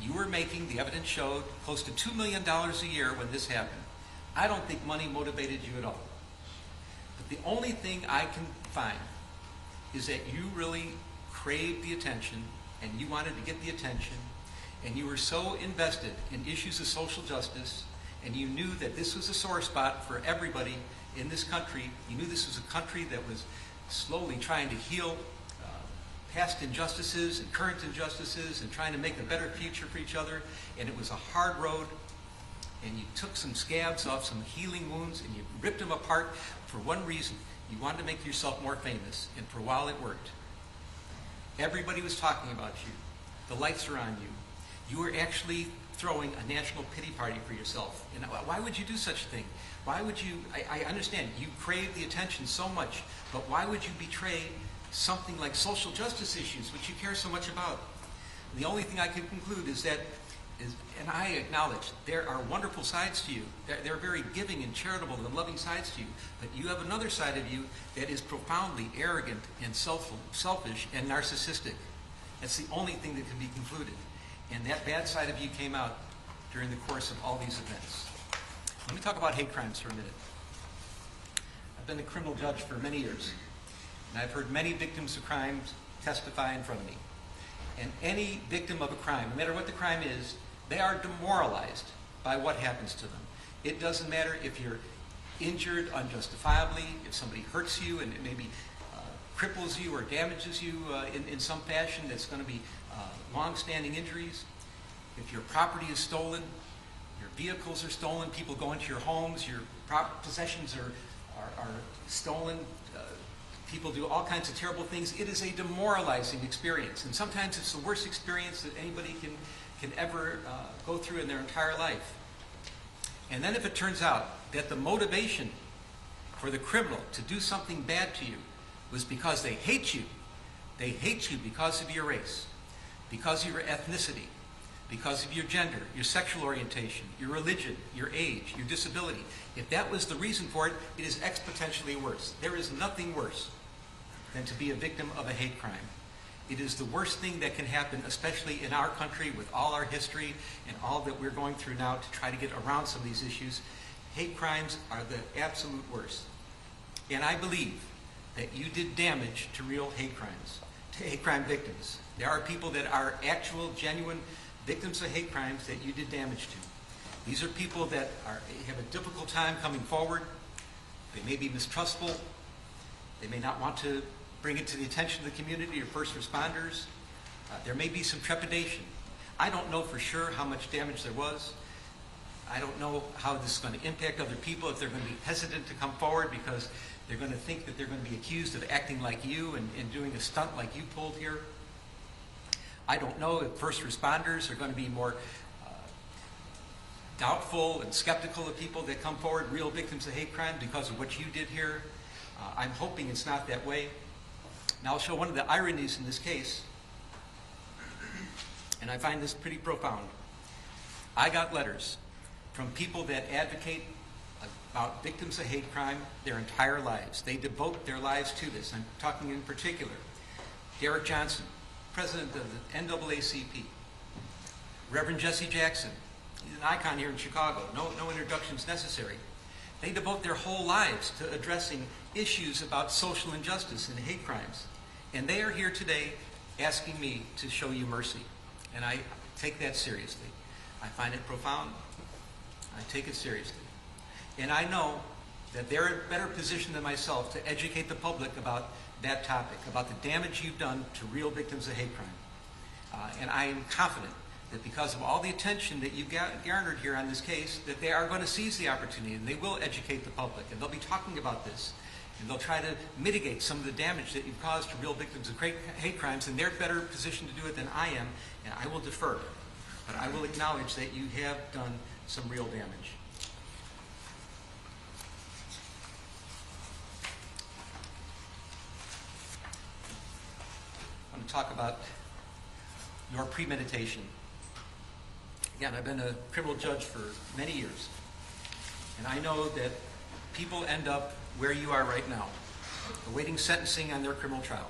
Speaker 2: You were making, the evidence showed, close to $2 million a year when this happened. I don't think money motivated you at all. But the only thing I can find is that you really craved the attention, and you wanted to get the attention, and you were so invested in issues of social justice, and you knew that this was a sore spot for everybody in this country. You knew this was a country that was slowly trying to heal past injustices and current injustices and trying to make a better future for each other. And it was a hard road, and you took some scabs off some healing wounds and you ripped them apart for one reason. You wanted to make yourself more famous, and for a while it worked. Everybody was talking about you. The lights were on you. You were actually throwing a national pity party for yourself. And why would you do such a thing? Why would you, I understand, you crave the attention so much, but why would you betray something like social justice issues, which you care so much about? And the only thing I can conclude is that, and I acknowledge, there are wonderful sides to you. There are very giving and charitable and loving sides to you, but you have another side of you that is profoundly arrogant and selfish and narcissistic. That's the only thing that can be concluded. And that bad side of you came out during the course of all these events. Let me talk about hate crimes for a minute. I've been a criminal judge for many years, and I've heard many victims of crimes testify in front of me. And any victim of a crime, no matter what the crime is, they are demoralized by what happens to them. It doesn't matter if you're injured unjustifiably, if somebody hurts you and maybe cripples you or damages you in some fashion that's going to be long-standing injuries. If your property is stolen, your vehicles are stolen, people go into your homes, your possessions are stolen, people do all kinds of terrible things. It is a demoralizing experience, and sometimes it's the worst experience that anybody can ever go through in their entire life. And then if it turns out that the motivation for the criminal to do something bad to you was because they hate you because of your race, because of your ethnicity, because of your gender, your sexual orientation, your religion, your age, your disability. If that was the reason for it, it is exponentially worse. There is nothing worse than to be a victim of a hate crime. It is the worst thing that can happen, especially in our country with all our history and all that we're going through now to try to get around some of these issues. Hate crimes are the absolute worst. And I believe that you did damage to real hate crimes, to hate crime victims. There are people that are actual, genuine victims of hate crimes that you did damage to. These are people that have a difficult time coming forward. They may be mistrustful. They may not want to bring it to the attention of the community or first responders. There may be some trepidation. I don't know for sure how much damage there was. I don't know how this is going to impact other people, if they're going to be hesitant to come forward because they're going to think that they're going to be accused of acting like you and doing a stunt like you pulled here. I don't know if first responders are going to be more doubtful and skeptical of people that come forward, real victims of hate crime, because of what you did here. I'm hoping it's not that way. Now I'll show one of the ironies in this case, and I find this pretty profound. I got letters from people that advocate about victims of hate crime their entire lives. They devote their lives to this. I'm talking in particular Derek Johnson, president of the NAACP, Reverend Jussie Jackson. He's an icon here in Chicago. No introductions necessary. They devote their whole lives to addressing issues about social injustice and hate crimes. And they are here today asking me to show you mercy. And I take that seriously. I find it profound. I take it seriously. And I know that they're in a better position than myself to educate the public about that topic, about the damage you've done to real victims of hate crime. And I am confident that because of all the attention that you've garnered here on this case, that they are going to seize the opportunity and they will educate the public and they'll be talking about this and they'll try to mitigate some of the damage that you've caused to real victims of hate crimes, and they're better positioned to do it than I am, and I will defer. But I will acknowledge that you have done some real damage. I'm going to talk about your premeditation. Again, I've been a criminal judge for many years, and I know that people end up where you are right now, awaiting sentencing on their criminal trial.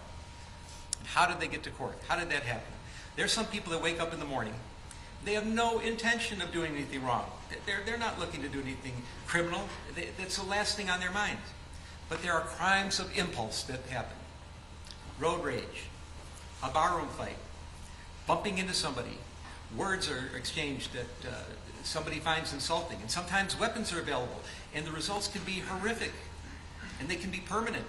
Speaker 2: And how did they get to court? How did that happen? There's some people that wake up in the morning, they have no intention of doing anything wrong. They're not looking to do anything criminal. That's the last thing on their mind. But there are crimes of impulse that happen. Road rage, a barroom fight, bumping into somebody, words are exchanged that somebody finds insulting, and sometimes weapons are available, and the results can be horrific, and they can be permanent.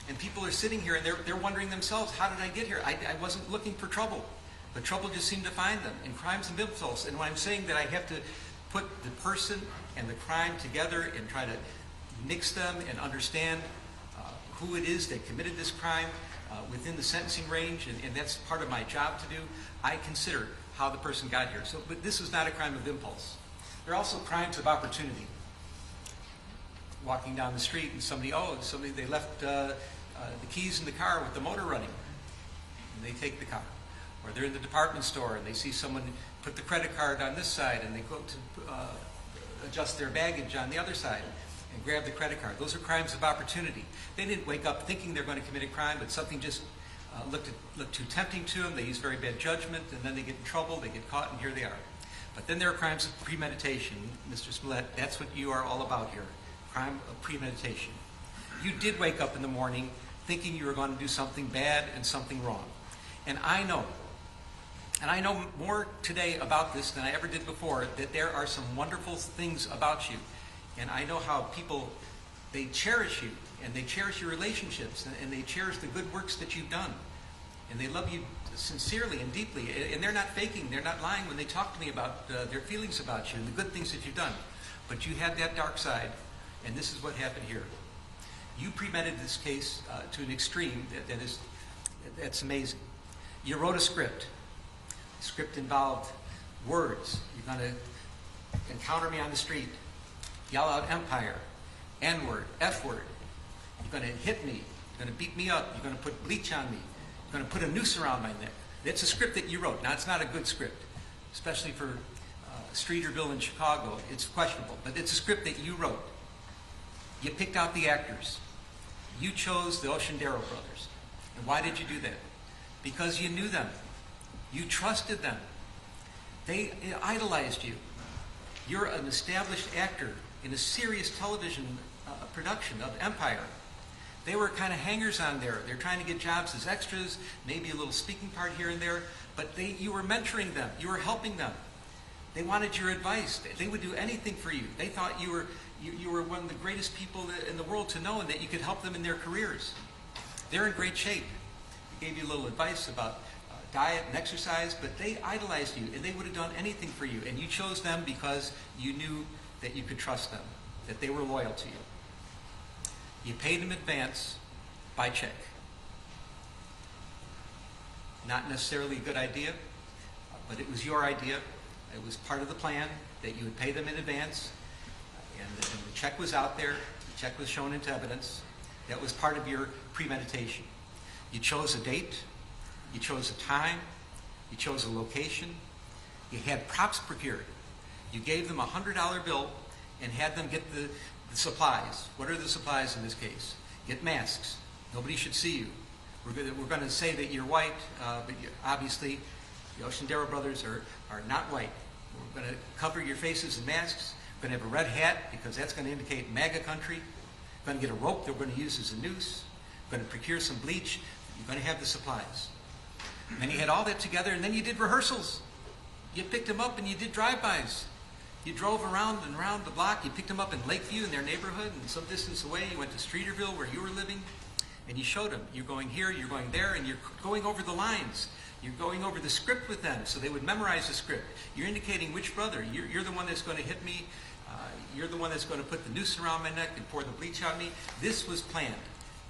Speaker 2: And people are sitting here and they're wondering themselves, how did I get here? I wasn't looking for trouble, but trouble just seemed to find them, and crimes of impulse. And when I'm saying that I have to put the person and the crime together and try to mix them and understand who it is that committed this crime within the sentencing range, and that's part of my job to do, I consider how the person got here. So, but this is not a crime of impulse. There are also crimes of opportunity. Walking down the street and somebody they left the keys in the car with the motor running, and they take the car. Or they're in the department store and they see someone put the credit card on this side and they go to adjust their baggage on the other side and grab the credit card. Those are crimes of opportunity. They didn't wake up thinking they're going to commit a crime, but something just looked too tempting to them. They use very bad judgment, and then they get in trouble, they get caught, and here they are. But then there are crimes of premeditation. Mr. Smollett, that's what you are all about here. Crime of premeditation. You did wake up in the morning thinking you were going to do something bad and something wrong. And I know more today about this than I ever did before, that there are some wonderful things about you. And I know how people, they cherish you, and they cherish your relationships, and they cherish the good works that you've done. And they love you sincerely and deeply. And they're not faking, they're not lying when they talk to me about their feelings about you and the good things that you've done. But you had that dark side. And this is what happened here. You premeditated this case to an extreme that's amazing. You wrote a script. The script involved words. You're going to encounter me on the street, yell out empire, N-word, F-word. You're going to hit me. You're going to beat me up. You're going to put bleach on me. You're going to put a noose around my neck. That's a script that you wrote. Now, it's not a good script, especially for Streeterville in Chicago. It's questionable, but it's a script that you wrote. You picked out the actors. You chose the Oceandero brothers. And why did you do that? Because you knew them. You trusted them. They idolized you. You're an established actor in a serious television production of Empire. They were kind of hangers-on there. They're trying to get jobs as extras, maybe a little speaking part here and there, but you were mentoring them. You were helping them. They wanted your advice. They would do anything for you. They thought you were one of the greatest people in the world to know, and that you could help them in their careers. They're in great shape. They gave you a little advice about diet and exercise, but they idolized you, and they would have done anything for you. And you chose them because you knew that you could trust them, that they were loyal to you. You paid them in advance by check. Not necessarily a good idea, but it was your idea. It was part of the plan that you would pay them in advance. And the check was out there. The check was shown into evidence. That was part of your premeditation. You chose a date. You chose a time. You chose a location. You had props procured. You gave them a $100 bill and had them get the supplies. What are the supplies in this case? Get masks. Nobody should see you. We're going to say that you're white, but obviously the Oceandero brothers are not white. We're going to cover your faces in masks. We're going to have a red hat because that's going to indicate MAGA country. We're going to get a rope that we're going to use as a noose. We're going to procure some bleach. You're going to have the supplies. And then you had all that together, and then you did rehearsals. You picked them up and you did drive-bys. You drove around and around the block. You picked them up in Lakeview in their neighborhood, and some distance away you went to Streeterville where you were living, and you showed them. You're going here, you're going there, and you're going over the lines. You're going over the script with them so they would memorize the script. You're indicating which brother. You're the one that's going to hit me. You're the one that's going to put the noose around my neck and pour the bleach on me. This was planned.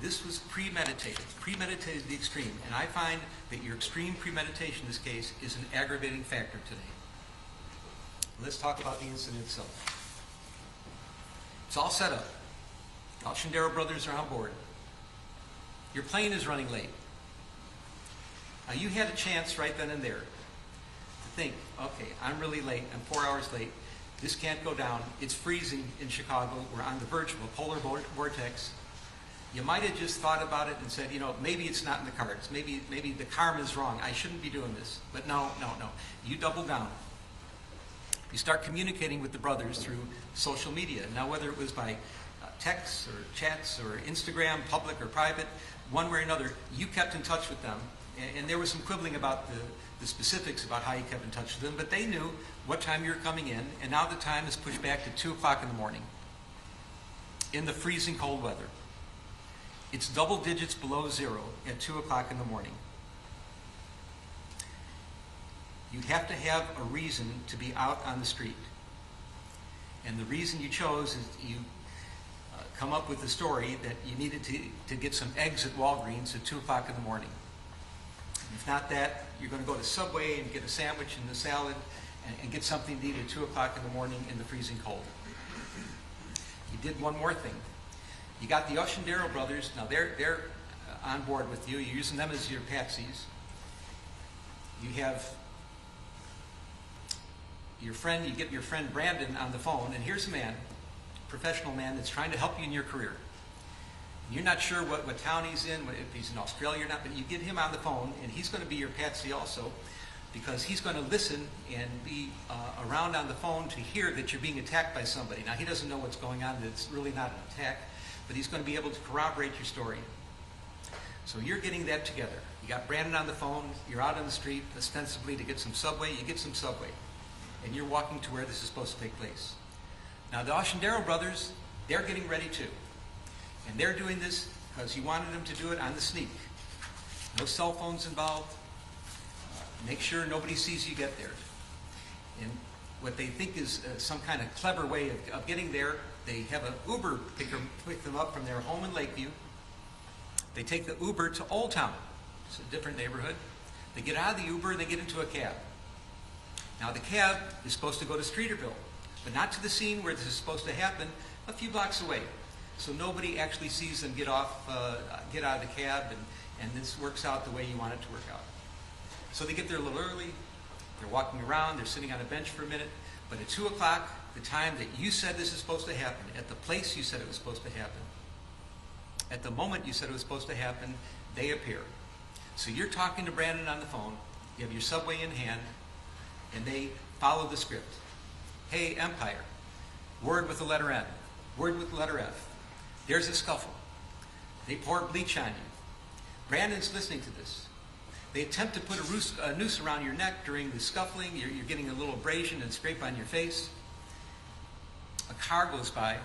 Speaker 2: This was premeditated to the extreme. And I find that your extreme premeditation in this case is an aggravating factor today. Let's talk about the incident itself. It's all set up. The Oceandero brothers are on board. Your plane is running late. Now you had a chance right then and there to think, okay, I'm really late. I'm 4 hours late. This can't go down. It's freezing in Chicago. We're on the verge of a polar vortex. You might have just thought about it and said, maybe it's not in the cards. Maybe the karma is wrong. I shouldn't be doing this. But no. You double down. You start communicating with the brothers through social media. Now, whether it was by texts or chats or Instagram, public or private, one way or another, you kept in touch with them. And there was some quibbling about the specifics about how you kept in touch with them, but they knew what time you were coming in, and now the time is pushed back to 2 o'clock in the morning in the freezing cold weather. It's double digits below zero at 2 o'clock in the morning. You have to have a reason to be out on the street. And the reason you chose is you come up with the story that you needed to get some eggs at Walgreens at 2 o'clock in the morning. If not that, you're going to go to Subway and get a sandwich and a salad and get something to eat at 2 o'clock in the morning in the freezing cold. You did one more thing. You got the Oceandero brothers. Now they're on board with you. You're using them as your patsies. You have your friend, you get your friend Brandon on the phone, and here's a man, professional man, that's trying to help you in your career. You're not sure what town he's in, if he's in Australia or not, but you get him on the phone, and he's going to be your patsy also, because he's going to listen and be around on the phone to hear that you're being attacked by somebody. Now, he doesn't know what's going on, that it's really not an attack, but he's going to be able to corroborate your story. So you're getting that together. You got Brandon on the phone, you're out on the street, ostensibly to get some Subway, you get some Subway, and you're walking to where this is supposed to take place. Now, the Oceandero brothers, they're getting ready too. And they're doing this because you wanted them to do it on the sneak. No cell phones involved. Make sure nobody sees you get there. And what they think is some kind of clever way of getting there, they have an Uber pick them up from their home in Lakeview. They take the Uber to Old Town. It's a different neighborhood. They get out of the Uber and they get into a cab. Now the cab is supposed to go to Streeterville, but not to the scene where this is supposed to happen, a few blocks away. So nobody actually sees them get out of the cab, and this works out the way you want it to work out. So they get there a little early, they're walking around, they're sitting on a bench for a minute, but at 2 o'clock, the time that you said this is supposed to happen, at the place you said it was supposed to happen, at the moment you said it was supposed to happen, they appear. So you're talking to Brandon on the phone, you have your Subway in hand, and they follow the script. Hey, Empire, word with the letter N, word with the letter F. There's a scuffle. They pour bleach on you. Brandon's listening to this. They attempt to put a noose around your neck during the scuffling. You're getting a little abrasion and scrape on your face. A car goes by,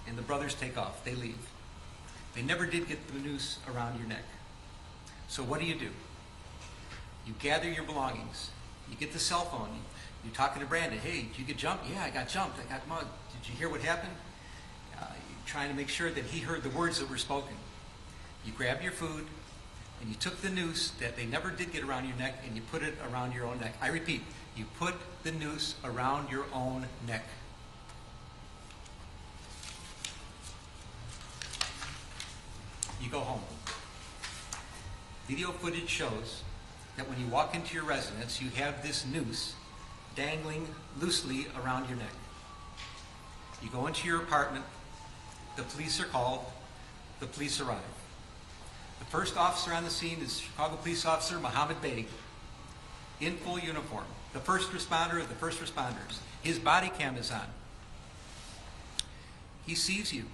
Speaker 2: and the brothers take off. They leave. They never did get the noose around your neck. So what do? You gather your belongings. You get the cell phone. You're talking to Brandon. Hey, did you get jumped? Yeah, I got jumped. I got mugged. Did you hear what happened? Trying to make sure that he heard the words that were spoken. You grabbed your food, and you took the noose that they never did get around your neck, and you put it around your own neck. I repeat, you put the noose around your own neck. You go home. Video footage shows that when you walk into your residence, you have this noose dangling loosely around your neck. You go into your apartment. The police are called. The police arrive. The first officer on the scene is Chicago Police Officer Muhammad Beg, in full uniform. The first responder of the first responders. His body cam is on. He sees you.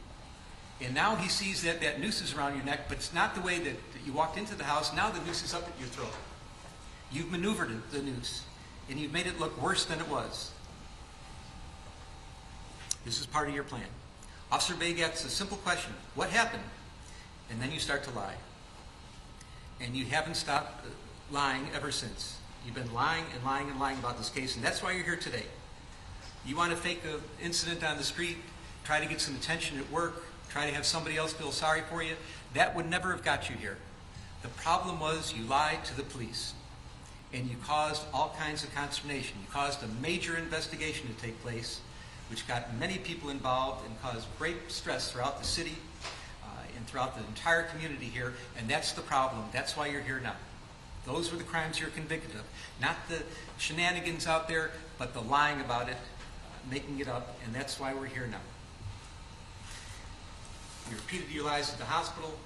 Speaker 2: And now he sees that that noose is around your neck, but it's not the way that you walked into the house. Now the noose is up at your throat. You've maneuvered the noose, and you've made it look worse than it was. This is part of your plan. Officer Beg asks a simple question: what happened? And then you start to lie. And you haven't stopped lying ever since. You've been lying and lying and lying about this case, and that's why you're here today. You want to fake an incident on the street, try to get some attention at work, try to have somebody else feel sorry for you. That would never have got you here. The problem was you lied to the police, and you caused all kinds of consternation. You caused a major investigation to take place, which got many people involved and caused great stress throughout the city and throughout the entire community here, and that's the problem. That's why you're here now. Those were the crimes you're convicted of. Not the shenanigans out there, but the lying about it, making it up, and that's why we're here now. You repeated your lies at the hospital.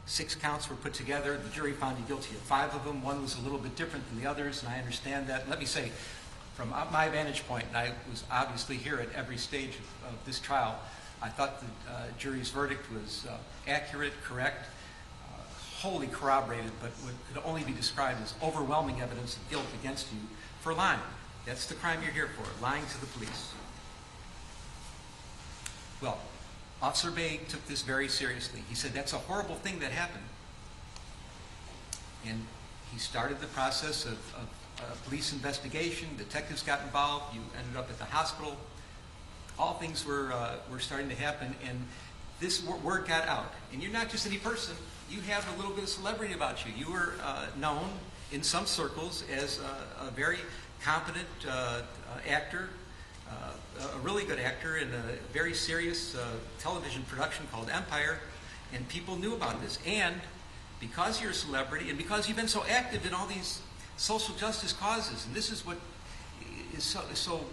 Speaker 2: 6 counts were put together. The jury found you guilty of 5 of them. 1 was a little bit different than the others, and I understand that. Let me say, from my vantage point, and I was obviously here at every stage of this trial, I thought the jury's verdict was accurate, correct, wholly corroborated, but what could only be described as overwhelming evidence of guilt against you for lying. That's the crime you're here for, lying to the police. Well, Officer Beg took this very seriously. He said, that's a horrible thing that happened. And he started the process of police investigation. Detectives got involved. You ended up at the hospital. All things were starting to happen, and this word got out. And you're not just any person. you have a little bit of celebrity about you. You were known in some circles as a very competent actor, a really good actor in a very serious television production called Empire, and people knew about this. And because you're a celebrity, and because you've been so active in all these social justice causes, and this is what is so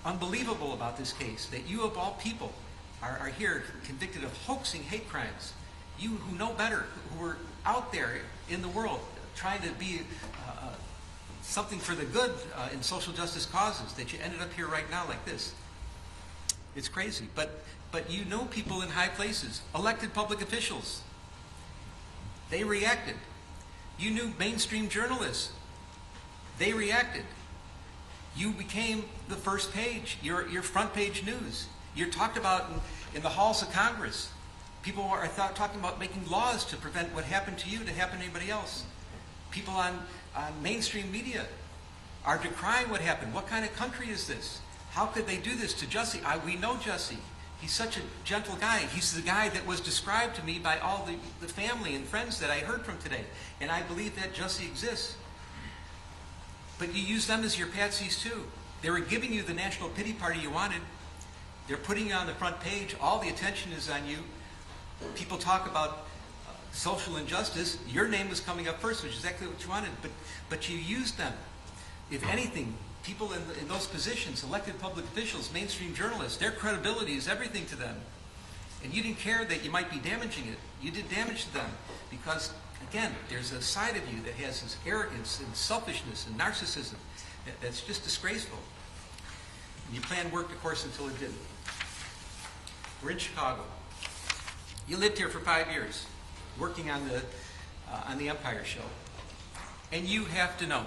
Speaker 2: unbelievable about this case, that you of all people are here convicted of hoaxing hate crimes. You who know better, who were out there in the world trying to be something for the good in social justice causes, that you ended up here right now like this. It's crazy. But you know people in high places, elected public officials. They reacted. You knew mainstream journalists. They reacted. You became the first page, your front page news. You're talked about in the halls of Congress. People are talking about making laws to prevent what happened to you to happen to anybody else. People on mainstream media are decrying what happened. What kind of country is this? How could they do this to Jussie? We know Jussie. He's such a gentle guy. He's the guy that was described to me by all the family and friends that I heard from today. And I believe that Jussie exists. But you use them as your patsies too. They were giving you the national pity party you wanted. They're putting you on the front page. All the attention is on you. People talk about social injustice. Your name was coming up first, which is exactly what you wanted. But you used them. If anything, people in those positions, elected public officials, mainstream journalists, their credibility is everything to them. And you didn't care that you might be damaging it. You did damage to them because, again, there's a side of you that has this arrogance and selfishness and narcissism that's just disgraceful. And your plan worked, of course, until it didn't. We're in Chicago. You lived here for 5 years, working on the Empire show. And you have to know,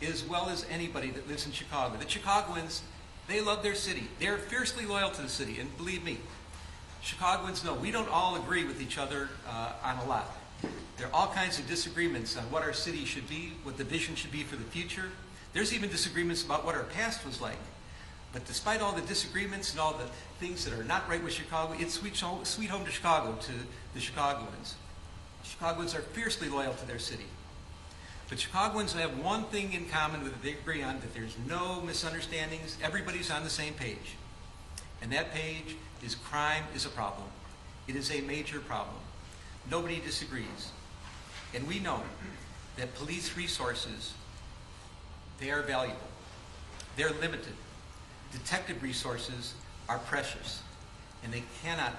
Speaker 2: as well as anybody that lives in Chicago, that Chicagoans, they love their city. They're fiercely loyal to the city. And believe me, Chicagoans know we don't all agree with each other on a lot. There are all kinds of disagreements on what our city should be, what the vision should be for the future. There's even disagreements about what our past was like. But despite all the disagreements and all the things that are not right with Chicago, it's sweet home to Chicago, to the Chicagoans. Chicagoans are fiercely loyal to their city. But Chicagoans have one thing in common that they agree on, that there's no misunderstandings. Everybody's on the same page. And that page is crime is a problem. It is a major problem. Nobody disagrees. And we know that police resources, they are valuable. They're limited. Detective resources are precious. And they cannot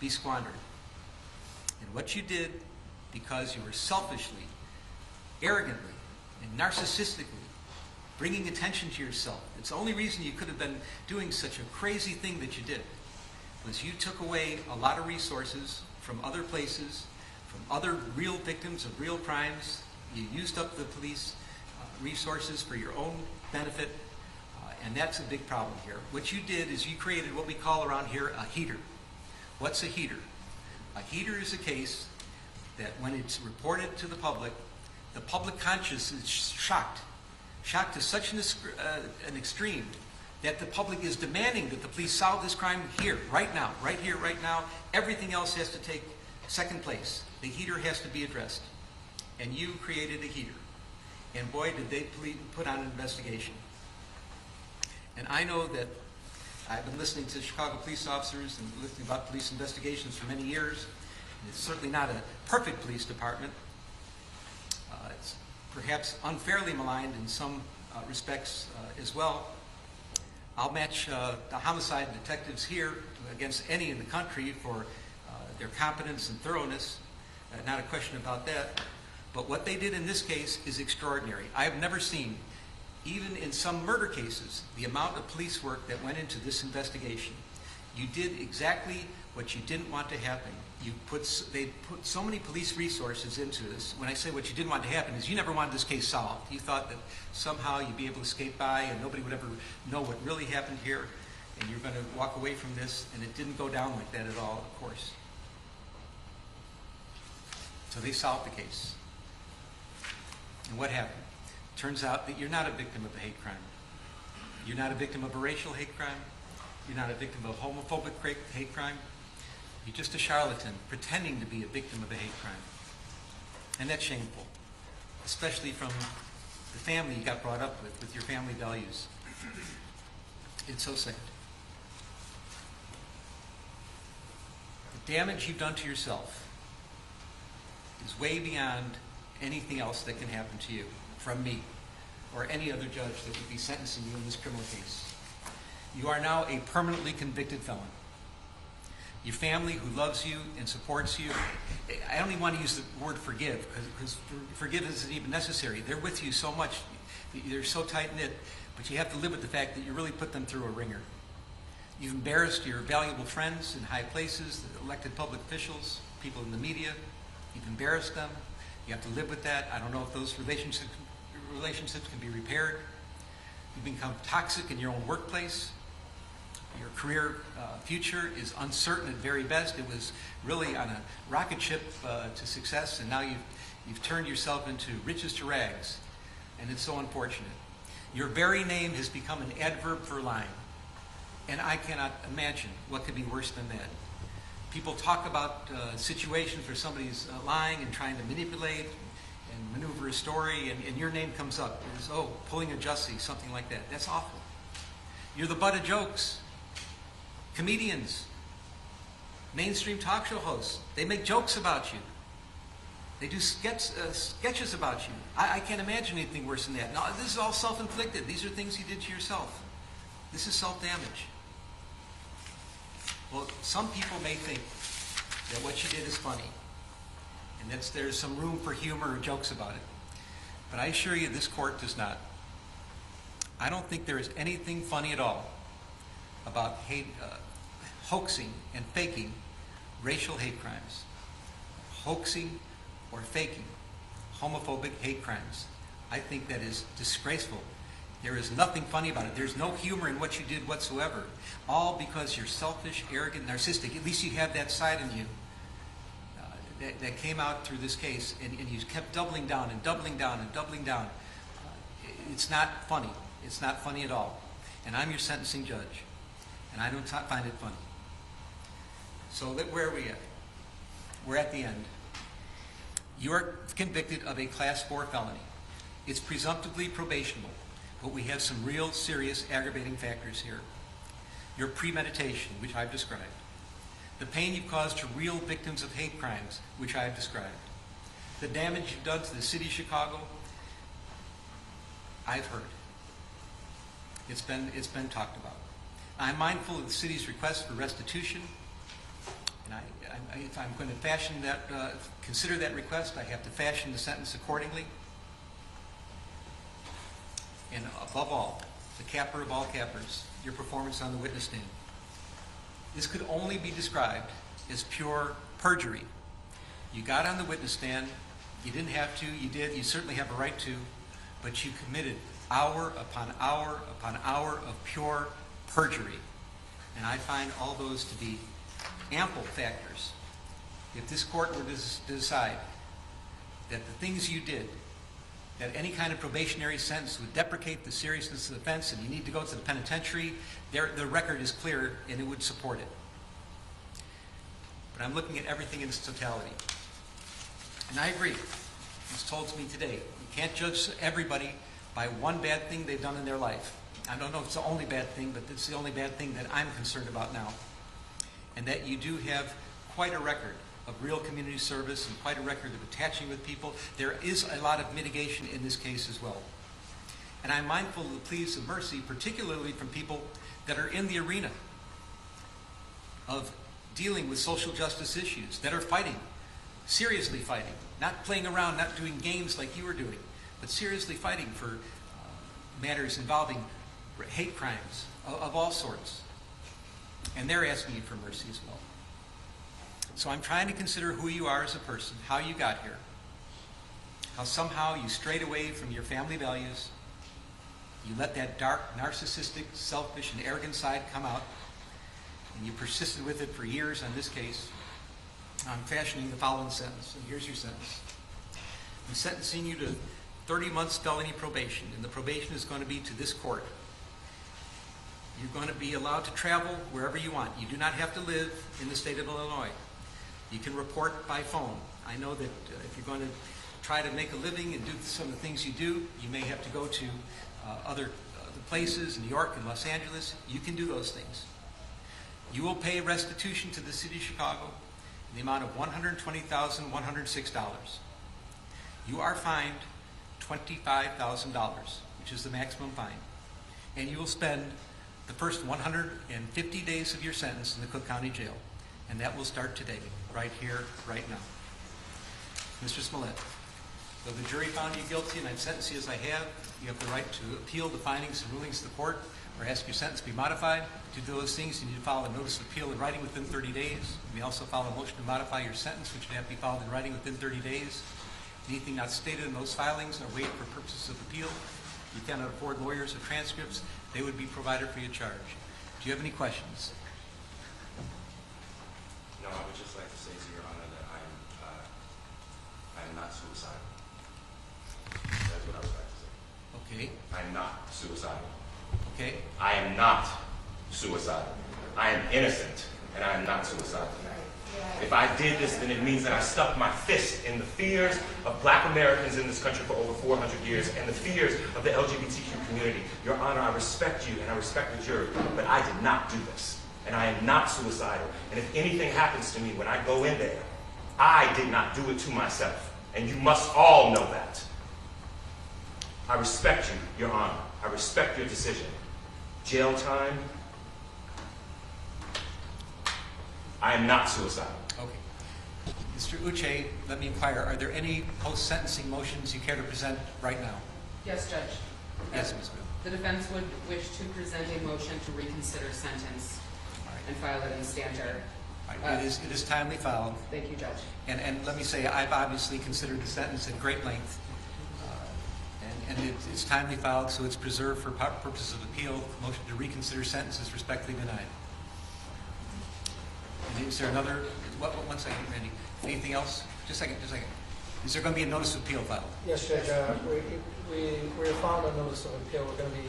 Speaker 2: be squandered. And what you did, because you were selfishly, arrogantly, and narcissistically bringing attention to yourself, it's the only reason you could have been doing such a crazy thing that you did, was you took away a lot of resources from other places, from other real victims of real crimes. You used up the police resources for your own benefit, and that's a big problem here. What you did is you created what we call around here a heater. What's a heater? A heater is a case that when it's reported to the public conscience is shocked to such an extreme that the public is demanding that the police solve this crime here, right now, right here, right now. Everything else has to take second place. The heater has to be addressed. And you created a heater. And boy, did they put on an investigation. And I know that I've been listening to Chicago police officers and listening about police investigations for many years. It's certainly not a perfect police department. It's perhaps unfairly maligned in some respects as well. I'll match the homicide detectives here against any in the country for their competence and thoroughness. Not a question about that. But what they did in this case is extraordinary. I have never seen, even in some murder cases, the amount of police work that went into this investigation. You did exactly what you didn't want to happen. They put so many police resources into this. When I say what you didn't want to happen is you never wanted this case solved. You thought that somehow you'd be able to escape by and nobody would ever know what really happened here and you're going to walk away from this, and it didn't go down like that at all, of course. So they solved the case. And what happened? Turns out that you're not a victim of a hate crime. You're not a victim of a racial hate crime. You're not a victim of a homophobic hate crime. You're just a charlatan pretending to be a victim of a hate crime. And that's shameful, especially from the family you got brought up with your family values. It's so sad. The damage you've done to yourself is way beyond anything else that can happen to you from me or any other judge that would be sentencing you in this criminal case. You are now a permanently convicted felon. Your family who loves you and supports you, I don't even want to use the word forgive, because forgive isn't even necessary. They're with you so much. They're so tight-knit, but you have to live with the fact that you really put them through a ringer. You've embarrassed your valuable friends in high places, the elected public officials, people in the media. You've embarrassed them. You have to live with that. I don't know if those relationships can be repaired. You've become toxic in your own workplace. Your career future is uncertain at very best. It was really on a rocket ship to success, and now you've turned yourself into riches to rags, and it's so unfortunate. Your very name has become an adverb for lying, and I cannot imagine what could be worse than that. People talk about situations where somebody's lying and trying to manipulate and maneuver a story, and your name comes up as, oh, pulling a Jussie, something like that. That's awful. You're the butt of jokes. Comedians, mainstream talk show hosts, they make jokes about you. They do sketches about you. I can't imagine anything worse than that. Now, this is all self-inflicted. These are things you did to yourself. This is self-damage. Well, some people may think that what you did is funny, and that there's some room for humor or jokes about it. But I assure you, this court does not. I don't think there is anything funny at all about hoaxing and faking racial hate crimes, hoaxing or faking homophobic hate crimes. I think that is disgraceful. There is nothing funny about it. There's no humor in what you did whatsoever, all because you're selfish, arrogant, narcissistic. At least you have that side in you that came out through this case, and you kept doubling down and doubling down and doubling down. It's not funny. It's not funny at all. And I'm your sentencing judge, and I don't find it funny. So where are we at? We're at the end. You are convicted of a Class 4 felony. It's presumptively probationable, but we have some real serious aggravating factors here. Your premeditation, which I've described. The pain you've caused to real victims of hate crimes, which I've described. The damage you've done to the city of Chicago, I've heard. It's been talked about. I'm mindful of the city's request for restitution, and if I'm going to fashion that, consider that request, I have to fashion the sentence accordingly. And above all, the capper of all cappers, your performance on the witness stand. This could only be described as pure perjury. You got on the witness stand, you didn't have to, you did, you certainly have a right to, but you committed hour upon hour upon hour of pure perjury. And I find all those to be ample factors. If this court were to decide that the things you did, that any kind of probationary sentence would deprecate the seriousness of the offense and you need to go to the penitentiary, the record is clear and it would support it. But I'm looking at everything in its totality. And I agree. It's told to me today, you can't judge everybody by one bad thing they've done in their life. I don't know if it's the only bad thing, but it's the only bad thing that I'm concerned about now. And that you do have quite a record of real community service and quite a record of attaching with people. There is a lot of mitigation in this case as well. And I'm mindful of the pleas of mercy, particularly from people that are in the arena of dealing with social justice issues, that are fighting, seriously fighting, not playing around, not doing games like you were doing, but seriously fighting for matters involving hate crimes of all sorts. And they're asking you for mercy as well. So I'm trying to consider who you are as a person, how you got here, how somehow you strayed away from your family values, you let that dark, narcissistic, selfish, and arrogant side come out, and you persisted with it for years on this case. I'm fashioning the following sentence, and here's your sentence. I'm sentencing you to 30 months felony probation, and the probation is going to be to this court. You're going to be allowed to travel wherever you want. You do not have to live in the state of Illinois. You can report by phone. I know that if you're going to try to make a living and do some of the things you do, you may have to go to other places, New York and Los Angeles. You can do those things. You will pay restitution to the city of Chicago in the amount of $120,106. You are fined $25,000, which is the maximum fine. And you will spend the first 150 days of your sentence in the Cook County Jail. And that will start today, right here, right now. Mr. Smollett, though the jury found you guilty and I've sentenced you as I have, you have the right to appeal the findings and rulings of the court or ask your sentence to be modified. To do those things, you need to file a notice of appeal in writing within 30 days. You may also file a motion to modify your sentence, which would have to be filed in writing within 30 days. Anything not stated in those filings are waived for purposes of appeal. You cannot afford lawyers or transcripts. They would be provided for your charge. Do you have any questions?
Speaker 8: No, I would just like to say to Your Honor that I am not suicidal. That's what I would like to say.
Speaker 2: Okay.
Speaker 8: I am not suicidal.
Speaker 2: Okay.
Speaker 8: I am not suicidal. I am innocent, and I am not suicidal. If I did this, then it means that I stuck my fist in the fears of Black Americans in this country for over 400 years and the fears of the LGBTQ community. Your Honor, I respect you and I respect the jury, but I did not do this. And I am not suicidal. And if anything happens to me when I go in there, I did not do it to myself. And you must all know that. I respect you, Your Honor. I respect your decision. Jail time, I am not suicidal.
Speaker 2: Okay. Mr. Uche, let me inquire, are there any post-sentencing motions you care to present right now?
Speaker 14: Yes, Judge.
Speaker 2: Yes, Ms. Bill.
Speaker 14: The defense would wish to present a motion to reconsider sentence and file it in standard.
Speaker 2: It is timely filed.
Speaker 14: Thank you, Judge.
Speaker 2: And let me say, I've obviously considered the sentence at great length. And it's timely filed, so it's preserved for purposes of appeal. Motion to reconsider sentence is respectfully denied. And is there another? One second, Randy. Anything else? Just a second. Is there going to be a notice of appeal filed?
Speaker 22: Yes, Judge. We filed a notice of appeal. We're going to be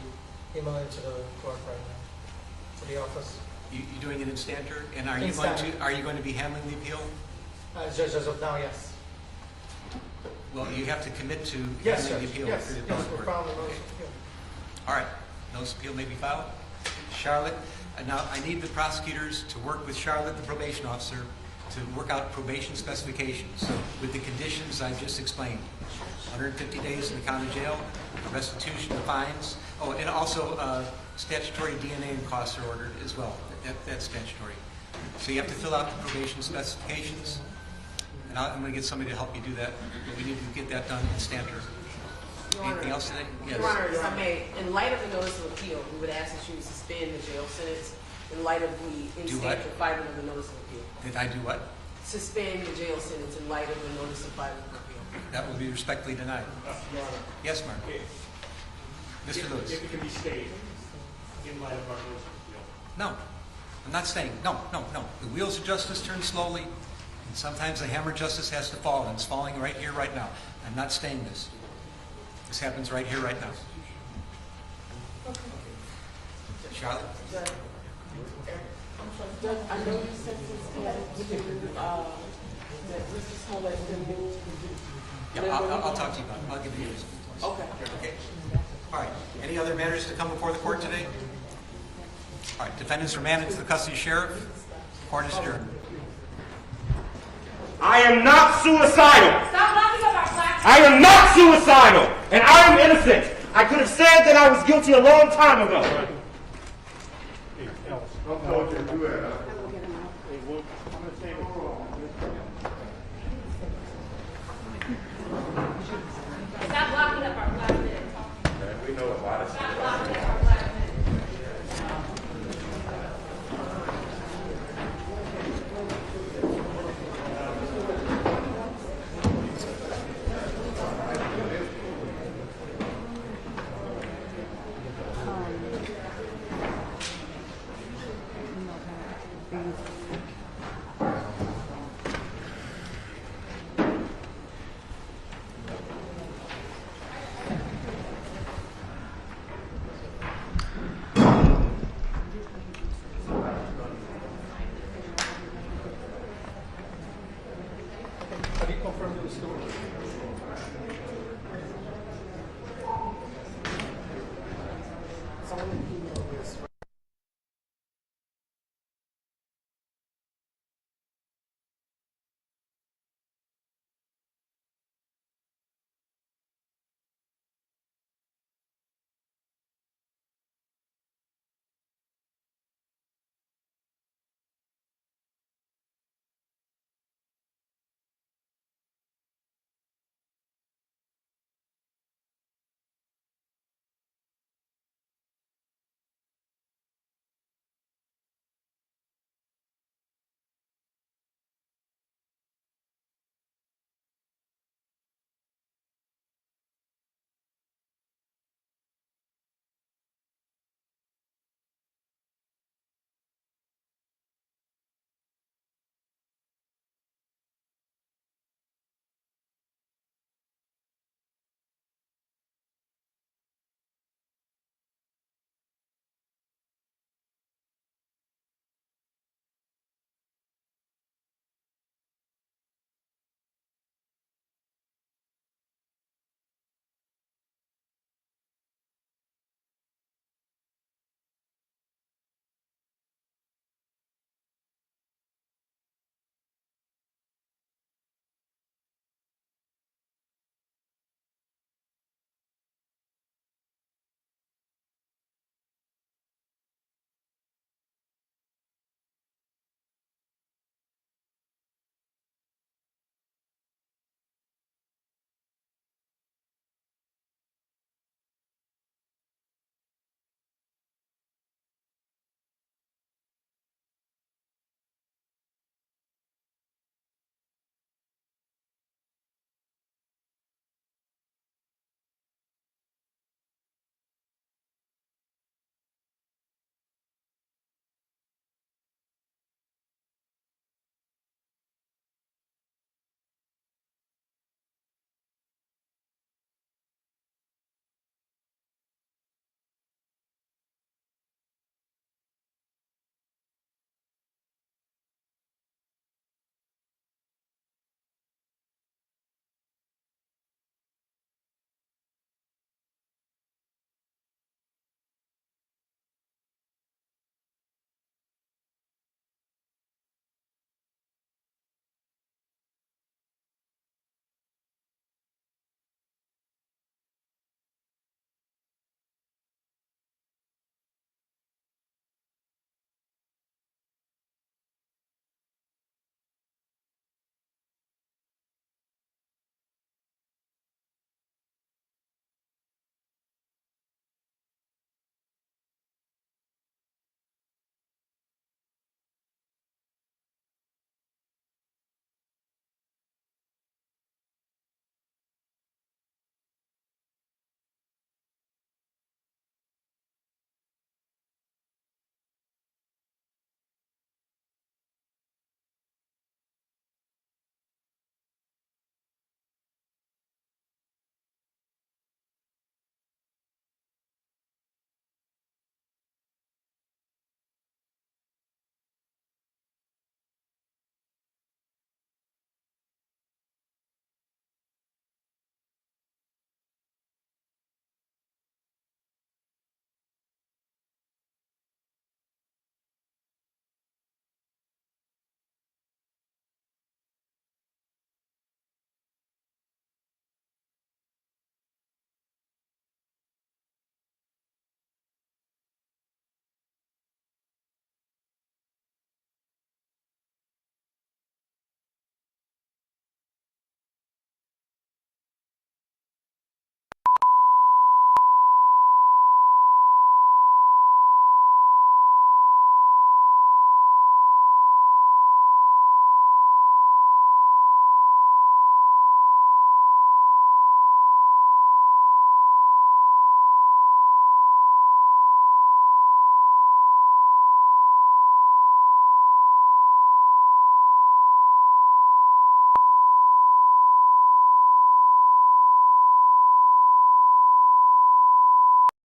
Speaker 22: emailing to the clerk right now, to the office.
Speaker 2: You doing it in standard? And are
Speaker 22: In
Speaker 2: you going to
Speaker 22: standard.
Speaker 2: be handling the appeal?
Speaker 22: Judge, as of now, yes.
Speaker 2: Well, you have to commit to
Speaker 22: Yes,
Speaker 2: handling
Speaker 22: Judge.
Speaker 2: the appeal.
Speaker 22: Yes,
Speaker 2: for the
Speaker 22: yes,
Speaker 2: appellate
Speaker 22: we're
Speaker 2: court.
Speaker 22: filing a notice of appeal.
Speaker 2: All right. Notice of appeal may be filed. Charlotte, now I need the prosecutors to work with Charlotte, the probation officer, to work out probation specifications with the conditions I've just explained. 150 days in the county jail, restitution of fines. Oh, and also statutory DNA and costs are ordered as well. That's statutory. So you have to fill out the probation specifications. And I'm going to get somebody to help you do that. But we need to get that done in standard. Anything else today? Yes.
Speaker 21: Your Honor, if I may, in light of the notice of appeal, we would ask that you suspend the jail sentence in light of the in-standard filing of the notice of appeal.
Speaker 2: Did I do what?
Speaker 21: Suspend the jail sentence in light of the notice of filing of appeal.
Speaker 2: That will be respectfully denied.
Speaker 6: Your Honor.
Speaker 2: Yes, Mark. Mr. Lewis.
Speaker 6: If it can be stayed in light of our notice of appeal.
Speaker 2: No, I'm not staying. No. The wheels of justice turn slowly, and sometimes the hammer of justice has to fall, and it's falling right here, right now. I'm not staying this. This happens right here, right now. Charlotte?
Speaker 21: Judge, I know you said that Mr. Smollett been moved.
Speaker 2: Yeah, I'll talk to you about it. I'll give you yours. Okay. All right. Any other matters to come before the court today? All right. Defendants remanded to the custody of sheriff. Court is adjourned.
Speaker 8: I am not suicidal.
Speaker 21: Stop knocking up our class.
Speaker 8: I am not suicidal, and I am innocent. I could have said that I was guilty a long time ago.
Speaker 6: Hey, Ellis, don't go with your